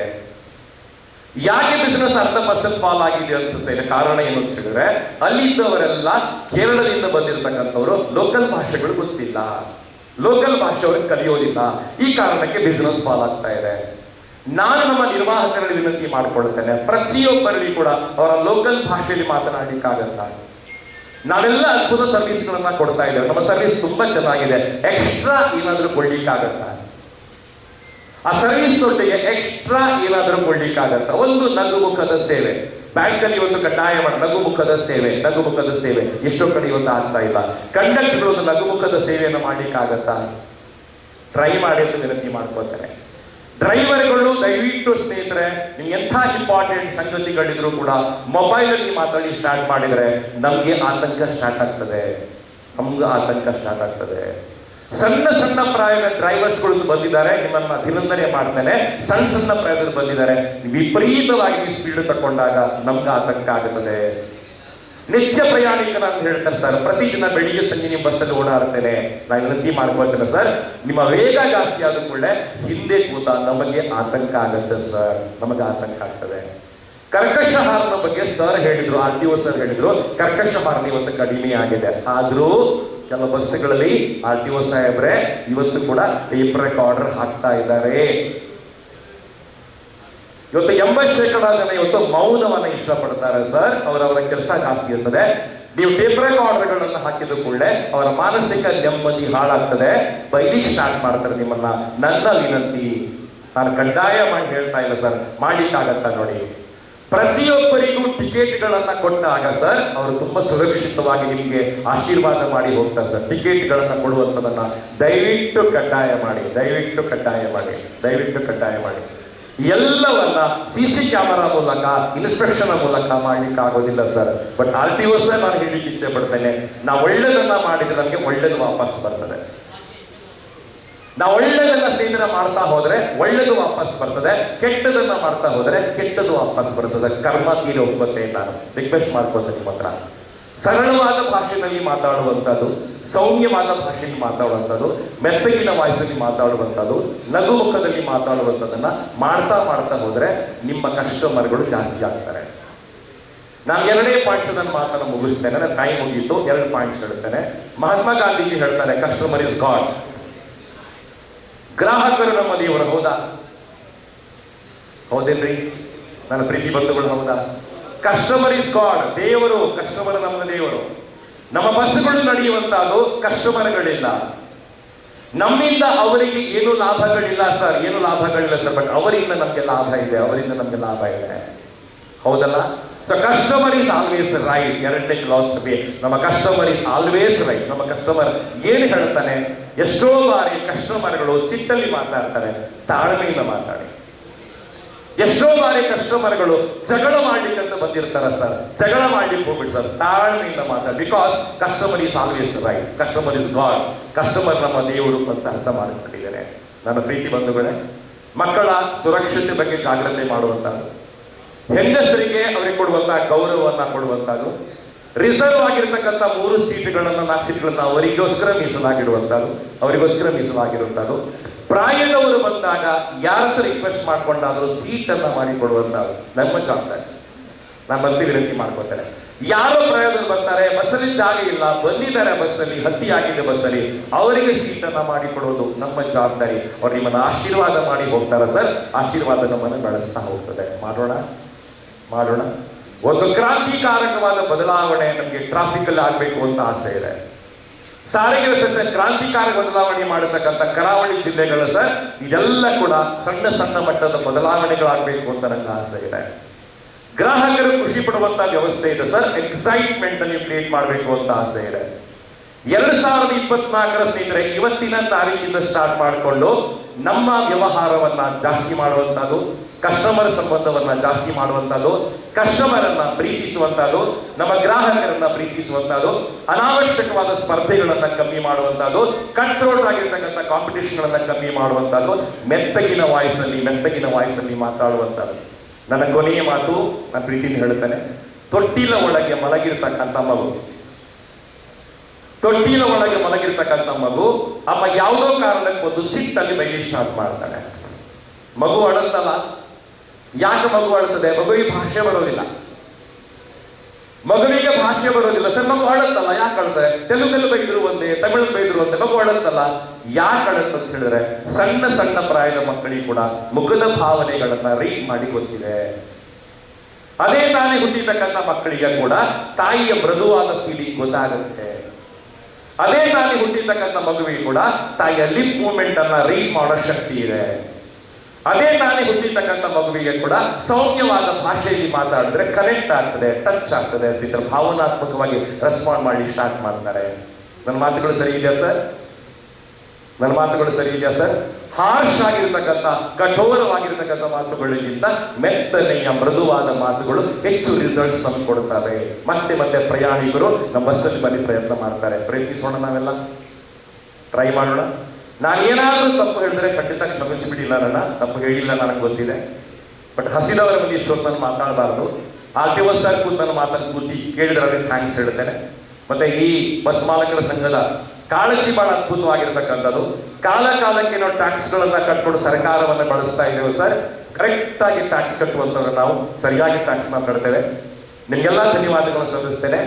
ಯಾಕೆ ಬಿಸಿನೆಸ್ 40% ಫಾಲ್ ಆಗಿದೆ ಅಂತ ಕಾರಣ ಏನು ಅಂತ ಹೇಳಿದ್ರೆ ಅಲ್ಲಿದ್ದವರೆಲ್ಲ ಕೇರಳದಿಂದ ಬಂದಿರತಕ್ಕಂಥವ್ರು ಲೋಕಲ್ ಭಾಷೆಗಳು ಗೊತ್ತಿಲ್ಲ, ಲೋಕಲ್ ಭಾಷೆ ಅವ್ರಿಗೆ ಕಲಿಯೋದಿಲ್ಲ. ಈ ಕಾರಣಕ್ಕೆ ಬಿಸಿನೆಸ್ ಫಾಲ್ ಆಗ್ತಾ ಇದೆ. ನಾನು ನಮ್ಮ ನಿರ್ವಾಹಕರಲ್ಲಿ ವಿನಂತಿ ಮಾಡಿಕೊಳ್ಳುತ್ತೇನೆ, ಪ್ರತಿಯೊಬ್ಬರಲ್ಲಿ ಕೂಡ ಅವರ ಲೋಕಲ್ ಭಾಷೆಯಲ್ಲಿ ಮಾತನಾಡಲಿಕ್ಕಾಗತ್ತ. ನಾವೆಲ್ಲ ಅದ್ಭುತ ಸರ್ವಿಸ್ಗಳನ್ನ ಕೊಡ್ತಾ ಇದ್ದೇವೆ, ನಮ್ಮ ಸರ್ವಿಸ್ ತುಂಬಾ ಚೆನ್ನಾಗಿದೆ. ಎಕ್ಸ್ಟ್ರಾ ಏನಾದ್ರೂ ಕೊಡ್ಲಿಕ್ಕಾಗತ್ತ? ಆ ಸರ್ವಿಸ್ ಒಟ್ಟಿಗೆ ಎಕ್ಸ್ಟ್ರಾ ಏನಾದ್ರೂ ಕೊಡ್ಲಿಕ್ಕಾಗತ್ತ? ಒಂದು ನಗುಮುಖದ ಸೇವೆ ಬ್ಯಾಂಕಲ್ಲಿ ಒಂದು ಕಡ್ಡಾಯ ಮಾಡಿ, ನಗುಮುಖದ ಸೇವೆ ಎಷ್ಟೋ ಕಡೆ ಇವತ್ತು ಆಗ್ತಾ ಇಲ್ಲ. ಕಂಡಕ್ಟರ್ ಒಂದು ನಗುಮುಖದ ಸೇವೆಯನ್ನು ಮಾಡ್ಲಿಕ್ಕಾಗತ್ತಾ? ಟ್ರೈ ಮಾಡಿ ಅಂತ ವಿನಂತಿ ಮಾಡ್ಕೊಳ್ತೇನೆ. ಡ್ರೈವರ್ಗಳು ದಯವಿಟ್ಟು ಸ್ನೇಹಿತರೆ, ನೀವು ಎಂಥ ಇಂಪಾರ್ಟೆಂಟ್ ಸಂಗತಿಗಳಿದ್ರು ಕೂಡ ಮೊಬೈಲ್ ಅಲ್ಲಿ ಮಾತಾಡಿ ಸ್ಟಾರ್ಟ್ ಮಾಡಿದ್ರೆ ನಮ್ಗೆ ಆತಂಕ ಸ್ಟಾರ್ಟ್ ಆಗ್ತದೆ. ಸಣ್ಣ ಸಣ್ಣ ಪ್ರಾಯದ ಡ್ರೈವರ್ಸ್ಗಳು ಬಂದಿದ್ದಾರೆ, ನಿಮ್ಮನ್ನ ಅಭಿನಂದನೆ ಮಾಡ್ತೇನೆ. ಸಣ್ಣ ಸಣ್ಣ ಪ್ರಾಯದಲ್ಲಿ ಬಂದಿದ್ದಾರೆ. ವಿಪರೀತವಾಗಿ ಸ್ಪೀಡ್ ತಗೊಂಡಾಗ ನಮ್ಗೆ ಆತಂಕ ಆಗುತ್ತದೆ. ನಿತ್ಯ ಪ್ರಯಾಣಿಕರ ಅಂತ ಹೇಳ್ತಾರೆ ಸರ್, ಪ್ರತಿದಿನ ಬೆಳಿಗ್ಗೆ ಸಂಜೆ ನಿಮ್ಮ ಬಸ್ಸಲ್ಲಿ ಓಡಾಡ್ತೇನೆ, ನಾನು ವಿನಂತಿ ಮಾಡ್ಕೊಳ್ತೇನೆ ಸರ್, ನಿಮ್ಮ ವೇಗ ಜಾಸ್ತಿ ಆದ ಕೂಡಲೇ ಹಿಂದೆ ಕೂತ ನಮಗೆ ಆತಂಕ ಆಗುತ್ತೆ ಸರ್, ನಮಗೆ ಆತಂಕ ಆಗ್ತದೆ. ಕರ್ಕಶ ಹಾರನ ಬಗ್ಗೆ ಸರ್ ಹೇಳಿದ್ರು, RTO ಸರ್ ಹೇಳಿದ್ರು, ಕರ್ಕಶ ಹಾರನ ಇವತ್ತು ಕಡಿಮೆ ಆಗಿದೆ. ಆದ್ರೂ ಕೆಲವು ಬಸ್ಗಳಲ್ಲಿ RTO ಸಾಹೇಬ್ರೆ ಇವತ್ತು ಕೂಡ ಟೇಪ್ ರೆಕಾರ್ಡರ್ ಹಾಕ್ತಾ ಇದ್ದಾರೆ. ಇವತ್ತು 80% ಜನ ಇವತ್ತು ಮೌನವನ್ನ ಇಷ್ಟಪಡ್ತಾರೆ ಸರ್. ಅವರವರ ಕೆಲಸ ಜಾಸ್ತಿ ಇರ್ತದೆ. ನೀವು ಟೇಪ್ ರೆಕಾರ್ಡರ್ಗಳನ್ನು ಹಾಕಿದ ಕೂಡಲೇ ಅವರ ಮಾನಸಿಕ ನೆಮ್ಮದಿ ಹಾಳಾಗ್ತದೆ. ಬೈಲಿಕ್ಕೆ ಸ್ಟಾರ್ಟ್ ಮಾಡ್ತಾರೆ ನಿಮ್ಮನ್ನ. ನನ್ನ ವಿನಂತಿ, ನಾನು ಕಡ್ಡಾಯ ಮಾಡಿ ಹೇಳ್ತಾ ಇಲ್ಲ ಸರ್, ಮಾಡ್ಲಿಕ್ಕಾಗತ್ತ ನೋಡಿ. ಪ್ರತಿಯೊಬ್ಬರಿಗೂ ಟಿಕೆಟ್ಗಳನ್ನ ಕೊಟ್ಟಾಗ ಸರ್ ಅವರು ತುಂಬಾ ಸುರಕ್ಷಿತವಾಗಿ ನಿಮಗೆ ಆಶೀರ್ವಾದ ಮಾಡಿ ಹೋಗ್ತಾರೆ ಸರ್. ಟಿಕೆಟ್ಗಳನ್ನ ಕೊಡುವಂಥದನ್ನ ದಯವಿಟ್ಟು ಕಡ್ಡಾಯ ಮಾಡಿ. ಎಲ್ಲವನ್ನ CC ಕ್ಯಾಮೆರಾ ಮೂಲಕ, ಇನ್ಸ್ಪೆಕ್ಷನ್ ಮೂಲಕ ಮಾಡ್ಲಿಕ್ಕೆ ಆಗೋದಿಲ್ಲ ಸರ್. ಬಟ್ RTO ಸರ್ ನಾನು ಹೇಳಿಕ್ಕೆ ಇಚ್ಛೆ ಪಡ್ತೇನೆ, ನಾವು ಒಳ್ಳೆದನ್ನ ಮಾಡಿದ್ರೆ ನಮಗೆ ಒಳ್ಳೇದು ವಾಪಸ್ ಬರ್ತದೆ. ನಾವು ಒಳ್ಳೆದನ್ನ ಸೇವನೆ ಮಾಡ್ತಾ ಹೋದ್ರೆ ಒಳ್ಳೇದು ವಾಪಸ್ ಬರ್ತದೆ, ಕೆಟ್ಟದನ್ನ ಮಾಡ್ತಾ ಹೋದ್ರೆ ಕೆಟ್ಟದು ವಾಪಸ್ ಬರ್ತದೆ. ಕರ್ಮ ತೀರಿ ಹೋಗುತ್ತೆ. ನಾನು ರಿಕ್ವೆಸ್ಟ್ ಮಾಡ್ಕೊಳ್ತೇನೆ ನಿಮ್ಮ ಹತ್ರ, ಸರಳವಾದ ಭಾಷೆಯಲ್ಲಿ ಮಾತಾಡುವಂಥದ್ದು, ಸೌಮ್ಯವಾದ ಭಾಷೆಯಲ್ಲಿ ಮಾತಾಡುವಂಥದ್ದು, ಮೆತ್ತಗಿನ ವಾಯ್ಸಲ್ಲಿ ಮಾತಾಡುವಂಥದ್ದು, ನಗು ಮುಖದಲ್ಲಿ ಮಾತಾಡುವಂಥದ್ದನ್ನ ಮಾಡ್ತಾ ಹೋದ್ರೆ ನಿಮ್ಮ ಕಸ್ಟಮರ್ಗಳು ಜಾಸ್ತಿ ಆಗ್ತಾರೆ. ನಾನು 2ನೇ ಪಾಯಿಂಟ್ಸ್ ನನ್ನ ಮಾತನ್ನು ಮುಗಿಸ್ತೇನೆ, ನನ್ನ ಟೈಮ್ ಮುಗಿಯಿತು. 2 ಪಾಯಿಂಟ್ಸ್ ಹೇಳ್ತೇನೆ. ಮಹಾತ್ಮ ಗಾಂಧೀಜಿ ಹೇಳ್ತಾರೆ, ಕಸ್ಟಮರ್ ಇಸ್ ಗಾಡ್. ಗ್ರಾಹಕರು ನಮ್ಮ ದೇವರು. ಹೌದೇನ್ರಿ ನನ್ನ ಪ್ರೀತಿ ಬಂಧುಗಳು? ಹೌದಾ? Customer is god. ದೇವರು, ಕಸ್ಟಮರ್ ನಮ್ಮ ದೇವರು. ನಮ್ಮ ಬಸ್ಗಳು ನಡೆಯುವಂತಹದ್ದು ಕಸ್ಟಮರ್ಗಳಿಲ್ಲ. ನಮ್ಮಿಂದ ಅವರಿಗೆ ಏನು ಲಾಭಗಳಿಲ್ಲ ಸರ್, ಬಟ್ ಅವರಿಂದ ನಮ್ಗೆ ಲಾಭ ಇದೆ. ಹೌದಲ್ಲ? So customer is always right. 2ನೇ ಫಿಲಾಸಫಿ, ನಮ್ಮ ಕಸ್ಟಮರ್ ಈಸ್ ಆಲ್ವೇಸ್ ರೈಟ್. ನಮ್ಮ ಕಸ್ಟಮರ್ ಏನು ಹೇಳ್ತಾನೆ, ಎಷ್ಟೋ ಬಾರಿ ಕಸ್ಟಮರ್ಗಳು ಸಿಟ್ಟಲ್ಲಿ ಮಾತಾಡ್ತಾರೆ, ತಾಳ್ಮೆಯಿಂದ ಮಾತಾಡಿ. ಎಷ್ಟೋ ಬಾರಿ ಕಸ್ಟಮರ್ಗಳು ಜಗಳ ಮಾಡ್ಲಿಕ್ಕಂತ ಬಂದಿರ್ತಾರ ಸರ್, ಜಗಳ ಮಾಡ್ಲಿಕ್ಕೆ ಹೋಗ್ಬಿಟ್ಟು ಸರ್, ತಾಳ್ಮೆಯಿಂದ ಮಾತಾಡಿ. Because customer is always right, customer is god, customer ನಮ್ಮ ದೇವರು ಅಂತ ಅರ್ಥ ಮಾಡಿಕೊಂಡಿದ್ದೇನೆ. ನನ್ನ ಪ್ರೀತಿ ಬಂಧುಗಳೇ, ಮಕ್ಕಳ ಸುರಕ್ಷತೆ ಬಗ್ಗೆ ಜಾಗ್ರತೆ ಮಾಡುವಂತದ್ದು, ಹೆಂಗಸರಿಗೆ ಅವರಿಗೆ ಕೊಡುವಂತಹ ಗೌರವವನ್ನ ಕೊಡುವಂತದ್ದು, ರಿಸರ್ವ್ ಆಗಿರ್ತಕ್ಕಂಥ 3 ಸೀಟ್ಗಳನ್ನ 4 ಸೀಟ್ಗಳನ್ನ ಅವರಿಗೋಸ್ಕರ ಮೀಸಲಾಗಿರುವಂತದ್ದು, ಪ್ರಾಯದವರು ಬಂದಾಗ ಯಾರ ರಿಕ್ವೆಸ್ಟ್ ಮಾಡ್ಕೊಂಡಾದ್ರೂ ಸೀಟನ್ನ ಮಾಡಿಕೊಡುವಂತದ್ದು ನಮ್ಮ ಜವಾಬ್ದಾರಿ. ನಾನು ಮತ್ತೆ ವಿನಂತಿ ಮಾಡ್ಕೊತೇನೆ, ಯಾರೋ ಪ್ರಾಯದವರು ಬರ್ತಾರೆ, ಬಸ್ಸಲ್ಲಿ ಜಾಗ ಇಲ್ಲ, ಬಂದಿದ್ದಾರೆ ಬಸ್ಸಲ್ಲಿ, ಹತ್ತಿ ಆಗಿದೆ ಬಸ್ಸಲ್ಲಿ, ಅವರಿಗೆ ಸೀಟನ್ನ ಮಾಡಿಕೊಡೋದು ನಮ್ಮ ಜವಾಬ್ದಾರಿ. ಅವ್ರು ನಿಮ್ಮನ್ನ ಆಶೀರ್ವಾದ ಮಾಡಿ ಹೋಗ್ತಾರ ಸರ್, ಆಶೀರ್ವಾದ ನಮ್ಮನ್ನು ಬೆಳೆಸ್ತಾ ಹೋಗ್ತದೆ. ಮಾಡೋಣ. ಒಂದು ಕ್ರಾಂತಿಕಾರಕವಾದ ಬದಲಾವಣೆ ನಮಗೆ ಟ್ರಾಫಿಕ್ ಅಲ್ಲಿ ಆಗ್ಬೇಕು ಅಂತ ಆಸೆ ಇದೆ. ಸಾರಿಗೆ ವ್ಯವಸ್ಥೆ ಕ್ರಾಂತಿಕಾರಕ ಬದಲಾವಣೆ ಮಾಡತಕ್ಕಂಥ ಕರಾವಳಿ ಜಿಲ್ಲೆಗಳು ಸರ್, ಇದೆಲ್ಲ ಕೂಡ ಸಣ್ಣ ಮಟ್ಟದ ಬದಲಾವಣೆಗಳಾಗಬೇಕು ಅಂತ ನನ್ನ ಆಸೆ ಇದೆ. ಗ್ರಾಹಕರು ಖುಷಿ ಪಡುವಂತ ವ್ಯವಸ್ಥೆ ಇದೆ ಸರ್, ಎಕ್ಸೈಟ್ಮೆಂಟ್ ಅಲ್ಲಿ ಕ್ರಿಯೇಟ್ ಮಾಡಬೇಕು ಅಂತ ಆಸೆ ಇದೆ. 2024 ಸ್ನೇಹಿತರೆ, ಇವತ್ತಿನ ತಾರೀಕಿಂದ ಸ್ಟಾರ್ಟ್ ಮಾಡಿಕೊಂಡು ನಮ್ಮ ವ್ಯವಹಾರವನ್ನ ಜಾಸ್ತಿ ಮಾಡುವಂತದ್ದು, ಕಸ್ಟಮರ್ ಸಂಬಂಧವನ್ನ ಜಾಸ್ತಿ ಮಾಡುವಂತದ್ದು, ಕಸ್ಟಮರ್ ಅನ್ನ ಪ್ರೀತಿಸುವಂತದ್ದು, ನಮ್ಮ ಗ್ರಾಹಕರನ್ನ ಪ್ರೀತಿಸುವಂತದ್ದು, ಅನಾವಶ್ಯಕವಾದ ಸ್ಪರ್ಧೆಗಳನ್ನ ಕಮ್ಮಿ ಮಾಡುವಂತದ್ದು, ಕಂಟ್ರೋಲ್ ಆಗಿರ್ತಕ್ಕಂಥ ಕಾಂಪಿಟೇಷನ್ ಗಳನ್ನ ಕಮ್ಮಿ ಮಾಡುವಂತದ್ದು, ಮೆತ್ತಗಿನ ವಾಯ್ಸಲ್ಲಿ ಮಾತಾಡುವಂತದ್ದು. ನನ್ನ ಕೊನೆಯ ಮಾತು ನಾನು ಪ್ರೀತಿಯಿಂದ ಹೇಳ್ತೇನೆ, ತೊಟ್ಟಿಲ ಒಳಗೆ ಮಲಗಿರ್ತಕ್ಕಂಥ ಮಗು ಅಮ್ಮ ಯಾವುದೋ ಕಾರಣಕ್ಕೆ ಒಂದು ಸಿಟ್ಟಲ್ಲಿ ಬೈಲಿ ಸ್ಟಾರ್ಟ್ ಮಾಡ್ತಾನೆ. ಮಗು ಅಳುತ್ತಲ್ಲ, ಯಾಕೆ ಮಗು ಅಳುತ್ತದೆ? ಮಗುವಿಗೆ ಭಾಷೆ ಬರೋದಿಲ್ಲ ಸರ್. ಮಗು ಅಳುತ್ತಲ್ಲ, ಯಾಕೆ ಅಳುತ್ತದೆ? ತೆಲುಗಲ್ಲಿ ಬೈದ್ರು ಒಂದೇ, ತಮಿಳ್ ಬೈದ್ರು ಒಂದೇ, ಮಗು ಅಳುತ್ತಲ್ಲ. ಯಾಕೆ ಅಳುತ್ತೆ ಅಂತ ಹೇಳಿದ್ರೆ, ಸಣ್ಣ ಪ್ರಾಯದ ಮಕ್ಕಳಿಗೆ ಕೂಡ ಮುಖದ ಭಾವನೆಗಳನ್ನ ರೀಡ್ ಮಾಡಿ ಗೊತ್ತಿದೆ. ಅದೇ ತಾನೇ ಹುಟ್ಟಿರ್ತಕ್ಕಂಥ ಮಕ್ಕಳಿಗೆ ಕೂಡ ತಾಯಿಯ ಮೃದುವಾದ ಫೀಲಿಂಗ್ ಗೊತ್ತಾಗುತ್ತೆ. ಅದೇ ತಾನೇ ಹುಟ್ಟಿರ್ತಕ್ಕಂಥ ಮಗುವಿಗೆ ಕೂಡ ತಾಯಿಯ ಲಿಪ್ ಮೂವ್ಮೆಂಟ್ ಅನ್ನ ರೀಡ್ ಮಾಡೋ ಶಕ್ತಿ ಇದೆ. ಅದೇ ತಾನೇ ಹುಟ್ಟಿರ್ತಕ್ಕಂಥ ಮಗುವಿಗೆ ಕೂಡ ಸೌಮ್ಯವಾದ ಭಾಷೆಯಲ್ಲಿ ಮಾತಾಡಿದ್ರೆ ಕನೆಕ್ಟ್ ಆಗ್ತದೆ, ಟಚ್ ಆಗ್ತದೆ, ಭಾವನಾತ್ಮಕವಾಗಿ ರೆಸ್ಪಾಂಡ್ ಮಾಡಿ ಸ್ಟಾರ್ಟ್ ಮಾಡ್ತಾರೆ. ನನ್ನ ಮಾತುಗಳು ಸರಿ ಇದೆಯಾ ಸರ್? ಹಾರ್ಶ್ ಆಗಿರ್ತಕ್ಕಂಥ ಕಠೋರವಾಗಿರ್ತಕ್ಕಂಥ ಮಾತುಗಳಿಗಿಂತ ಮೆತ್ತನೆಯ ಮೃದುವಾದ ಮಾತುಗಳು ಹೆಚ್ಚು ರಿಸಲ್ಟ್ಸ್ ನಮ್ಗೆ ಕೊಡ್ತವೆ. ಮತ್ತೆ ಮತ್ತೆ ಪ್ರಯಾಣಿಕರು ನಮ್ಮ ಬಸ್ಸಲ್ಲಿ ಬನ್ನಿ ಪ್ರಯತ್ನ ಮಾಡ್ತಾರೆ. ಪ್ರಯತ್ನಿಸೋಣ, ನಾವೆಲ್ಲ ಟ್ರೈ ಮಾಡೋಣ. ನಾನೇನಾದ್ರೂ ತಪ್ಪು ಹೇಳಿದ್ರೆ ಖಂಡಿತ ಕ್ಷಮಿಸಿಬಿಡಿಲ್ಲ, ನನ್ನ ತಪ್ಪು ಹೇಳಿಲ್ಲ ನನಗೆ ಗೊತ್ತಿದೆ. ಬಟ್ ಹಸಿದವರ ಮುಂದೆ ಇಷ್ಟೊತ್ತು ನಾನು ಮಾತಾಡಬಾರ್ದು. RTO ಸರ್ ಕೂತು ನನ್ನ ಮಾತನ್ನು ಕೂತಿ ಕೇಳಿದ್ರೆ ಅವ್ರಿಗೆ ಥ್ಯಾಂಕ್ಸ್ ಹೇಳ್ತೇನೆ. ಮತ್ತೆ ಈ ಬಸ್ ಮಾಲಕರ ಸಂಘದ ಕಾಳಜಿ ಬಹಳ ಅದ್ಭುತವಾಗಿರ್ತಕ್ಕಂಥದ್ದು. ಕಾಲ ಕಾಲಕ್ಕೆ ನಾವು ಟ್ಯಾಕ್ಸ್ಗಳನ್ನ ಕಟ್ಕೊಂಡು ಸರ್ಕಾರವನ್ನು ಬಳಸ್ತಾ ಇದ್ದೇವೆ ಸರ್. ಕರೆಕ್ಟ್ ಆಗಿ ಟ್ಯಾಕ್ಸ್ ಕಟ್ಟುವಂತವ್ರು ನಾವು, ಸರಿಯಾಗಿ ಟ್ಯಾಕ್ಸ್ ನಾವು ಕಟ್ತೇವೆ. ನಿಮ್ಗೆಲ್ಲ ಧನ್ಯವಾದಗಳನ್ನು ಸಲ್ಲಿಸ್ತೇನೆ.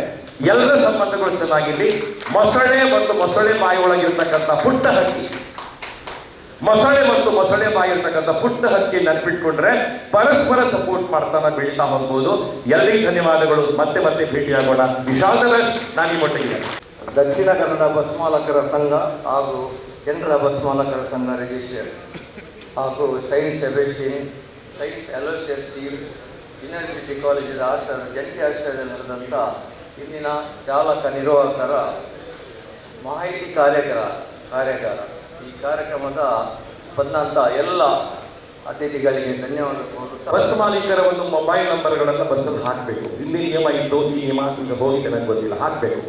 ಎಲ್ಲರ ಸಂಬಂಧಗಳು ಚೆನ್ನಾಗಿರ್ಲಿ. ಮೊಸಳೆ ಮತ್ತು ಮೊಸಳೆ ಬಾಯಿ ಒಳಗಿರ್ತಕ್ಕಂಥ ಪುಟ್ಟ ಹಕ್ಕಿ, ಮೊಸಳೆ ಮತ್ತು ಮೊಸಳೆ ಬಾಯಿ ಇರ್ತಕ್ಕಂಥ ಪುಟ್ಟ ಹಕ್ಕಿ ನೆನಪಿಟ್ಕೊಂಡ್ರೆ ಪರಸ್ಪರ ಸಪೋರ್ಟ್ ಮಾಡ್ತಾನ ಬೆಳೀತಾ ಹೋಗ್ಬೋದು. ಎಲ್ಲರಿಗೂ ಧನ್ಯವಾದಗಳು. ಮತ್ತೆ ಮತ್ತೆ ಭೇಟಿಯಾಗೋಣ. ನಾನು ನಿಮ್ಮೊಟ್ಟಿಗೆ ದಕ್ಷಿಣ ಕನ್ನಡ ಬಸ್ ಮಾಲಕರ ಸಂಘ ಹಾಗೂ ಕೇಂದ್ರ ಬಸ್ ಮಾಲಕರ ಸಂಘ ರಿಜಿಸ್ಟ್ರೇರ್ ಹಾಗೂ saint Sebastian saint Aloysius deemed university ಕಾಲೇಜಿನ ಜಂಟಿ ಆಶ್ರಯದಲ್ಲಿ ನಡೆದಂಥ ಇಂದಿನ ಚಾಲಕ ನಿರ್ವಾಹಕರ ಮಾಹಿತಿ ಕಾರ್ಯಾಗಾರ ಈ ಕಾರ್ಯಕ್ರಮದ ಬಂದಂಥ ಎಲ್ಲ ಅತಿಥಿಗಳಿಗೆ ಧನ್ಯವಾದ ಕೋರುತ್ತಾ, ಬಸ್ ಮಾಲೀಕರ ಒಂದು ಮೊಬೈಲ್ ನಂಬರ್ಗಳನ್ನು ಬಸ್ಸಲ್ಲಿ ಹಾಕಬೇಕು. ಇಲ್ಲಿ ನಿಯಮ ಇದ್ದು ಈ ನಿಯಮ ಈಗ ಹೋಗಿ ನನಗೆ ಗೊತ್ತಿಲ್ಲ, ಹಾಕಬೇಕು.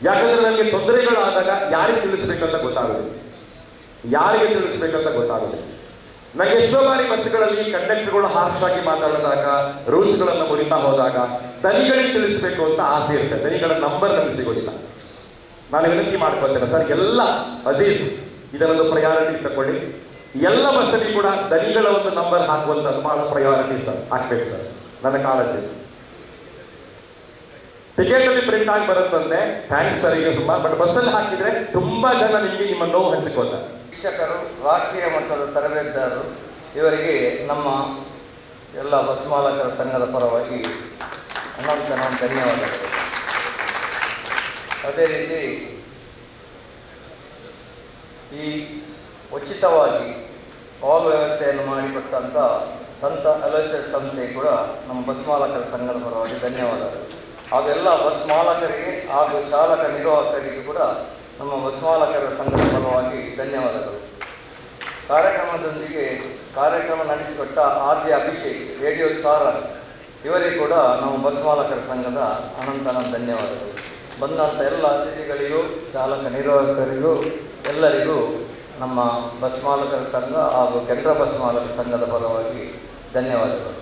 ಯಾಕಂದ್ರೆ ನನಗೆ ತೊಂದರೆಗಳಾದಾಗ ಯಾರಿಗೆ ತಿಳಿಸ್ಬೇಕಂತ ಗೊತ್ತಾಗುತ್ತೆ, ನನಗೆ ಎಷ್ಟೋ ಬಾರಿ ಬಸ್ಗಳಲ್ಲಿ ಕಂಡಕ್ಟರ್ಗಳು ಹಾರ್ಶ್ ಆಗಿ ಮಾತಾಡಿದಾಗ, ರೂಲ್ಸ್ಗಳನ್ನು ಮುರಿತಾ ಹೋದಾಗ ದನಿಗಳಿಗೆ ತಿಳಿಸ್ಬೇಕು ಅಂತ ಆಸೆ ಇರುತ್ತೆ. ದನಿಗಳ ನಂಬರ್ ನಮಗೆ ಸಿಗೋದಿಲ್ಲ. ನಾನು ವಿನಂತಿ ಮಾಡ್ಕೊಳ್ತೇನೆ ಸರ್, ಎಲ್ಲ ಅಜೀಜ್ ಇದರೊಂದು ಪ್ರಯಾರಿಟಿ ತಗೊಳ್ಳಿ. ಎಲ್ಲ ಬಸ್ಸಲ್ಲಿ ಕೂಡ ದನಿಗಳ ಒಂದು ನಂಬರ್ ಹಾಕುವಂಥದ್ದು ಬಹಳ ಪ್ರಯಾರಿಟಿ ಸರ್, ಹಾಕ್ಬೇಕು ಸರ್. ನನ್ನ ಕಾಳಜಿ ಟಿಕೆಟ್ ಅಲ್ಲಿ ಪ್ರಿಂಟ್ ಆಗಿ ಬರುತ್ತಂತೆ, ಥ್ಯಾಂಕ್ಸ್ ಸರ್ ಈಗ ತುಂಬಾ. ಬಟ್ ಬಸ್ಸಲ್ಲಿ ಹಾಕಿದ್ರೆ ತುಂಬಾ ಜನ ನಿಮಗೆ ನಿಮ್ಮ ನೋವು ಹಂಚಿಕೊಳ್ತಾರೆ. ಶಿಕ್ಷಕರು, ರಾಷ್ಟ್ರೀಯ ಮಟ್ಟದ ತರಬೇತುದಾರರು, ಇವರಿಗೆ ನಮ್ಮ ಎಲ್ಲ ಬಸ್ ಮಾಲಕರ ಸಂಘದ ಪರವಾಗಿ ಅನಂತ ಧನ್ಯವಾದಗಳು. ಅದೇ ರೀತಿ ಈ ಉಚಿತವಾಗಿ ಕಾಲ್ ವ್ಯವಸ್ಥೆಯನ್ನು ಮಾಡಿಕೊಟ್ಟಂಥ ಸಂತ ಅಲೋಸಿಯಸ್ ಸಂಸ್ಥೆ ಕೂಡ ನಮ್ಮ ಬಸ್ ಮಾಲಕರ ಸಂಘದ ಪರವಾಗಿ ಧನ್ಯವಾದಗಳು. ಹಾಗೂ ಎಲ್ಲ ಬಸ್ ಮಾಲಕರಿಗೆ ಹಾಗೂ ಚಾಲಕ ನಿರ್ವಾಹಕರಿಗೆ ಕೂಡ ನಮ್ಮ ಬಸ್ ಮಾಲಕರ ಸಂಘದ ಪರವಾಗಿ ಧನ್ಯವಾದಗಳು. ಕಾರ್ಯಕ್ರಮದೊಂದಿಗೆ ಕಾರ್ಯಕ್ರಮ ನಡೆಸಿಕೊಟ್ಟ RJ ಅಭಿಷೇಕ್, ರೇಡಿಯೋ ಸಾರನ್, ಇವರಿಗೆ ಕೂಡ ನಮ್ಮ ಬಸ್ ಮಾಲಕರ ಸಂಘದ ಅನಂತ ಧನ್ಯವಾದಗಳು. ಬಂದಂಥ ಎಲ್ಲ ಅತಿಥಿಗಳಿಗೂ ಚಾಲಕ ನಿರ್ವಾಹಕರಿಗೂ ಎಲ್ಲರಿಗೂ ನಮ್ಮ ಬಸ್ ಮಾಲಕರ ಸಂಘ ಹಾಗೂ ಕೇಂದ್ರ ಬಸ್ ಮಾಲಕರ ಸಂಘದ ಪರವಾಗಿ ಧನ್ಯವಾದಗಳು.